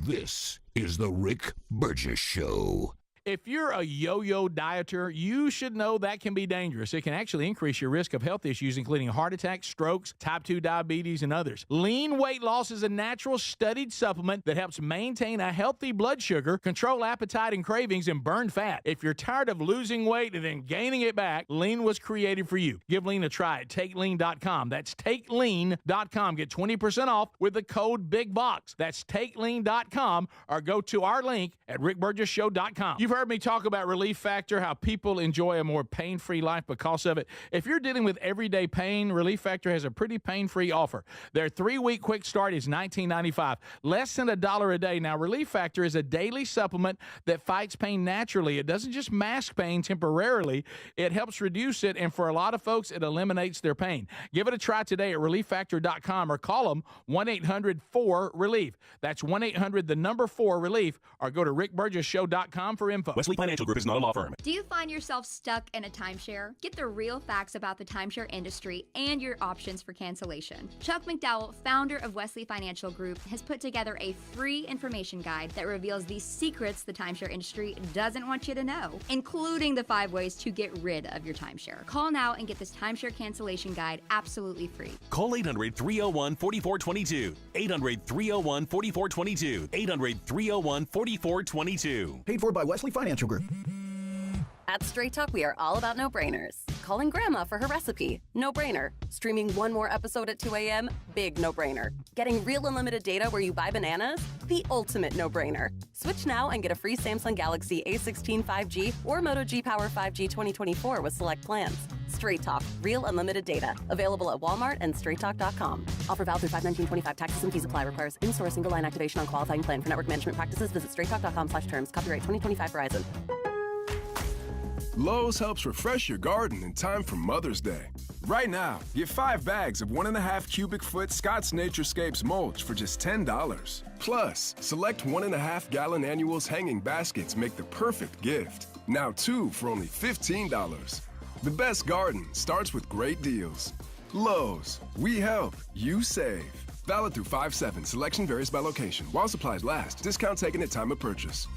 This is the Rick Burgess Show. If you're a yo-yo dieter, you should know that can be dangerous. It can actually increase your risk of health issues, including heart attacks, strokes, type 2 diabetes, and others. Lean weight loss is a natural studied supplement that helps maintain a healthy blood sugar, control appetite and cravings, and burn fat. If you're tired of losing weight and then gaining it back, Lean was created for you. Give Lean a try at TakeLean.com. That's TakeLean.com. Get 20% off with the code BIGBOX. That's TakeLean.com, or go to our link at RickBurgessShow.com. You've heard me talk about Relief Factor, how people enjoy a more pain-free life because of it. If you're dealing with everyday pain, Relief Factor has a pretty pain-free offer. Their 3-week quick start is $19.95, less than $1 a day. Now, Relief Factor is a daily supplement that fights pain naturally. It doesn't just mask pain temporarily. It helps reduce it, and for a lot of folks, it eliminates their pain. Give it a try today at ReliefFactor.com or call them 1-800-4RELIEF. That's 1-800-4RELIEF, or go to RickBurgessShow.com for info. Wesley Financial Group is not a law firm. Do you find yourself stuck in a timeshare? Get the real facts about the timeshare industry and your options for cancellation. Chuck McDowell, founder of Wesley Financial Group, has put together a free information guide that reveals the secrets the timeshare industry doesn't want you to know, including the 5 ways to get rid of your timeshare. Call now and get this timeshare cancellation guide absolutely free. Call 800-301-4422. 800-301-4422. 800-301-4422. Paid for by Wesley Financial Group. At Straight Talk, we are all about no-brainers. Calling Grandma for her recipe, no-brainer. Streaming one more episode at 2 a.m., big no-brainer. Getting real unlimited data where you buy bananas, the ultimate no-brainer. Switch now and get a free Samsung Galaxy A16 5G or Moto G Power 5G 2024 with select plans. Straight Talk, real unlimited data. Available at Walmart and straighttalk.com. Offer valid through 5/19/25. Taxes and fees apply. Requires in-store single line activation on qualifying plan. For network management practices, visit straighttalk.com/terms. Copyright 2025 Verizon. Lowe's helps refresh your garden in time for Mother's Day. Right now, get 5 bags of 1.5 cubic foot Scott's Naturescapes mulch for just $10. Plus, select 1.5 gallon annuals hanging baskets make the perfect gift. Now 2 for only $15. The best garden starts with great deals. Lowe's, we help, you save. Valid through 5/7. Selection varies by location. While supplies last. Discount taken at time of purchase.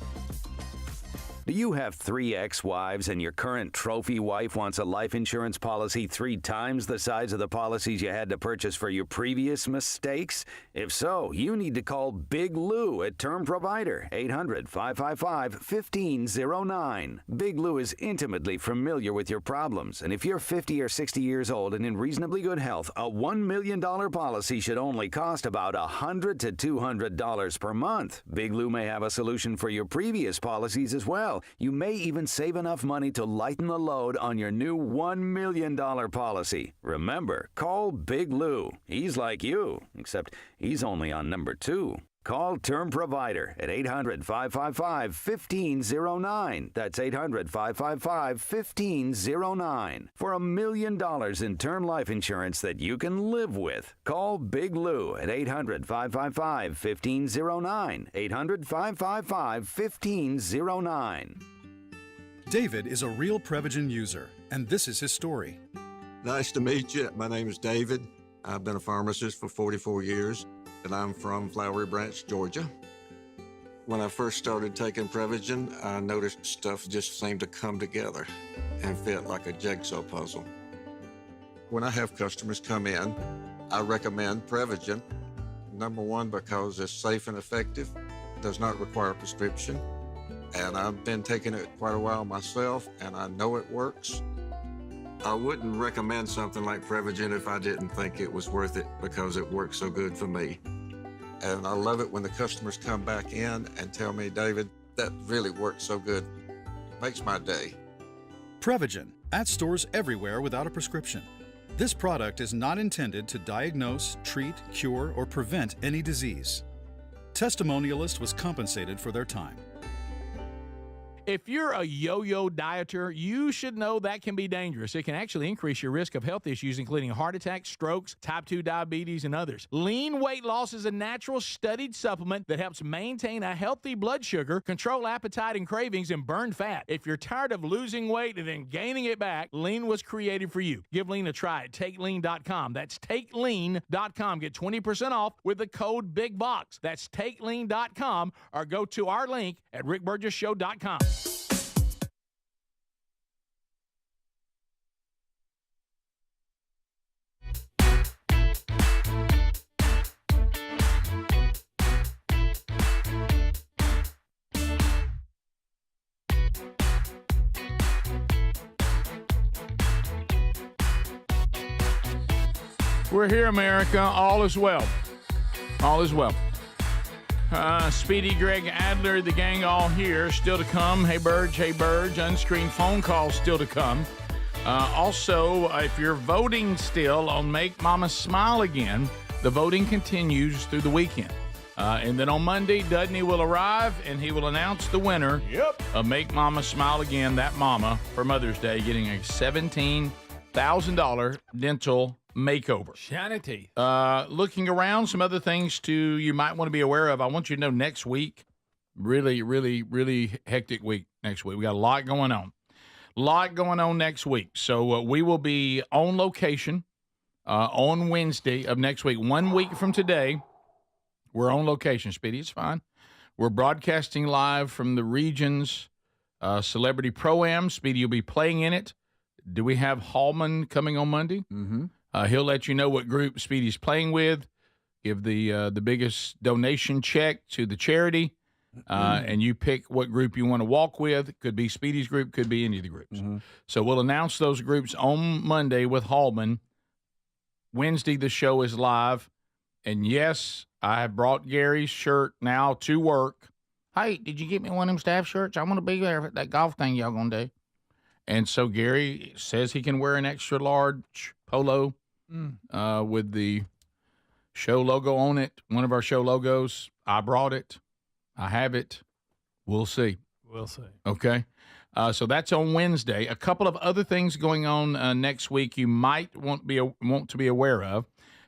Do you have 3 ex-wives and your current trophy wife wants a life insurance policy 3 times the size of the policies you had to purchase for your previous mistakes? If so, you need to call Big Lou at Term Provider, 800-555-1509. Big Lou is intimately familiar with your problems, and if you're 50 or 60 years old and in reasonably good health, a $1 million policy should only cost about $100 to $200 per month. Big Lou may have a solution for your previous policies as well. You may even save enough money to lighten the load on your new $1 million policy. Remember, call Big Lou. He's like you, except he's only on number 2. Call Term Provider at 800-555-1509. That's 800-555-1509. For $1 million in term life insurance that you can live with. Call Big Lou at 800-555-1509. 800-555-1509. David is a real Prevagen user, and this is his story. Nice to meet you. My name is David. I've been a pharmacist for 44 years. And I'm from Flowery Branch, Georgia. When I first started taking Prevagen, I noticed stuff just seemed to come together and fit like a jigsaw puzzle. When I have customers come in, I recommend Prevagen. Number one, because it's safe and effective, does not require a prescription. And I've been taking it quite a while myself, and I know it works. I wouldn't recommend something like Prevagen if I didn't think it was worth it because it works so good for me. And I love it when the customers come back in and tell me, David, that really works so good. Makes my day. Prevagen, at stores everywhere without a prescription. This product is not intended to diagnose, treat, cure, or prevent any disease. Testimonialist was compensated for their time. If you're a yo-yo dieter, you should know that can be dangerous. It can actually increase your risk of health issues, including heart attacks, strokes, type 2 diabetes, and others. Lean weight loss is a natural studied supplement that helps maintain a healthy blood sugar, control appetite and cravings, and burn fat. If you're tired of losing weight and then gaining it back, Lean was created for you. Give Lean a try at TakeLean.com. That's TakeLean.com. Get 20% off with the code BIGBOX. That's TakeLean.com, or go to our link at RickBurgessShow.com. We're here, America. All is well. All is well. Speedy, Greg Adler, the gang all here. Still to come. Hey, Burge. Unscreened phone calls still to come. Also, if you're voting still on Make Mama Smile Again, the voting continues through the weekend. And then on Monday, Dudney will arrive, and he will announce the winner of Make Mama Smile Again, that mama, for Mother's Day, getting a $17,000 dental makeover. Shiny teeth. Looking around, some other things you might want to be aware of. I want you to know next week, really, really, really hectic week next week. We got a lot going on. Next week. So we will be on location on Wednesday of next week. 1 week from today, we're on location, Speedy. It's fine. We're broadcasting live from the Regions Celebrity Pro-Am. Speedy, you'll be playing in it. Do we have Hallman coming on Monday? Mm-hmm. He'll let you know what group Speedy's playing with, give the biggest donation check to the charity, and you pick what group you want to walk with. Could be Speedy's group, could be any of the groups. Mm-hmm. So we'll announce those groups on Monday with Hallman. Wednesday, the show is live. And, yes, I have brought Gary's shirt now to work. Hey, did you get me one of them staff shirts? I want to be there at that golf thing y'all going to do. And so Gary says he can wear an extra large polo with the show logo on it, one of our show logos. I brought it. I have it. We'll see. We'll see. Okay. So that's on Wednesday. A couple of other things going on next week you might want to be aware of.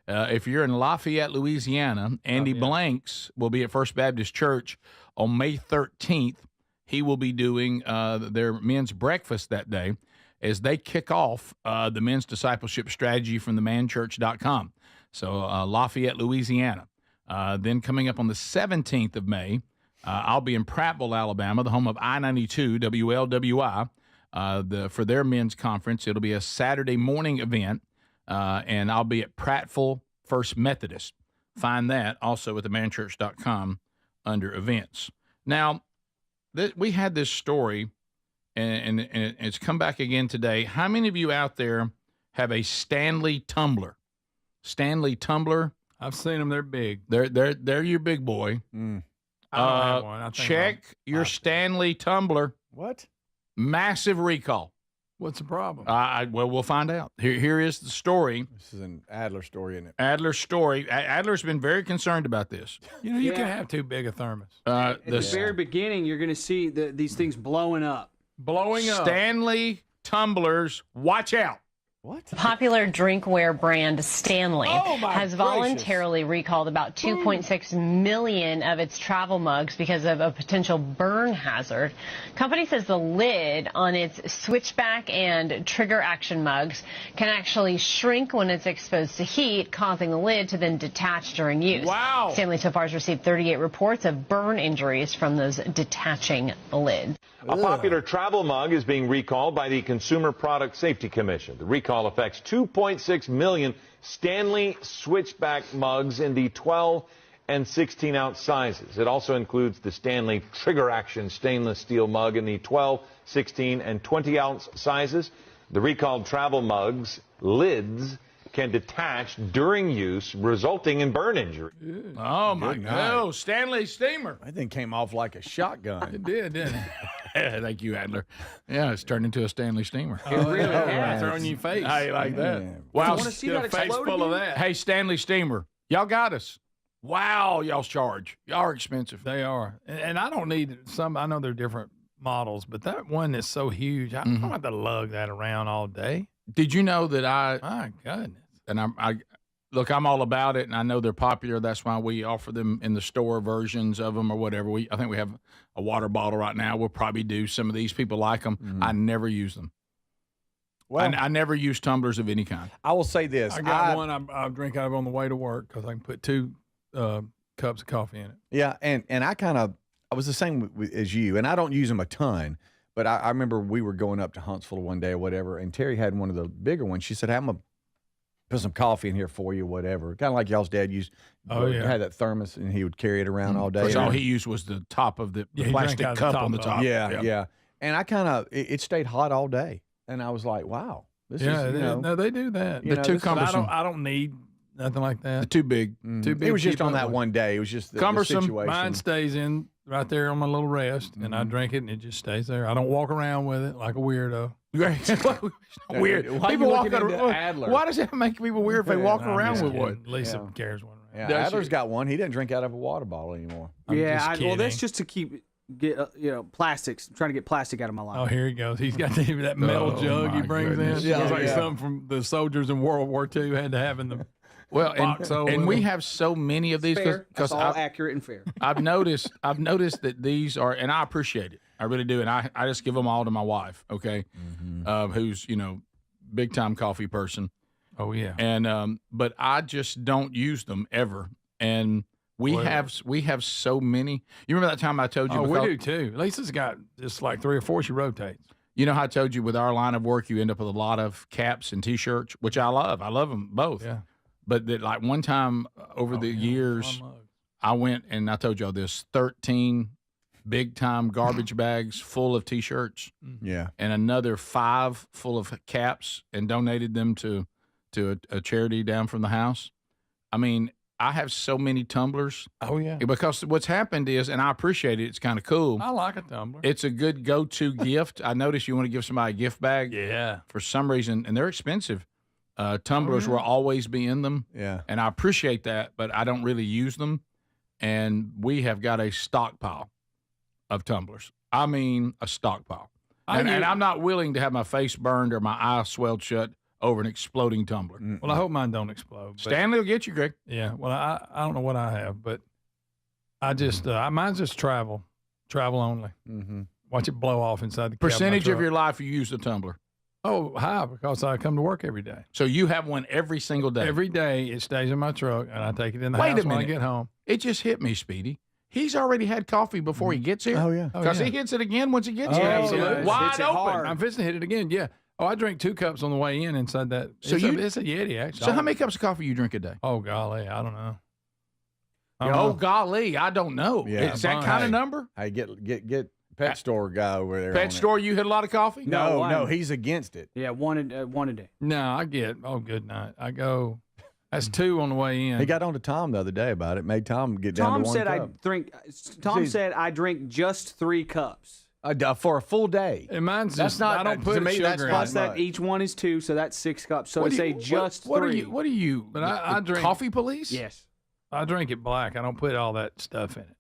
If you're in Lafayette, Louisiana, Andy Blanks will be at First Baptist Church on May 13th. He will be doing their men's breakfast that day as they kick off the men's discipleship strategy from themanchurch.com. So Lafayette, Louisiana. Then coming up on the 17th of May, I'll be in Prattville, Alabama, the home of I-92, WLWI, for their men's conference. It'll be a Saturday morning event, and I'll be at Prattville First Methodist. Find that also at themanchurch.com under events. Now, we had this story, and it's come back again today. How many of you out there have a Stanley tumbler? Stanley tumbler. I've seen them. They're big. They're your big boy. I don't have one. I think Check your Stanley tumbler. What? Massive recall. What's the problem? Well, we'll find out. Here is the story. This is an Adler story, isn't it? Adler's story. Adler's been very concerned about this. You know, you can have too big a thermos. At the very beginning, you're going to see these things blowing up. Stanley tumblers, watch out. What? Popular drinkware brand Stanley has voluntarily recalled about 2.6 million of its travel mugs because of a potential burn hazard. Company says the lid on its switchback and trigger action mugs can actually shrink when it's exposed to heat, causing the lid to then detach during use. Wow. Stanley so far has received 38 reports of burn injuries from those detaching lids. A popular travel mug is being recalled by the Consumer Product Safety Commission. The recall affects 2.6 million Stanley switchback mugs in the 12 and 16-ounce sizes. It also includes the Stanley trigger action stainless steel mug in the 12, 16, and 20-ounce sizes. The recalled travel mugs lids can detach during use, resulting in burn injury. Oh, my God. Stanley steamer. That thing came off like a shotgun. It did, didn't it? Thank you, Adler. Yeah, it's turned into a Stanley steamer. It really has. Throw in your face. How you like that? Wow. I want to see that a face explode full of again? that. Hey, Stanley steamer. Y'all got us. Wow, y'all's charge. Y'all are expensive. They are. And I don't need some. I know they're different models, but that one is so huge. I don't have to lug that around all day. Did you know that My goodness. And look, I'm all about it, and I know they're popular. That's why we offer them in the store versions of them or whatever. I think we have a water bottle right now. We'll probably do some of these. People like them. I never use them. Well, I never use tumblers of any kind. I will say this. I got one I'll drink out of on the way to work because I can put 2 cups of coffee in it. Yeah, and I was the same as you, and I don't use them a ton. But I remember we were going up to Huntsville one day or whatever, and Terry had one of the bigger ones. She said, I'm going to put some coffee in here for you, whatever. Kind of like y'all's dad used. Had that thermos, and he would carry it around all day. Because all he used was the top of the plastic cup on the top. Yeah. And I it stayed hot all day. And I was like, wow. This is, no, they do that. They're too cumbersome. I don't need nothing like that. They're too big. Too big. It was just on that one day. It was just the cumbersome. situation. Mine stays in right there on my little rest, and I drink it, and it just stays there. I don't walk around with it like a weirdo. Weird. Why people walk around Adler? Why does that make people weird if they walk around with one? Lisa carries one around. Yeah, Adler's got one. He doesn't drink out of a water bottle anymore. Well, that's just to get plastics. I'm trying to get plastic out of my life. Oh, here he goes. He's got that metal jug he brings in. It's like something from the soldiers in World War II had to have in the Well, box. and we have so many of these because all accurate and fair. I've noticed that these are, and I appreciate it. I really do, and I just give them all to my wife. Okay, who's big time coffee person. Oh yeah, and but I just don't use them ever, and we have so many. You remember that time I told you? Oh, we do too. Lisa's got just like 3 or 4 she rotates. You know how I told you with our line of work, you end up with a lot of caps and T-shirts, which I love. I love them both. Yeah. But that, like one time over the years, I went and I told y'all this 13 big time garbage bags full of T-shirts. Yeah. And another 5 full of caps and donated them to a charity down from the house. I mean, I have so many tumblers. Oh, yeah. Because what's happened is, and I appreciate it, it's kind of cool. I like a tumbler. It's a good go-to gift. I noticed you want to give somebody a gift bag. Yeah. For some reason, and they're expensive. Tumblers will always be in them. Yeah. And I appreciate that, but I don't really use them. And we have got a stockpile of tumblers. I mean, a stockpile. And I'm not willing to have my face burned or my eye swelled shut over an exploding tumbler. Well, I hope mine don't explode. Stanley will get you, Greg. Yeah. Well, I don't know what I have, but I just mine's just travel only. Mm-hmm. Watch it blow off inside the percentage cab of your life you use the tumbler. Oh, hi, because I come to work every day. So you have one every single day? Every day it stays in my truck, and I take it in the Wait house a minute. when I get home. It just hit me, Speedy. He's already had coffee before he gets here. Oh, yeah. Because he hits it again once he gets Oh, here. absolutely. Wide Hits it open. hard. I'm fixing to hit it again, yeah. Oh, I drink 2 cups on the way in inside that. So It's a Yeti, actually. So how many cups of coffee you drink a day? Oh, golly, I don't know. Oh, golly, I don't know. Yeah. Is that kind of number? Hey, get pet store guy over there. Pet store, you hit a lot of coffee? No, he's against it. Yeah, one a day. No, I get, oh, good night. I go, that's 2 on the way in. He got on to Tom the other day about it. Made Tom get down Tom to 1 said cup. Tom said I drink just 3 cups. For a full day. And mine's that's just, not. I don't put to me, sugar that's in Plus it. that each one is 2, so that's 6 cups. So What to do say you- just what 3. What are you? But I drink Coffee police? Yes. I drink it black. I don't put all that stuff in it.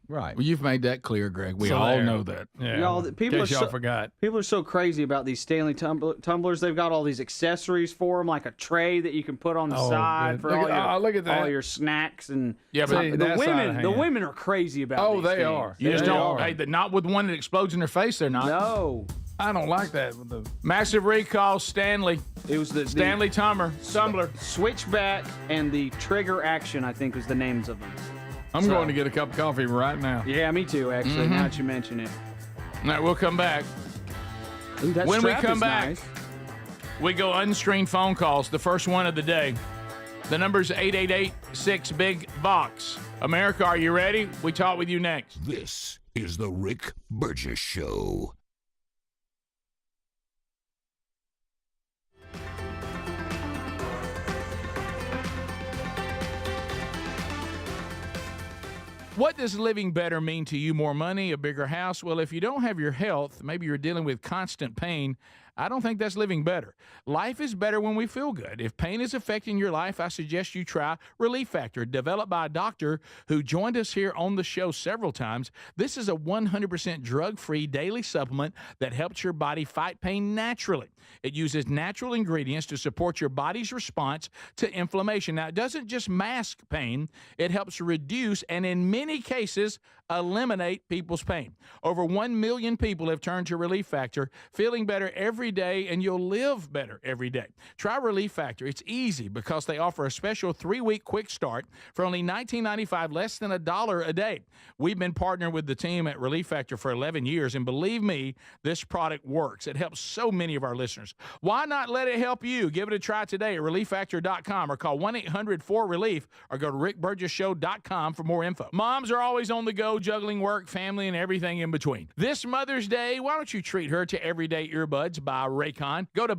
Right. Well, you've made that clear, Greg. We So all there. know that. Yeah. Y'all, people in case are y'all so, forgot. People are so crazy about these Stanley tumblers. They've got all these accessories for them, like a tray that you can put on the Oh, side good. for Look all at- your, look at that. all your snacks and Yeah, but See, the that's out of women. The hand. women are crazy about. Oh, these they things. are. You just They don't. are. Hey, not with one that explodes in their face. They're not. No, I don't like that. With the Massive recall. Stanley. it was the Stanley Tumbler. switchback and the trigger action. I think was the names of them. I'm going to get a cup of coffee right now. Yeah, me too. Actually, now that you mention it. All right, we'll come back. Ooh, that When we strap come is back, nice. we go unscreened phone calls. The first one of the day. The number's 888-6-BIG-BOX. America, are you ready? We talk with you next. This is the Rick Burgess Show. What does living better mean to you? More money, a bigger house? Well, if you don't have your health, maybe you're dealing with constant pain, I don't think that's living better. Life is better when we feel good. If pain is affecting your life, I suggest you try Relief Factor, developed by a doctor who joined us here on the show several times. This is a 100% drug-free daily supplement that helps your body fight pain naturally. It uses natural ingredients to support your body's response to inflammation. Now, it doesn't just mask pain, it helps reduce and in many cases eliminate people's pain. Over 1 million people have turned to Relief Factor, feeling better every day, and you'll live better every day. Try Relief Factor. It's easy because they offer a special 3-week quick start for only $19.95, less than $1 a day. We've been partnering with the team at Relief Factor for 11 years, and believe me, this product works. It helps so many of our listeners. Why not let it help you? Give it a try today at ReliefFactor.com or call 1-800-4RELIEF or go to RickBurgessShow.com for more info. Moms are always on the go, juggling work, family, and everything in between. This Mother's Day, why don't you treat her to everyday earbuds by Raycon? Go to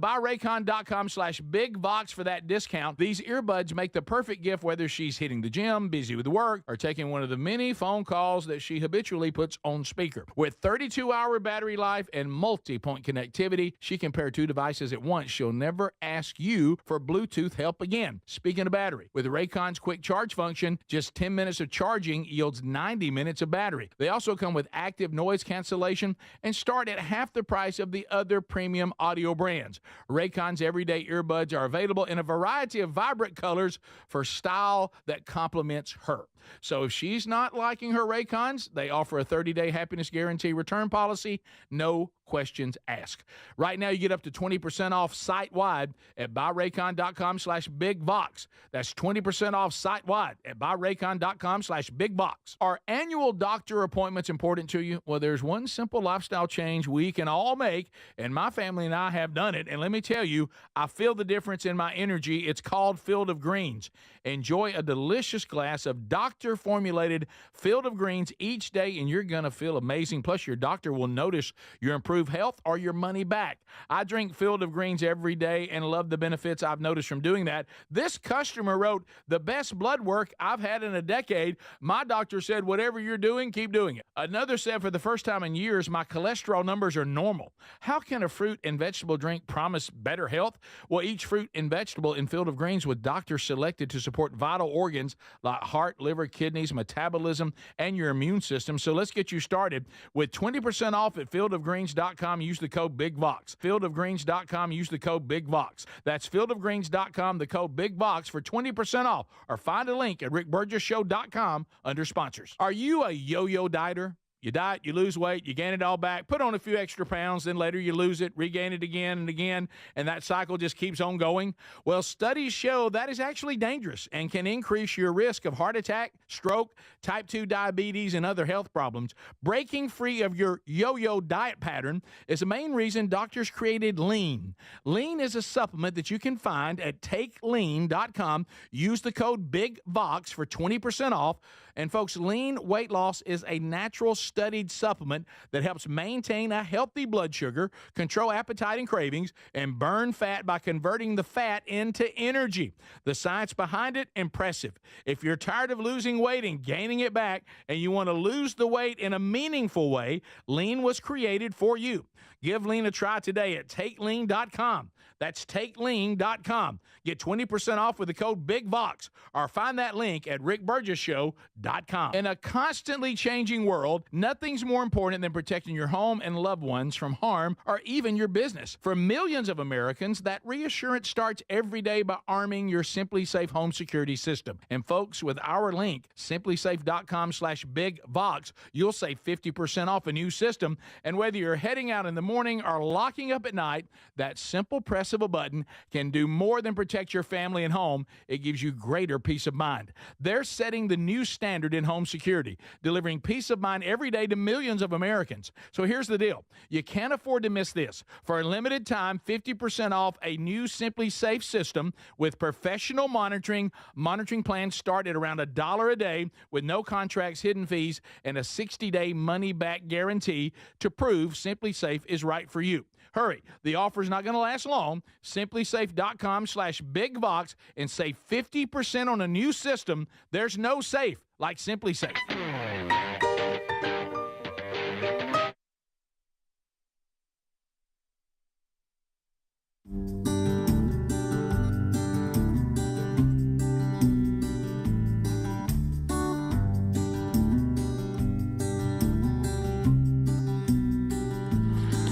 buyraycon.com/bigbox for that discount. These earbuds make the perfect gift whether she's hitting the gym, busy with work, or taking one of the many phone calls that she habitually puts on speaker. With 32-hour battery life and multi-point connectivity, she can pair 2 devices at once. She'll never ask you for Bluetooth help again. Speaking of battery, with Raycon's quick charge function, just 10 minutes of charging yields 90 minutes of battery. They also come with active noise cancellation and start at half the price of the other premium audio brands. Raycon's everyday earbuds are available in a variety of vibrant colors for style that complements her. So if she's not liking her Raycons, they offer a 30-day happiness guarantee return policy, no questions asked. Right now, you get up to 20% off site-wide at buyraycon.com/bigbox. That's 20% off site-wide at buyraycon.com/bigbox. Are annual doctor appointments important to you? Well, there's one simple lifestyle change we can all make, and my family and I have done it. And let me tell you, I feel the difference in my energy. It's called Field of Greens. Enjoy a delicious glass of doctor-formulated Field of Greens each day, and you're going to feel amazing. Plus, your doctor will notice your improved health or your money back. I drink Field of Greens every day and love the benefits I've noticed from doing that. This customer wrote, "The best blood work I've had in a decade. My doctor said, whatever you're doing, keep doing it." Another said, "For the first time in years, my cholesterol numbers are normal." How can a fruit and vegetable drink promise better health? Well, each fruit and vegetable in Field of Greens was doctor selected to support vital organs like heart, liver, kidneys, metabolism, and your immune system. So let's get you started with 20% off at fieldofgreens.com. Use the code BIGVOX. Fieldofgreens.com. Use the code BIGVOX. That's fieldofgreens.com, the code BIGVOX for 20% off. Or find a link at rickburgessshow.com under sponsors. Are you a yo-yo dieter? You diet, you lose weight, you gain it all back, put on a few extra pounds, then later you lose it, regain it again and again, and that cycle just keeps on going. Well, studies show that is actually dangerous and can increase your risk of heart attack, stroke, type 2 diabetes, and other health problems. Breaking free of your yo-yo diet pattern is the main reason doctors created Lean. Lean is a supplement that you can find at takelean.com. Use the code BIGVOX for 20% off. And folks, Lean weight loss is a natural studied supplement that helps maintain a healthy blood sugar, control appetite and cravings, and burn fat by converting the fat into energy. The science behind it, impressive. If you're tired of losing weight and gaining it back, and you want to lose the weight in a meaningful way, Lean was created for you. Give Lean a try today at takelean.com. That's takelean.com. Get 20% off with the code BIGVOX, or find that link at rickburgessshow.com. In a constantly changing world, nothing's more important than protecting your home and loved ones from harm or even your business. For millions of Americans, that reassurance starts every day by arming your Simply Safe home security system. And folks, with our link, simplysafe.com/BigVox, you'll save 50% off a new system. And whether you're heading out in the morning or locking up at night, that simple press of a button can do more than protect your family and home. It gives you greater peace of mind. They're setting the new standard in home security, delivering peace of mind every day to millions of Americans. So here's the deal. You can't afford to miss this. For a limited time, 50% off a new Simply Safe system with professional monitoring. Monitoring plans start at around $1 a day with no contracts, hidden fees, and a 60-day money-back guarantee to prove Simply Safe is right for you. Hurry. The offer's not going to last long. Simplysafe.com/BigVox and save 50% on a new system. There's no safe like Simply Safe.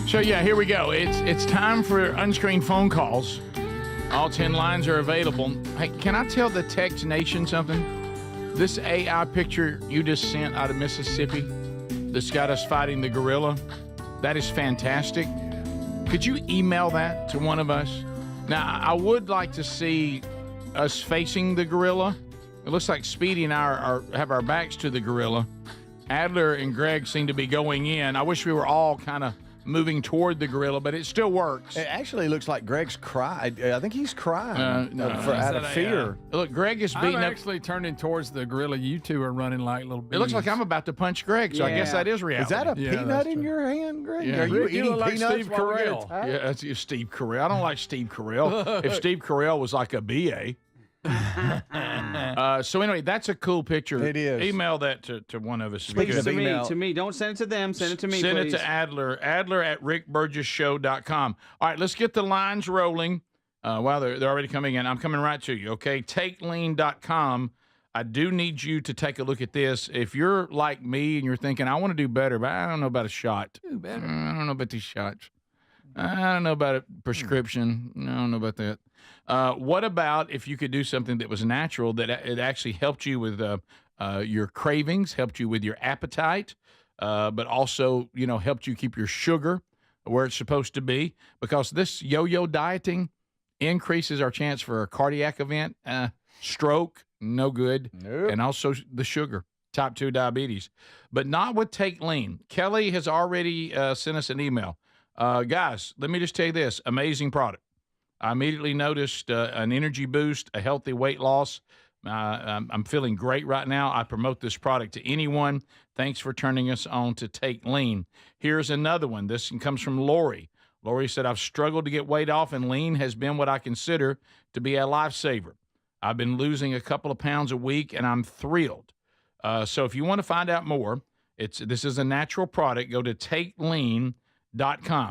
So, yeah, here we go. It's time for unscreened phone calls. All 10 lines are available. Hey, can I tell the Text Nation something? This AI picture you just sent out of Mississippi that's got us fighting the gorilla, that is fantastic. Could you email that to one of us? Now, I would like to see us facing the gorilla. It looks like Speedy and I have our backs to the gorilla. Adler and Greg seem to be going in. I wish we were all kind of moving toward the gorilla, but it still works. It actually looks like Greg's cried. I think he's crying out of fear. Look, Greg is beating I'm up. actually turning towards the gorilla. You two are running like little bees. It looks like I'm about to punch Greg, so I guess that is reality. Is that a peanut in your hand, Greg? Yeah. Are you Rick, eating like peanuts Steve while we get Carell. attacked? Yeah, that's Steve Carell. I don't like Steve Carell. If Steve Carell was like a BA. So anyway, that's a cool picture. It is. Email that to one of us. Please, to me. Don't send it to them. Send it to me, Send please. it to Adler. Adler at rickburgessshow.com. All right, let's get the lines rolling. Wow, they're already coming in. I'm coming right to you, okay? Takelean.com. I do need you to take a look at this. If you're like me and you're thinking, I want to do better, but I don't know about a shot. Do better. I don't know about these shots. I don't know about a prescription. I don't know about that. What about if you could do something that was natural, that it actually helped you with your cravings, helped you with your appetite, but also, helped you keep your sugar where it's supposed to be? Because this yo-yo dieting increases our chance for a cardiac event, stroke, no good, and also the sugar, type 2 diabetes. But not with Take Lean. Kelly has already sent us an email. Guys, let me just tell you this. Amazing product. I immediately noticed an energy boost, a healthy weight loss. I'm feeling great right now. I promote this product to anyone. Thanks for turning us on to Take Lean. Here's another one. This comes from Lori. Lori said, I've struggled to get weight off, and Lean has been what I consider to be a lifesaver. I've been losing a couple of pounds a week, and I'm thrilled. So if you want to find out more, this is a natural product. Go to takelean.com.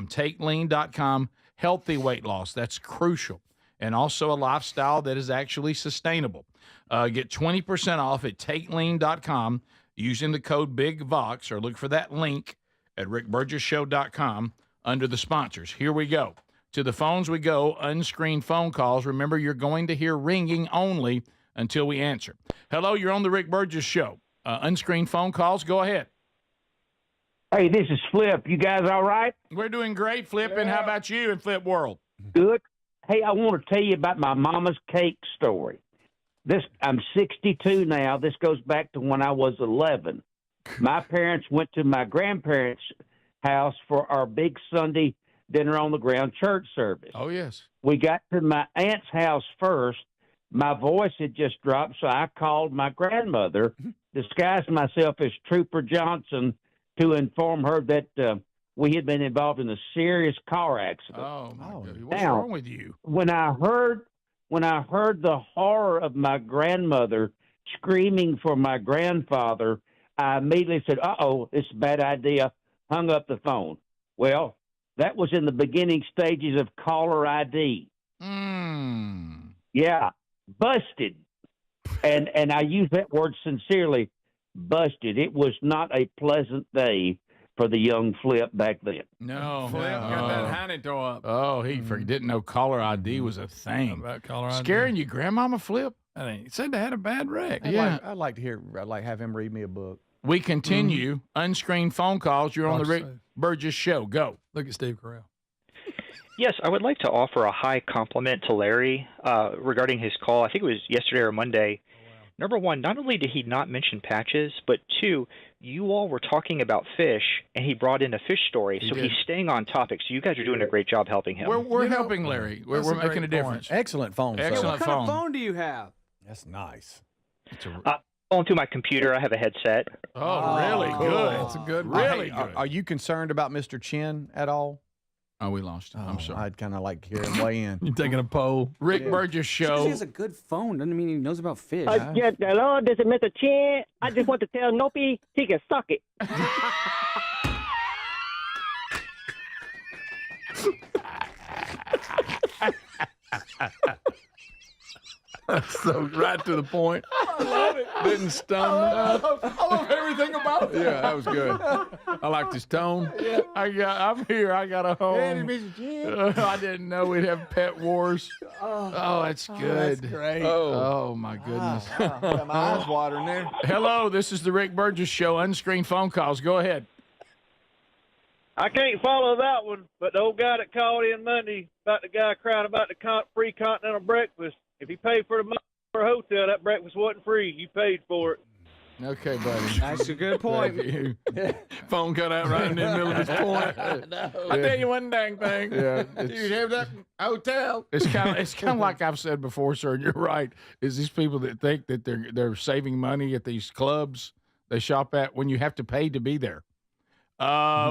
Takelean.com. Healthy weight loss. That's crucial. And also a lifestyle that is actually sustainable. Get 20% off at takelean.com using the code BIGVOX, or look for that link at rickburgessshow.com under the sponsors. Here we go. To the phones we go, unscreened phone calls. Remember, you're going to hear ringing only until we answer. Hello, you're on the Rick Burgess Show. Unscreened phone calls, go ahead. Hey, this is Flip. You guys all right? We're doing great, Flip. And how about you in Flip World? Good. Hey, I want to tell you about my mama's cake story. I'm 62 now. This goes back to when I was 11. My parents went to my grandparents' house for our big Sunday dinner on the ground church service. Oh, yes. We got to my aunt's house first. My voice had just dropped, so I called my grandmother, disguised myself as Trooper Johnson, to inform her that we had been involved in a serious car accident. Oh, my God. What's Now, wrong with you? When I heard the horror of my grandmother screaming for my grandfather, I immediately said, "Uh-oh, this is a bad idea," hung up the phone. Well, that was in the beginning stages of caller ID. Yeah, busted. And I use that word sincerely, busted. It was not a pleasant day for the young Flip back then. No. Flip got that hiney toe up. Oh, he didn't know caller ID was a thing. About caller ID. Scaring you, Grandmama Flip? I mean, he said they had a bad wreck. I'd like to have him read me a book. We continue unscreened phone calls. You're on the Rick Burgess Show. Go. Look at Steve Carell. Yes, I would like to offer a high compliment to Larry regarding his call. I think it was yesterday or Monday. Number one, not only did he not mention patches, but two, you all were talking about fish, and he brought in a fish story. So he's staying on topic. So you guys are doing a great job helping him. We're helping Larry. We're making a difference. Excellent phone. Excellent What phone. kind of phone do you have? That's nice. Going through my computer, I have a headset. Oh, really good. That's a good one. Really good. Are you concerned about Mr. Chin at all? Oh, we lost him. I'm sorry. I'd kind of like to hear him weigh in. You taking a poll? Rick Burgess Just 'cause Show. he has a good phone doesn't mean he knows about fish. Yes, hello, this is Mr. Chin. I just want to tell Nopi he can suck it. That's so right to the point. I love it. Didn't stun. I love everything about that. Yeah, that was good. I liked his tone. I'm here. I got a home. I didn't know we'd have pet wars. Oh, that's good. That's great. Oh my goodness. Got my eyes watering there. Hello, this is the Rick Burgess Show. Unscreened phone calls. Go ahead. I can't follow that one, but the old guy that called in Monday about the guy crying about the free continental breakfast, if he paid for the money for a hotel, that breakfast wasn't free. You paid for it. Okay, buddy. That's a good point. Phone cut out right in the middle of his point. I tell you one dang thing. Yeah, you have that hotel. It's kind of like I've said before, sir. And you're right. Is these people that think that they're saving money at these clubs they shop at when you have to pay to be there?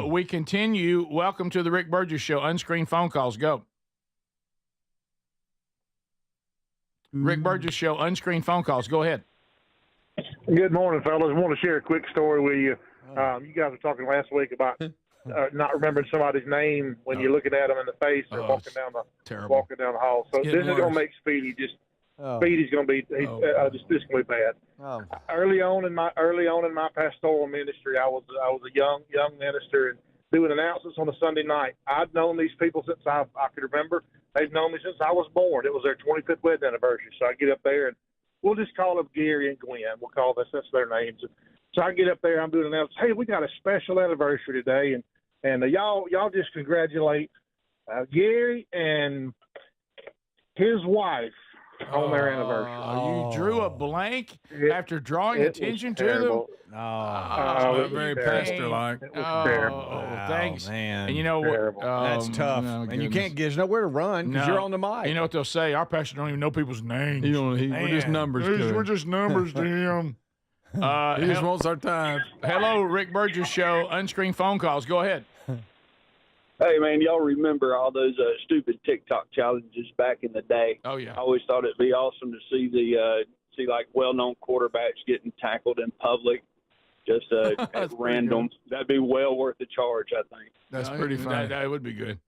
We continue. Welcome to the Rick Burgess Show. Unscreened phone calls. Go. Rick Burgess Show. Unscreened phone calls. Go ahead. Good morning, fellas. I want to share a quick story with you. You guys were talking last week about not remembering somebody's name when you're looking at them in the face or walking down the hall. So this is going to make Speedy Speedy's going to be this is going to be bad. Oh. Early on in my pastoral ministry, I was a young minister and doing announcements on a Sunday night. I'd known these people since I could remember. They've known me since I was born. It was their 25th wedding anniversary. So I get up there and we'll just call them Gary and Gwen. We'll call that's their names. So I get up there. I'm doing announcements. Hey, we got a special anniversary today, and y'all just congratulate Gary and his wife on their anniversary. You drew a blank after drawing attention to them? Very pastor-like. Thanks. Man. And you know what? That's tough. And you can't, there's nowhere to run because you're on the mic. You know what they'll say? Our pastor don't even know people's names. We're just numbers to him. We're just numbers to him. He just wants our time. Hello, Rick Burgess Show. Unscreened phone calls. Go ahead. Hey, man, y'all remember all those stupid TikTok challenges back in the day? Oh, yeah. I always thought it'd be awesome to see like well-known quarterbacks getting tackled in public, just at random. That'd be well worth the charge, I think. That's pretty funny. That would be good.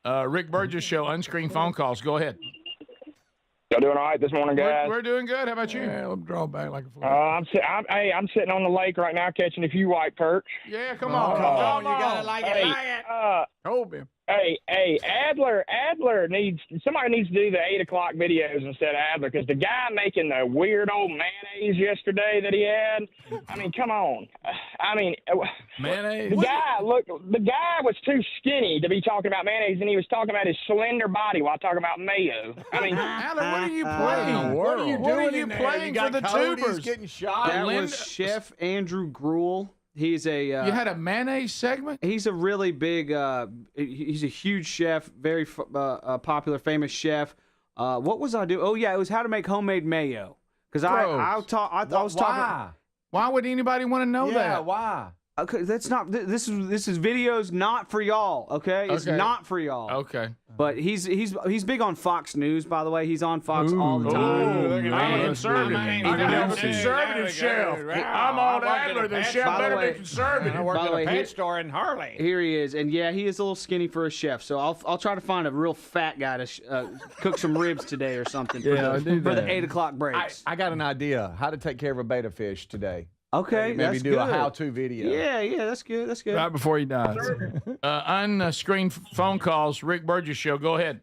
Rick Burgess Show. Unscreened phone calls. Go ahead. Y'all doing all right this morning, guys? We're doing good. How about you? Yeah, let me draw back like a flag. I'm sitting on the lake right now catching a few white perch. Yeah, come on. You got to like it. Hey, Hey, Adler somebody needs to do the 8 o'clock videos instead of Adler, because the guy making the weird old mayonnaise yesterday that he had, I mean, come on. I mean, mayonnaise? The guy was too skinny to be talking about mayonnaise, and he was talking about his slender body while talking about mayo. I mean, Adler, what are you playing? What are you doing? What are you playing for the tubers? Getting shot. That was Chef Andrew Gruel. He's a. You had a mayonnaise segment? He's a really big. He's a huge chef, very popular, famous chef. What was I doing? Oh yeah, it was how to make homemade mayo. Because I was talking. Why would anybody want to know that? Yeah, why? Okay, that's not. This is videos not for y'all. Okay, it's not for y'all. Okay. But he's big on Fox News, by the way. He's on Fox all the time. I'm a conservative chef. I'm on Adler. The chef better be conservative. I work at a pet store in Harley. Here he is, and yeah, he is a little skinny for a chef. So I'll try to find a real fat guy to cook some ribs today or something for the 8 o'clock breaks. I got an idea how to take care of a beta fish today. Okay, maybe that's do good. a how-to video. Yeah, that's good. That's good. Right before he dies. Unscreened phone calls. Rick Burgess Show. Go ahead.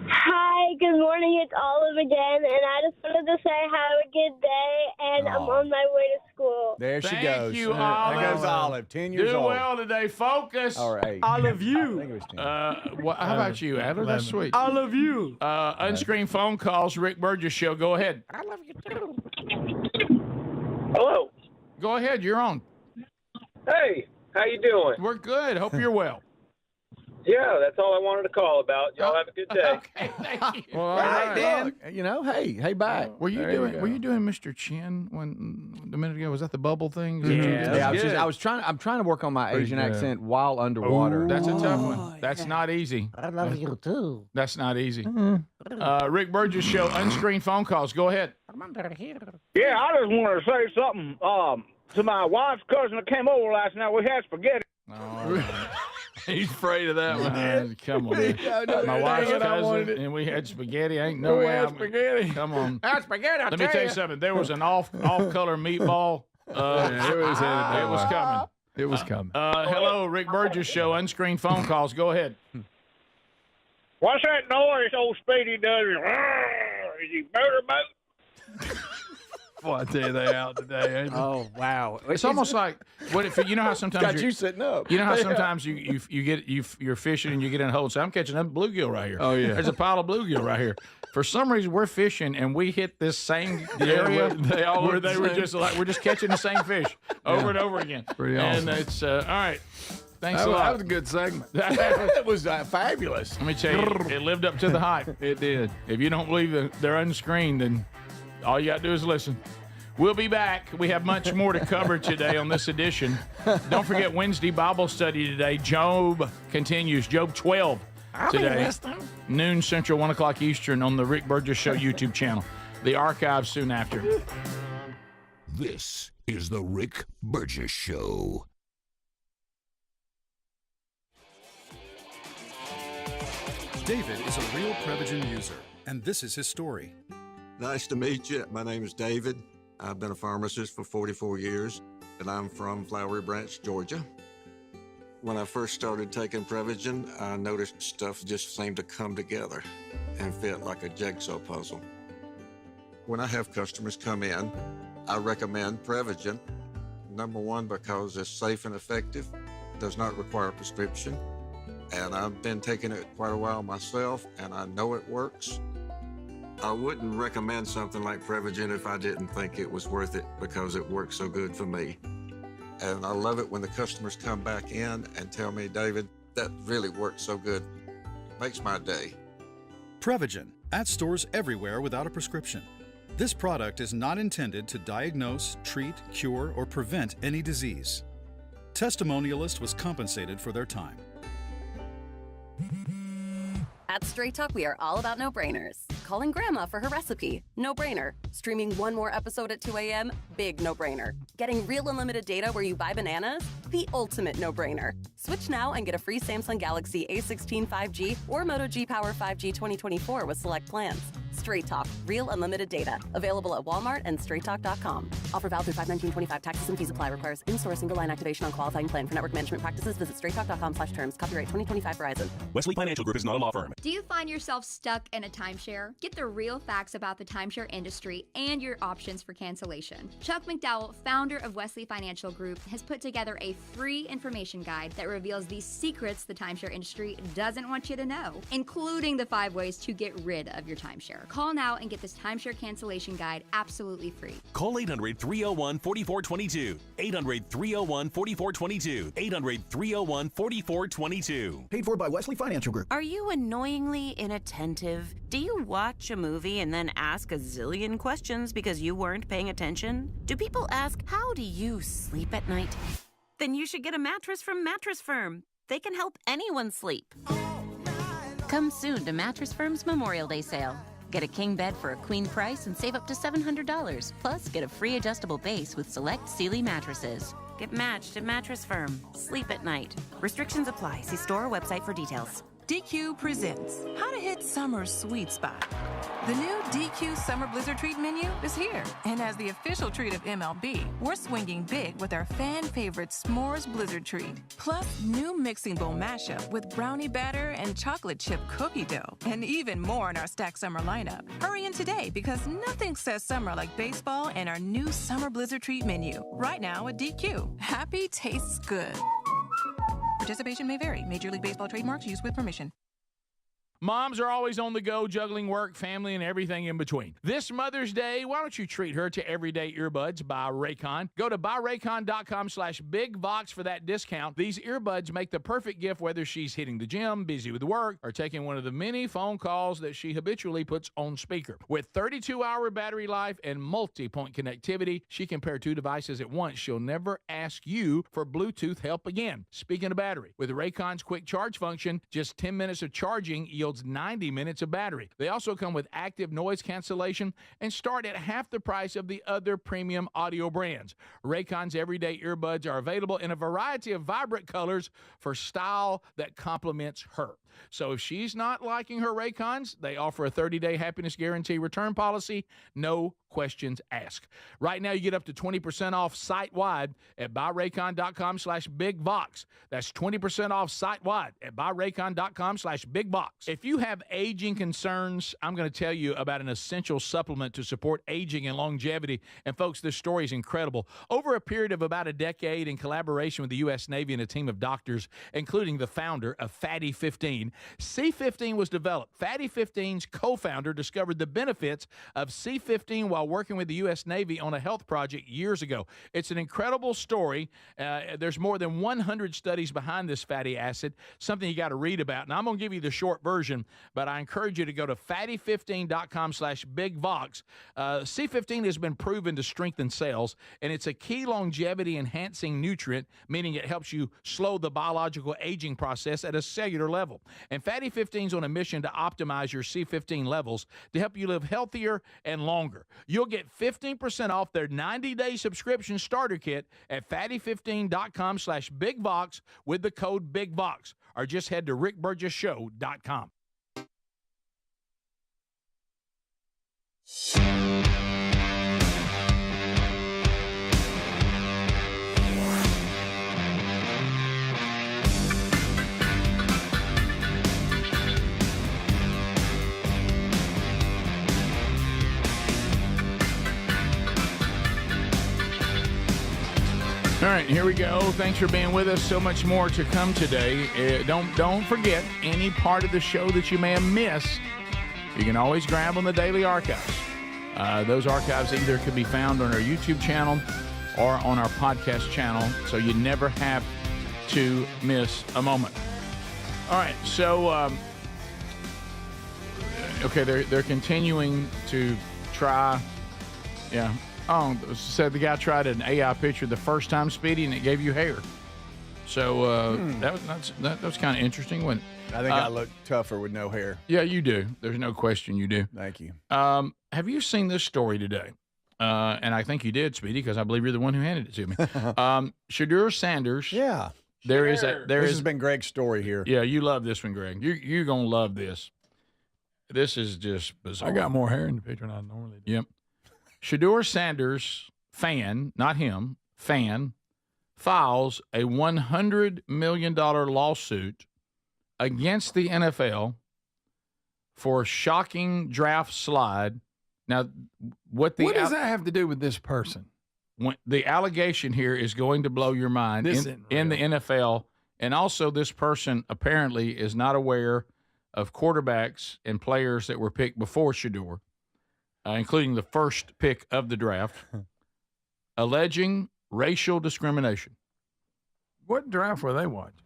Hi, good morning. It's Olive again, and I just wanted to say have a good day, and I'm on my way to school. There she goes. Thank you, Olive. There goes Olive, 10 years old. Do well today. Focus. All right. I love you. I think it was 10. How about you, Adler? That's sweet. I love you. Unscreened phone calls. Rick Burgess Show. Go ahead. I love you too. Hello. Go ahead. You're on. Hey, how you doing? We're good. Hope you're well. Yeah, that's all I wanted to call about. Y'all have a good day. Okay, thank you. Well, all right, Dan. Hey, back. Were you doing Mr. Chin a minute ago? Was that the bubble thing? Yeah, I'm trying to work on my Asian accent while underwater. That's a tough one. That's not easy. I love you too. That's not easy. Rick Burgess Show. Unscreened phone calls. Go ahead. yeah, I just wanted to say something to my wife's cousin that came over last night. We had spaghetti. He's afraid of that one. Come on. My wife's cousin, and we had spaghetti. Ain't no way. Spaghetti. Come on. That's spaghetti. Let me tell you something. There was an off-color meatball. It was coming. It was coming. Hello, Rick Burgess Show. Unscreened phone calls. Go ahead. What's that noise old Speedy does? Is he motorboat? Boy, I tell you, they out today, ain't they? Oh wow! It's almost like what if you know how sometimes Got you sitting up. You know how sometimes you're fishing and you get in a hole. So I'm catching a bluegill right here. Oh yeah, there's a pile of bluegill right here. For some reason, we're fishing and we hit this same area. We're just catching the same fish over and over again. Pretty awesome. And it's all right. Thanks a lot. That was a good segment. That was fabulous. Let me tell you, it lived up to the hype. It did. If you don't believe that they're unscreened, then all you got to do is listen. We'll be back. We have much more to cover today on this edition. Don't forget Wednesday Bible study today. Job continues. Job 12 today. Noon Central, 1 o'clock Eastern on the Rick Burgess Show YouTube channel. The archive soon after. This is the Rick Burgess Show. David is a real Prevagen user, and this is his story. Nice to meet you. My name is David. I've been a pharmacist for 44 years, and I'm from Flowery Branch, Georgia. When I first started taking Prevagen, I noticed stuff just seemed to come together and fit like a jigsaw puzzle. When I have customers come in, I recommend Prevagen. Number one, because it's safe and effective, does not require a prescription, and I've been taking it quite a while myself, and I know it works. I wouldn't recommend something like Prevagen if I didn't think it was worth it because it works so good for me. And I love it when the customers come back in and tell me, David, that really works so good. It makes my day. Prevagen, at stores everywhere without a prescription. This product is not intended to diagnose, treat, cure, or prevent any disease. Testimonialist was compensated for their time. At Straight Talk, we are all about no-brainers. Calling Grandma for her recipe, no-brainer. Streaming one more episode at 2 a.m., big no-brainer. Getting real unlimited data where you buy bananas, the ultimate no-brainer. Switch now and get a free Samsung Galaxy A16 5G or Moto G Power 5G 2024 with select plans. Straight Talk, real unlimited data. Available at Walmart and straighttalk.com. Offer valid through 5/19/25. Taxes and fees apply. Requires in-store single line activation on qualifying plan. For network management practices, visit straighttalk.com/terms. Copyright 2025 Verizon. Wesley Financial Group is not a law firm. Do you find yourself stuck in a timeshare? Get the real facts about the timeshare industry and your options for cancellation. Chuck McDowell, founder of Wesley Financial Group, has put together a free information guide that reveals the secrets the timeshare industry doesn't want you to know, including the 5 ways to get rid of your timeshare. Call now and get this timeshare cancellation guide absolutely free. Call 800-301-4422. 800-301-4422. 800-301-4422. Paid for by Wesley Financial Group. Are you annoyingly inattentive? Do you watch a movie and then ask a zillion questions because you weren't paying attention? Do people ask, how do you sleep at night? Then you should get a mattress from Mattress Firm. They can help anyone sleep. Come soon to Mattress Firm's Memorial Day sale. Get a king bed for a queen price and save up to $700. Plus, get a free adjustable base with select Sealy mattresses. Get matched at Mattress Firm. Sleep at night. Restrictions apply. See store or website for details. DQ presents How to Hit Summer's Sweet Spot. The new DQ Summer Blizzard Treat menu is here. And as the official treat of MLB, we're swinging big with our fan favorite S'mores Blizzard Treat. Plus, new mixing bowl mashup with brownie batter and chocolate chip cookie dough. And even more in our Stack Summer lineup. Hurry in today because nothing says summer like baseball and our new Summer Blizzard Treat menu. Right now at DQ. Happy tastes good. Participation may vary. Major League Baseball trademarks used with permission. Moms are always on the go, juggling work, family, and everything in between. This Mother's Day, why don't you treat her to everyday earbuds by Raycon? Go to buyraycon.com/bigvox for that discount. These earbuds make the perfect gift whether she's hitting the gym, busy with work, or taking one of the many phone calls that she habitually puts on speaker. With 32-hour battery life and multi-point connectivity, she can pair 2 devices at once. She'll never ask you for Bluetooth help again. Speaking of battery, with Raycon's quick charge function, just 10 minutes of charging yields 90 minutes of battery. They also come with active noise cancellation and start at half the price of the other premium audio brands. Raycon's everyday earbuds are available in a variety of vibrant colors for style that complements her. So if she's not liking her Raycons, they offer a 30-day happiness guarantee return policy, no questions asked. Right now, you get up to 20% off site-wide at buyraycon.com/bigvox. That's 20% off site-wide at buyraycon.com/bigvox. If you have aging concerns, I'm going to tell you about an essential supplement to support aging and longevity. And folks, this story is incredible. Over a period of about a decade, in collaboration with the U.S. Navy and a team of doctors, including the founder of Fatty 15, C15 was developed. Fatty 15's co-founder discovered the benefits of C15 while working with the U.S. Navy on a health project years ago. It's an incredible story. There's more than 100 studies behind this fatty acid, something you got to read about. Now, I'm going to give you the short version, but I encourage you to go to fatty15.com/bigvox. C15 has been proven to strengthen cells, and it's a key longevity-enhancing nutrient, meaning it helps you slow the biological aging process at a cellular level. And Fatty 15 is on a mission to optimize your C15 levels to help you live healthier and longer. You'll get 15% off their 90-day subscription starter kit at fatty15.com/bigvox with the code BIGVOX, or just head to rickburgessshow.com. All right, here we go. Thanks for being with us. So much more to come today. Don't forget, any part of the show that you may have missed, you can always grab on the daily archives. Those archives either can be found on our YouTube channel or on our podcast channel, so you never have to miss a moment. All right, so okay, they're continuing to try. Yeah. Oh, said the guy tried an AI picture the first time, Speedy, and it gave you hair. So that was kind of interesting, wasn't it? I think I look tougher with no hair. Yeah, you do. There's no question you do. Thank you. Have you seen this story today? And I think you did, Speedy, because I believe you're the one who handed it to me. Shedeur Sanders. Yeah. This has been Greg's story here. Yeah, you love this one, Greg. You're going to love this. This is just bizarre. I got more hair in the picture than I normally do. Yep. Shedeur Sanders, fan, not him, fan, files a $100 million lawsuit against the NFL for a shocking draft slide. Now, what does that have to do with this person? The allegation here is going to blow your mind in the NFL. And also, this person apparently is not aware of quarterbacks and players that were picked before Shedeur, including the first pick of the draft, alleging racial discrimination. What draft were they watching?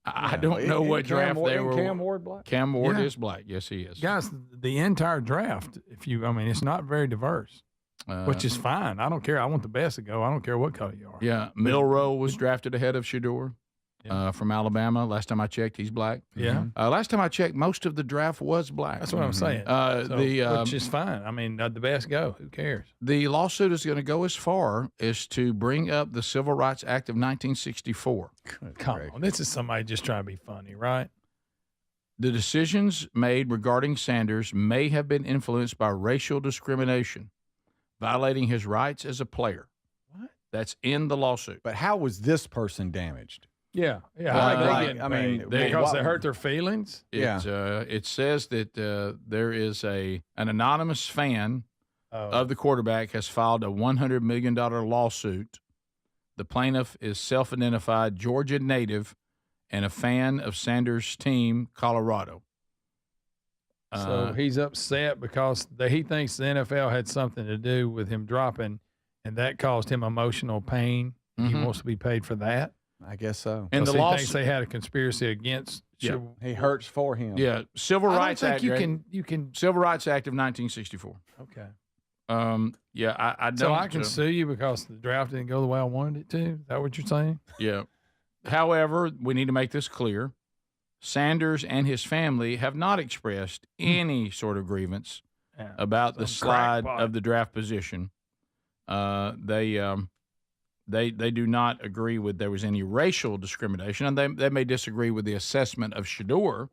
I don't know what draft they were. Cam Ward black? Cam Ward is black. Yes, he is. Guys, the entire draft, it's not very diverse, which is fine. I don't care. I want the best to go. I don't care what color you are. Yeah, Milroe was drafted ahead of Shedeur. From Alabama. Last time I checked, he's black. Yeah. Last time I checked, most of the draft was black. That's what I'm saying. Which is fine. I mean, the best go. Who cares? The lawsuit is going to go as far as to bring up the Civil Rights Act of 1964. Come on. This is somebody just trying to be funny, right? The decisions made regarding Sanders may have been influenced by racial discrimination, violating his rights as a player. What? That's in the lawsuit. But how was this person damaged? Yeah. Because they hurt their feelings. It says that there is an anonymous fan of the quarterback has filed a $100 million lawsuit. The plaintiff is self-identified Georgia native and a fan of Sanders' team, Colorado. So he's upset because he thinks the NFL had something to do with him dropping, and that caused him emotional pain. He wants to be paid for that. I guess so. And he thinks they had a conspiracy against. Yeah, he hurts for him. Yeah, Civil Rights Act. You can Civil Rights Act of 1964. Okay. I don't. So I can sue you because the draft didn't go the way I wanted it to. Is that what you're saying? Yeah. However, we need to make this clear: Sanders and his family have not expressed any sort of grievance about the slide of the draft position. They do not agree with there was any racial discrimination, and they may disagree with the assessment of Shedeur.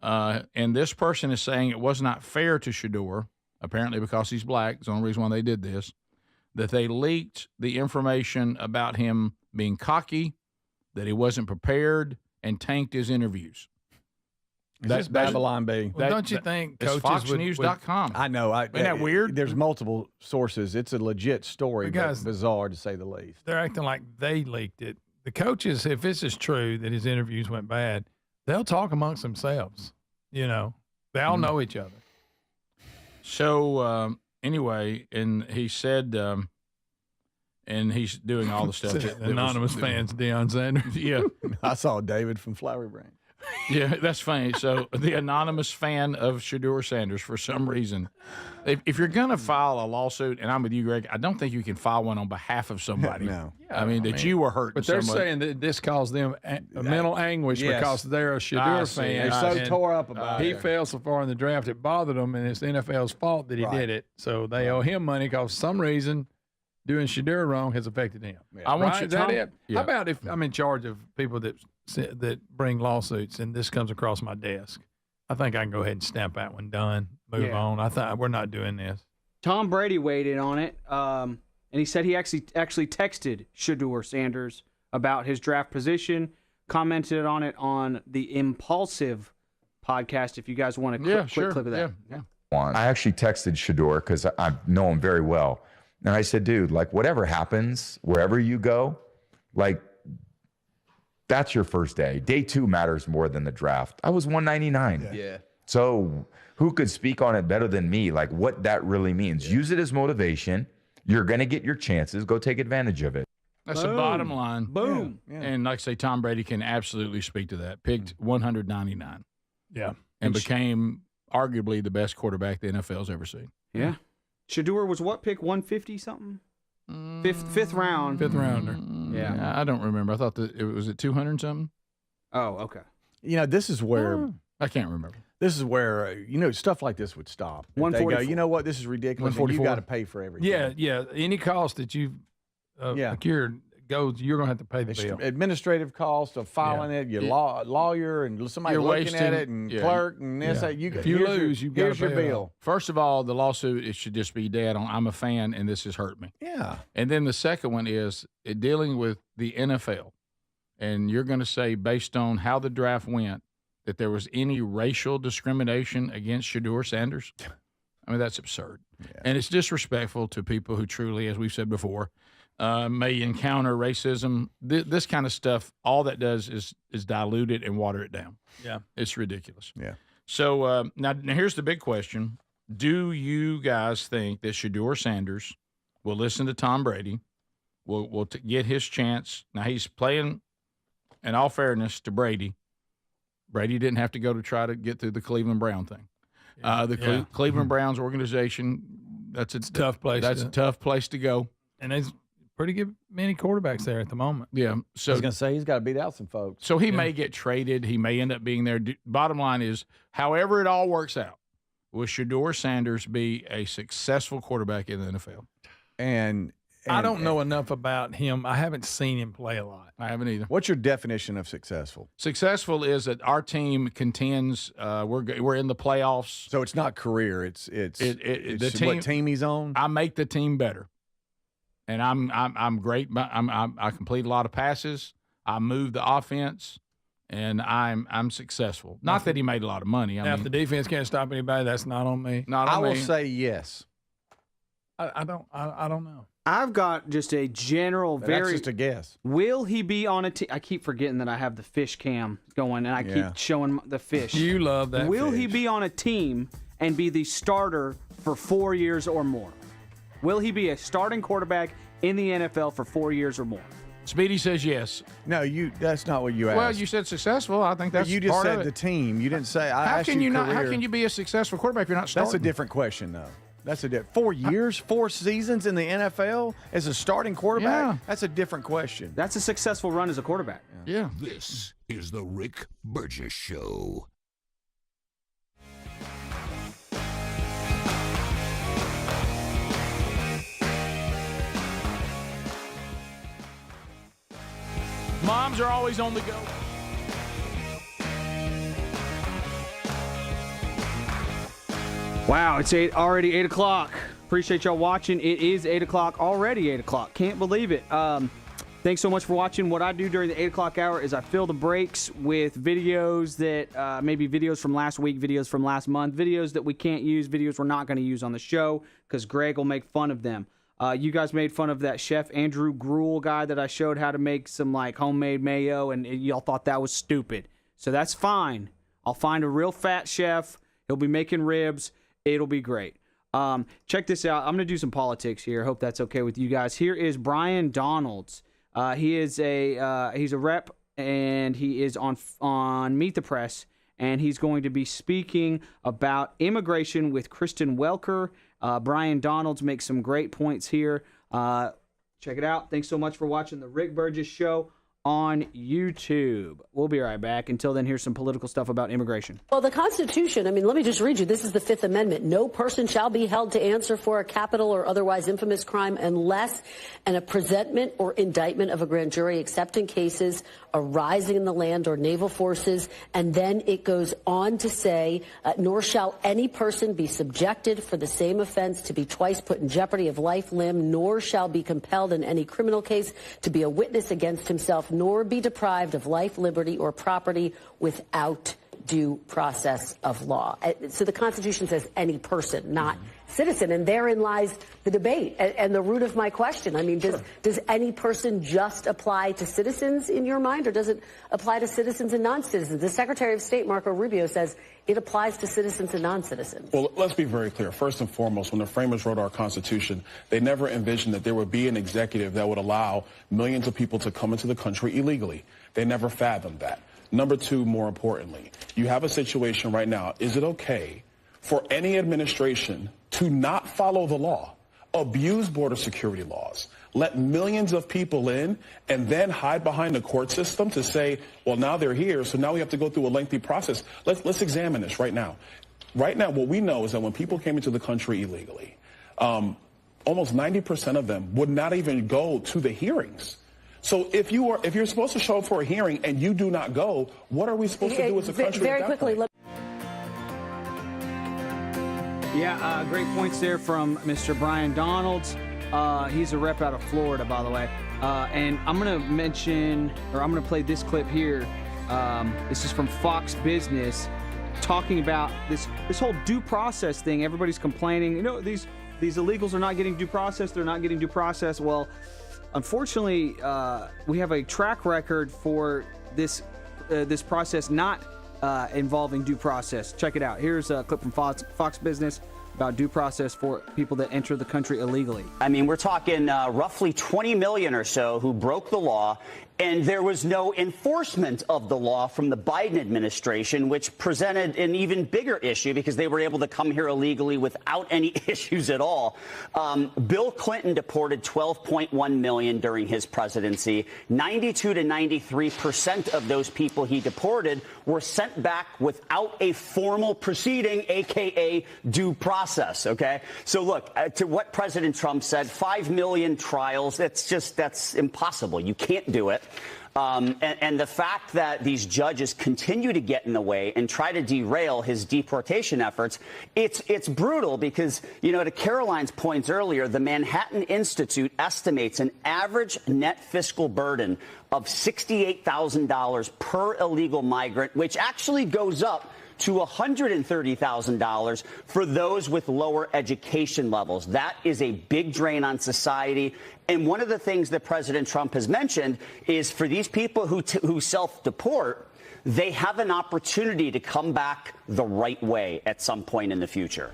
And this person is saying it was not fair to Shedeur, apparently because he's black. It's the only reason why they did this, that they leaked the information about him being cocky, that he wasn't prepared, and tanked his interviews. That's Babylon B. Well, don't you think coaches FoxNews.com. I know. Isn't that weird? There's multiple sources. It's a legit story, but bizarre to say the least. They're acting like they leaked it. The coaches, if this is true that his interviews went bad, they'll talk amongst themselves. They all know each other. So anyway, and he said, and he's doing all the stuff. Anonymous fans, Deion Sanders. Yeah, I saw David from Flowery Branch. Yeah, that's funny. So the anonymous fan of Shedeur Sanders, for some reason, if you're going to file a lawsuit, and I'm with you, Greg, I don't think you can file one on behalf of somebody. No. I mean, you were hurting But they're somebody. saying that this caused them mental anguish because they're a Shedeur fan. They're so tore up about it. He fell so far in the draft, it bothered them, and it's the NFL's fault that he did it. So they owe him money because for some reason doing Shedeur wrong has affected him. Yeah. I want you to Is that it? Yeah. How about if I'm in charge of people that bring lawsuits and this comes across my desk? I think I can go ahead and stamp that one done, move on. I thought we're not doing this. Tom Brady weighed in on it, and he said he actually texted Shedeur Sanders about his draft position, commented on it on the Impulsive podcast. If you guys want a quick clip of that. Yeah. I actually texted Shedeur because I know him very well. And I said, dude, like whatever happens, wherever you go, like that's your first day. Day 2 matters more than the draft. I was 199. Yeah. So who could speak on it better than me? Like what that really means. Use it as motivation. You're going to get your chances. Go take advantage of it. That's the bottom line. Boom. Yeah. And like I say, Tom Brady can absolutely speak to that. Picked 199. Yeah. And became arguably the best quarterback the NFL's ever seen. Yeah. Shedeur was what pick? 150 something? Fifth round. Fifth rounder. Yeah. I don't remember. I thought that it was at 200 something. Oh, okay. This is where I can't remember. This is where stuff like this would stop. If they go, you know what? This is ridiculous. And you got to pay for everything. Yeah. Any cost that you've incurred goes, you're going to have to pay the bill. Administrative cost of filing it, your lawyer and somebody looking at it, and clerk and this. If you lose, you've got here's to your pay bill. First of all, the lawsuit, it should just be dead on, I'm a fan and this has hurt me. Yeah. And then the second one is dealing with the NFL. And you're going to say, based on how the draft went, that there was any racial discrimination against Shedeur Sanders? I mean, that's absurd. Yeah. And it's disrespectful to people who truly, as we've said before, may encounter racism. This kind of stuff, all that does is dilute it and water it down. Yeah. It's ridiculous. Yeah. So now here's the big question. Do you guys think that Shedeur Sanders will listen to Tom Brady, will get his chance? Now, he's playing, in all fairness to Brady, Brady didn't have to go to try to get through the Cleveland Brown thing. Cleveland Browns organization, that's a tough place. That's a tough place to go. And there's pretty good many quarterbacks there at the moment. Yeah. So I was going to say, he's got to beat out some folks. So he may get traded. He may end up being there. Bottom line is, however it all works out, will Shedeur Sanders be a successful quarterback in the NFL? And I don't know enough about him. I haven't seen him play a lot. I haven't either. What's your definition of successful? Successful is that our team contends. We're in the playoffs. So it's not career. It's the team. What team he's on? I make the team better, and I'm great. I complete a lot of passes. I move the offense, and I'm successful. Not that he made a lot of money. I mean, if the defense can't stop anybody, that's not on me. I will say yes. I don't know. I've got just a general, That's just a guess. Will he be on a team? I keep forgetting that I have the fish cam going, and I keep showing the fish. You love that. Will he be on a team and be the starter for 4 years or more? Will he be a starting quarterback in the NFL for 4 years or more? Speedy says yes. No, that's not what you asked. Well, you said successful. I think that's you just part said of it. the team. You didn't say. How can you be a successful quarterback if you're not starting? That's a different question, though. That's 4 years, 4 seasons in the NFL as a starting quarterback? Yeah. That's a different question. That's a successful run as a quarterback. Yeah. This is the Rick Burgess Show. Moms are always on the go. Wow, it's already 8 o'clock. Appreciate y'all watching. It is 8 o'clock, already 8 o'clock. Can't believe it. Thanks so much for watching. What I do during the 8 o'clock hour is I fill the breaks with videos that maybe videos from last week, videos from last month, videos that we can't use, videos we're not going to use on the show because Greg will make fun of them. You guys made fun of that Chef Andrew Gruel guy that I showed how to make some like homemade mayo, and y'all thought that was stupid. So that's fine. I'll find a real fat chef. He'll be making ribs. It'll be great. Check this out. I'm going to do some politics here. Hope that's okay with you guys. Here is Brian Donalds. He's a rep, and he is on Meet the Press, and he's going to be speaking about immigration with Kristen Welker. Brian Donalds makes some great points here. Check it out. Thanks so much for watching the Rick Burgess Show on YouTube. We'll be right back. Until then, here's some political stuff about immigration. Well, the Constitution, let me just read you. This is the Fifth Amendment. No person shall be held to answer for a capital or otherwise infamous crime unless a presentment or indictment of a grand jury, except in cases arising in the land or naval forces. And then it goes on to say, nor shall any person be subjected for the same offense to be twice put in jeopardy of life, limb, nor shall be compelled in any criminal case to be a witness against himself, nor be deprived of life, liberty, or property without due process of law. So the Constitution says any person, not citizen, and therein lies the debate and the root of my question. Does any person just apply to citizens in your mind, or does it apply to citizens and non-citizens? The Secretary of State, Marco Rubio, says it applies to citizens and non-citizens. Well, let's be very clear. First and foremost, when the framers wrote our Constitution, they never envisioned that there would be an executive that would allow millions of people to come into the country illegally. They never fathomed that. Number two, more importantly, you have a situation right now. Is it okay for any administration to not follow the law, abuse border security laws, let millions of people in, and then hide behind the court system to say, well, now they're here, so now we have to go through a lengthy process? Let's examine this right now. Right now, what we know is that when people came into the country illegally, almost 90% of them would not even go to the hearings. So if you're supposed to show up for a hearing and you do not go, what are we supposed to do as a country? Very quickly. Yeah, great points there from Mr. Brian Donalds. He's a rep out of Florida, by the way. And I'm going to play this clip here. This is from Fox Business, talking about this whole due process thing. Everybody's complaining, these illegals are not getting due process. They're not getting due process. Well, unfortunately, we have a track record for this process not involving due process. Check it out. Here's a clip from Fox Business about due process for people that enter the country illegally. I mean, we're talking roughly 20 million or so who broke the law, and there was no enforcement of the law from the Biden administration, which presented an even bigger issue because they were able to come here illegally without any issues at all. Bill Clinton deported 12.1 million during his presidency. 92 to 93% of those people he deported were sent back without a formal proceeding, a.k.a. due process, okay? So look, to what President Trump said, 5 million trials, that's impossible. You can't do it. And the fact that these judges continue to get in the way and try to derail his deportation efforts, it's brutal because, to Caroline's points earlier, the Manhattan Institute estimates an average net fiscal burden of $68,000 per illegal migrant, which actually goes up to $130,000 for those with lower education levels. That is a big drain on society. And one of the things that President Trump has mentioned is for these people who self-deport, they have an opportunity to come back the right way at some point in the future.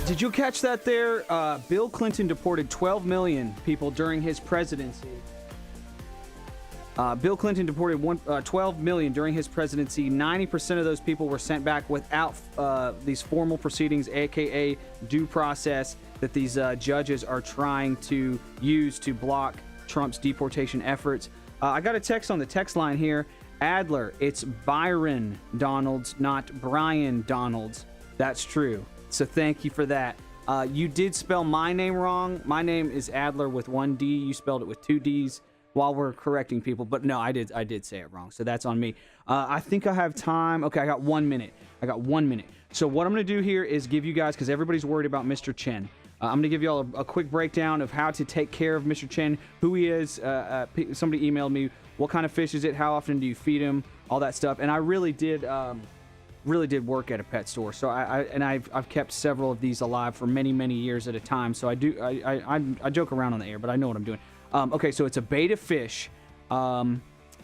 Did you catch that there? Bill Clinton deported 12 million people during his presidency. Bill Clinton deported 12 million during his presidency. 90% of those people were sent back without these formal proceedings, a.k.a. due process, that these judges are trying to use to block Trump's deportation efforts. I got a text on the text line here. Adler, it's Byron Donalds, not Brian Donalds. That's true. So thank you for that. You did spell my name wrong. My name is Adler with one D. You spelled it with two Ds. While we're correcting people, but no, I did say it wrong, so that's on me. I think I have time. Okay, I got 1 minute. So what I'm going to do here is give you guys, because everybody's worried about Mr. Chen. I'm going to give you all a quick breakdown of how to take care of Mr. Chen, who he is. Somebody emailed me, what kind of fish is it? How often do you feed him? All that stuff. And I really did work at a pet store. So I've kept several of these alive for many, many years at a time. So I joke around on the air, but I know what I'm doing. Okay, so it's a betta fish, and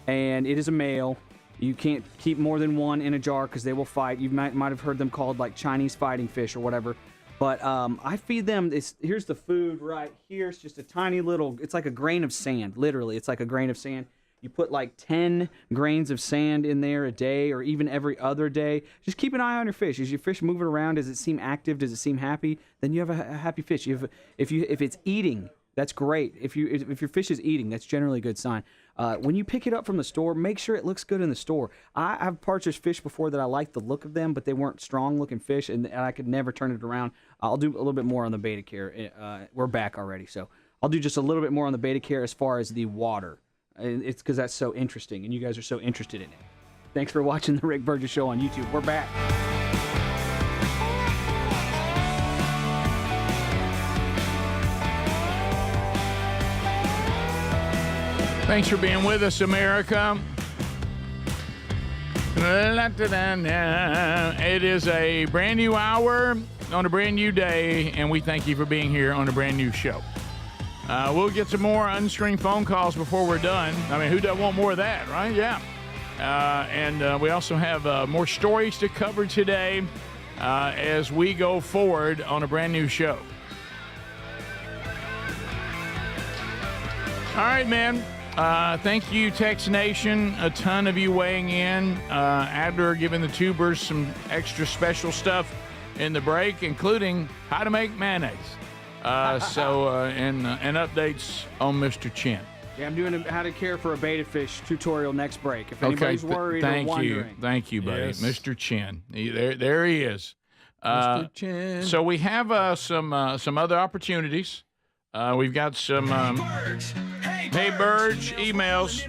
it is a male. You can't keep more than one in a jar because they will fight. You might have heard them called like Chinese fighting fish or whatever. But I feed them this. Here's the food right here. It's just a tiny little. It's like a grain of sand. Literally, it's like a grain of sand. You put like 10 grains of sand in there a day or even every other day. Just keep an eye on your fish. Is your fish moving around? Does it seem active? Does it seem happy? Then you have a happy fish. If it's eating, that's great. If your fish is eating, that's generally a good sign. When you pick it up from the store, make sure it looks good in the store. I've purchased fish before that I liked the look of them, but they weren't strong-looking fish, and I could never turn it around. I'll do a little bit more on the beta care. We're back already, so I'll do just a little bit more on the beta care as far as the water. It's because that's so interesting, and you guys are so interested in it. Thanks for watching the Rick Burgess Show on YouTube. We're back. Thanks for being with us, America. It is a brand new hour on a brand new day, and we thank you for being here on a brand new show. We'll get some more unscreened phone calls before we're done. I mean, who doesn't want more of that, right? Yeah. And we also have more stories to cover today as we go forward on a brand new show. All right, man. Thank you, Tex Nation. A ton of you weighing in. Adler giving the tubers some extra special stuff in the break, including how to make mayonnaise. And updates on Mr. Chen. Yeah, I'm doing a how to care for a betta fish tutorial next break. If anybody's worried or wondering. Thank you, buddy. Yes. Mr. Chen. There he is. Mr. Chen. So we have some other opportunities We've got some Hey Burge emails.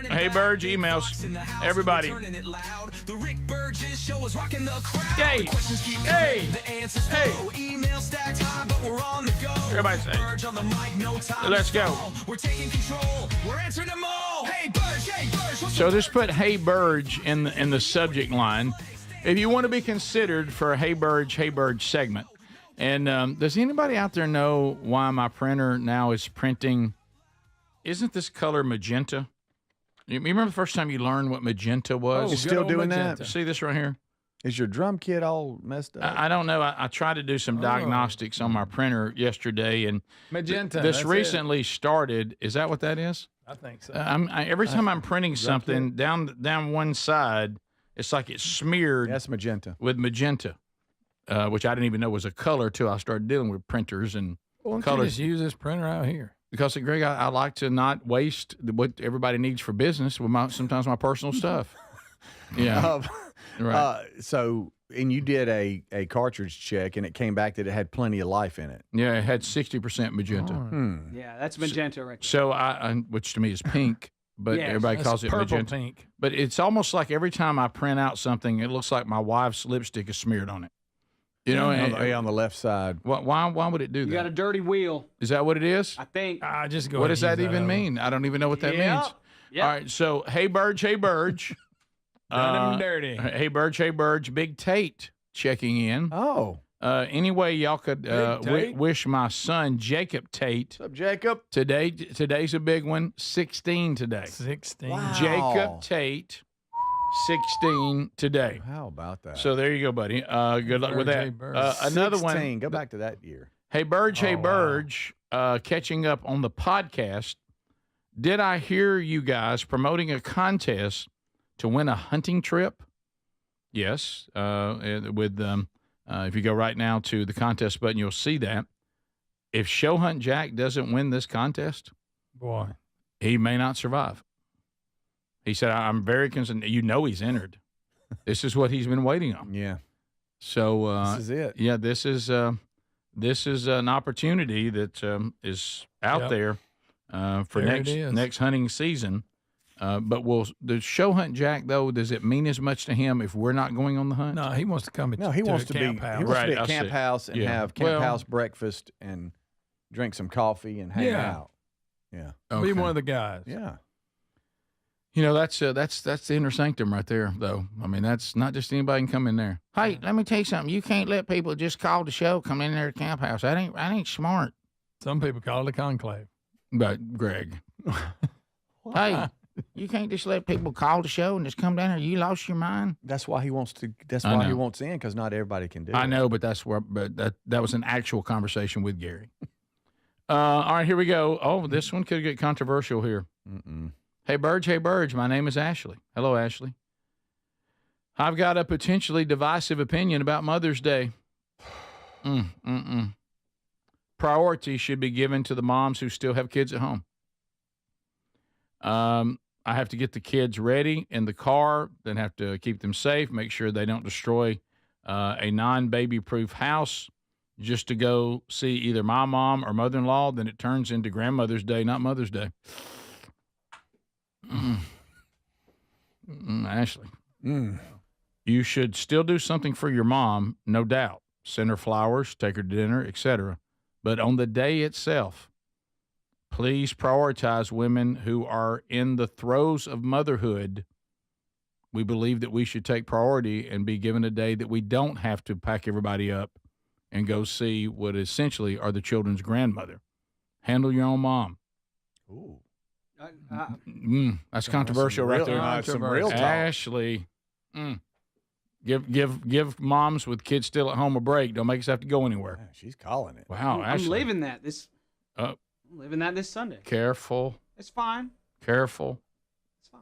Hey Burge emails. Everybody. Hey. Hey. Hey. Everybody say. Let's go. So just put Hey Burge in the subject line if you want to be considered for a Hey Burge segment. And does anybody out there know why my printer now is printing? Isn't this color magenta? You remember the first time you learned what magenta was? Oh, you're still doing magenta. You see this right here? Is your drum kit all messed up? I don't know. I tried to do some diagnostics on my printer yesterday, and magenta. This recently started. Is that what that is? I think so. Every time I'm printing something down one side, it's like it's smeared. That's magenta. With magenta, which I didn't even know was a color till I started dealing with printers and colors. colors. Just use this printer out here. Because, Greg, I like to not waste what everybody needs for business with sometimes my personal stuff. Yeah. Right. So, and you did a cartridge check, and it came back that it had plenty of life in it. Yeah, it had 60% magenta. Yeah, that's magenta right there. So, which to me is pink, but everybody calls it purple magenta. pink. But it's almost like every time I print out something, it looks like my wife's lipstick is smeared on it. You know, on the left side. Why would it do that? You got a dirty wheel. Is that what it is? I think. Just go. What does that even mean? I don't even know what that means. Yep. All right, so Hey Burge. Done him dirty. Hey Burge. Big Tate checking in. Oh. Anyway, y'all could wish my son Jacob Tate. What's up, Jacob? Today's a big one. 16 today. 16. Wow. Jacob Tate, 16 today. How about that? So there you go, buddy. Good luck with that. Another 16. one. Go back to that year. Hey Burge. Catching up on the podcast. Did I hear you guys promoting a contest to win a hunting trip? Yes. If you go right now to the contest button, you'll see that. If Show Hunt Jack doesn't win this contest, boy, he may not survive. He said, I'm very concerned. You know he's entered. This is what he's been waiting on. Yeah. So this is it. Yeah, this is an opportunity that is out there for next hunting season. But the Show Hunt Jack, though, does it mean as much to him if we're not going on the hunt? No, he wants to come. He wants to be at camp house and have camp house breakfast and drink some coffee and hang out. Yeah, be one of the guys. Yeah. You know, that's the inner sanctum right there, though. I mean, that's not just anybody can come in there. Hey, let me tell you something. You can't let people just call the show, come in there to camp house. That ain't smart. Some people call it a conclave. But Greg, hey, you can't just let people call the show and just come down here. You lost your mind. That's why he wants to. That's why he wants in, because not everybody can do it. I know, but that was an actual conversation with Gary. All right, here we go. Oh, this one could get controversial here. Hey Burge, my name is Ashley. Hello, Ashley. I've got a potentially divisive opinion about Mother's Day. Priority should be given to the moms who still have kids at home. I have to get the kids ready in the car, then have to keep them safe, make sure they don't destroy a non-baby-proof house just to go see either my mom or mother-in-law. Then it turns into Grandmother's Day, not Mother's Day. Ashley, you should still do something for your mom, no doubt. Send her flowers, take her to dinner, etc. But on the day itself, please prioritize women who are in the throes of motherhood. We believe that we should take priority and be given a day that we don't have to pack everybody up and go see what essentially are the children's grandmother. Handle your own mom. Ooh. That's controversial right there. Some real talk. Ashley, give moms with kids still at home a break. Don't make us have to go anywhere. Yeah, she's calling it. Wow, I'm Ashley. leaving that this. I'm leaving that this Sunday. Careful. It's fine. Careful. It's fine.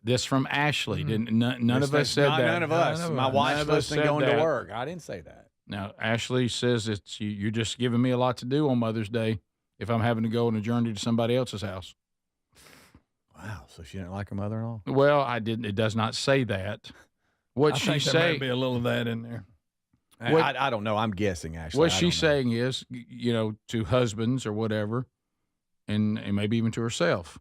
This from Ashley. None of us said that. None of us. My wife's listening going to work. I didn't say that. Now, Ashley says you're just giving me a lot to do on Mother's Day if I'm having to go on a journey to somebody else's house. Wow, so she didn't like her mother-in-law? Well, I didn't. It does not say that. What'd she say? There might be a little of that in there. I don't know. I'm guessing, Ashley. What she's saying is, to husbands or whatever, and maybe even to herself,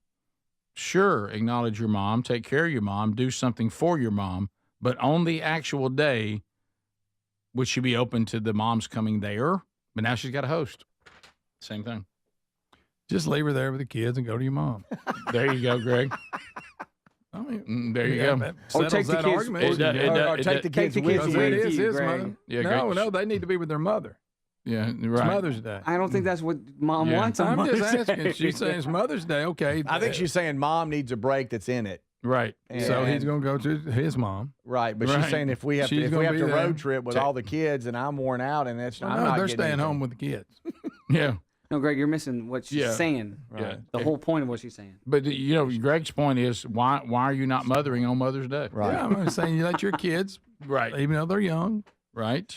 sure, acknowledge your mom, take care of your mom, do something for your mom, but on the actual day, would she be open to the moms coming there? But now she's got a host. Same thing. Just leave her there with the kids and go to your mom. There you go, Greg. I mean, there you go. Or take the kids, or take the kids with you. It is his Greg. mother. Yeah, no, they need to be with their mother. Yeah, right. It's Mother's Day. I don't think that's what Mom wants on I'm Mother's just Day. asking. She's saying it's Mother's Day. Okay. I think she's saying Mom needs a break that's in it. Right. So he's going to go to his mom. Right, but she's saying if we have to road trip with all the kids and I'm worn out and that's I'm not they're getting staying anything. home with the kids. Yeah. No, Greg, you're missing what she's saying. Yeah. The whole point of what she's saying. But Greg's point is why are you not mothering on Mother's Day? Right. Yeah, I'm saying you let your kids, right, even though they're young. Right.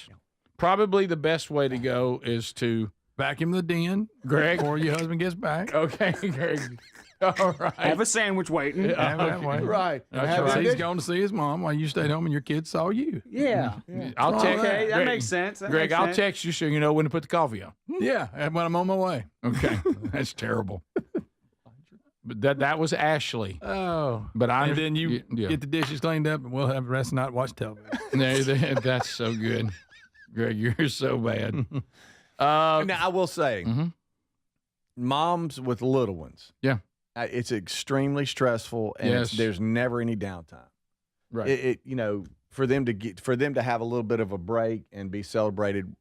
Probably the best way to go is to vacuum the den, Greg, before your husband gets back. Okay, Greg. All right. Have a sandwich waiting. Right. So he's going to see his mom while you stayed home and your kids saw you. Yeah. I'll text. Okay, that Greg, makes sense. Greg, I'll text you so you know when to put the coffee on. Yeah, when I'm on my way. Okay, that's terrible. But that was Ashley. Oh, but and then you get the dishes cleaned up, and we'll have the rest of the night and watch No, television. that's so good, Greg. You're so bad. Now I will say, moms with little ones. Yeah. It's extremely stressful, and there's never any downtime. Right. For them to have a little bit of a break and be celebrated,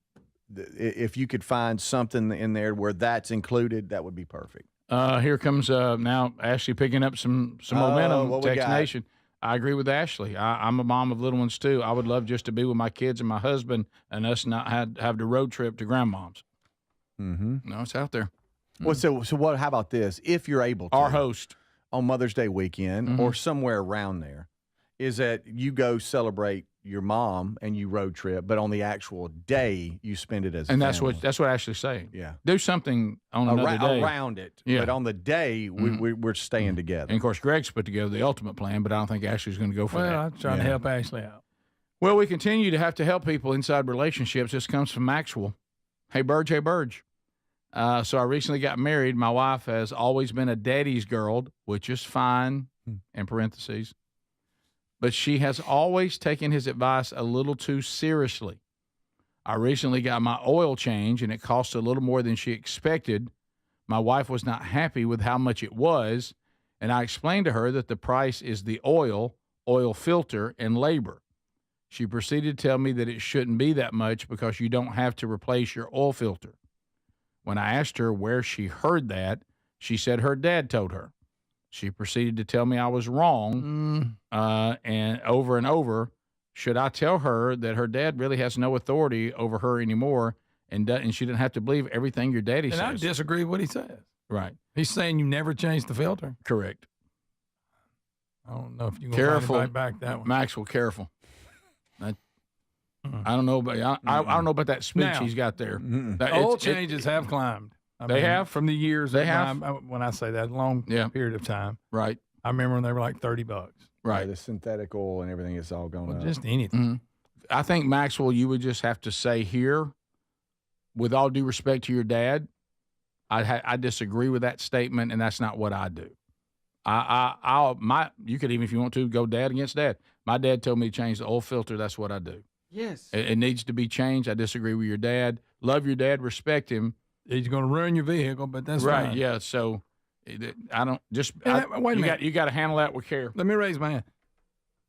if you could find something in there where that's included, that would be perfect. Here comes now Ashley picking up some momentum. What we Text got? Nation. I agree with Ashley. I'm a mom of little ones too. I would love just to be with my kids and my husband, and us not have the road trip to grandmom's. Mm-hmm. No, it's out there. Well, so what? How about this? If you're able to, our host on Mother's Day weekend or somewhere around there, is that you go celebrate your mom and you road trip, but on the actual day you spend it as a and family. that's what Ashley's saying. Yeah, do something on another day around it. Yeah. But on the day we're staying together. And of course, Greg's put together the ultimate plan, but I don't think Ashley's going to go for that. Well, I'm trying to help Ashley out. Well, we continue to have to help people inside relationships. This comes from Maxwell. Hey, Burge. So I recently got married. My wife has always been a daddy's girl, which is fine, in parentheses. But she has always taken his advice a little too seriously. I recently got my oil change, and it cost a little more than she expected. My wife was not happy with how much it was, and I explained to her that the price is the oil filter, and labor. She proceeded to tell me that it shouldn't be that much because you don't have to replace your oil filter. When I asked her where she heard that, she said her dad told her. She proceeded to tell me I was wrong, and over. Should I tell her that her dad really has no authority over her anymore, and she didn't have to believe everything your daddy says? And I disagree with what he says. Right. He's saying you never changed the filter. Correct. I don't know if you can find back that one. Maxwell, careful. I don't know about I don't know about that speech Now, he's got there. Oil changes have climbed. They have? From the years. They have? When I say that, long period of time. Right. I remember when they were like $30. Right. The synthetic oil and everything is all going up. Just anything. Mm-hmm. I think, Maxwell, you would just have to say here, with all due respect to your dad, I disagree with that statement, and that's not what I do. You could even, if you want to, go dad against dad. My dad told me to change the oil filter. That's what I do. Yes. It needs to be changed. I disagree with your dad. Love your dad. Respect him. He's going to ruin your vehicle, but that's right. fine. Yeah. So I don't just. Wait a minute. You got to handle that with care. Let me raise my hand.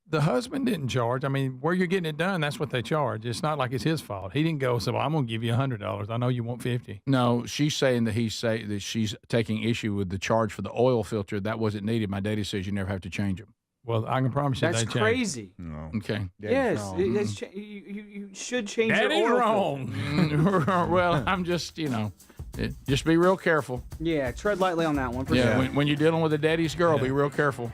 The husband didn't charge. I mean, where you're getting it done, that's what they charge. It's not like it's his fault. He didn't go say, "Well, I'm going to give you $100. I know you want $50." No, she's saying that that she's taking issue with the charge for the oil filter. That wasn't needed. My daddy says you never have to change them. Well, I can promise you that's they change. crazy. No. Okay. Yes, you should change Daddy's your oil wrong. Well, I'm just just be real careful. Yeah, tread lightly on that one. For sure. When you're dealing with a daddy's girl, be real careful.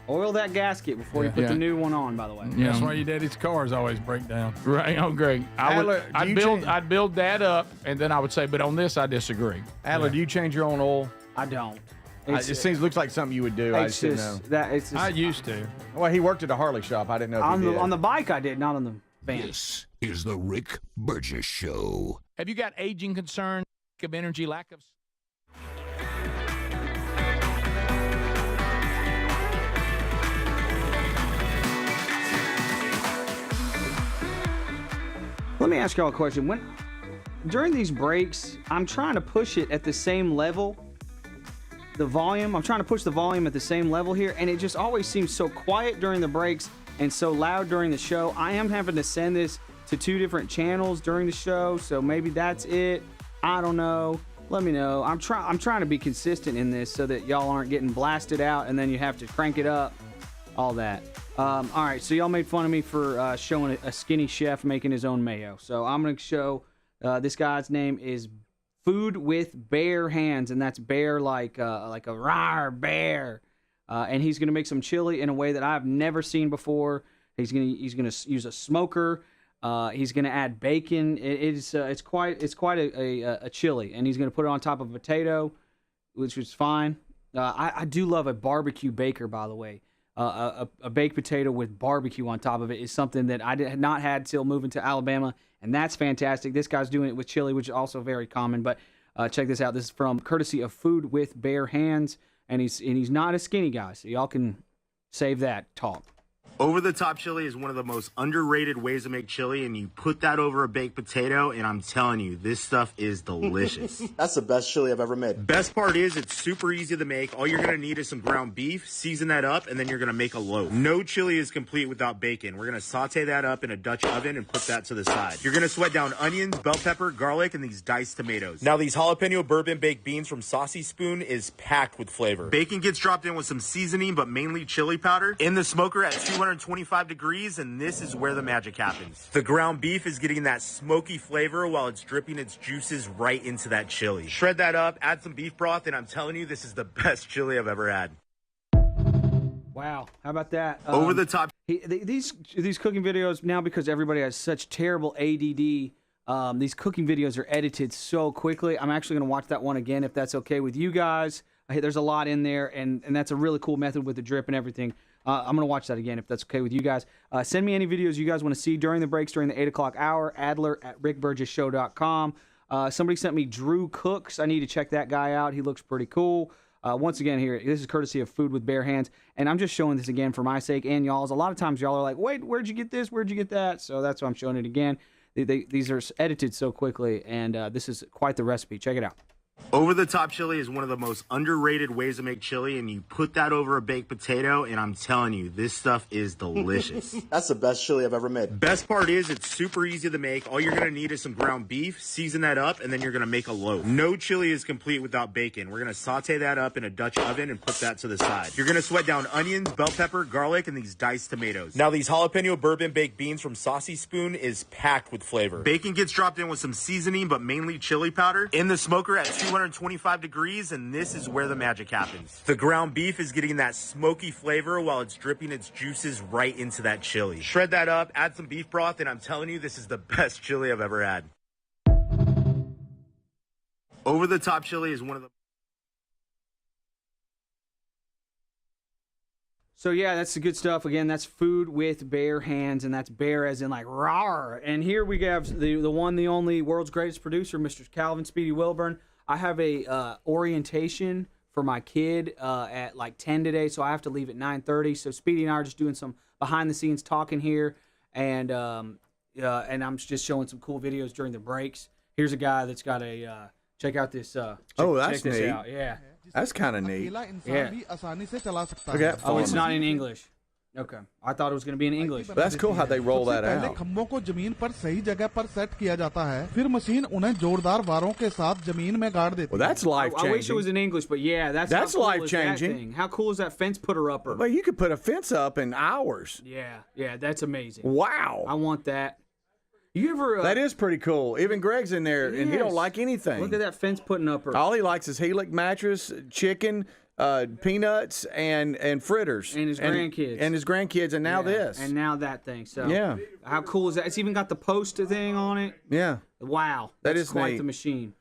Oil that gasket before you put the new one on, by the way. Yeah. That's why your daddy's cars always break down. Right. Oh, Greg. I'd build that up, and then I would say, but on this, I disagree. Adler, do you change your own oil? I don't. It looks like something you would do. I just didn't know. I used to. Well, he worked at a Harley shop. I didn't know if he did. On the bike, I did, not on the Bam. This is the Rick Burgess Show. Have you got aging concerns, lack of energy, lack of... Let me ask y'all a question. During these breaks, I'm trying to push it at the same level. The volume, I'm trying to push the volume at the same level here, and it just always seems so quiet during the breaks and so loud during the show. I am having to send this to 2 different channels during the show, so maybe that's it. I don't know. Let me know. I'm trying to be consistent in this so that y'all aren't getting blasted out and then you have to crank it up. All that. All right, so y'all made fun of me for showing a skinny chef making his own mayo. So I'm going to show this guy's name is Food with Bare Hands, and that's bear like a rawr bear. And he's going to make some chili in a way that I've never seen before. He's going to use a smoker. He's going to add bacon. It's quite a chili, and he's going to put it on top of a potato, which is fine. I do love a barbecue baker, by the way. A baked potato with barbecue on top of it is something that I had not had till moving to Alabama, and that's fantastic. This guy's doing it with chili, which is also very common, but check this out. This is from courtesy of Food with Bare Hands, and he's not a skinny guy, so y'all can save that talk. Over-the-top chili is one of the most underrated ways to make chili, and you put that over a baked potato, and I'm telling you, this stuff is delicious. That's the best chili I've ever made. Best part is it's super easy to make. All you're going to need is some ground beef, season that up, and then you're going to make a loaf. No chili is complete without bacon. We're going to saute that up in a Dutch oven and put that to the side. You're going to sweat down onions, bell pepper, garlic, and these diced tomatoes. Now, these jalapeno bourbon baked beans from Saucy Spoon is packed with flavor. Bacon gets dropped in with some seasoning, but mainly chili powder. In the smoker at 225 degrees, and this is where the magic happens. The ground beef is getting that smoky flavor while it's dripping its juices right into that chili. Shred that up, add some beef broth, and I'm telling you, this is the best chili I've ever had. Wow, how about that? Over the top. These cooking videos now, because everybody has such terrible ADD, these cooking videos are edited so quickly. I'm actually going to watch that one again if that's okay with you guys. There's a lot in there, and that's a really cool method with the drip and everything. I'm going to watch that again if that's okay with you guys. Send me any videos you guys want to see during the breaks, during the 8 o'clock hour. Adler@rickburgessshow.com. Somebody sent me Drew Cooks. I need to check that guy out. He looks pretty cool. Once again, here, this is courtesy of Food with Bare Hands. And I'm just showing this again for my sake and y'all's. A lot of times y'all are like, wait, where'd you get this? Where'd you get that? So that's why I'm showing it again. These are edited so quickly, and this is quite the recipe. Check it out. Over-the-top chili is one of the most underrated ways to make chili, and you put that over a baked potato, and I'm telling you, this stuff is delicious. That's the best chili I've ever made. Best part is it's super easy to make. All you're going to need is some ground beef, season that up, and then you're going to make a loaf. No chili is complete without bacon. We're going to saute that up in a Dutch oven and put that to the side. You're going to sweat down onions, bell pepper, garlic, and these diced tomatoes. Now, these jalapeno bourbon baked beans from Saucy Spoon is packed with flavor. Bacon gets dropped in with some seasoning, but mainly chili powder. In the smoker at 225 degrees, and this is where the magic happens. The ground beef is getting that smoky flavor while it's dripping its juices right into that chili. Shred that up, add some beef broth, and I'm telling you, this is the best chili I've ever had. Over-the-top chili is one of the... So yeah, that's the good stuff. Again, that's Food with Bare Hands, and that's bear as in like rawr. And here we have the one, the only, world's greatest producer, Mr. Calvin Speedy Wilburn. I have a orientation for my kid at like 10 today, so I have to leave at 9:30. So Speedy and I are just doing some behind-the-scenes talking here, and I'm just showing some cool videos during the breaks. Here's a guy that's got a check out this. That's check this neat. out. Yeah, that's kind of neat. Yeah. Okay, oh, it's not in English. Okay, I thought it was going to be in English. But that's cool how they roll that out. खंभों को जमीन पर सही जगह पर set किया जाता है फिर मशीन उन्हें जोरदार वारों के साथ जमीन में गाड़ देती है. Well, that's life changing. I wish it was in English, but yeah, that's how cool life is changing. That thing? How cool is that fence putter upper? Well, you could put a fence up in hours. Yeah, that's amazing. Wow, I want that. You ever? That is pretty cool. Even Greg's in there, and he don't like anything. Look at that fence putting upper. All he likes is Helix mattress, chicken, peanuts, and fritters, and his grandkids, and now this, and now that thing. So yeah, how cool is that? It's even got the poster thing on it. Yeah, wow, that is quite neat. the machine.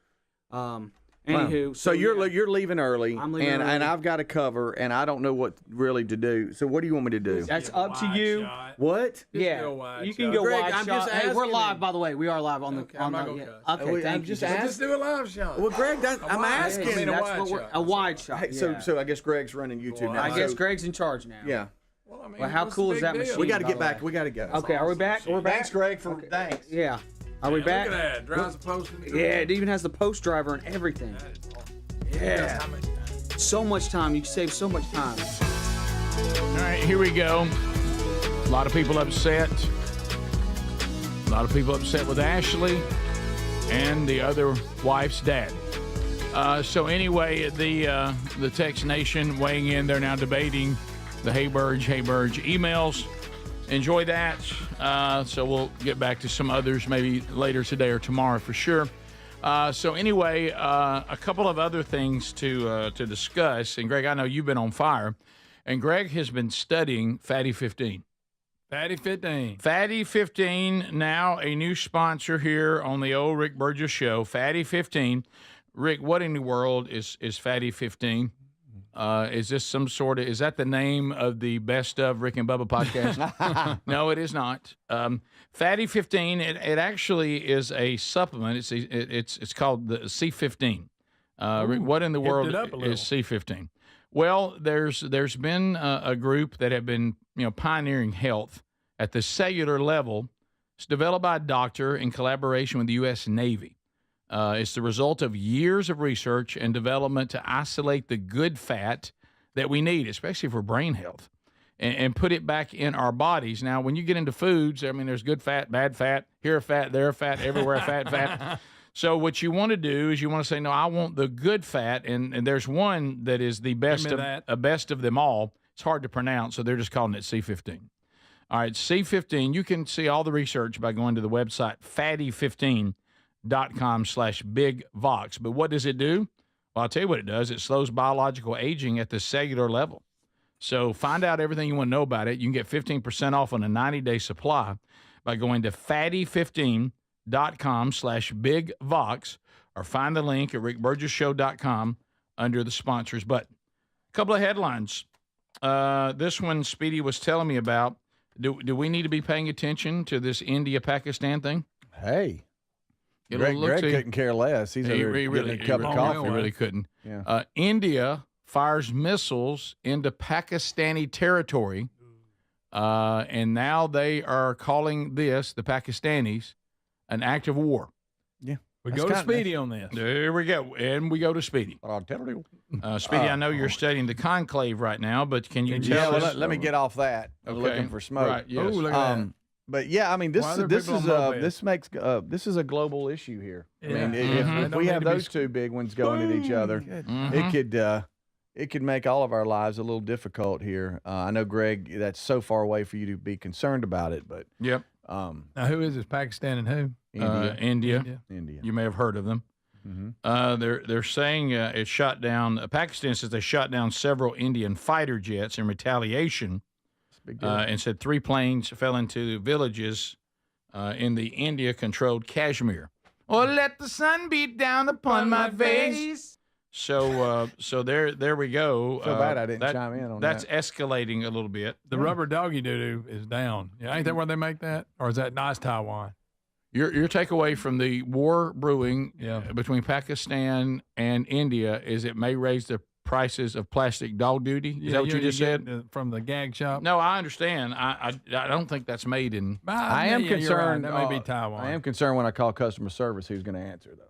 Anywho, so you're leaving early, I'm leaving early. and I've got a cover, and I don't know what really to do. So what do you want me to do? That's up to you. What? Yeah, you can go Greg, wide I'm shot. just Hey, we're asking live, him. by the way. We are live on the. I'm not gonna cuss. Okay, thank I'm you. just Just do a live shot. Well, Greg, I'm asking. I mean, a That's wide what we're shot. a wide shot. Hey, Yeah. so I guess Greg's running YouTube now. I guess So- Greg's in charge now. Yeah. Well, I mean, Well, how what's cool the is big that deal? machine? We got to by get the back. way? We got to go. Okay, are we back? We're back. Thanks, Greg, for thanks. Yeah. Are we back? Look at that. Drives the post. Yeah, it even has the post driver and everything. Yeah. So much time. You save so much time. All right, here we go. A lot of people upset. A lot of people upset with Ashley and the other wife's dad. So anyway, the Text Nation weighing in. They're now debating the Hey Burge emails. Enjoy that. So we'll get back to some others maybe later today or tomorrow for sure. So anyway, a couple of other things to discuss. And Greg, I know you've been on fire. And Greg has been studying Fatty 15. Fatty 15. Fatty 15, now a new sponsor here on the old Rick Burgess show. Fatty 15. Rick, what in the world is Fatty 15? Is this some sort of, is that the name of the Best of Rick and Bubba podcast? No, it is not. Fatty 15, it actually is a supplement. It's called the C15. Rick, what in the world is C15? Well, there's been a group that have been pioneering health at the cellular level. It's developed by a doctor in collaboration with the U.S. Navy. It's the result of years of research and development to isolate the good fat that we need, especially for brain health, and put it back in our bodies. Now, when you get into foods, I mean, there's good fat, bad fat, here fat, there fat, everywhere fat. So what you want to do is you want to say, no, I want the good fat, and there's one that is the best of them all. It's hard to pronounce, so they're just calling it C15. All right, C15, you can see all the research by going to the website fatty15.com/bigvox. But what does it do? Well, I'll tell you what it does. It slows biological aging at the cellular level. So find out everything you want to know about it. You can get 15% off on a 90-day supply by going to fatty15.com/bigvox or find the link at rickburgesshow.com under the sponsors button. A couple of headlines. This one Speedy was telling me about. Do we need to be paying attention to this India-Pakistan thing? Hey. Greg couldn't care less. He's getting a cup of coffee. He really couldn't. Yeah. India fires missiles into Pakistani territory, and now they are calling this, the Pakistanis, an act of war. Yeah. We go to Speedy on this. There we go. And we go to Speedy. I'll tell you. Speedy, I know you're studying the Conclave right now, but can you tell us? Let me get off that. I'm looking for smoke. Right, yes. Ooh, look at that. But yeah, I mean, this is a global issue here. Yeah. I mean, if we have those two big ones going at each other, it could make all of our lives a little difficult here. I know, Greg, that's so far away for you to be concerned about it, but yep. Now, who is this? Pakistan and who? India. India. You may have heard of them. Mm-hmm. They're saying it shot down. Pakistan says they shot down several Indian fighter jets in retaliation, and said 3 planes fell into villages in the India-controlled Kashmir. Oh, let the sun beat down upon my face. So there we go. Feel bad I didn't chime in on that's that. That's escalating a little bit. The rubber doggy doo-doo is down. Yeah, ain't that where they make that? Or is that nice Taiwan? Your takeaway from the war brewing between Pakistan and India is it may raise the prices of plastic dog duty. Is that what you just said? From the gag shop? No, I understand. I don't think that's made in. I am concerned. Right. That may be Taiwan. I am concerned when I call customer service who's going to answer, though.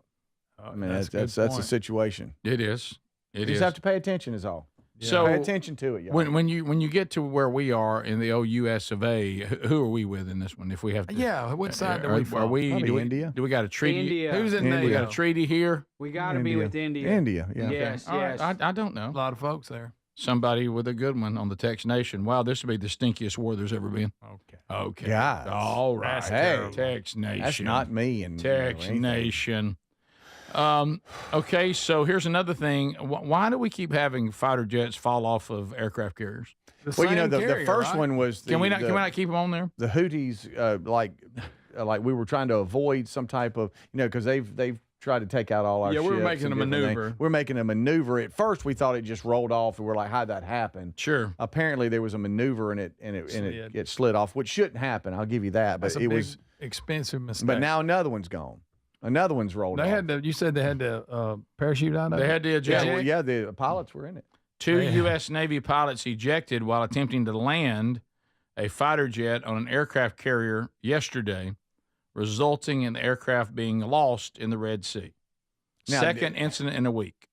I mean, that's a situation. It is. You just have to pay attention is all. Yeah. So pay attention to it, y'all. When you get to where we are in the old U.S. of A., who are we with in this one? If we have to, what side do we fall? India? Do we got a treaty? India. Who's in We got a treaty here. We got to be with India. India, yeah. Yes, Okay. yes. Right. I don't know. A lot of folks there. Somebody with a good one on the Text Nation. Wow, this would be the stinkiest war there's ever been. Okay. Guys. All right. Hey, Text Nation. That's not me. And Text Nation. Okay, so here's another thing. Why do we keep having fighter jets fall off of aircraft carriers? Well, the first one was. Can we not keep them on there? The Houthis, like we were trying to avoid some type of, because they've tried to take out all our ships. Yeah, we're making and a different maneuver. things. We're making a maneuver. At first, we thought it just rolled off, and we're like, how'd that happen? Sure. Apparently, there was a maneuver, and it slid off, which shouldn't happen. I'll give you that. But That's a big, expensive mistake. But now another one's gone. Another one's rolled off. You said they had to parachute out of it? They had to eject. Yeah, the pilots were in it. 2 U.S. Navy pilots ejected while attempting to land a fighter jet on an aircraft carrier yesterday, resulting in the aircraft being lost in the Red Sea. Now, Second incident in a week.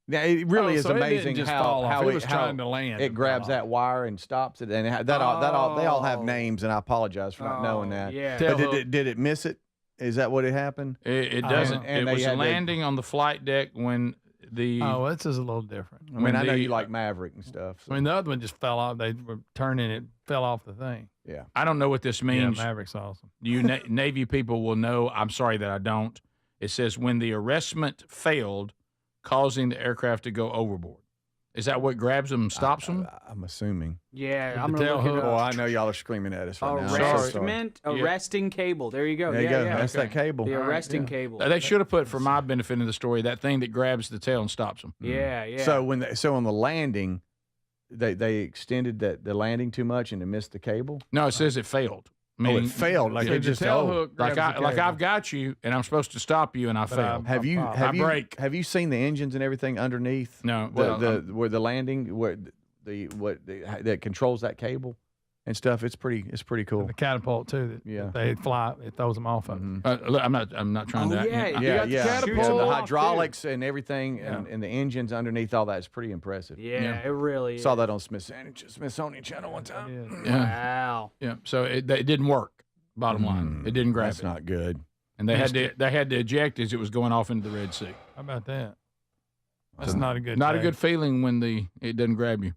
Now, it really is so it didn't amazing just how fall off. it It was trying to land It and grabs fall that wire and stops it, and they all have names, and I apologize for not knowing that. Yeah. But did it miss it? Is that what it happened? It doesn't. And it was they had landing on the flight deck when the. Oh, this is a little different. I mean, I know you like Maverick and stuff. So. I mean, the other one just fell off. They were turning it, fell off the thing. Yeah. I don't know what this means. Yeah, Maverick's awesome. You Navy people will know. I'm sorry that I don't. It says when the arrestment failed, causing the aircraft to go overboard. Is that what grabs them and stops them? I'm assuming. Yeah, I'm going to look it up. Oh, I know y'all are screaming at us right now. Arresting cable. There you go. There you go. That's that cable. The arresting cable. They should have put, for my benefit in the story, that thing that grabs the tail and stops them. Yeah, yeah. So on the landing, they extended the landing too much and they missed the cable? No, it says it failed. It failed. Like it just like I've got you and I'm supposed to stop you and I failed. Have you seen the engines and everything underneath? No. Where the landing where that controls that cable and stuff. It's pretty cool. And the catapult too. They fly. It throws them off of them. I'm not trying to. Yeah. So the hydraulics and everything and the engines underneath all that is pretty impressive. Yeah, it really is. Saw that on Smithsonian Channel one time. Wow. Yeah. So it didn't work. Bottom line, it didn't grab. That's not good. And they had to eject as it was going off into the Red Sea. How about that? That's not a good. Not a good feeling when it doesn't grab you,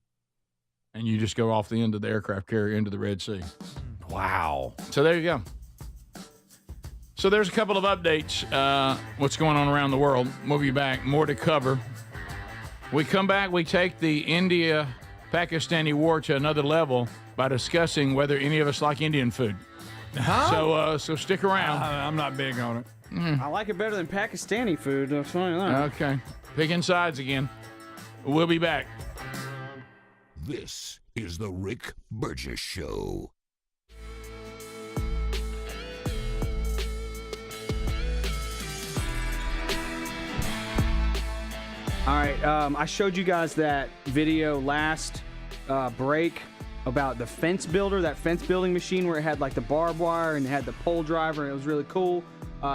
and you just go off the end of the aircraft carrier into the Red Sea. Wow. So there you go. So there's a couple of updates. What's going on around the world? We'll be back. More to cover. We come back. We take the India-Pakistani war to another level by discussing whether any of us like Indian food. Huh? So stick around. I'm not big on it. I like it better than Pakistani food. That's funny. Okay. Picking sides again. We'll be back. This is the Rick Burgess Show. All right, I showed you guys that video last break about the fence builder, that fence building machine where it had like the barbed wire and it had the pole driver and it was really cool.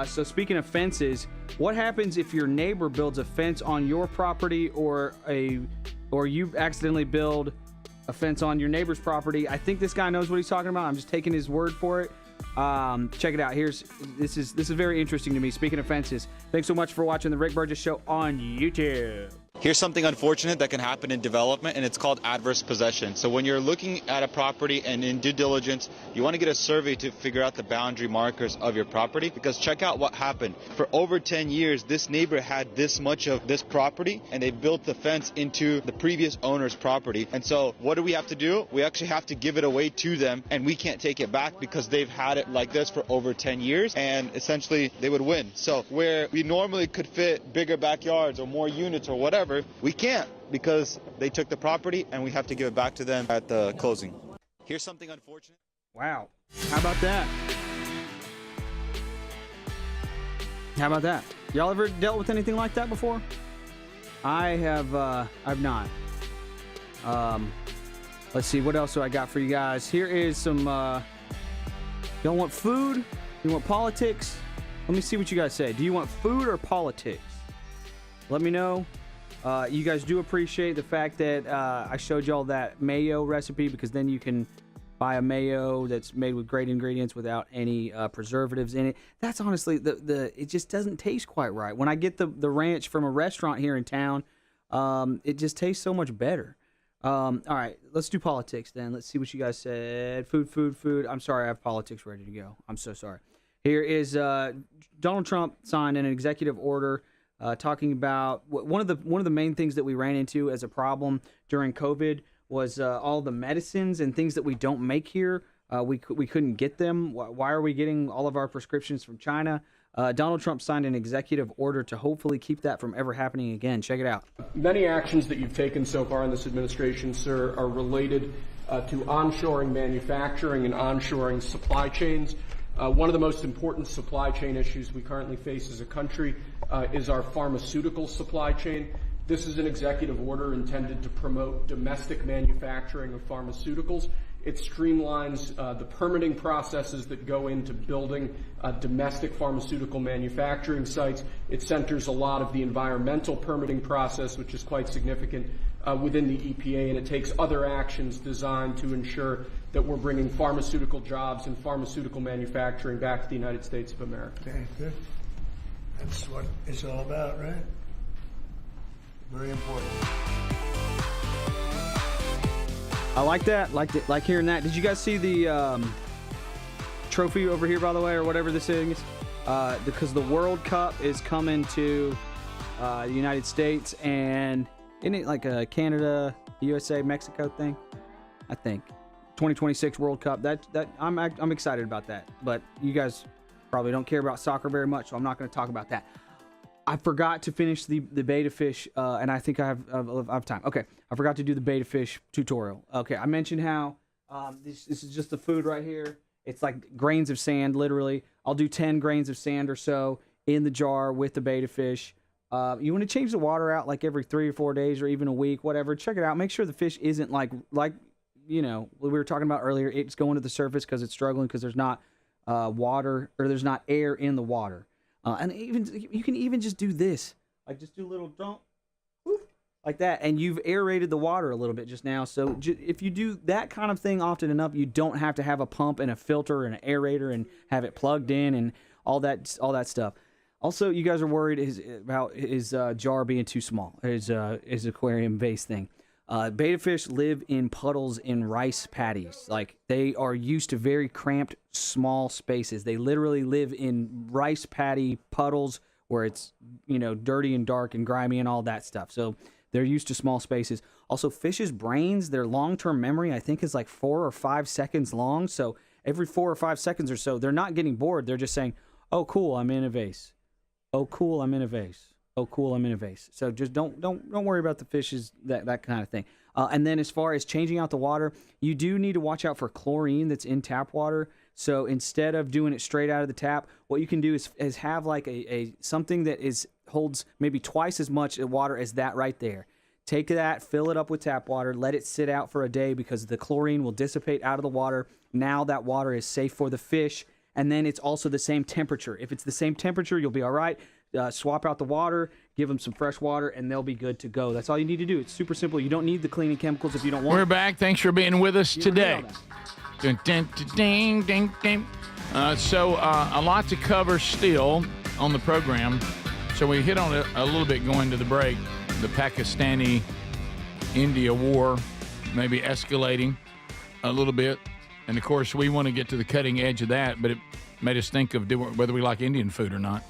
So speaking of fences, what happens if your neighbor builds a fence on your property or you accidentally build a fence on your neighbor's property? I think this guy knows what he's talking about. I'm just taking his word for it. Check it out. This is very interesting to me. Speaking of fences, thanks so much for watching the Rick Burgess Show on YouTube. Here's something unfortunate that can happen in development, and it's called adverse possession. So when you're looking at a property and in due diligence, you want to get a survey to figure out the boundary markers of your property, because check out what happened. For over 10 years, this neighbor had this much of this property, and they built the fence into the previous owner's property. And so what do we have to do? We actually have to give it away to them, and we can't take it back because they've had it like this for over 10 years, and essentially they would win. So where we normally could fit bigger backyards or more units or whatever, we can't because they took the property and we have to give it back to them at the closing. Here's something unfortunate. Wow. How about that? How about that? Y'all ever dealt with anything like that before? I have I've not. Let's see, what else do I got for you guys? Here is some y'all want food? You want politics? Let me see what you guys say. Do you want food or politics? Let me know. You guys do appreciate the fact that I showed y'all that mayo recipe, because then you can buy a mayo that's made with great ingredients without any preservatives in it. That's honestly, it just doesn't taste quite right. When I get the ranch from a restaurant here in town, it just tastes so much better. All right, let's do politics then. Let's see what you guys said. Food. I'm sorry, I have politics ready to go. I'm so sorry. Here is Donald Trump signed an executive order talking about one of the main things that we ran into as a problem during COVID was all the medicines and things that we don't make here. We couldn't get them. Why are we getting all of our prescriptions from China? Donald Trump signed an executive order to hopefully keep that from ever happening again. Check it out. Many actions that you've taken so far in this administration, sir, are related to onshoring manufacturing and onshoring supply chains. One of the most important supply chain issues we currently face as a country is our pharmaceutical supply chain. This is an executive order intended to promote domestic manufacturing of pharmaceuticals. It streamlines the permitting processes that go into building domestic pharmaceutical manufacturing sites. It centers a lot of the environmental permitting process, which is quite significant within the EPA, and it takes other actions designed to ensure that we're bringing pharmaceutical jobs and pharmaceutical manufacturing back to the United States of America. Okay, good. That's what it's all about, right? Very important. I like that. Like hearing that. Did you guys see the trophy over here, by the way, or whatever this is? Because the World Cup is coming to the United States, and isn't it like a Canada, USA, Mexico thing? I think 2026 World Cup. That I'm excited about that. But you guys probably don't care about soccer very much, so I'm not going to talk about that. I forgot to finish the beta fish, and I think I have time. Okay, I forgot to do the beta fish tutorial. Okay, I mentioned how this is just the food right here. It's like grains of sand, literally. I'll do 10 grains of sand or so in the jar with the beta fish. You want to change the water out like every 3 or 4 days or even a week, whatever. Check it out. Make sure the fish isn't like you know, we were talking about earlier. It's going to the surface because it's struggling because there's not water or there's not air in the water. And even you can even just do this, like just do a little dump, whoop, like that, and you've aerated the water a little bit just now. So if you do that kind of thing often enough, you don't have to have a pump and a filter and an aerator and have it plugged in and all that stuff. Also, you guys are worried about his jar being too small, his aquarium vase thing. Beta fish live in puddles in rice paddies. Like, they are used to very cramped, small spaces. They literally live in rice paddy puddles where it's, you know, dirty and dark and grimy and all that stuff. So they're used to small spaces. Also, fish's brains, their long-term memory, I think, is like 4 or 5 seconds long. So every 4 or 5 seconds or so, they're not getting bored. They're just saying, oh, cool, I'm in a vase. Oh, cool, I'm in a vase. Oh, cool, I'm in a vase. So just don't worry about the fishes, that kind of thing. And then as far as changing out the water, you do need to watch out for chlorine that's in tap water. So instead of doing it straight out of the tap, what you can do is have like a something that holds maybe twice as much water as that right there. Take that, fill it up with tap water, let it sit out for a day because the chlorine will dissipate out of the water. Now that water is safe for the fish, and then it's also the same temperature. If it's the same temperature, you'll be all right. Swap out the water, give them some fresh water, and they'll be good to go. That's all you need to do. It's super simple. You don't need the cleaning chemicals if you don't want We're back. Thanks for being with us today. So a lot to cover still on the program. So we hit on it a little bit going to the break. The Pakistani-India war maybe escalating a little bit. And, of course, we want to get to the cutting edge of that, but it made us think of whether we like Indian food or not.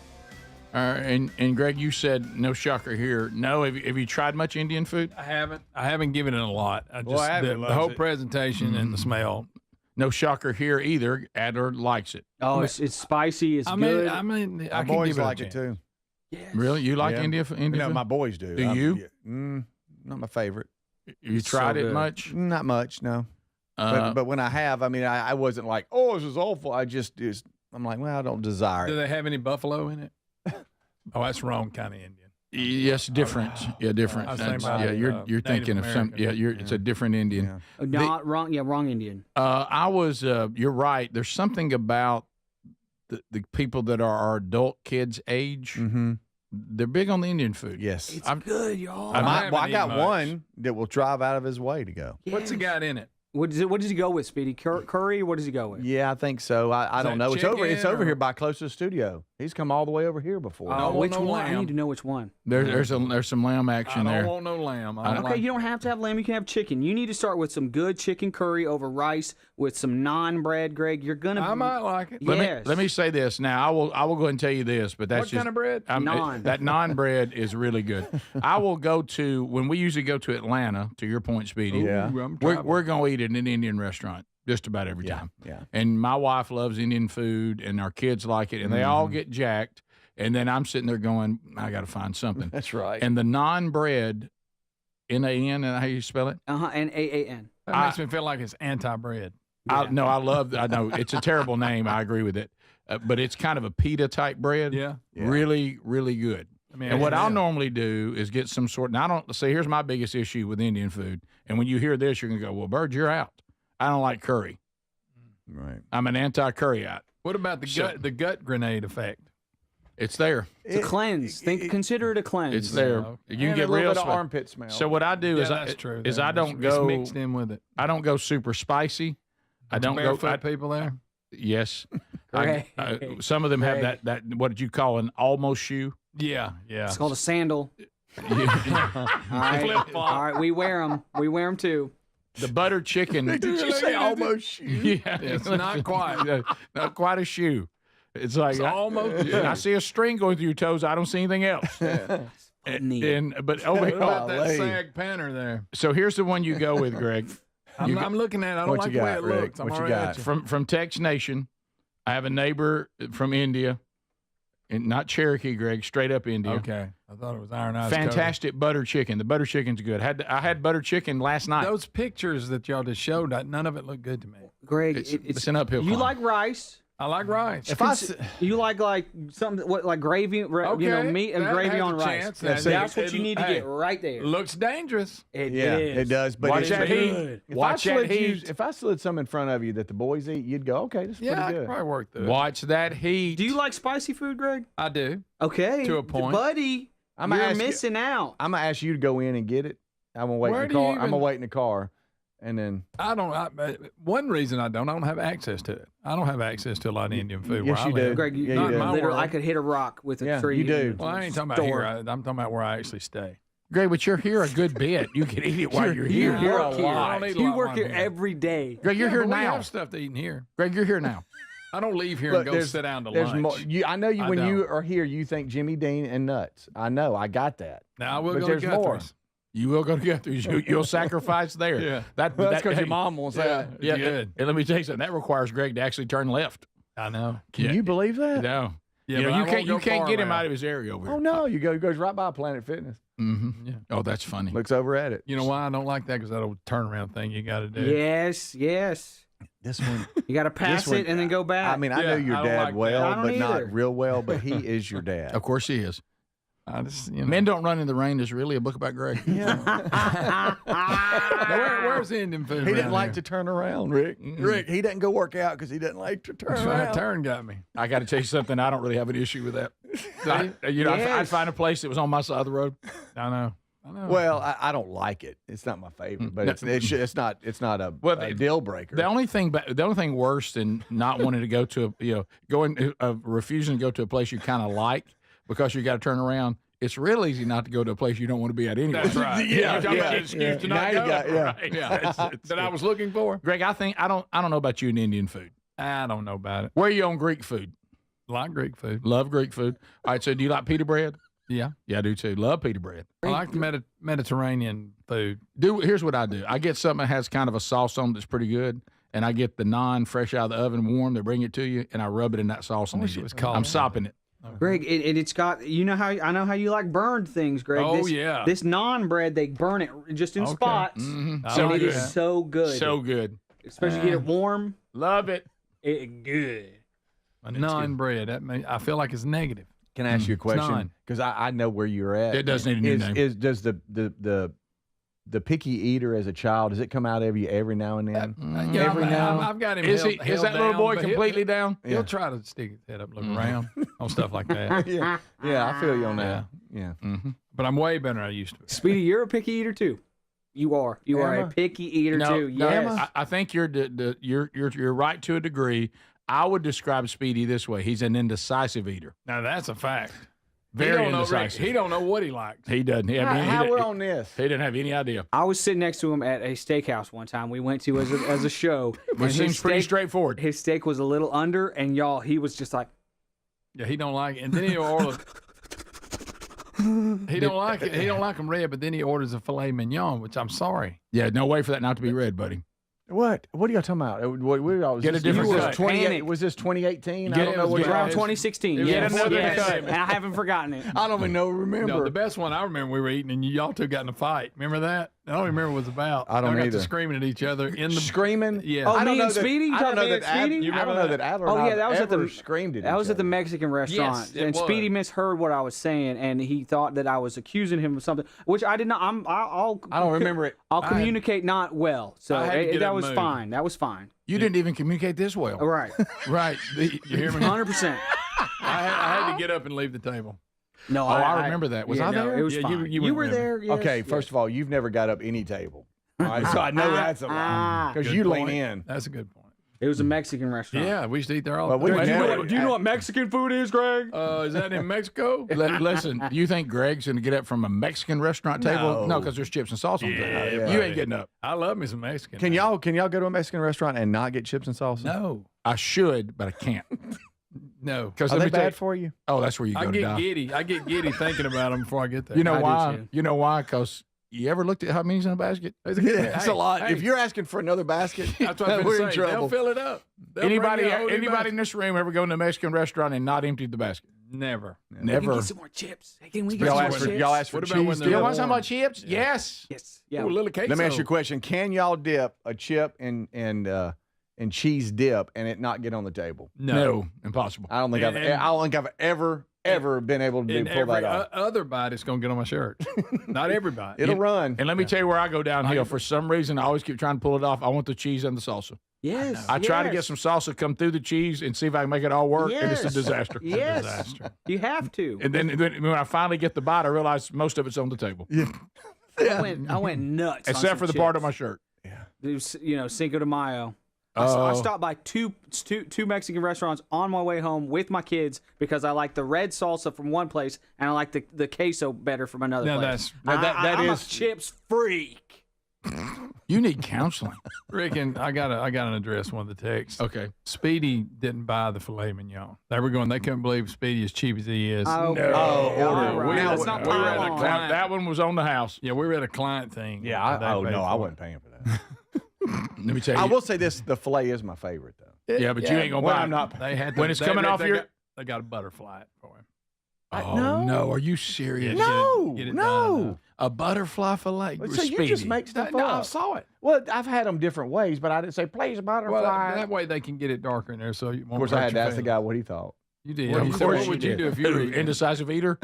And Greg, you said no shocker here. No, have you tried much Indian food? I haven't given it a lot. The whole presentation and the smell. No shocker here either. Adler likes it. Oh, it's spicy. It's good. My boys like it too. Yes. Really, you like Indian food? No, my boys do. Do you? Not my favorite. You tried it much? Not much. No. But when I have, I wasn't like, oh, this is awful. I'm like, well, I don't desire it. Do they have any buffalo in it? Oh, that's wrong kind of Indian. Yes, different. Yeah, different. You're thinking of some. Yeah, it's a different Indian. Yeah. Wrong. Yeah, wrong Indian. You're right. There's something about the people that are our adult kids' age. Mm-hmm. They're big on the Indian food. Yes, it's good, y'all. I got one that will drive out of his way to go. Yes. What's he got in it? What does he go with, Speedy? Curry? What does he go with? Yeah, I think so. I don't know. It's over here by close to the studio. He's come all the way over here before. Which one? I need to know which one. There's some lamb action there. I don't want no lamb. You don't have to have lamb. You can have chicken. You need to start with some good chicken curry over rice with some naan bread, Greg. I might like it. Yes. Let me say this now. I will go ahead and tell you this, but that's what kind of bread? Naan. That naan bread is really good. I will go to when we usually go to Atlanta. To your point, Speedy. Yeah. We're going to eat at an Indian restaurant. just about every time. Yeah. And my wife loves Indian food, and our kids like it, and they all get jacked. And then I'm sitting there going, I got to find something. That's right. And the naan bread, N-A-N, and how you spell it? And A-A-N. That makes me feel like it's anti-bread. I know it's a terrible name. I agree with it. But it's kind of a pita type bread. Yeah. Really, really good. I mean, and what I'll normally do is get some sort. Now, I don't say. Here's my biggest issue with Indian food. And when you hear this, you're gonna go, "Well, Bird, you're out." I don't like curry. Right. I'm an anti-curry out. What about the gut grenade effect? It's there. It's a cleanse. Consider it a cleanse. It's there. You can get a little real bit of armpit smell. So what I do is that's true. I don't It's go mixed in with it. I don't go super spicy. I don't go. Barefoot people there. Yes. Some of them have that. What did you call an almost shoe? Yeah. It's called a sandal. All right, we wear them. We wear them too. The butter chicken. Did you say almost shoe? Yeah, it's not quite. Not quite a shoe. It's like almost. I see a string going through your toes. I don't see anything else. But over here, about that sag panter there. So here's the one you go with, Greg. I'm looking at it. I don't like the way it looks. What you got? From Tex Nation. I have a neighbor from India, and not Cherokee, Greg, straight up India. Okay, I thought it was Iron Eyes. Fantastic butter chicken. The butter chicken's good. I had butter chicken last night. Those pictures that y'all just showed, none of it looked good to me. Greg, it's an uphill You climb. like rice? I like rice. You like something like gravy, meat and gravy on rice. That's what you need to get right there. Looks dangerous. It does. But Watch that heat. Watch that heat. If I slid some in front of you that the boys eat, you'd go, okay, this is pretty good. Probably work through. Watch that heat. Do you like spicy food, Greg? I do. Okay, to a point, buddy. You're missing out. I'm gonna ask you to go in and get it. I'm gonna wait in the car. I'm gonna wait in the car. And then one reason I don't have access to it. I don't have access to a lot of Indian food. Yes, where you I do. live. Greg, literally, I could hit a rock with a tree. You do. Well, I ain't talking about here. I'm talking about where I actually stay. Greg, but you're here a good bit. You can eat it while you're here. You work here every day. Greg, you're here We now. have stuff to eat in here. Greg, you're here now. I don't leave here and go sit down to lunch. I know you when you are here, you think Jimmy Dean and nuts. I know. I got that. Now I will go there's to more. Guthrie's. You will go to Guthrie's. You'll sacrifice there. Yeah. That's because your mom wants that. Yeah. Good. And let me tell you something. That requires Greg to actually turn left. I know. Can you believe that? No. Yeah, you but know, I you won't can't go get far him now. out of his area over here. Oh no, he goes right by Planet Fitness. Mm-hmm. Yeah. Oh, that's funny. Looks over at it. You know why I don't like that? Because that old turnaround thing you got to do. Yes. This one, you got to pass it and then go back. I mean, I know your dad well, but either. not real well. But he is your dad. Of course he is. I just, Men Don't Run in the Rain is really a book about Greg. Yeah. Now, where's the Indian food? He didn't like here? to turn around, Rick. Mm-mm. Rick, he doesn't go work out because he doesn't like to turn That's right, around. turn got me. I got to tell you something. I don't really have an issue with that. I'd find a place that was on my side of the road. I know. Well, I don't like it. It's not my favorite, but it's not a deal breaker. The only thing worse than not wanting to go to refusing to go to a place you kind of like because you got to turn around. It's real easy not to go to a place you don't want to be at anyway. That's right. You're talking about an excuse to not go. Right. That I was looking for. Greg, I don't know about you in Indian food. I don't know about it. Where are you on Greek food? Like Greek food. Love Greek food. All right, so do you like pita bread? Yeah. Yeah, I do too. Love pita bread. I like the Mediterranean food. Here's what I do. I get something that has kind of a sauce on it that's pretty good, and I get the naan fresh out of the oven warm. They bring it to you, and I rub it in that sauce. And wish it was cold. I'm sopping it. Greg, it's got, I know how you like burned things, Greg. Oh, yeah. This naan bread, they burn it just in spots. Mm-hmm. So it is so good. So good. Especially get it warm. Love it. It good. Naan bread. I feel like it's negative. Can I ask you a question? Because I know where you're at. It does need a new name. Does the picky eater as a child, does it come out every now and then? Every now. I've got him. Is that little boy down, completely down? He'll try to stick his head up, look around on stuff like that. Yeah, I feel you on that. Yeah. Mm-hmm. But I'm way better than I used to be. Speedy, you're a picky eater too. You are a picky eater too. Yes. I think you're right to a degree. I would describe Speedy this way: he's an indecisive eater. Now that's a fact. Very indecisive. He don't know what he likes. He doesn't. How we're on this? He didn't have any idea. I was sitting next to him at a steakhouse one time. We went to as a show. Which seems pretty straightforward. His steak was a little under, and he was just like, yeah, he don't like it. And then he orders. He don't like it. He don't like them red, but then he orders a filet mignon, which I'm sorry. Yeah, no way for that not to be red, buddy. What? What are y'all talking about? Get a different cut. Was this 2018? Get I don't know what around 2016. Get another cut. And I haven't forgotten it. I don't even remember. No, the best one I remember we were eating, and y'all two got in a fight. Remember that? I don't remember what it was about. I don't y'all either. got to screaming at each other in the screaming. Yeah. Oh, I don't me know and that- Speedy. You I don't talking know about that Speedy? I don't know that Adler. Oh and yeah, I that was ever at the screamed at That was each at the other. Mexican restaurant, it and was. Speedy misheard what I was saying, and he thought that I was accusing him of something, which I did not. I don't remember it. I'll communicate not well, so I had to get that up was and move. fine. That was fine. You didn't even communicate this well. Right. Right. You hear me? 100%. I had to get up and leave the table. No, I remember that. Was I no, there? It was Yeah, fine. you You went were with me. there. Yes, Okay, yes. first of all, you've never got up any table. All right, so I know that's a lie because Good you point. lean in. That's a good point. It was a Mexican restaurant. Yeah, we used to eat there all But the we time. never- Do you know what Mexican food is, Greg? Is that in Mexico? Listen, do you think Greg's going to get up from a Mexican restaurant table? No, because there's chips and salsa on the table. Yeah, You ain't getting up. I love me some Mexican. Can y'all go to a Mexican restaurant and not get chips and salsa? No, I should, but I can't. no. Because Are they bad for you? Oh, that's where you go I to get die. giddy. I get giddy thinking about them before I get there. You know I do why? too. You know why? Because you ever looked at how many's in a basket? It's Hey, a lot. hey. If you're asking for another basket, That's what I'm we're saying. in trouble. They'll fill it up. They'll Anybody bring you a whole new anybody in basket. this room ever go to a Mexican restaurant and not emptied the basket? Never. Never. Get some more chips. Hey, can we get Y'all some ask more for chips? y'all ask for What about when cheese they're You dip. want some warm. more chips? Yes. Yes. Yeah. Ooh, a little queso. Let me ask you a question. Can y'all dip a chip in cheese dip and it not get on the table? No, impossible. I don't think I've ever been able to And pull that every off. other bite is going to get on my shirt. Not every bite. It'll run. And let me tell you where I go downhill. For some reason, I always keep trying to pull it off. I want the cheese and the salsa. Yes. I try to get yes. some salsa come through the cheese and see if I can make it all work, and it's a Yes. disaster. Yes. Disaster. You have to. And then when I finally get the bite, I realize most of it's on the table, I went nuts. on except some for the part of chips. my shirt. It was, Cinco de Mayo. I stopped by two Mexican restaurants on my way home with my kids because I like the red salsa from one place and I like the queso better from another Now place. that's I'm a chips freak. You need counseling. Rick, and I gotta address one of the texts. Okay. Speedy didn't buy the filet mignon. They couldn't believe Speedy as cheap as he is. Oh, No. all right. Now, Let's not we were at pile a on. client- That one was on the house. Yeah, we were at a client thing. Yeah, They paid I for it. wasn't paying for that. Let me tell you. I will say this: the filet is my favorite, though. Yeah, but you ain't gonna Well, buy. I'm not. They had When it's coming off your. They got a butterfly for him. Oh no! Are you serious? No, Get it no. done. A butterfly fillet. So you just make stuff No, up. I saw it. Well, I've had them different ways, but I didn't say please butterfly. Well, that way they can get it darker in there. So you won't of course, hurt I had to your ask the feelings. guy what he thought. You did. Well, You of said, course what you would you did. do if you were eating? Indecisive eater?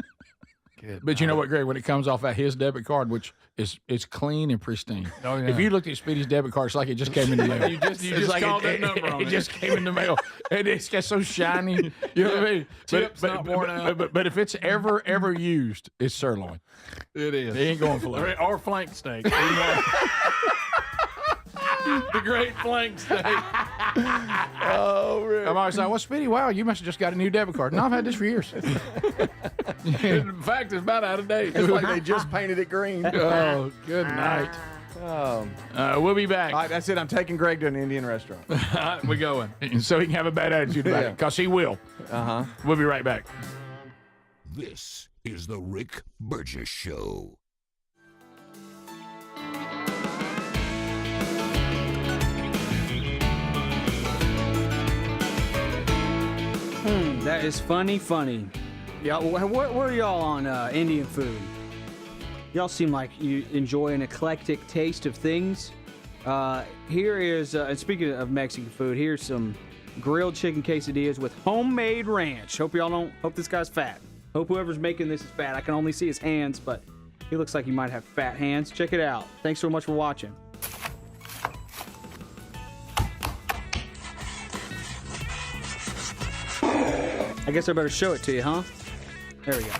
Good But you know night. what, Greg? When it comes off at his debit card, which is it's clean and pristine. Oh, yeah. If you looked at Speedy's debit card, it's like it just came in the mail. You just It's like called that number on it it. just came in the mail, and it's just so shiny. You know what I mean? Chips not worn out. But if it's ever used, it's sirloin. It is. It ain't going for it. Or flank steak. The great flank steak. Oh, really? I'm always like, well, Speedy, wow, you must have just got a new debit card. No, I've had this for years. In fact, it's about out of date. It's like they just painted it green. Oh, good night. We'll be back. All right, that's it. I'm taking Greg to an Indian restaurant. We going. And so he can have a bad attitude about it, because he will. Uh-huh. We'll be right back. This is the Rick Burgess Show. That is funny. Y'all, where are y'all on Indian food? Y'all seem like you enjoy an eclectic taste of things. Here is, and speaking of Mexican food, here's some grilled chicken quesadillas with homemade ranch. Hope this guy's fat. Hope whoever's making this is fat. I can only see his hands, but he looks like he might have fat hands. Check it out. Thanks so much for watching. I guess I better show it to you, huh? There we go.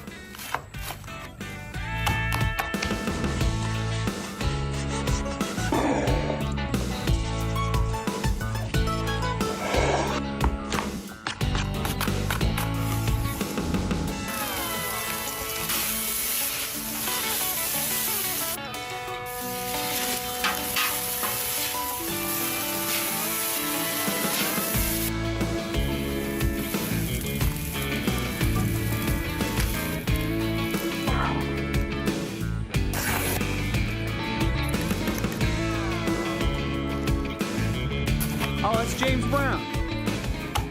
James Brown.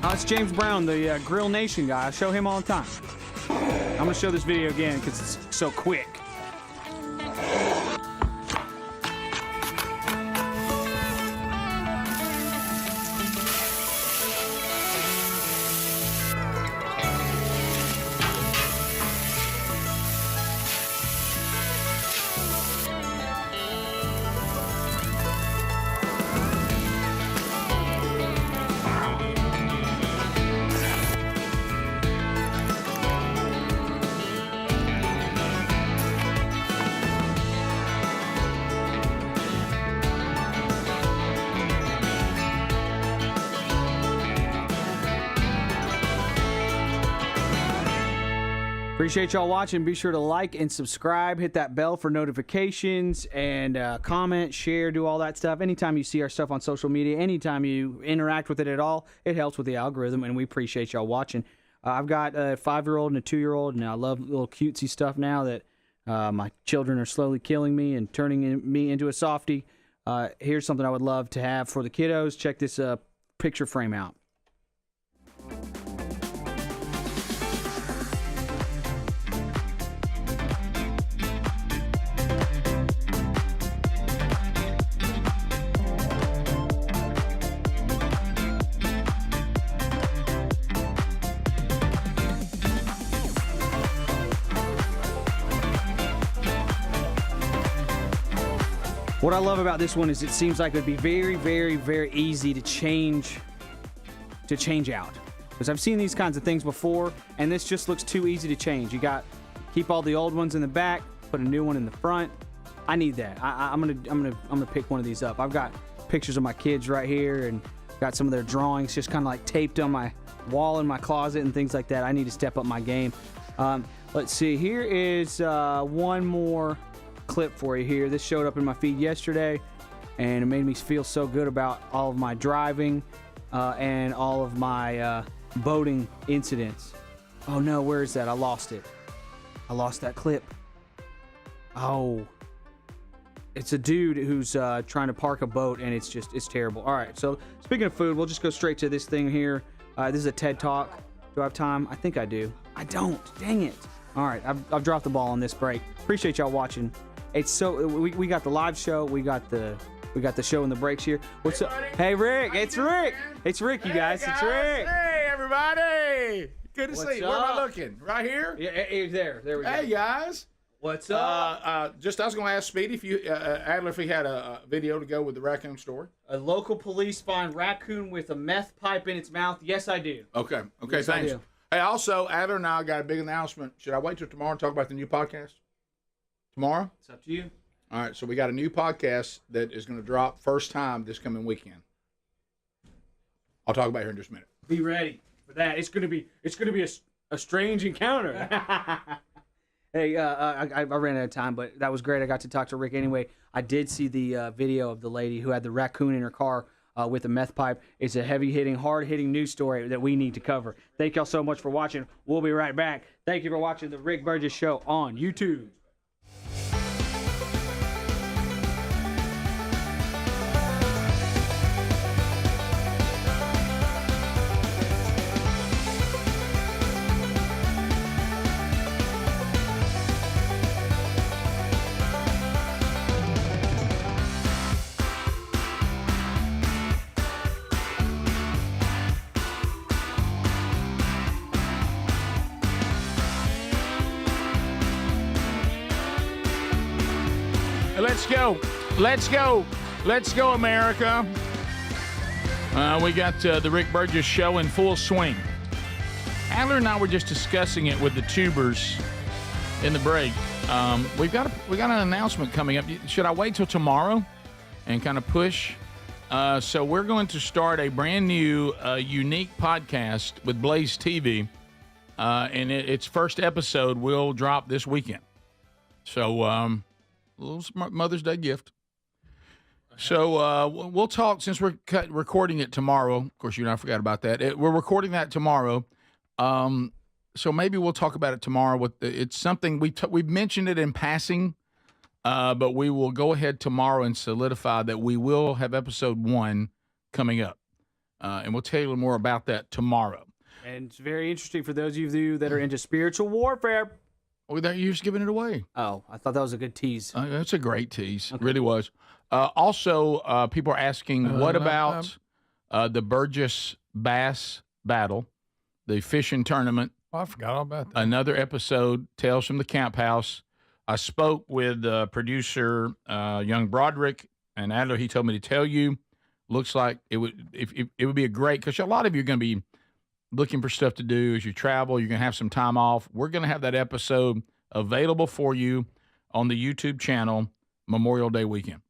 It's James Brown, the Grill Nation guy. I show him all the time. I'm going to show this video again because it's so quick. Appreciate y'all watching. Be sure to like and subscribe. Hit that bell for notifications and comment, share, do all that stuff. Anytime you see our stuff on social media, anytime you interact with it at all, it helps with the algorithm, and we appreciate y'all watching. I've got a 5-year-old and a 2-year-old, and I love little cutesy stuff now that my children are slowly killing me and turning me into a softie. Here's something I would love to have for the kiddos. Check this picture frame out. What I love about this one is it seems like it would be very, very, very easy to change out. Because I've seen these kinds of things before, and this just looks too easy to change. You got keep all the old ones in the back, put a new one in the front. I need that. I'm gonna pick one of these up. I've got pictures of my kids right here, and got some of their drawings just kind of like taped on my wall in my closet and things like that. I need to step up my game. Let's see. Here is one more clip for you here. This showed up in my feed yesterday, and it made me feel so good about all of my driving and all of my boating incidents. Oh no, where is that? I lost it. I lost that clip. Oh, it's a dude who's trying to park a boat, and it's terrible. All right, so speaking of food, we'll just go straight to this thing here. This is a TED Talk. Do I have time? I think I do. I don't. Dang it. All right, I've dropped the ball on this break. Appreciate y'all watching. It's so we got the live show, we got the show in the breaks here. What's up? Hey Rick, it's Rick. It's Rick, you guys. It's Rick. Hey everybody. Good to see you. Where am I looking? Right here? Yeah, he's there. There we go. Hey guys. What's up? I was going to ask Speedy Adler if he had a video to go with the raccoon story. A local police find raccoon with a meth pipe in its mouth. Yes, I do. Okay, yes, thanks. Hey, also Adler and I got a big announcement. Should I wait till tomorrow and talk about the new podcast? Tomorrow? It's up to you. All right, so we got a new podcast that is going to drop first time this coming weekend. I'll talk about it here in just a minute. Be ready for that. It's going to be a strange encounter. Hey, I ran out of time, but that was great. I got to talk to Rick anyway. I did see the video of the lady who had the raccoon in her car with a meth pipe. It's a heavy-hitting, hard-hitting news story that we need to cover. Thank y'all so much for watching. We'll be right back. Thank you for watching the Rick Burgess Show on YouTube. Let's go, America. We got the Rick Burgess Show in full swing. Adler and I were just discussing it with the tubers in the break. We got an announcement coming up. Should I wait till tomorrow and kind of push? So we're going to start a brand new, unique podcast with Blaze TV, and its first episode will drop this weekend. So a little Mother's Day gift. So we'll talk, since we're recording it tomorrow. Of course, I forgot about that. We're recording that tomorrow. So maybe we'll talk about it tomorrow. It's something we've mentioned it in passing, but we will go ahead tomorrow and solidify that we will have episode 1 coming up. And we'll tell you a little more about that tomorrow. And it's very interesting for those of you that are into spiritual warfare. Oh, you're just giving it away. Oh, I thought that was a good tease. That's a great tease. Okay. It really was. Also, people are asking, what about the Burgess Bass Battle, the fishing tournament? Oh, I forgot all about that. Another episode, Tales from the Camp House. I spoke with producer Young Broderick and Adler. He told me to tell you. Looks like it would be a great, because a lot of you are going to be looking for stuff to do as you travel. You're going to have some time off. We're going to have that episode available for you on the YouTube channel Memorial Day weekend.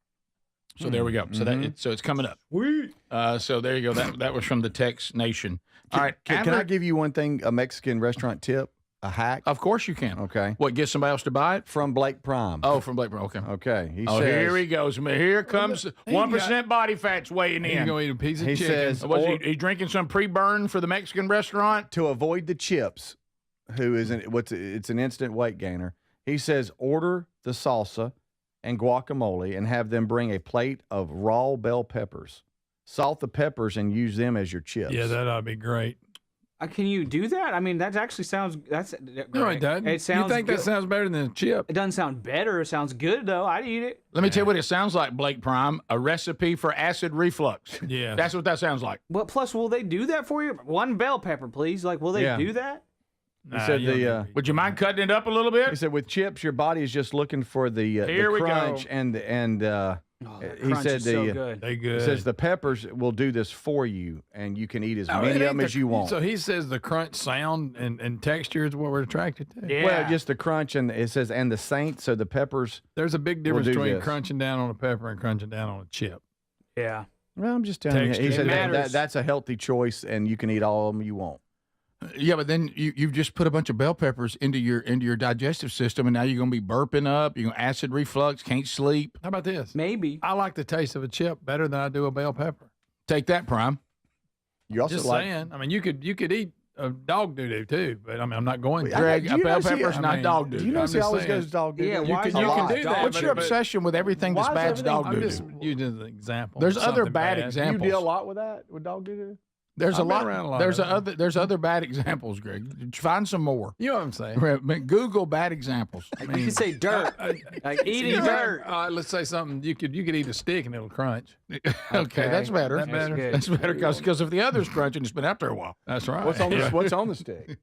So there we go. So so it's coming up. Sweet. So there you go. That was from the Tex Nation. All right. Can I give you one thing, a Mexican restaurant tip, a hack? Of course you can. Okay. What, get somebody else to buy it? From Blake Prime. Oh, from Blake Prime. Okay. Okay. He says, here he goes. Here comes 1% body fat's weighing in. He's going to eat a piece of chicken. Says, was he drinking some pre-burn for the Mexican restaurant? To avoid the chips, it's an instant weight gainer. He says, order the salsa and guacamole and have them bring a plate of raw bell peppers. Salt the peppers and use them as your chips. Yeah, that ought to be great. Can you do that? I mean, that actually sounds. No, it doesn't. It sounds. You think that sounds better than a chip? It doesn't sound better. It sounds good though. I'd eat it. Let me tell you what it sounds like, Blake Prime. A recipe for acid reflux. Yeah, that's what that sounds like. Well, plus, will they do that for you? One bell pepper, please. Like, will they do that? He said would you mind cutting it up a little bit? He said with chips, your body is just looking for the crunch and he said so good. They good. He says the peppers will do this for you, and you can eat as many of them as you want. So he says the crunch sound and texture is what we're attracted to. Yeah. Well, just the crunch, and it says and the saint. So the peppers. There's a big difference between crunching down on a pepper and crunching down on a chip. Yeah. Well, I'm just telling you. He said that's a healthy choice, and you can eat all of them you want. Yeah, but then you've just put a bunch of bell peppers into your digestive system, and now you're going to be burping up. You're going to acid reflux, can't sleep. How about this? Maybe. I like the taste of a chip better than I do a bell pepper. Take that, Prime. You also just saying. I mean, you could eat a dog doo-doo too, but I mean, I'm not going to. Greg, a bell pepper's not dog doo-doo. Do you know he always goes dog doo-doo? Yeah, you can do that. What's your obsession with everything that's bad dog doo-doo? I'm just using an example. There's other bad examples. You deal a lot with that, with dog doo-doo? There's a lot. There's other bad examples, Greg. Find some more. You know what I'm saying? Google bad examples. You can say dirt, like eating dirt. Let's say something. You could eat a stick and it'll crunch. Okay, that's better. That's better because if the other's crunching, it's been out there a while. That's right. What's on the stick?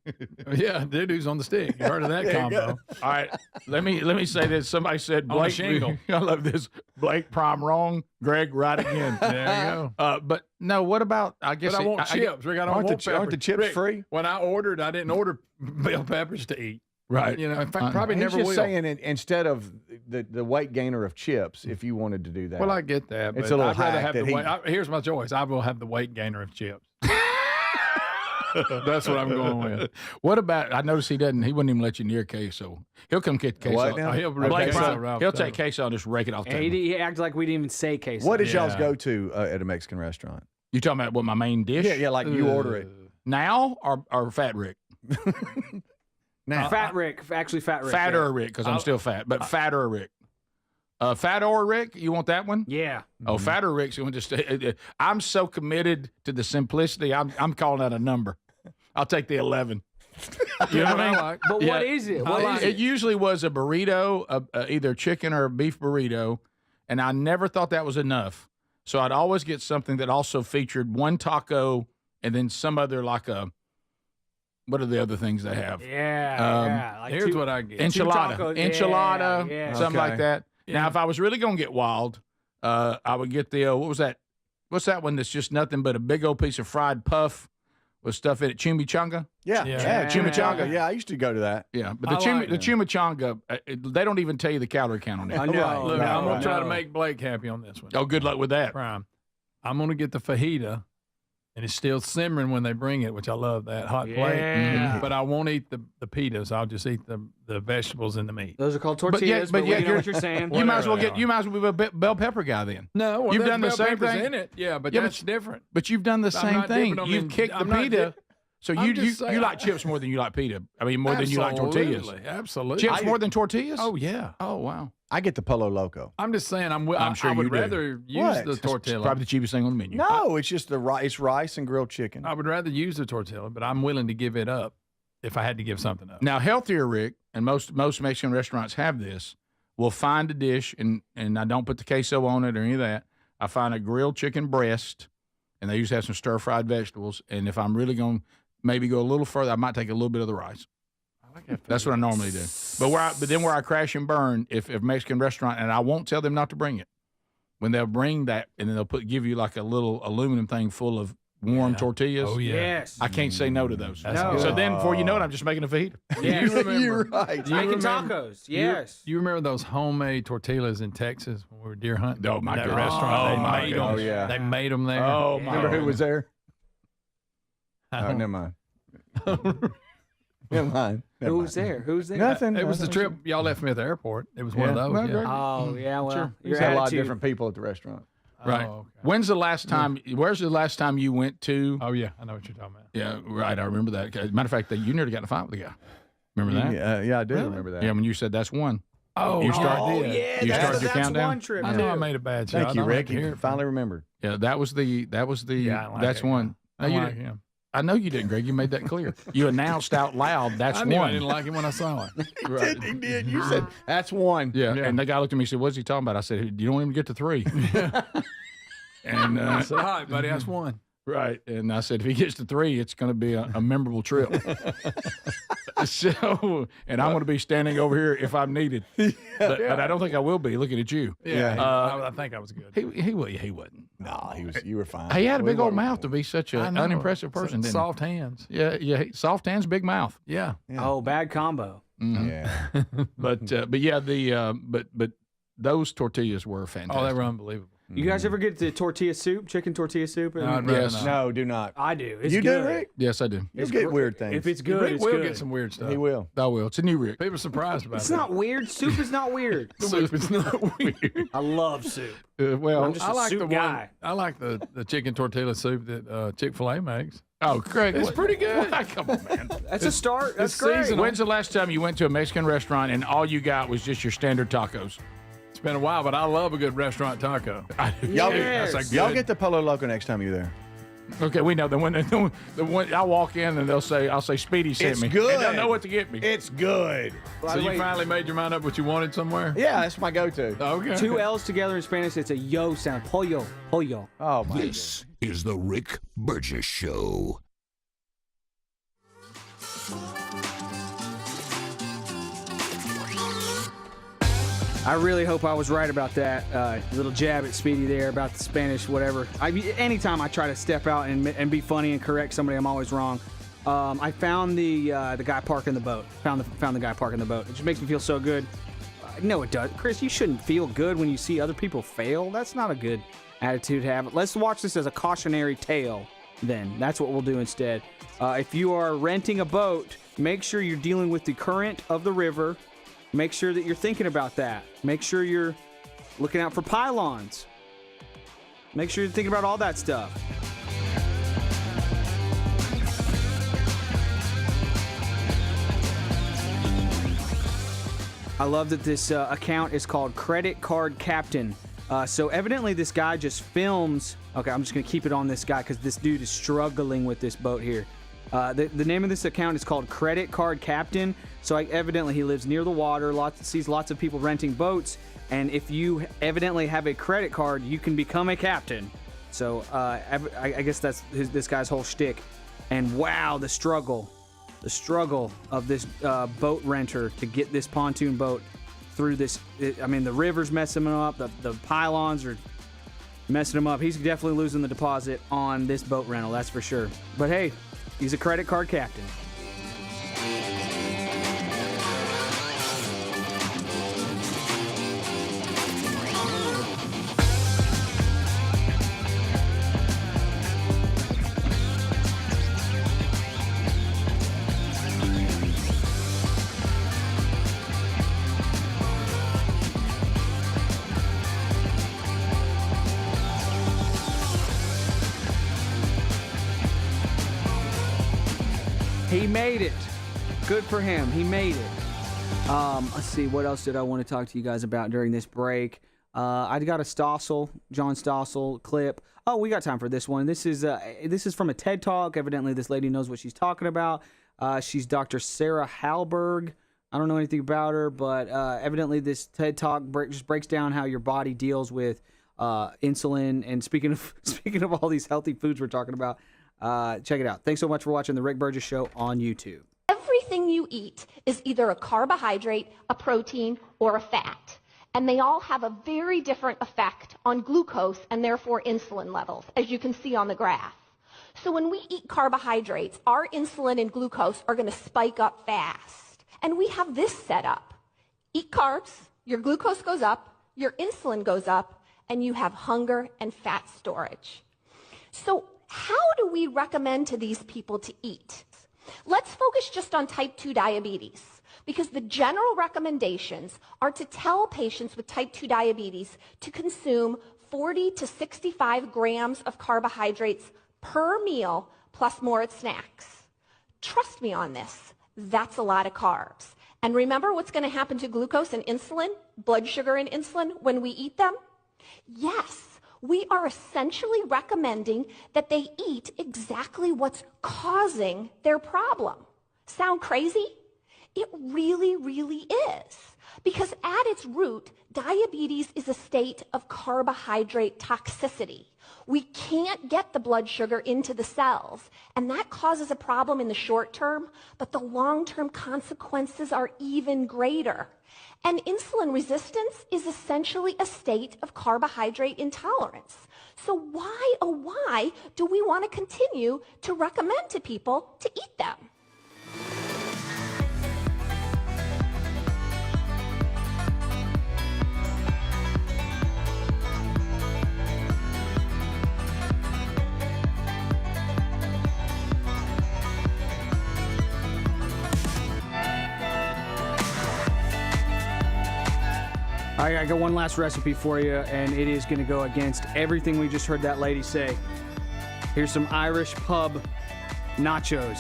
Yeah, doo-doo's on the stick. You heard of that combo? All right, let me say this. Somebody said On the Blake shingle. I love this. Blake Prime wrong. Greg right again. There you go. But no, what about? I guess But I want chips. Rick, I don't want peppers. Aren't the chips Rick, free? When I ordered, I didn't order bell peppers to eat. Right. You know, in fact, probably never He's just will. saying instead of the weight gainer of chips, if you wanted to do that. Well, I get that. It's but a little I'd rather hack have that here's my choice. I will have the weight gainer of chips. That's what I'm going with. What about? I noticed he wouldn't even let you near queso. He'll come get queso. What now? He'll take queso and just rake it off the table. He acted like we didn't even say queso. What is y'all's go-to at a Mexican restaurant? You talking about what my main dish? Yeah, like you order it now or Fat Rick. Now, Fat Rick, actually Fat Rick. Fatter Rick, because I'm still fat, but Fatter Rick. Fatter Rick, you want that one? Yeah. Oh, Fatter Rick's going to stay. I'm so committed to the simplicity. I'm calling that a number. I'll take the 11. You know what I mean? Like. But Yeah. what is it? What is It usually was a burrito, either chicken or a beef burrito, and I never thought that was enough. So I'd always get something that also featured one taco and then some other what are the other things they have? Yeah. Like Here's what I get. Enchilada, something like that. Yeah. Now, if I was really going to get wild, I would get the, what was that? What's that one that's just nothing but a big old piece of fried puff with stuff in it? Chimichanga? Yeah, chimichanga. Yeah, I used to go to that. Yeah, but the chimichanga, they don't even tell you the calorie count on it. I know. Look, I'm going to try to make Blake happy on this one. Oh, good luck with that. Prime. I'm going to get the fajita, and it's still simmering when they bring it, which I love that hot plate. Yeah. But I won't eat the pitas. I'll just eat the vegetables and the meat. Those are called tortillas, but you know what you're saying. You might as well be a bell pepper guy then. No, well, you've done the same peppers thing in it. Yeah, but that's different. But you've done the same thing. You've kicked the pita. So you like chips more than you like pita. I mean, more than you like tortillas. Absolutely. Chips more than tortillas? Oh, yeah. Oh, wow. I get the Polo Loco. I'm just saying, I'm sure I would you do. rather use the tortilla. It's probably the cheapest thing on the menu. No, it's just it's rice and grilled chicken. I would rather use the tortilla, but I'm willing to give it up if I had to give something up. Now, healthier, Rick, and most Mexican restaurants have this, will find a dish, and I don't put the queso on it or any of that. I find a grilled chicken breast, and they usually have some stir-fried vegetables. And if I'm really going to maybe go a little further, I might take a little bit of the rice. I like that. That's what I normally do. But then where I crash and burn, if Mexican restaurant, and I won't tell them not to bring it, when they'll bring that, and then they'll give you like a little aluminum thing full of warm tortillas. Oh, yeah. Yes. I can't say no to those. No. So then before you know it, I'm just making a fajita. Yes. You're right. Making tacos. Yes. You remember those homemade tortillas in Texas when we were deer hunting? Oh, my that God. restaurant. Oh, my They made God. them. Oh, yeah. They made them there. Oh, my Remember God. who was there? Oh, never mind. Never mind. Who was there? Who's there? Nothing. It was the trip y'all left me at the airport. It was one of those. Well, Yeah. great. Oh, yeah, well, Sure. your Had a lot of attitude. different people at the restaurant. Right. Oh, okay. Where's the last time you went to? Oh, yeah. I know what you're talking about. Yeah, right. I remember that. As a matter of fact, you nearly got in a fight with the guy. Remember that? Yeah, I do remember that. Yeah, when you said that's one. Oh, You started yeah, you that's started your countdown? one trip. I know I made a bad shot. Thank you, I Rick. like to hear You it. finally remembered. Yeah, that was the Yeah, I like that's that one. guy. No, I you like didn't. him. I know you didn't, Greg. You made that clear. You announced out loud, that's I knew one. I didn't like him when I saw it. Right. He did. You said, that's one. Yeah. And the guy looked at me and said, what's he talking about? I said, you don't even get to 3. And I said, all right, buddy, that's one. right. And I said, if he gets to 3, it's going to be a memorable trip. So, and I'm going to be standing over here if I'm needed. But I don't think I will be looking at you. Yeah, I think I was good. He wasn't. No, you were fine. He had a big old mouth to be such I an know. unimpressive person, didn't Soft hands. he? Yeah, soft hands, big mouth. Yeah. Oh, bad combo. Mhm. Yeah. But yeah, but those tortillas were fantastic. Oh, they were unbelievable. You guys ever get the tortilla soup, chicken tortilla soup? No, I'd rather Yes. not. No, do not. I do. It's You good. do, Rick? Yes, I do. You'll get weird things. If it's good, Rick it's will good. get some weird stuff. He will. I will. It's a new Rick. People are surprised about It's that. not weird. Soup is not weird. Soup is not weird. I love soup. Well, I'm just I a like soup the guy. one. I like the chicken tortilla soup that Chick-fil-A makes. oh, Craig, It's pretty good. Come on, man. That's a start. That's it's great. seasonal. When's the last time you went to a Mexican restaurant and all you got was just your standard tacos? It's been a while, but I love a good restaurant taco. Y'all, Yes. That's a y'all good- get the Polo Loco next time you're there. Okay, we know the one I walk in and I'll say Speedy sent It's me. good. And they'll know what to get me. It's good. So you finally made your mind up what you wanted somewhere? Yeah, that's my go-to. Okay. 2 L's together in Spanish, it's a yo sound. Pollo. Pollo. Oh, my This is the Rick Burgess Show. I really hope I was right about that little jab at Speedy there about the Spanish, whatever. Anytime I try to step out and be funny and correct somebody, I'm always wrong. I found the guy parking the boat. Found the guy parking the boat. It just makes me feel so good. No, it does. Chris, you shouldn't feel good when you see other people fail. That's not a good attitude to have. Let's watch this as a cautionary tale then. That's what we'll do instead. If you are renting a boat, make sure you're dealing with the current of the river. Make sure that you're thinking about that. Make sure you're looking out for pylons. Make sure you're thinking about all that stuff. I love that this account is called Credit Card Captain. So evidently this guy just films. Okay, I'm just going to keep it on this guy because this dude is struggling with this boat here. The name of this account is called Credit Card Captain. So evidently he lives near the water, sees lots of people renting boats. And if you evidently have a credit card, you can become a captain. So I guess that's this guy's whole shtick. And wow, the struggle of this boat renter to get this pontoon boat through this. I mean, the river's messing him up. The pylons are messing him up. He's definitely losing the deposit on this boat rental, that's for sure. But hey, he's a credit card captain. He made it. Good for him. He made it. Let's see, what else did I want to talk to you guys about during this break? I got a John Stossel clip. Oh, we got time for this one. This is from a TED Talk. Evidently, this lady knows what she's talking about. She's Dr. Sarah Halberg. I don't know anything about her, but evidently this TED Talk just breaks down how your body deals with insulin. And speaking of all these healthy foods we're talking about, check it out. Thanks so much for watching the Rick Burgess Show on YouTube. Everything you eat is either a carbohydrate, a protein, or a fat. And they all have a very different effect on glucose and therefore insulin levels, as you can see on the graph. So when we eat carbohydrates, our insulin and glucose are going to spike up fast. And we have this set up. Eat carbs, your glucose goes up, your insulin goes up, and you have hunger and fat storage. So how do we recommend to these people to eat? Let's focus just on type 2 diabetes, because the general recommendations are to tell patients with type 2 diabetes to consume 40 to 65 grams of carbohydrates per meal, plus more at snacks. Trust me on this, that's a lot of carbs. And remember what's going to happen to glucose and insulin, blood sugar and insulin, when we eat them? Yes. We are essentially recommending that they eat exactly what's causing their problem. Sound crazy? It really, really is. Because at its root, diabetes is a state of carbohydrate toxicity. We can't get the blood sugar into the cells, and that causes a problem in the short term, but the long-term consequences are even greater. And insulin resistance is essentially a state of carbohydrate intolerance. So why, oh why, do we want to continue to recommend to people to eat them? I got one last recipe for you, and it is going to go against everything we just heard that lady say. Here's some Irish pub nachos.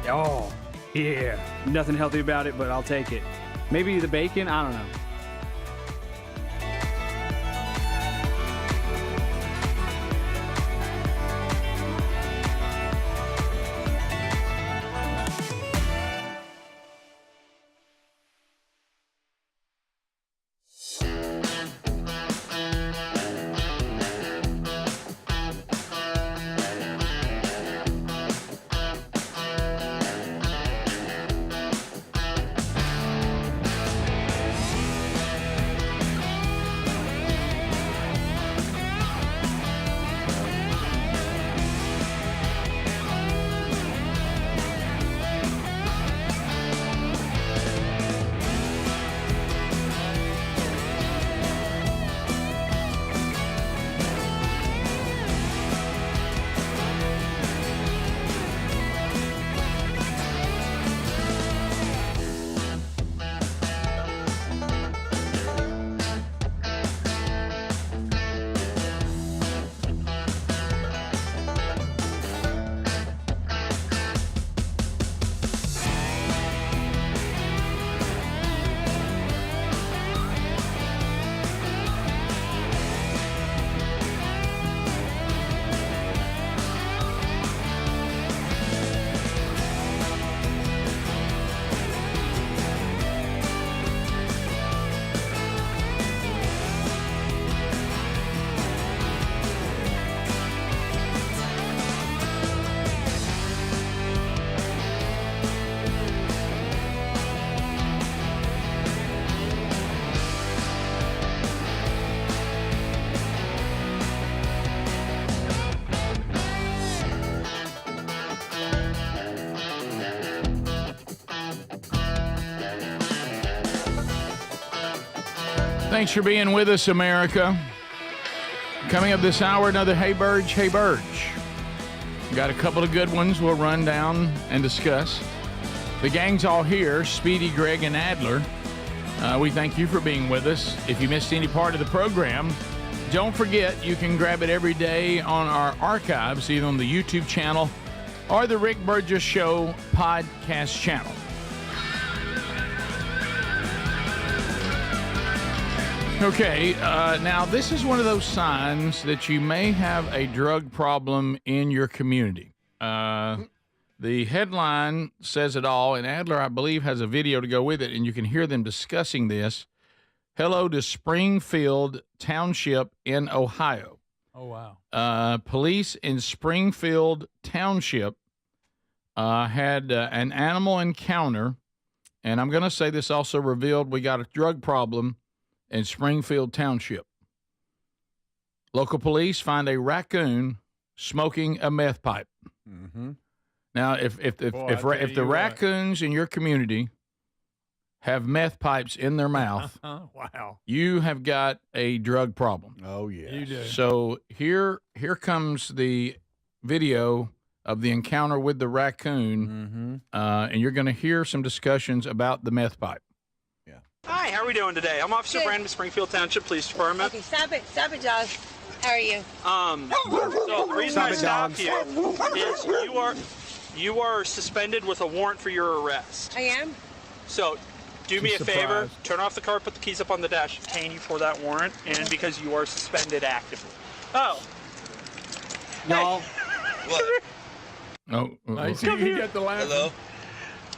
Oh, yeah. Nothing healthy about it, but I'll take it. Maybe the bacon? I don't know. Thanks for being with us, America. Coming up this hour, another Hey Burge, Hey Burge. Got a couple of good ones we'll run down and discuss. The gang's all here, Speedy, Greg, and Adler. We thank you for being with us. If you missed any part of the program, don't forget you can grab it every day on our archives, either on the YouTube channel or the Rick Burgess Show podcast channel. Okay, now this is one of those signs that you may have a drug problem in your community. The headline says it all, and Adler, I believe, has a video to go with it, and you can hear them discussing this. Hello to Springfield Township in Ohio. Oh, wow. Police in Springfield Township had an animal encounter, and I'm going to say this also revealed we got a drug problem in Springfield Township. Local police find a raccoon smoking a meth pipe. Mm-hmm. Now, if the raccoons in your community have meth pipes in their mouth, wow, you have got a drug problem. Oh yeah, you do. So here comes the video of the encounter with the raccoon, and you're going to hear some discussions about the meth pipe. Hi, how are we doing today? I'm Officer Brandon with Springfield Township Police Department. Okay, stop it, Josh. How are you? So the reason I stopped you is you are suspended with a warrant for your arrest. I am? So do me a favor, turn off the car, put the keys up on the dash, detain you for that warrant, and because you are suspended actively. Oh. No. What? Oh, I see you got the laugh. Hello?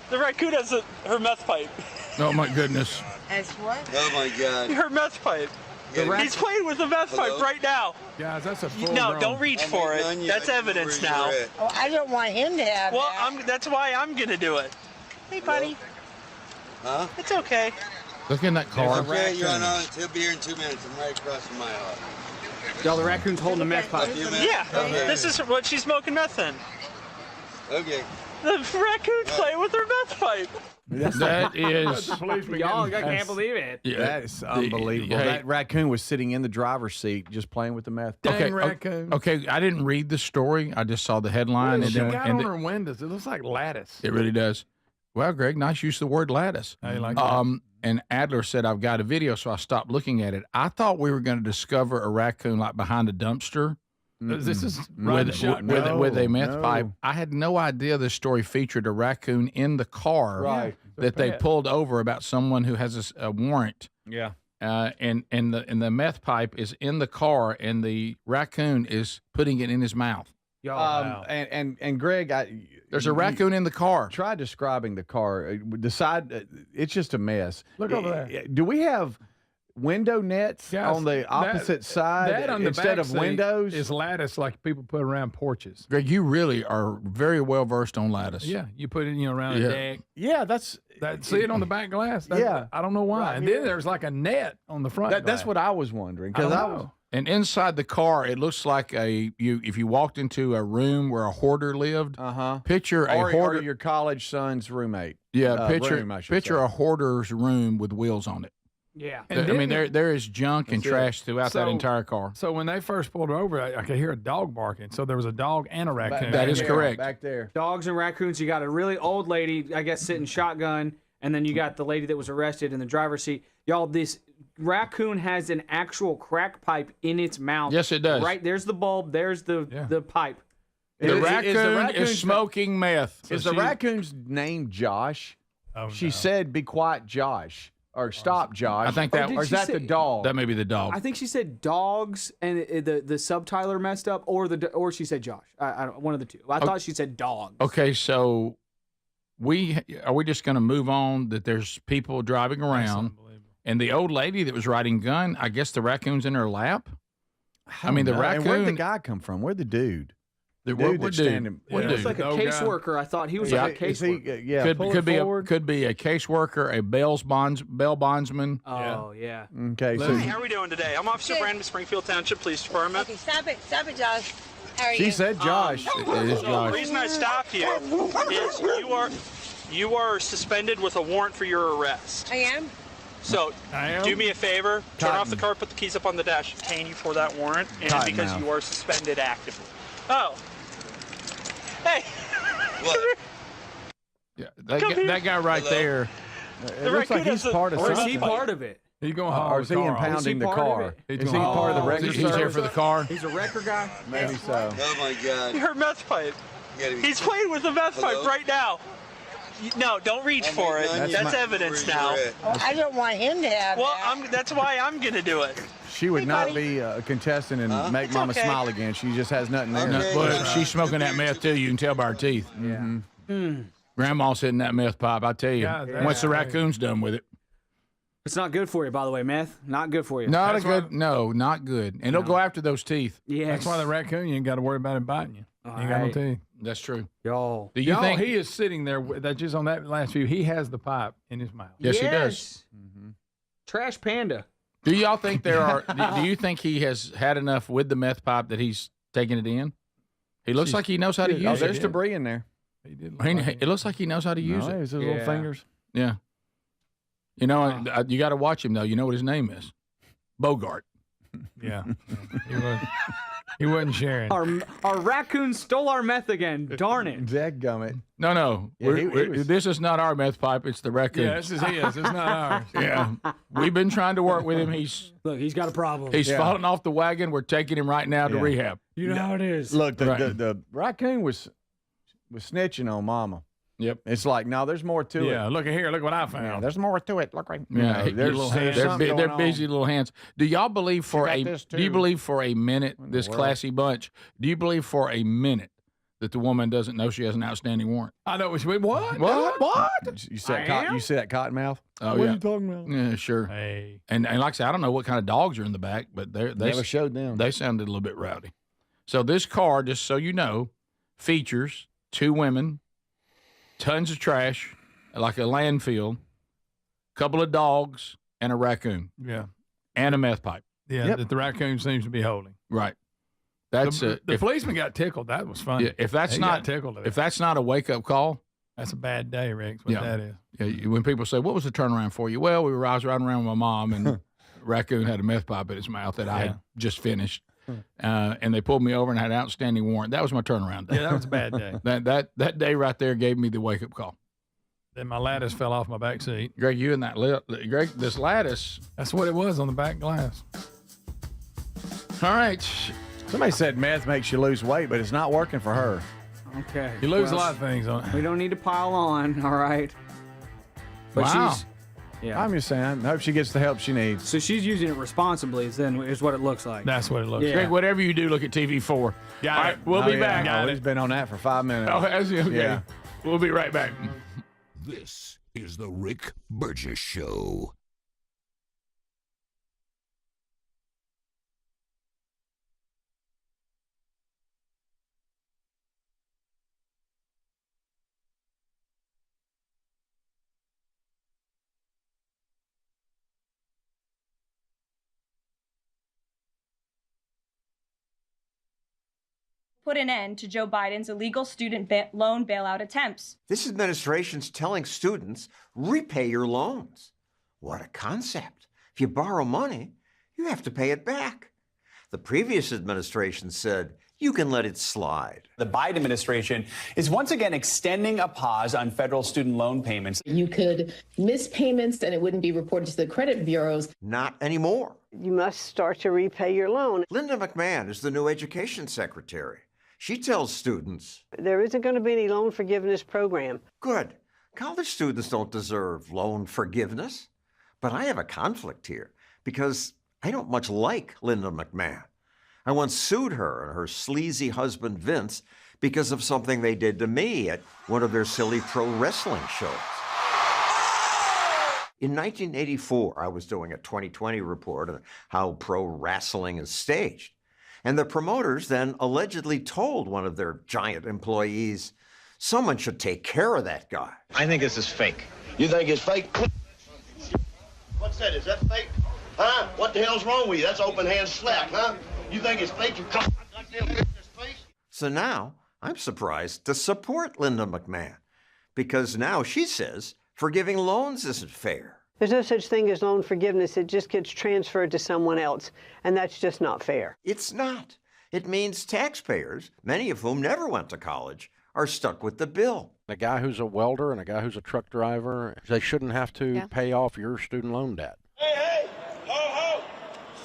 The raccoon has her meth pipe. Oh my goodness. As what? Oh my God. Her meth pipe. He's playing with the meth pipe right now. Guys, that's a full No, grown. don't reach for it. That's evidence now. Oh, I don't want him to have Well, that. that's why I'm going to do it. Hey, buddy. Huh? It's okay. Look in that car. Okay, you're on. He'll be here in 2 minutes. I'm right across from my house. Y'all, the raccoon's holding a meth pipe. Yeah, this is what she's smoking meth in. Okay. The raccoon's playing with her meth pipe. That is. Y'all, I can't believe it. Yeah, that is unbelievable. Hey. That raccoon was sitting in the driver's seat just playing with the meth. Okay, raccoon. okay. I didn't read the story. I just saw the headline. She and got then, on her windows. It looks like lattice. It really does. Well, Greg, nice use of the word lattice. How you like that? And Adler said, I've got a video, so I stopped looking at it. I thought we were going to discover a raccoon like behind a dumpster. This is with a meth pipe. I had no idea this story featured a raccoon in the car that they pulled over about someone who has a warrant. Yeah. And the meth pipe is in the car, and the raccoon is putting it in his mouth. And Greg, there's a raccoon in the car. Try describing the car. It's just a mess. Look over there. Do we have window nets Guys, on the opposite side that on the instead back of seat windows? is lattice like people put around porches. Greg, you really are very well versed on lattice. Yeah, you put it around a deck. Yeah, see it on the back glass. I don't know why. Right and here. then there's like a net on the front. That's what I was wondering And inside the car, it looks like if you walked into a room where a hoarder lived. Picture a hoarder, or your college son's roommate. Yeah, room, I should say. a hoarder's room with wheels on it. Yeah, I mean there is junk and trash throughout that entire car. So when they first pulled her over, I could hear a dog barking. So there was a dog and a raccoon. That is correct. Back there. Dogs and raccoons. You got a really old lady, I guess, sitting shotgun, and then you got the lady that was arrested in the driver's seat. Y'all, this raccoon has an actual crack pipe in its mouth. Yes, it does. Right there's the bulb. There's the pipe. The raccoon is smoking meth. Is the raccoon's name Josh? She said, "Be quiet, Josh." Or stop, Josh. I think that, or is that the dog? That may be the dog. I think she said dogs, and the subtitler messed up, or she said Josh. I don't, one of the two. I thought she said dogs. Okay, so are we just going to move on? That there's people driving around, and the old lady that was riding gun. I guess the raccoon's in her lap. I mean, the raccoon. And where'd the guy come from? Where'd the dude? What He was like a caseworker. I thought he was like a caseworker. Could be a caseworker, a bail bondsman. Oh yeah. Okay. Hi, how are we doing today? I'm Officer Brandon with Springfield Township Police Department. Okay, stop it, Josh. How are you? She said Josh. It is Josh. The reason I stopped you is you are suspended with a warrant for your arrest. I am. So do me a favor, turn off the car, put the keys up on the dash, detain you for that warrant, and because you are suspended actively. Oh. Hey. What? Yeah, that guy right there. It looks like he's part of Or is something. he part of it? He's going to haul Or is he the car off. impounding the part of car? it? Is he part of the wrecker He's here for the car. He's a wrecker guy? Maybe so. Oh my God. Her meth pipe. He's playing with the meth pipe right now. No, don't reach for it. That's evidence now. I don't want him to have That's why I'm going to do it. She would not be a contestant and make Mama smile again. She just has nothing there. No, but she's smoking that meth too. You can tell by her teeth. Yeah. Grandma's hitting that meth pipe. I tell you. Once the raccoon's done with it. It's not good for you, by the way, meth. Not good for you. Not good. No, not good. And it'll go after those teeth. Yes. That's why the raccoon, you ain't got to worry about it biting you. You ain't got no teeth. That's true. Y'all. Do you think he is sitting there? That just on that last view, he has the pipe in his mouth. Yes, he does. Trash panda. Do y'all think there are? Do you think he has had enough with the meth pipe that he's taking it in? He looks like he knows how to use it. There's debris in there. It looks like he knows how to use it. His little fingers. Yeah. You know, you got to watch him though. You know what his name is? Bogart. Yeah. He wasn't sharing. Our raccoon stole our meth again. Darn it. Dadgummit. No. Yeah, this is not our meth pipe. It's the raccoon. Yeah, this is his. It's not ours. Yeah. We've been trying to work with him. He's got a problem. He's falling off the wagon. We're taking him right now to rehab. You know how it is. Look, the raccoon was snitching on Mama. Yep. It's like, no, there's more to it. Yeah, look at here. Look what I found. Yeah, there's more to it. Look right. Yeah, they're busy on. little hands. Do y'all believe for a minute, this classy bunch? Do you believe for a minute that the woman doesn't know she has an outstanding warrant? I know. What? You said that cottonmouth? Oh, what yeah. are you talking about? Yeah, sure. Hey. And like I said, I don't know what kind of dogs are in the back, but they never showed them. They sounded a little bit rowdy. So this car, just so you know, features 2 women, tons of trash, like a landfill, a couple of dogs, and a raccoon. Yeah. And a meth pipe. Yeah, that the raccoon seems to be holding. Right. That's the policeman got tickled. That was funny. Yeah, if that's got tickled. If that's not a wake up call, that's a bad day, Rex. What that is. Yeah. When people say, "What was the turnaround for you?" Well, I was riding around with my mom, and raccoon had a meth pipe in his mouth that I had just finished. And they pulled me over and had an outstanding warrant. That was my turnaround day. Yeah, that was a bad day. that day right there gave me the wake up call. Then my lattice fell off my back seat. Greg, you and Greg, this lattice. That's what it was on the back glass. All right. Somebody said meth makes you lose weight, but it's not working for her. Okay. You lose a lot of things on it. We don't need to pile on, all right? But wow. Yeah. I'm just saying, I hope she gets the help she needs. So she's using it responsibly, is what it looks like. That's what it looks like. Greg, whatever you do, look at TV4. All right, we'll be back. He's been on that for 5 minutes. Oh, has he? Okay. Yeah. We'll be right back. This is the Rick Burgess Show. Put an end to Joe Biden's illegal student loan bailout attempts. This administration's telling students, repay your loans. What a concept. If you borrow money, you have to pay it back. The previous administration said, you can let it slide. The Biden administration is once again extending a pause on federal student loan payments. You could miss payments and it wouldn't be reported to the credit bureaus. Not anymore. You must start to repay your loan. Linda McMahon is the new education secretary. She tells students, there isn't going to be any loan forgiveness program. Good. College students don't deserve loan forgiveness. But I have a conflict here because I don't much like Linda McMahon. I once sued her and her sleazy husband Vince because of something they did to me at one of their silly pro wrestling shows. In 1984, I was doing a 2020 report on how pro wrestling is staged. And the promoters then allegedly told one of their giant employees, someone should take care of that guy. I think this is fake. You think it's fake? What's that? Is that fake? Huh? What the hell's wrong with you? That's open hand slap, huh? You think it's fake? You come like this face? So now I'm surprised to support Linda McMahon because now she says forgiving loans isn't fair. There's no such thing as loan forgiveness. It just gets transferred to someone else, and that's just not fair. It's not. It means taxpayers, many of whom never went to college, are stuck with the bill. A guy who's a welder and a guy who's a truck driver, they shouldn't have to pay off your student loan debt. Hey, ho, ho!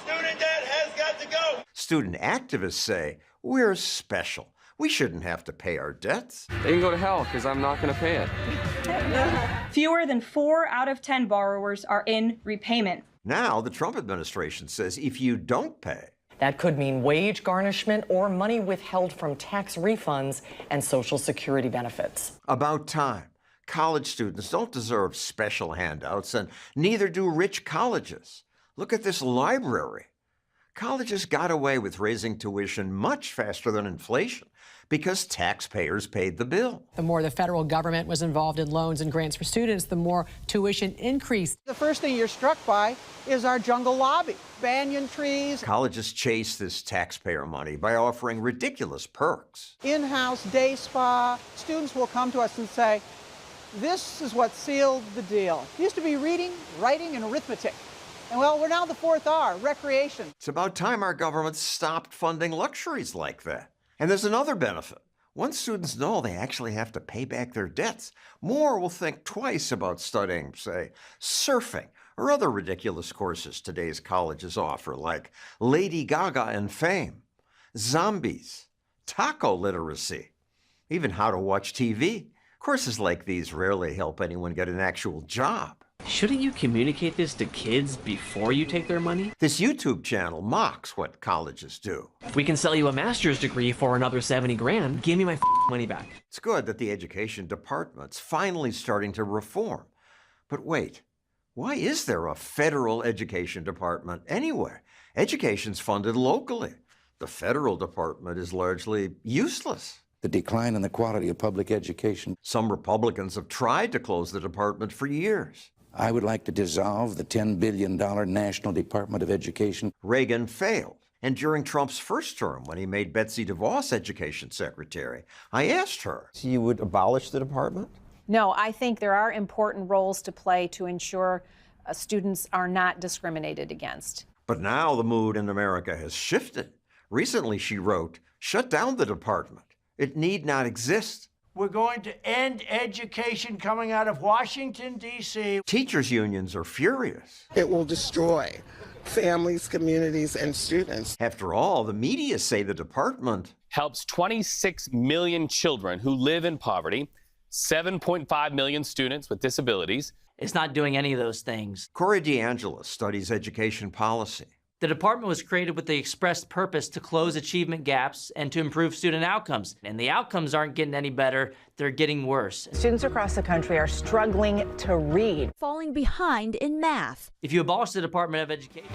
Student debt has got to go! Student activists say, we're special. We shouldn't have to pay our debts. They can go to hell because I'm not going to pay it. Fewer than 4 out of 10 borrowers are in repayment. Now the Trump administration says if you don't pay, that could mean wage garnishment or money withheld from tax refunds and Social Security benefits. About time. College students don't deserve special handouts, and neither do rich colleges. Look at this library. Colleges got away with raising tuition much faster than inflation because taxpayers paid the bill. The more the federal government was involved in loans and grants for students, the more tuition increased. The first thing you're struck by is our jungle lobby, banyan trees. Colleges chase this taxpayer money by offering ridiculous perks. In-house day spa. Students will come to us and say, this is what sealed the deal. It used to be reading, writing, and arithmetic. And well, we're now the 4th R, recreation. It's about time our government stopped funding luxuries like that. And there's another benefit. Once students know they actually have to pay back their debts, more will think twice about studying, say, surfing or other ridiculous courses today's colleges offer, like Lady Gaga and fame, zombies, taco literacy, even how to watch TV. Courses like these rarely help anyone get an actual job. Shouldn't you communicate this to kids before you take their money? This YouTube channel mocks what colleges do. We can sell you a master's degree for another 70 grand. Give me my money back. It's good that the education department's finally starting to reform. But wait, why is there a federal education department anyway? Education's funded locally. The federal department is largely useless. The decline in the quality of public education. Some Republicans have tried to close the department for years. I would like to dissolve the $10 billion National Department of Education. Reagan failed. And during Trump's first term, when he made Betsy DeVos education secretary, I asked her. So you would abolish the department? No, I think there are important roles to play to ensure students are not discriminated against. But now the mood in America has shifted. Recently, she wrote, shut down the department. It need not exist. We're going to end education coming out of Washington, D.C. Teachers' unions are furious. It will destroy families, communities, and students. After all, the media say the department helps 26 million children who live in poverty, 7.5 million students with disabilities. It's not doing any of those things. Corey DeAngelis studies education policy. The department was created with the express purpose to close achievement gaps and to improve student outcomes. And the outcomes aren't getting any better, they're getting worse. Students across the country are struggling to read. Falling behind in math. If you abolish the Department of Education...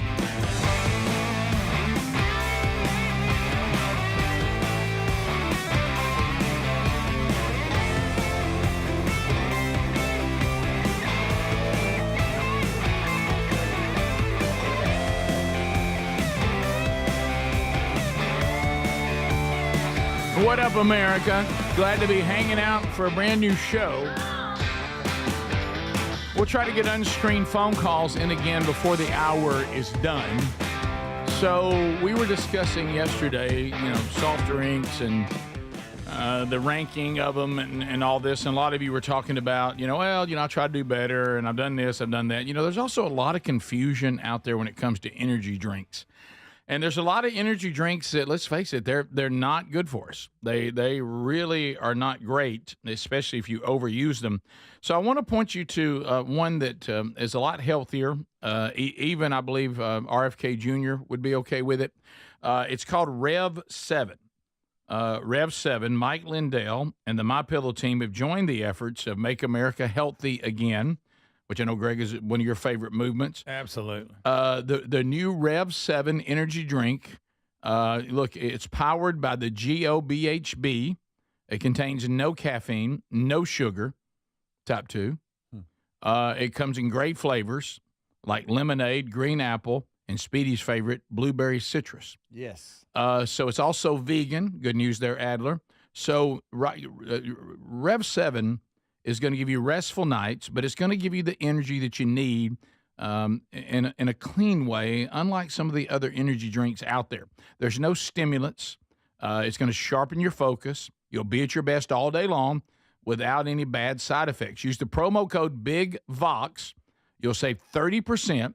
What up, America? Glad to be hanging out for a brand new show. We'll try to get unscreened phone calls in again before the hour is done. So we were discussing yesterday, soft drinks and the ranking of them and all this. And a lot of you were talking about, I try to do better and I've done this, I've done that. There's also a lot of confusion out there when it comes to energy drinks. And there's a lot of energy drinks that, let's face it, they're not good for us. They really are not great, especially if you overuse them. So I want to point you to one that is a lot healthier. Even, I believe, RFK Jr. would be okay with it. It's called Rev 7. Rev 7, Mike Lindell and the MyPillow team have joined the efforts of Make America Healthy Again, which I know, Greg, is one of your favorite movements. Absolutely. The new Rev 7 energy drink, look, it's powered by the GOBHB. It contains no caffeine, no sugar, type 2. It comes in great flavors like lemonade, green apple, and Speedy's favorite, blueberry citrus. Yes. So it's also vegan. Good news there, Adler. So Rev 7 is going to give you restful nights, but it's going to give you the energy that you need in a clean way, unlike some of the other energy drinks out there. There's no stimulants. It's going to sharpen your focus. You'll be at your best all day long without any bad side effects. Use the promo code BIGVOX. You'll save 30%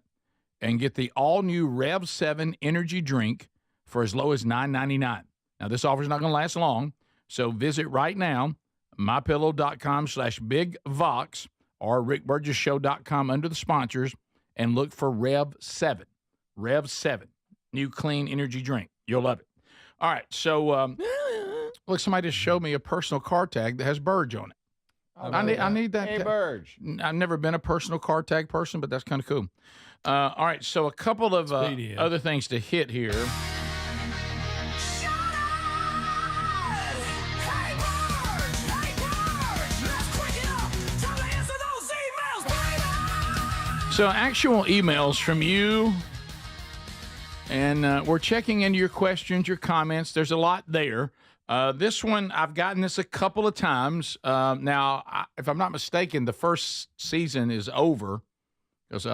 and get the all-new Rev 7 energy drink for as low as $9.99. Now, this offer is not going to last long. So visit right now, mypillow.com/bigvox or rickburgessshow.com under the sponsors and look for Rev 7. Rev 7, new clean energy drink. You'll love it. All right, so look, somebody just showed me a personal car tag that has Burge on it. I need that. Hey, Burge. I've never been a personal car tag person, but that's kind of cool. All right, so a couple of other things to hit here. So actual emails from you, and we're checking into your questions, your comments. There's a lot there. This one, I've gotten this a couple of times. Now, if I'm not mistaken, the first season is over because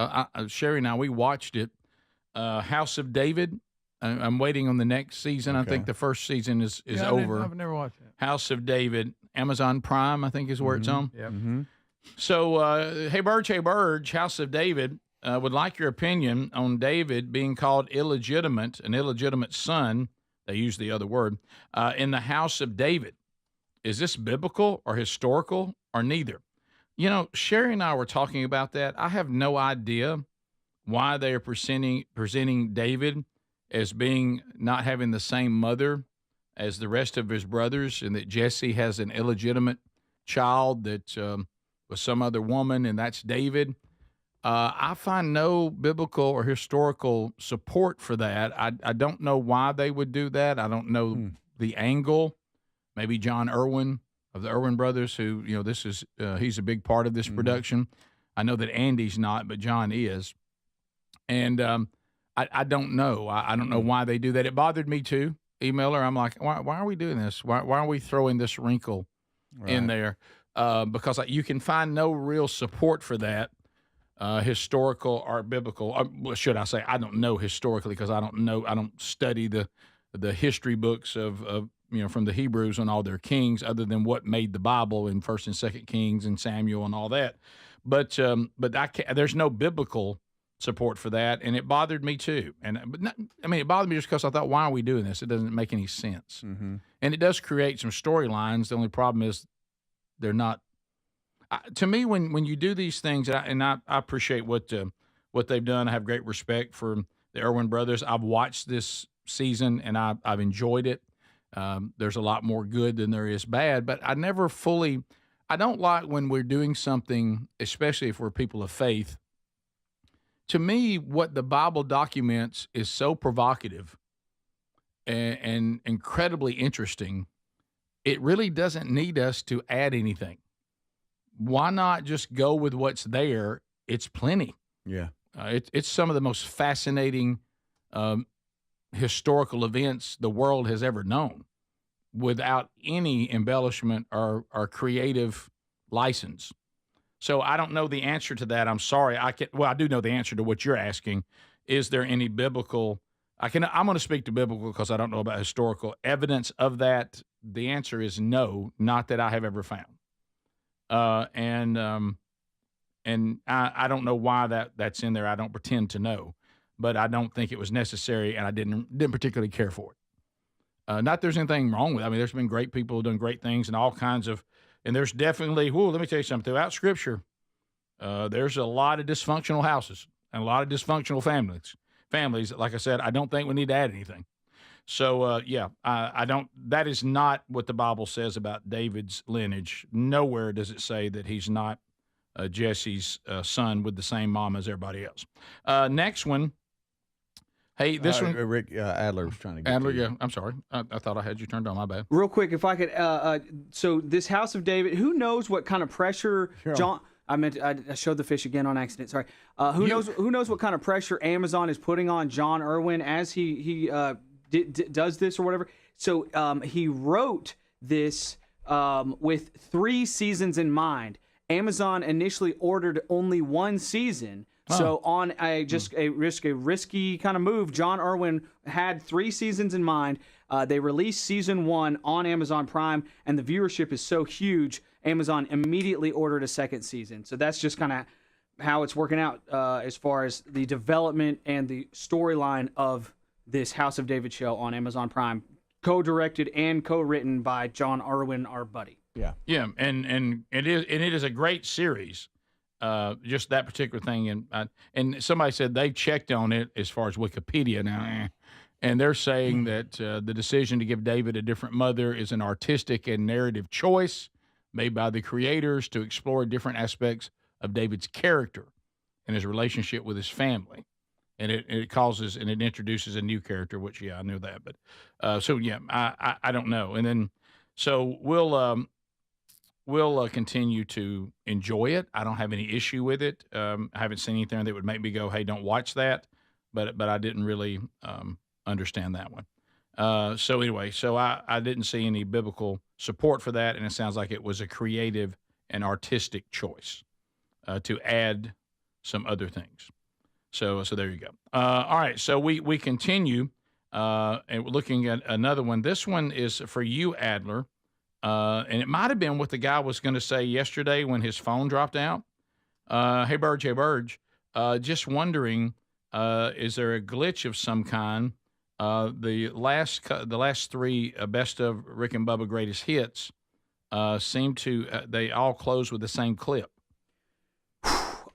Sherry and I, we watched it. House of David. I'm waiting on the next season. Okay. I think the first season is over. I've never watched it. House of David. Amazon Prime, I think, is where it's on. Yep. Mm-hmm. So, hey, Burge, House of David, would like your opinion on David being called illegitimate, an illegitimate son. They use the other word, in the house of David. Is this biblical or historical or neither? You know, Sherry and I were talking about that. I have no idea why they are presenting David as being not having the same mother as the rest of his brothers, and that Jesse has an illegitimate child that with some other woman, and that's David. I find no biblical or historical support for that. I don't know why they would do that. I don't know the angle. Maybe John Irwin of the Irwin brothers, who, you know, this is he's a big part of this production. I know that Andy's not, but John is. And I don't know. I don't know why they do that. It bothered me too. Emailer, I'm like, why are we doing this? Why are we throwing this wrinkle in there? Because you can find no real support for that. Historical or biblical, or should I say? I don't know historically because I don't study the history books of from the Hebrews and all their kings, other than what made the Bible in 1st and 2nd Kings and Samuel and all that. But there's no biblical support for that, and it bothered me too. It bothered me just because I thought, why are we doing this? It doesn't make any sense, and it does create some storylines. The only problem is they're not. To me, when you do these things, and I appreciate what they've done. I have great respect for the Irwin brothers. I've watched this season, and I've enjoyed it. There's a lot more good than there is bad, but I don't like when we're doing something, especially if we're people of faith. To me, what the Bible documents is so provocative and incredibly interesting, it really doesn't need us to add anything. Why not just go with what's there? It's plenty. Yeah. It's some of the most fascinating historical events the world has ever known without any embellishment or creative license. So I don't know the answer to that. I'm sorry. I do know the answer to what you're asking. Is there any biblical? I'm going to speak to biblical because I don't know about historical evidence of that. The answer is no, not that I have ever found. And I don't know why that's in there. I don't pretend to know, but I don't think it was necessary, and I didn't particularly care for it. Not there's anything wrong with it. I mean, there's been great people who've done great things and all kinds of, and there's definitely, let me tell you something, throughout Scripture, there's a lot of dysfunctional houses and a lot of dysfunctional families. Like I said, I don't think we need to add anything. So, I don't, that is not what the Bible says about David's lineage. Nowhere does it say that he's not Jesse's son with the same mom as everybody else. Next one. Hey, this one. Rick Adler was trying to get Adler, to you. yeah, I'm sorry. I thought I had you turned on. My bad. Real quick, if I could, so this House of David, who knows what kind of pressure I showed the fish again on accident. Sorry. Who knows what kind of pressure Amazon is putting on John Irwin as he does this or whatever. So he wrote this with 3 seasons in mind. Amazon initially ordered only 1 season. So on a risky kind of move, John Irwin had 3 seasons in mind. They released season 1 on Amazon Prime, and the viewership is so huge, Amazon immediately ordered a 2nd season. So that's just kind of how it's working out as far as the development and the storyline of this House of David show on Amazon Prime. co-directed and co-written by John Irwin, our buddy. Yeah. Yeah, and it is a great series. Just that particular thing, and somebody said they checked on it as far as Wikipedia now, and they're saying that the decision to give David a different mother is an artistic and narrative choice made by the creators to explore different aspects of David's character and his relationship with his family. And it causes and it introduces a new character, which, yeah, I knew that. But I don't know. And then so we'll continue to enjoy it. I don't have any issue with it. I haven't seen anything that would make me go, hey, don't watch that. But I didn't really understand that one. So anyway, I didn't see any biblical support for that. And it sounds like it was a creative and artistic choice to add some other things. So there you go. All right, so we continue and we're looking at another one. This one is for you, Adler, and it might have been what the guy was going to say yesterday when his phone dropped out. Hey, Burge, just wondering, is there a glitch of some kind? The last three best of Rick and Bubba greatest hits seem to they all close with the same clip.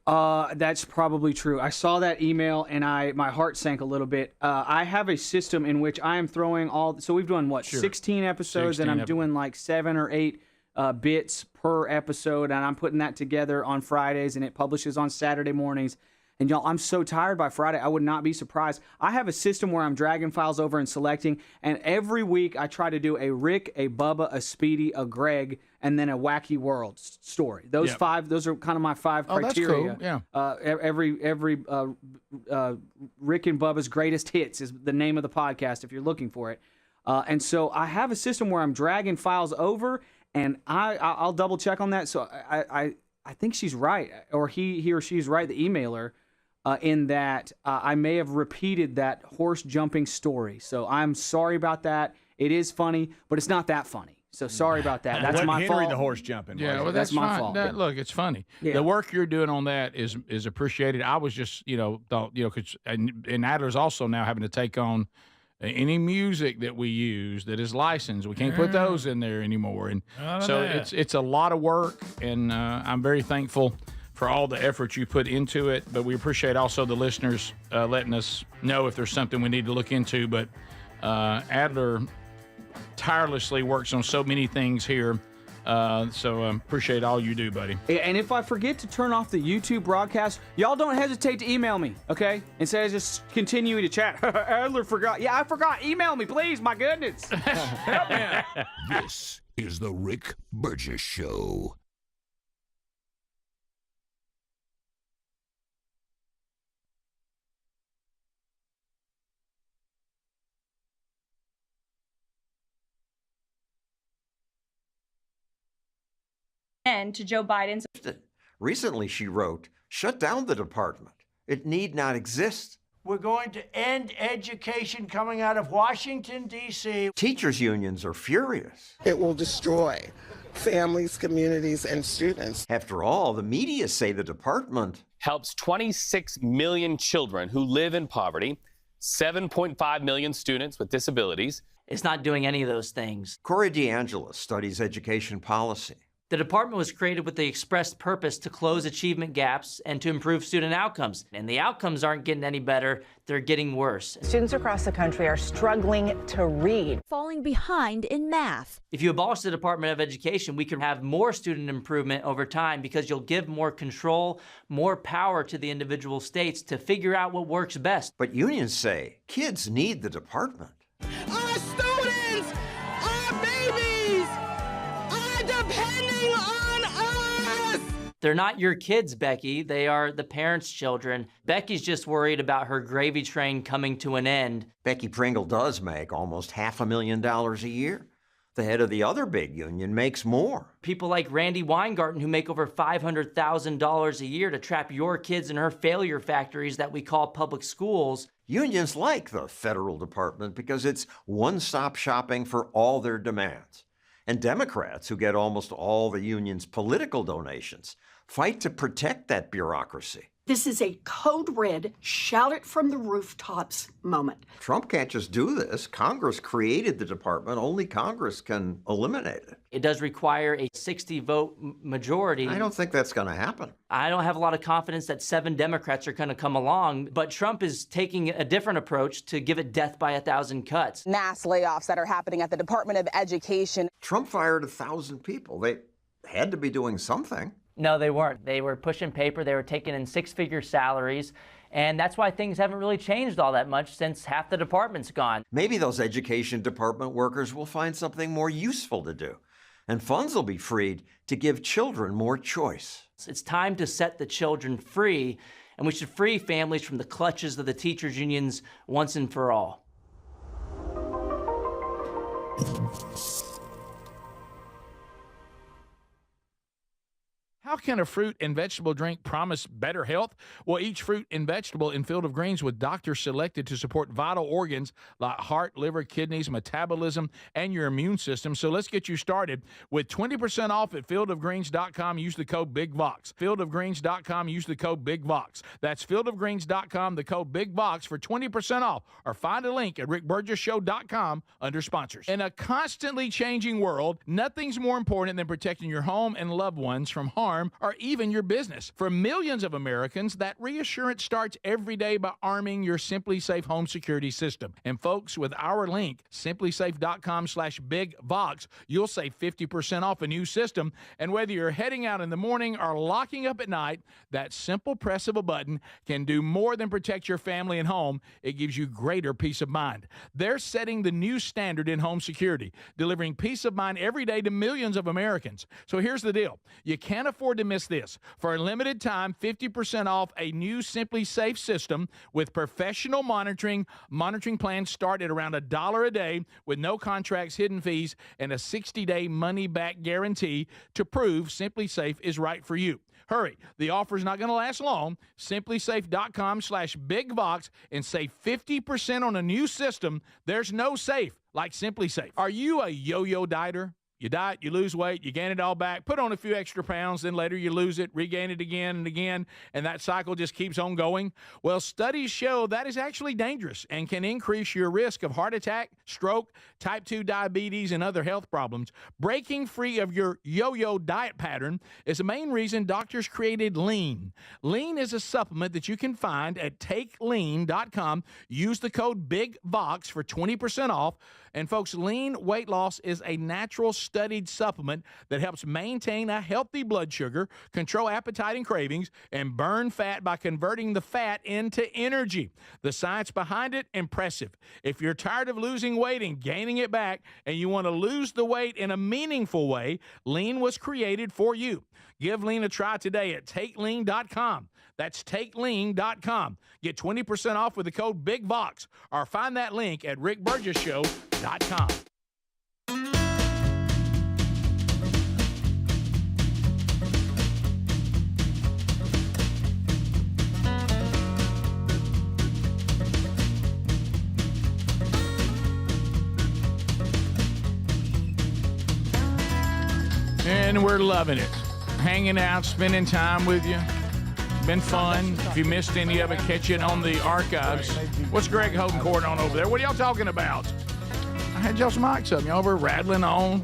That's probably true. I saw that email and my heart sank a little bit. I have a system in which I am throwing so we've done 16 episodes, and I'm doing like 7 or 8 bits per episode, and I'm putting that together on Fridays, and it publishes on Saturday mornings. And y'all, I'm so tired by Friday, I would not be surprised. I have a system where I'm dragging files over and selecting, and every week I try to do a Rick, a Bubba, a Speedy, a Greg, and then a Wacky World story. Those 5, those are kind of my 5 criteria. That's cool. Yeah. Every Rick and Bubba's greatest hits is the name of the podcast if you're looking for it. And so I have a system where I'm dragging files over, and I'll double check on that. So I think she's right, or he or she's right, the emailer. In that I may have repeated that horse jumping story. So I'm sorry about that. It is funny, but it's not that funny. So sorry about that. That's my fault. Henry the horse jumping. Yeah, well, that's my fault. Look, it's funny. Yeah. The work you're doing on that is appreciated. I was just, thought, cause, and Adler's also now having to take on any music that we use that is licensed. We can't put those in there anymore. And so it's a lot of work, and I'm very thankful for all the effort you put into it, but we appreciate also the listeners letting us know if there's something we need to look into. But Adler tirelessly works on so many things here, so appreciate all you do, buddy. And if I forget to turn off the YouTube broadcast, y'all don't hesitate to email me, okay? Instead of just continuing to chat. Adler forgot. Yeah, I forgot. Email me, please. My goodness. Help me. This is the Rick Burgess Show. To Joe Biden's. Recently, she wrote, "Shut down the department. It need not exist." We're going to end education coming out of Washington, D.C. Teachers' unions are furious. It will destroy families, communities, and students. After all, the media say the department helps 26 million children who live in poverty, 7.5 million students with disabilities. It's not doing any of those things. Corey DeAngelis studies education policy. The department was created with the express purpose to close achievement gaps and to improve student outcomes. And the outcomes aren't getting any better, they're getting worse. Students across the country are struggling to read. Falling behind in math. If you abolish the Department of Education, we can have more student improvement over time because you'll give more control, more power to the individual states to figure out what works best. But unions say kids need the department. Our students, our babies, are depending on us. They're not your kids, Becky. They are the parents' children. Becky's just worried about her gravy train coming to an end. Becky Pringle does make almost $500,000 a year. The head of the other big union makes more. People like Randy Weingarten who make over $500,000 a year to trap your kids in her failure factories that we call public schools. Unions like the federal department because it's one-stop shopping for all their demands. And Democrats, who get almost all the union's political donations, fight to protect that bureaucracy. This is a code red, shout it from the rooftops moment. Trump can't just do this. Congress created the department. Only Congress can eliminate it. It does require a 60-vote majority. I don't think that's going to happen. I don't have a lot of confidence that 7 Democrats are going to come along, but Trump is taking a different approach to give it death by 1,000 cuts. Mass layoffs that are happening at the Department of Education. Trump fired 1,000 people. They had to be doing something. No, they weren't. They were pushing paper. They were taking in 6-figure salaries. And that's why things haven't really changed all that much since half the department's gone. Maybe those education department workers will find something more useful to do. And funds will be freed to give children more choice. It's time to set the children free, and we should free families from the clutches of the teachers' unions once and for all. How can a fruit and vegetable drink promise better health? Well, each fruit and vegetable in Field of Greens with doctors selected to support vital organs like heart, liver, kidneys, metabolism, and your immune system. So let's get you started with 20% off at fieldofgreens.com. Use the code BIGVOX. Fieldofgreens.com. Use the code BIGVOX. That's fieldofgreens.com, the code BIGVOX for 20% off. Or find a link at rickburgessshow.com under sponsors. In a constantly changing world, nothing's more important than protecting your home and loved ones from harm or even your business. For millions of Americans, that reassurance starts every day by arming your Simply Safe home security system. And folks, with our link, simplysafe.com/bigvox, you'll save 50% off a new system. And whether you're heading out in the morning or locking up at night, that simple press of a button can do more than protect your family and home. It gives you greater peace of mind. They're setting the new standard in home security, delivering peace of mind every day to millions of Americans. So here's the deal. You can't afford to miss this. For a limited time, 50% off a new Simply Safe system with professional monitoring. Monitoring plans start at around $1 a day with no contracts, hidden fees, and a 60-day money-back guarantee to prove Simply Safe is right for you. Hurry. The offer is not going to last long. Simplysafe.com/bigvox and save 50% on a new system. There's no safe like Simply Safe. Are you a yo-yo dieter? You diet, you lose weight, you gain it all back, put on a few extra pounds, then later you lose it, regain it again and again, and that cycle just keeps on going. Well, studies show that is actually dangerous and can increase your risk of heart attack, stroke, type 2 diabetes, and other health problems. Breaking free of your yo-yo diet pattern is the main reason doctors created Lean. Lean is a supplement that you can find at takelean.com. Use the code BIGVOX for 20% off. And folks, Lean weight loss is a natural studied supplement that helps maintain a healthy blood sugar, control appetite and cravings, and burn fat by converting the fat into energy. The science behind it, impressive. If you're tired of losing weight and gaining it back, and you want to lose the weight in a meaningful way, Lean was created for you. Give Lean a try today at takelean.com. That's takelean.com. Get 20% off with the code BIGVOX, or find that link at rickburgessshow.com. And we're loving it. Hanging out, spending time with you. Been fun. If you missed any of it, catch it on the archives. What's Greg holding court on over there? What are y'all talking about? I had y'all's mics up. Y'all were rattling on.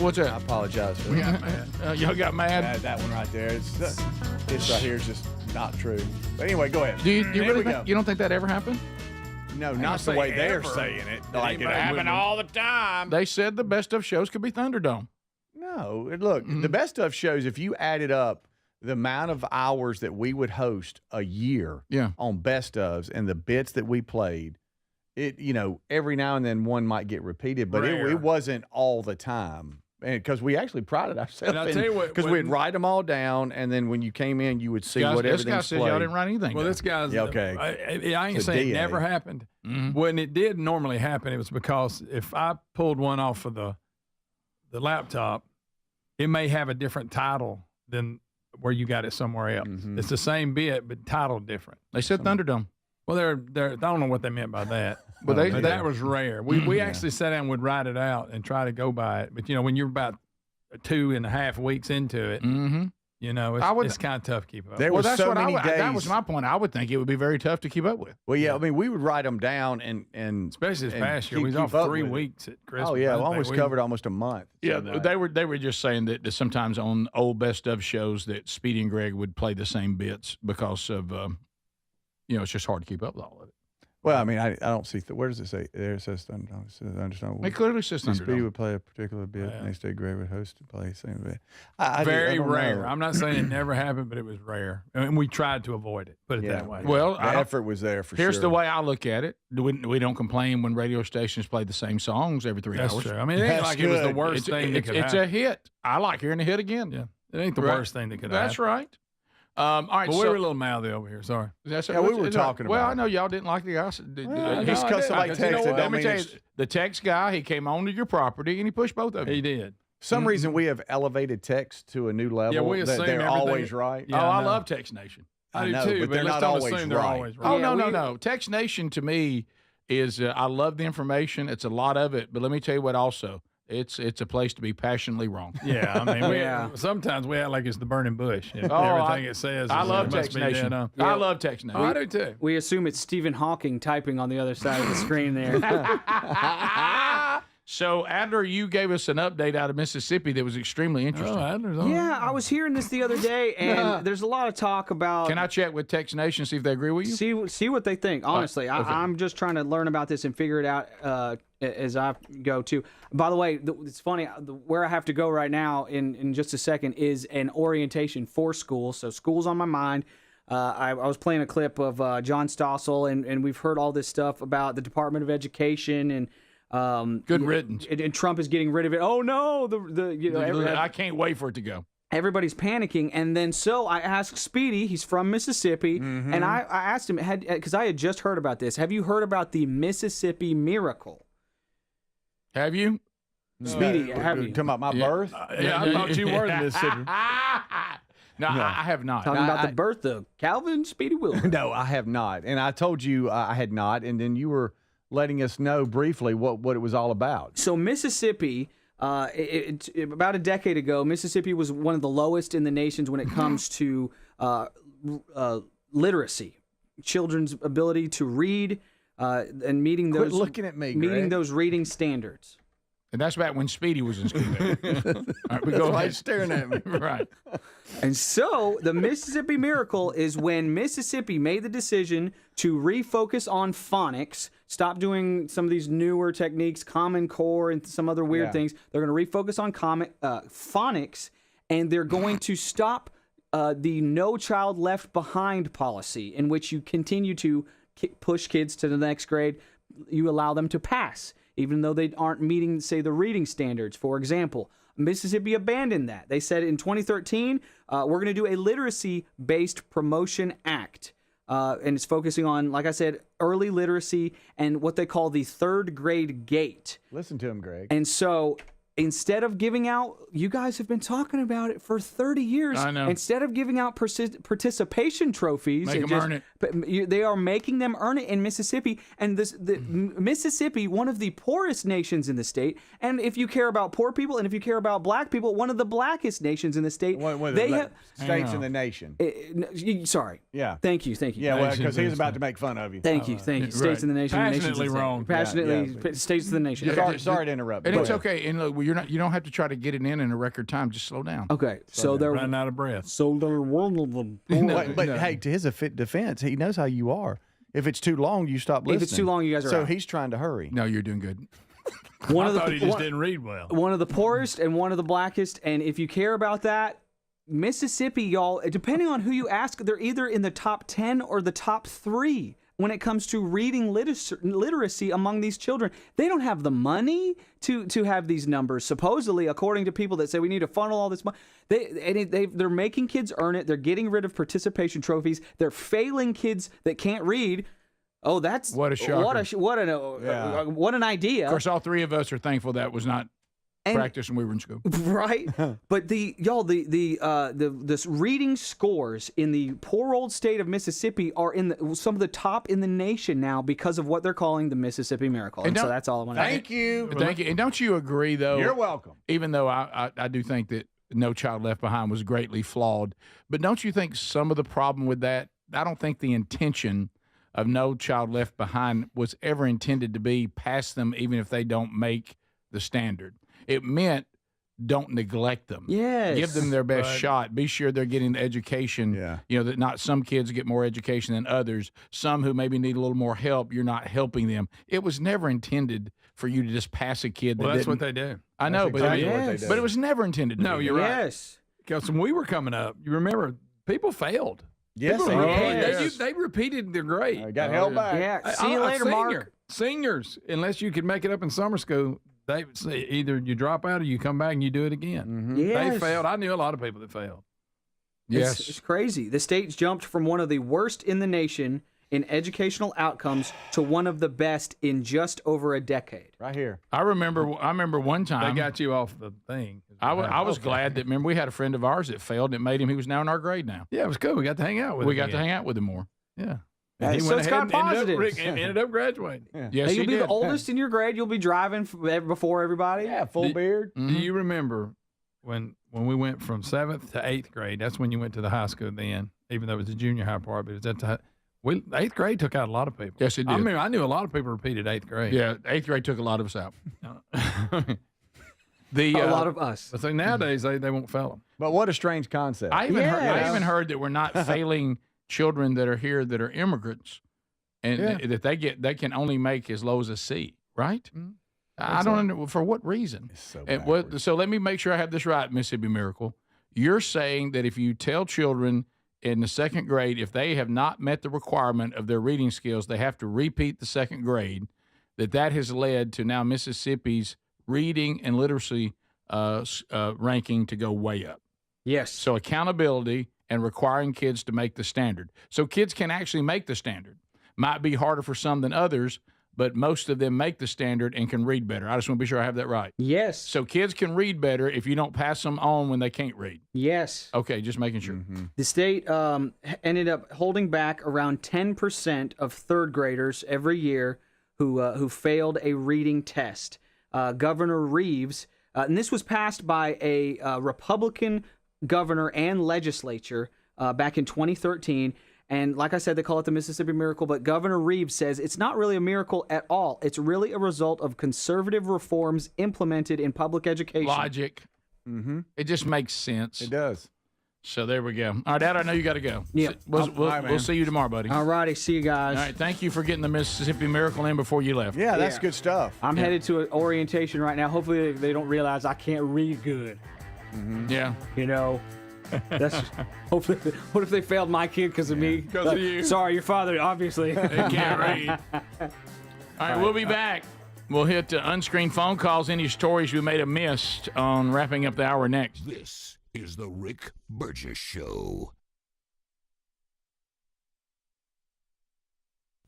What's that? I apologize for that. Y'all got mad? That one right there. This right here is just not true. But anyway, go ahead. Do you really think, you don't think that ever happened? No, not the way they're saying it. Like it happened all the time. They said the best of shows could be Thunderdome. No, look, the best of shows, if you added up the amount of hours that we would host a year on best ofs and the bits that we played, it, every now and then one might get repeated, but it wasn't all the time. And because we actually prided ourselves because we'd write them all down, and then when you came in, you would see what everything's played. This guy said y'all didn't write anything. Well, this guy's okay. I ain't saying it never happened. When it did normally happen, it was because if I pulled one off of the laptop, it may have a different title than where you got it somewhere else. It's the same bit, but titled different. They said Thunderdome. Well, I don't know what they meant by that. But that was rare. We actually sat down and would write it out and try to go by it. But, when you're about 2.5 weeks into it, You know, it's kind of tough to keep up. There Well, was that's so what many days. that was my point. I would think it would be very tough to keep up with. Well, yeah, I mean, we would write them down and especially this past year, we was keep off up 3 with it. weeks at Christmas. Oh yeah, we birthday. almost covered almost a month. Yeah, So they were just saying that sometimes on old best of shows that Speedy and Greg would play the same bits because of it's just hard to keep up with all of it. Well, I mean, I don't see. Where does it say? There it says Thunderdome. It says Thunderdome. It clearly says Speedy Thunderdome. would play a particular bit. Next day, Greg would host and play the same bit. Very I don't rare. know. I'm not saying it never happened, but it was rare, and we tried to avoid it. Put it that way. Well, the effort was there for Here's sure. the way I look at it. We don't complain when radio stations play the same songs every 3 That's hours. true. I mean, it ain't like it was the worst thing that could It's happen. a hit. I like hearing a hit again. Yeah, it ain't the Right. worst thing that could That's happen. right. All right, But so we were a little mouthy over here. Sorry. Yeah, we were talking Well, about I know y'all didn't like the guy. Just because somebody texted, Let me tell you, the text guy, he came onto your property and he pushed both of you. He did. Some reason we have elevated text to a new level. Yeah, we that assume they're everything- always right. Yeah, I I know. love Text Nation. I do know, too, but but they're let's not don't always assume they're right. always right. Oh, no. Text Nation to me is, I love the information. It's a lot of it. But let me tell you what also. It's a place to be passionately wrong. Yeah, I mean, sometimes we act like it's the burning bush. Everything it says. I love must Text be Nation. dead on. I love Text Nation. I do too. We assume it's Stephen Hawking typing on the other side of the screen there. So, Adler, you gave us an update out of Mississippi that was extremely interesting. Oh, Adler's on. Yeah, I was hearing this the other day, and there's a lot of talk about. Can I check with Text Nation, see if they agree with you? See what they think. Honestly, okay. I'm just trying to learn about this and figure it out as I go too. By the way, it's funny. Where I have to go right now in just a second is an orientation for school. So school's on my mind. I was playing a clip of John Stossel, and we've heard all this stuff about the Department of Education and. Good riddance. And Trump is getting rid of it. Oh no, I can't wait for it to go. Everybody's panicking, and then so I asked Speedy. He's from Mississippi, and I asked him because I had just heard about this. Have you heard about the Mississippi Miracle? Have you? Speedy, have you? Talking about my birth? Yeah, I thought you were in Mississippi. No, I have not. Talking about the birth of Calvin Speedy Wilbur. No, I have not. And I told you I had not, and then you were letting us know briefly what it was all about. So Mississippi, about a decade ago, Mississippi was one of the lowest in the nations when it comes to literacy, children's ability to read, and meeting those. Quit looking at me, meeting Greg. those reading standards. And that's back when Speedy was in school. All right, we go Why ahead. you staring at me? Right. And so the Mississippi Miracle is when Mississippi made the decision to refocus on phonics, stop doing some of these newer techniques, Common Core and some other weird things. They're going to refocus on phonics, and they're going to stop the No Child Left Behind policy, in which you continue to push kids to the next grade. You allow them to pass, even though they aren't meeting, say, the reading standards, for example. Mississippi abandoned that. They said in 2013, we're going to do a literacy-based promotion act. And it's focusing on, like I said, early literacy and what they call the third grade gate. Listen to him, Greg. And so instead of giving out, you guys have been talking about it for 30 years. I know. Instead of giving out participation trophies, Make them earn it. They are making them earn it in Mississippi. And Mississippi, one of the poorest nations in the state. And if you care about poor people and if you care about black people, one of the blackest nations in the state. One of the states in the nation. Sorry. Yeah. Thank you. Yeah, well, because he was about to make fun of you. Thank you. States in the nation. Passionately wrong. Passionately, states of the nation. Sorry to interrupt. And Go it's ahead. okay. And look, you don't have to try to get it in a record time. Just slow down. Okay, so they're running out of breath. So they're one of them. But hey, to his defense, he knows how you are. If it's too long, you stop listening. If it's too long, you guys are So out. he's trying to hurry. No, you're doing good. I thought he just didn't read well. One of the poorest and one of the blackest. And if you care about that, Mississippi, y'all, depending on who you ask, they're either in the top 10 or the top 3 when it comes to reading literacy among these children. They don't have the money to have these numbers, supposedly, according to people that say we need to funnel all this money. They're making kids earn it. They're getting rid of participation trophies. They're failing kids that can't read. Oh, that's what a shocker. What an idea. Of course, all three of us are thankful that was not practice when we were in school. Right? But the reading scores in the poor old state of Mississippi are in some of the top in the nation now because of what they're calling the Mississippi Miracle. And so that's all I want to say. Thank you. Thank you. And don't you agree, though? You're welcome. Even though I do think that No Child Left Behind was greatly flawed. But don't you think some of the problem with that, I don't think the intention of No Child Left Behind was ever intended to be pass them even if they don't make the standard. It meant don't neglect them. Yes. Give them their best shot. Be sure they're getting the education. You know, that not some kids get more education than others. Some who maybe need a little more help, you're not helping them. It was never intended for you to just pass a kid. Well, that's what they do. I know, That's exactly what they do. but it was never intended to No, be. you're right. Yes. Because when we were coming up, you remember, people failed. Yes, People they repeated- did. they repeated their grade. Got held back. Yeah. See you later, Mark. Seniors, unless you could make it up in summer school, they say either you drop out or you come back and you do it again. They Yes. failed. I knew a lot of people that failed. It's crazy. The state's jumped from one of the worst in the nation in educational outcomes to one of the best in just over a decade. Right here. I remember one time They got you off the thing. I was glad that, remember, we had a friend of ours that failed, and it made him, he was now in our grade now. Yeah, it was cool. We got to hang out with him. We got to again. hang out with him more. Yeah. Yeah, And he so went it's ahead got and positives. ended up graduating. Yes, Hey, he you'll be did. the oldest in your grade. You'll be driving before everybody. Yeah, full beard. Do you remember when we went from 7th to 8th grade? That's when you went to the high school then, even though it was the junior high part. But it was at the 8th grade took out a lot of people. Yes, it did. I mean, I knew a lot of people repeated 8th grade. Yeah, 8th grade took a lot of us out. A lot of us. But see, nowadays they won't fail them. But what a strange concept. I even heard that we're not failing children that are here that are immigrants, and that they can only make as low as a C, right? I don't know for what reason. So let me make sure I have this right, Mississippi Miracle. You're saying that if you tell children in the second grade, if they have not met the requirement of their reading skills, they have to repeat the second grade, that has led to now Mississippi's reading and literacy ranking to go way up. Yes. So accountability and requiring kids to make the standard. So kids can actually make the standard. Might be harder for some than others, but most of them make the standard and can read better. I just want to be sure I have that right. Yes. So kids can read better if you don't pass them on when they can't read. Yes. Okay, just making sure. The state ended up holding back around 10% of third graders every year who failed a reading test. Governor Reeves, and this was passed by a Republican governor and legislature back in 2013. And like I said, they call it the Mississippi Miracle, but Governor Reeves says it's not really a miracle at all. It's really a result of conservative reforms implemented in public education. Logic. It just makes sense. It does. So there we go. All right, Dad, I know you got to go. Yeah. We'll see you tomorrow, buddy. All righty. See you guys. All right, thank you for getting the Mississippi Miracle in before you left. Yeah, that's good stuff. I'm headed to an orientation right now. Hopefully they don't realize I can't read good. Yeah. You know, that's hopefully. What if they failed my kid because of me? Because of you. Sorry, your father obviously. They can't read. All right, we'll be back. We'll hit unscreened phone calls, any stories we may have missed on wrapping up the hour next. This is the Rick Burgess Show.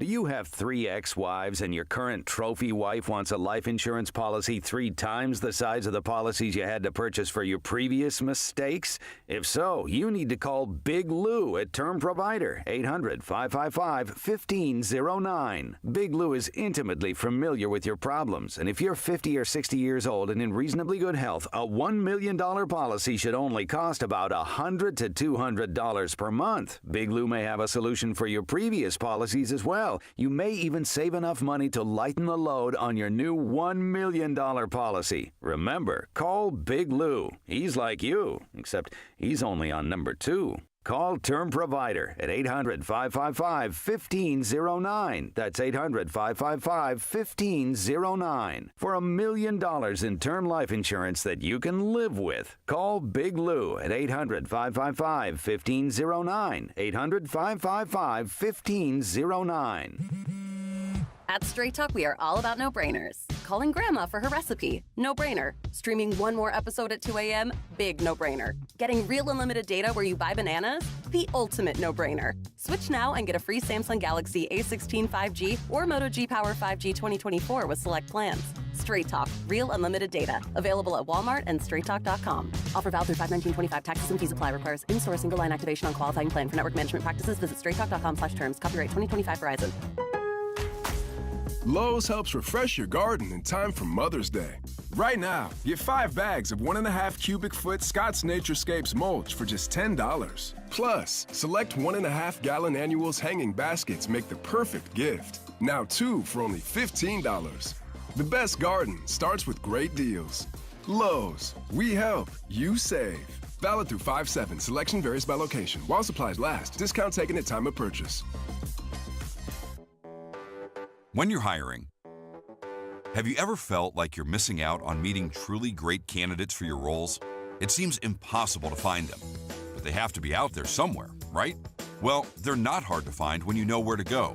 Do you have 3 ex-wives and your current trophy wife wants a life insurance policy 3 times the size of the policies you had to purchase for your previous mistakes? If so, you need to call Big Lou at Term Provider, 800-555-1509. Big Lou is intimately familiar with your problems, and if you're 50 or 60 years old and in reasonably good health, a $1 million policy should only cost about $100 to $200 per month. Big Lou may have a solution for your previous policies as well. You may even save enough money to lighten the load on your new $1 million policy. Remember, call Big Lou. He's like you, except he's only on number 2. Call Term Provider at 800-555-1509. That's 800-555-1509. For $1 million in term life insurance that you can live with. Call Big Lou at 800-555-1509. 800-555-1509. At Straight Talk, we are all about no-brainers. Calling Grandma for her recipe, no-brainer. Streaming one more episode at 2 a.m., big no-brainer. Getting real unlimited data where you buy bananas, the ultimate no-brainer. Switch now and get a free Samsung Galaxy A16 5G or Moto G Power 5G 2024 with select plans. Straight Talk, real unlimited data. Available at Walmart and straighttalk.com. Offer valid through 5/19/25. Taxes and fees apply. Requires in-store single line activation on qualifying plan. For network management practices, visit straighttalk.com/terms. Copyright 2025 Verizon. Lowe's helps refresh your garden in time for Mother's Day. Right now, get 5 bags of 1.5 cubic foot Scott's Naturescapes mulch for just $10. Plus, select 1.5 gallon annuals hanging baskets make the perfect gift. Now 2 for only $15. The best garden starts with great deals. Lowe's, we help, you save. Valid through 5/7. Selection varies by location. While supplies last. Discount taken at time of purchase. When you're hiring, have you ever felt like you're missing out on meeting truly great candidates for your roles? It seems impossible to find them, but they have to be out there somewhere, right? Well, they're not hard to find when you know where to go,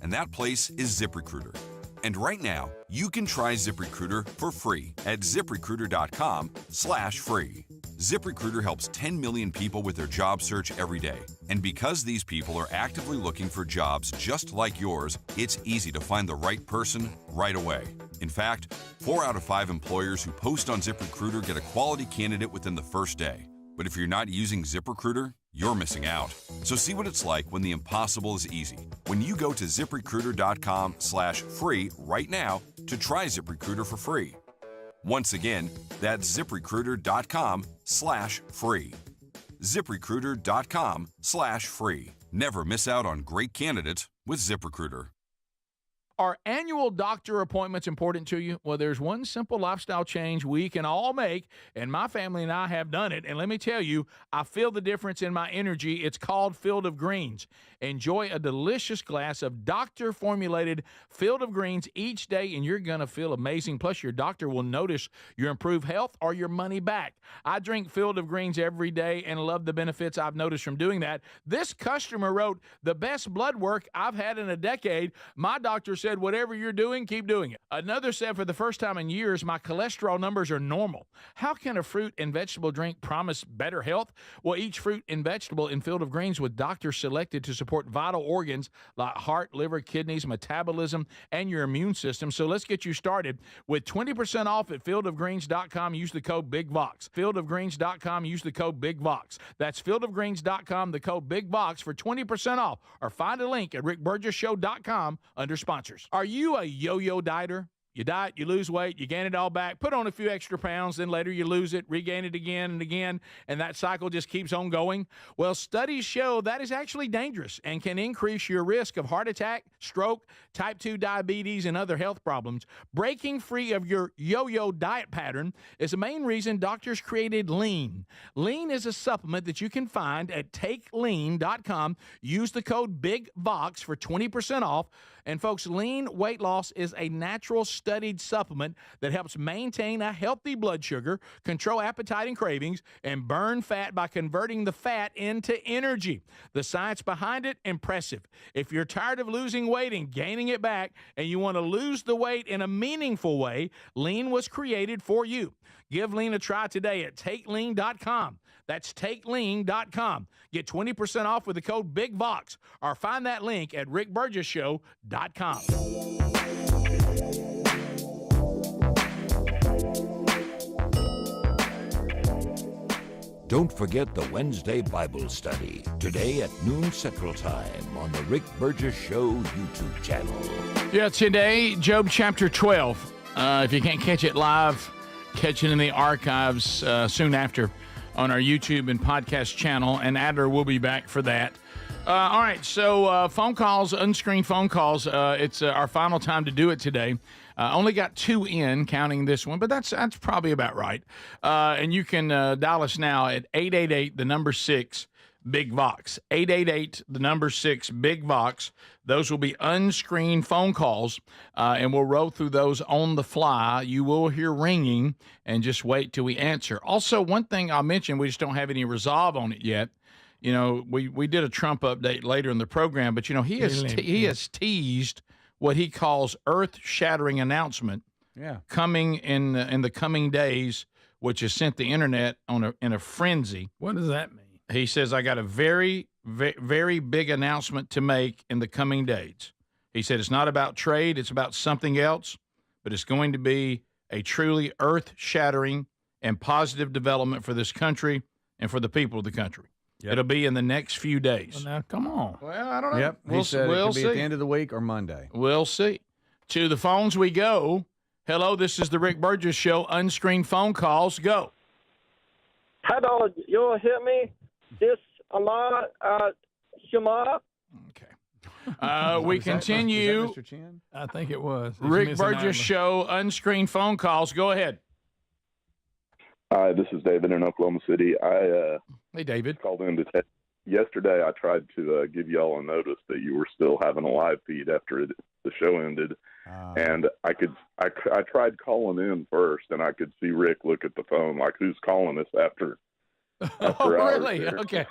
and that place is ZipRecruiter. And right now, you can try ZipRecruiter for free at ZipRecruiter.com/free. ZipRecruiter helps 10 million people with their job search every day. And because these people are actively looking for jobs just like yours, it's easy to find the right person right away. In fact, 4 out of 5 employers who post on ZipRecruiter get a quality candidate within the first day. But if you're not using ZipRecruiter, you're missing out. So see what it's like when the impossible is easy. When you go to ZipRecruiter.com/free right now to try ZipRecruiter for free. Once again, that's ZipRecruiter.com/free. ZipRecruiter.com/free. Never miss out on great candidates with ZipRecruiter. Are annual doctor appointments important to you? Well, there's one simple lifestyle change we can all make, and my family and I have done it. And let me tell you, I feel the difference in my energy. It's called Field of Greens. Enjoy a delicious glass of doctor-formulated Field of Greens each day, and you're going to feel amazing. Plus, your doctor will notice your improved health or your money back. I drink Field of Greens every day and love the benefits I've noticed from doing that. This customer wrote, "The best blood work I've had in a decade. My doctor said, whatever you're doing, keep doing it." Another said, "For the first time in years, my cholesterol numbers are normal." How can a fruit and vegetable drink promise better health? Well, each fruit and vegetable in Field of Greens with doctors selected to support vital organs like heart, liver, kidneys, metabolism, and your immune system. So let's get you started with 20% off at fieldofgreens.com. Use the code BIGVOX. Fieldofgreens.com. Use the code BIGVOX. That's fieldofgreens.com, the code BIGVOX for 20% off. Or find a link at rickburgesshow.com under sponsors. Are you a yo-yo dieter? You diet, you lose weight, you gain it all back, put on a few extra pounds, then later you lose it, regain it again and again, and that cycle just keeps on going? Well, studies show that is actually dangerous and can increase your risk of heart attack, stroke, type 2 diabetes, and other health problems. Breaking free of your yo-yo diet pattern is the main reason doctors created Lean. Lean is a supplement that you can find at takelean.com. Use the code BIGVOX for 20% off. And folks, Lean weight loss is a natural studied supplement that helps maintain a healthy blood sugar, control appetite and cravings, and burn fat by converting the fat into energy. The science behind it, impressive. If you're tired of losing weight and gaining it back, and you want to lose the weight in a meaningful way, Lean was created for you. Give Lean a try today at takelean.com. That's takelean.com. Get 20% off with the code BIGVOX, or find that link at rickburgesshow.com. Don't forget the Wednesday Bible study, today at noon Central Time on the Rick Burgess Show YouTube channel. Yeah, today, Job chapter 12. If you can't catch it live, catch it in the archives soon after on our YouTube and podcast channel, and Adler will be back for that. All right, so phone calls, unscreened phone calls. It's our final time to do it today. Only got 2 in, counting this one, but that's probably about right. And you can dial us now at 888, the number 6, Big Vox. 888, the number 6, Big Vox. Those will be unscreened phone calls, and we'll roll through those on the fly. You will hear ringing, and just wait till we answer. Also, one thing I'll mention, we just don't have any resolve on it yet. You know, we did a Trump update later in the program, but, you know, he has teased what he calls earth-shattering announcement coming in the coming days, which has sent the internet in a frenzy. What does that mean? He says, I got a very, very big announcement to make in the coming days. He said it's not about trade, it's about something else, but it's going to be a truly earth-shattering and positive development for this country and for the people of the country. Yep. It'll be in the next few days. Well, now, come on. Well, I don't know. Yep. He said it could be at the end of the week or Monday. We'll see. To the phones we go. Hello, this is the Rick Burgess Show. Unscreened phone calls. Go. Hello, you hear me? This Amar Shema. We continue. Was that Mr. Chin? I think it was. Rick Burgess Show. Unscreened phone calls. Go ahead. Hi, this is David in Oklahoma City. Hey, David. Called in to yesterday. I tried to give y'all a notice that you were still having a live feed after the show ended, and I tried calling in first, and I could see Rick look at the phone like, "Who's calling us after?" Oh, really? Okay.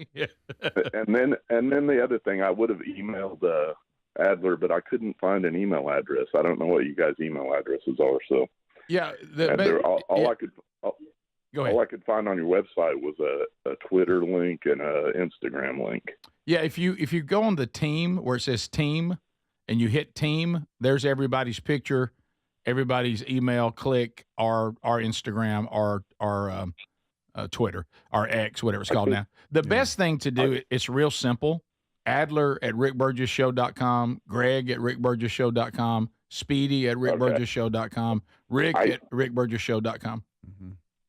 and then the other thing, I would have emailed Adler, but I couldn't find an email address. I don't know what you guys' email addresses are. So yeah, all I could find on your website was a Twitter link and a Instagram link. Yeah, if you go on the team where it says team and you hit team, there's everybody's picture, everybody's email, click our Instagram, our Twitter, our X, whatever it's called now. The best thing to do, it's real simple. Adler at rickburgessshow.com, Greg at rickburgessshow.com, Speedy at rickburgessshow.com, Rick at rickburgessshow.com.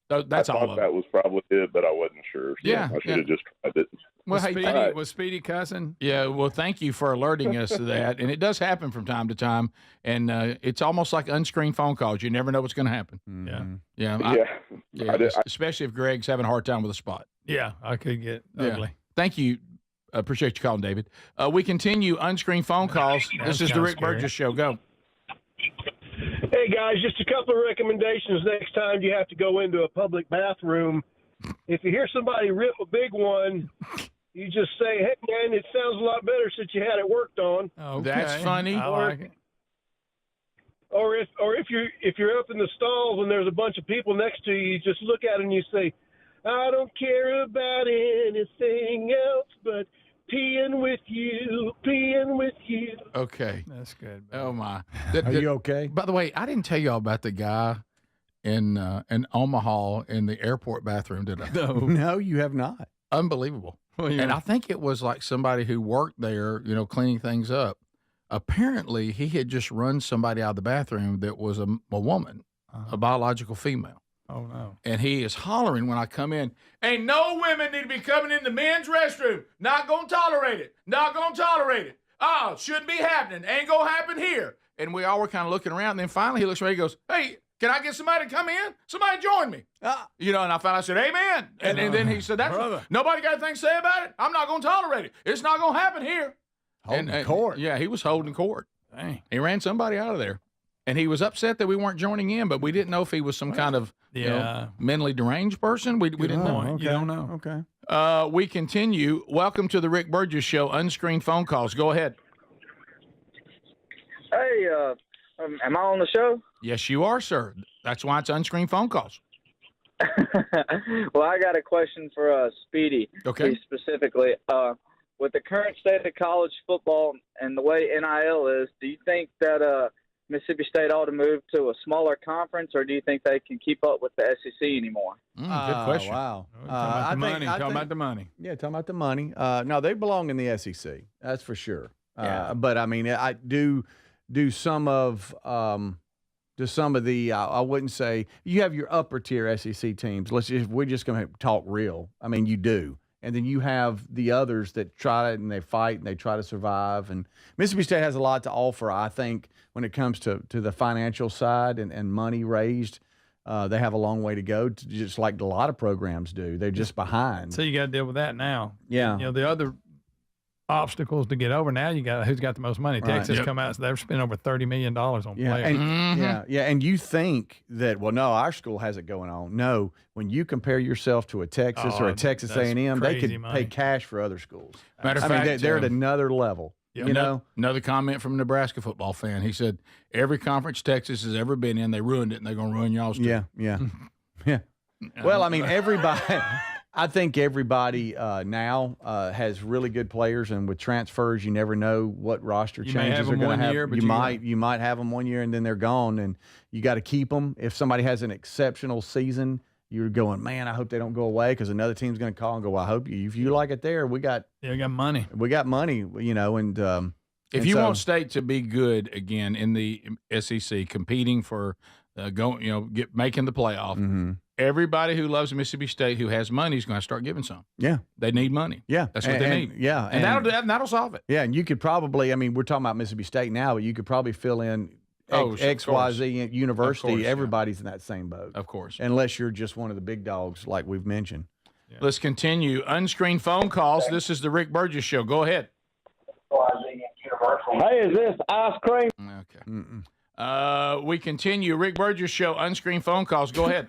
That's all of it. That was probably it, but I wasn't sure. So I should have just tried it. Well, was Speedy cussing? Yeah, well, thank you for alerting us to that. And it does happen from time to time. And it's almost like unscreened phone calls. You never know what's going to happen. Yeah. Especially if Greg's having a hard time with a spot. Yeah, I could get ugly. Thank you. Appreciate you calling, David. We continue unscreened phone calls. This is the Rick Burgess Show. Go. Hey, guys, just a couple of recommendations next time you have to go into a public bathroom. If you hear somebody rip a big one, you just say, "Hey, man, it sounds a lot better since you had it worked on." Okay. That's funny. I like it. Or if you're up in the stalls and there's a bunch of people next to you, you just look at them and you say, "I don't care about anything else but peeing with you, peeing with you." Okay. That's good. Oh, my. Are you okay? By the way, I didn't tell y'all about the guy in Omaha in the airport bathroom, did I? No, you have not. Unbelievable. Well, yeah. And I think it was like somebody who worked there, cleaning things up. Apparently, he had just run somebody out of the bathroom that was a woman, a biological female. Oh, no. And he is hollering when I come in, "Ain't no women need to be coming in the men's restroom. Not going to tolerate it. Not going to tolerate it. Oh, shouldn't be happening. Ain't going to happen here." And we all were kind of looking around. And then finally he looks around and he goes, "Hey, can I get somebody to come in? Somebody join me." And I said, "Amen." And then he said, "Nobody got anything to say about it? I'm not going to tolerate it. It's not going to happen here." Holding court. Yeah, he was holding court. Dang. He ran somebody out of there. And he was upset that we weren't joining in, but we didn't know if he was some kind of mentally deranged person. We didn't know. Okay. You don't know. Okay. We continue. Welcome to the Rick Burgess Show. Unscreened phone calls. Go ahead. Hey, am I on the show? Yes, you are, sir. That's why it's unscreened phone calls. Well, I got a question for Speedy. Okay. Specifically, with the current state of college football and the way NIL is, do you think that Mississippi State ought to move to a smaller conference, or do you think they can keep up with the SEC anymore? Good question. Wow. Talking about the money. Yeah, talking about the money. No, they belong in the SEC. That's for sure. Yeah. But I mean, I do some of the. I wouldn't say you have your upper tier SEC teams. We're just going to talk real. I mean, you do. And then you have the others that try it and they fight and they try to survive. And Mississippi State has a lot to offer, I think, when it comes to the financial side and money raised. They have a long way to go, just like a lot of programs do. They're just behind. So you got to deal with that now. Yeah. The other obstacles to get over now, you got who's got the most money. Texas come out, so they've spent over $30 million on players. And you think that, well, no, our school has it going on. No, when you compare yourself to a Texas or a Texas A&M, they could pay cash for other schools. Matter of fact, they're at another level. Another comment from a Nebraska football fan. He said, "Every conference Texas has ever been in, they ruined it, and they're going to ruin y'all's too." Yeah. Well, I mean, everybody. I think everybody now has really good players, and with transfers, you never know what roster changes they're going to have. You might have them 1 year and then they're gone, and you got to keep them. If somebody has an exceptional season, you're going, man, I hope they don't go away, because another team's going to call and go, well, I hope if you like it there, we got money. We got money, and if you want State to be good again in the SEC, competing for making the playoff. Mm-hmm. Everybody who loves Mississippi State who has money is going to start giving some. Yeah. They need money. Yeah. That's what they need. Yeah. And that'll solve it. Yeah, and you could probably, we're talking about Mississippi State now, but you could probably fill in XYZ University. Everybody's in that same boat. Of course. Unless you're just one of the big dogs like we've mentioned. Yeah. Let's continue. Unscreened phone calls. This is the Rick Burgess Show. Go ahead. Hey, is this ice cream? Okay. We continue. Rick Burgess Show. Unscreened phone calls. Go ahead.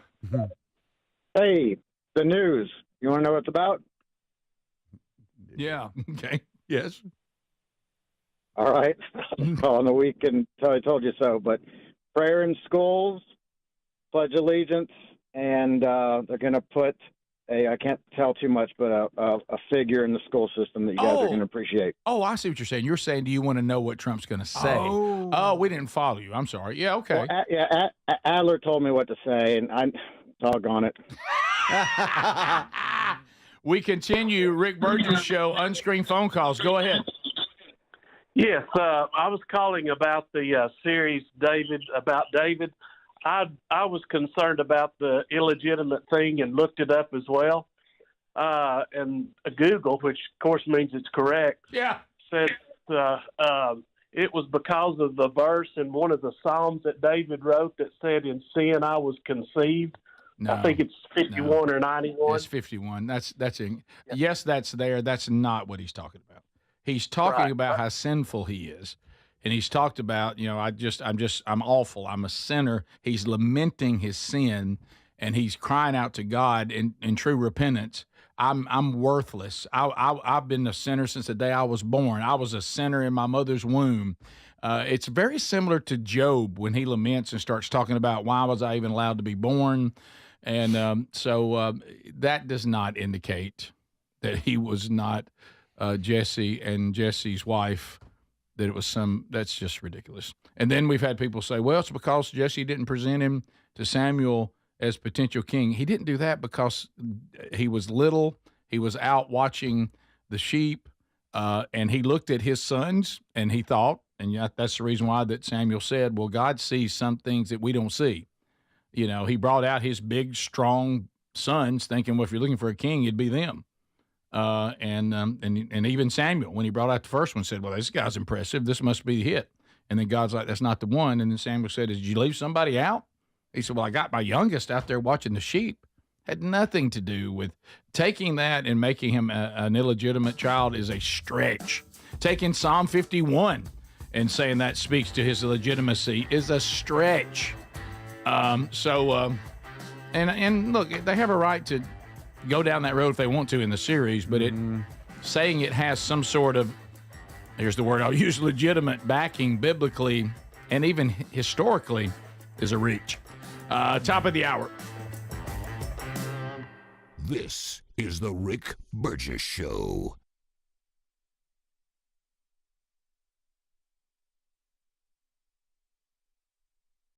Hey, the news. You want to know what it's about? Yeah. Okay. Yes. All right. On the weekend, I told you so. But prayer in schools, pledge allegiance, and they're going to put I can't tell too much, but a figure in the school system that you guys are going to appreciate. Oh, I see what you're saying. You're saying, do you want to know what Trump's going to say? Oh, we didn't follow you. I'm sorry. Yeah, okay. Well, Adler told me what to say, and I'm doggone it. We continue. Rick Burgess Show. Unscreened phone calls. Go ahead. Yes, I was calling about the series about David. I was concerned about the illegitimate thing and looked it up as well. And Google, which of course means it's correct, said it was because of the verse in one of the Psalms that David wrote that said, "In sin I was conceived." No, I think it's 51 or 91. It's 51. Yes, that's there. That's not what he's talking about. He's talking about how sinful he is. And he's talked about, I'm awful. I'm a sinner. He's lamenting his sin, and he's crying out to God in true repentance. I'm worthless. I've been a sinner since the day I was born. I was a sinner in my mother's womb. It's very similar to Job when he laments and starts talking about why was I even allowed to be born. And so that does not indicate that he was not Jesse and Jesse's wife. That it was that's just ridiculous. And then we've had people say, well, it's because Jesse didn't present him to Samuel as potential king. He didn't do that because he was little. He was out watching the sheep, and he looked at his sons, and he thought, and that's the reason why that Samuel said, well, God sees some things that we don't see. He brought out his big, strong sons thinking, well, if you're looking for a king, it'd be them. And even Samuel, when he brought out the first one, said, well, this guy's impressive. This must be the hit. And then God's like, that's not the one. And then Samuel said, did you leave somebody out? He said, well, I got my youngest out there watching the sheep. Had nothing to do with taking that and making him an illegitimate child is a stretch. Taking Psalm 51 and saying that speaks to his legitimacy is a stretch. And look, they have a right to go down that road if they want to in the series, but saying it has some sort of, here's the word I'll use, legitimate backing biblically and even historically is a reach. Top of the hour. This is the Rick Burgess Show.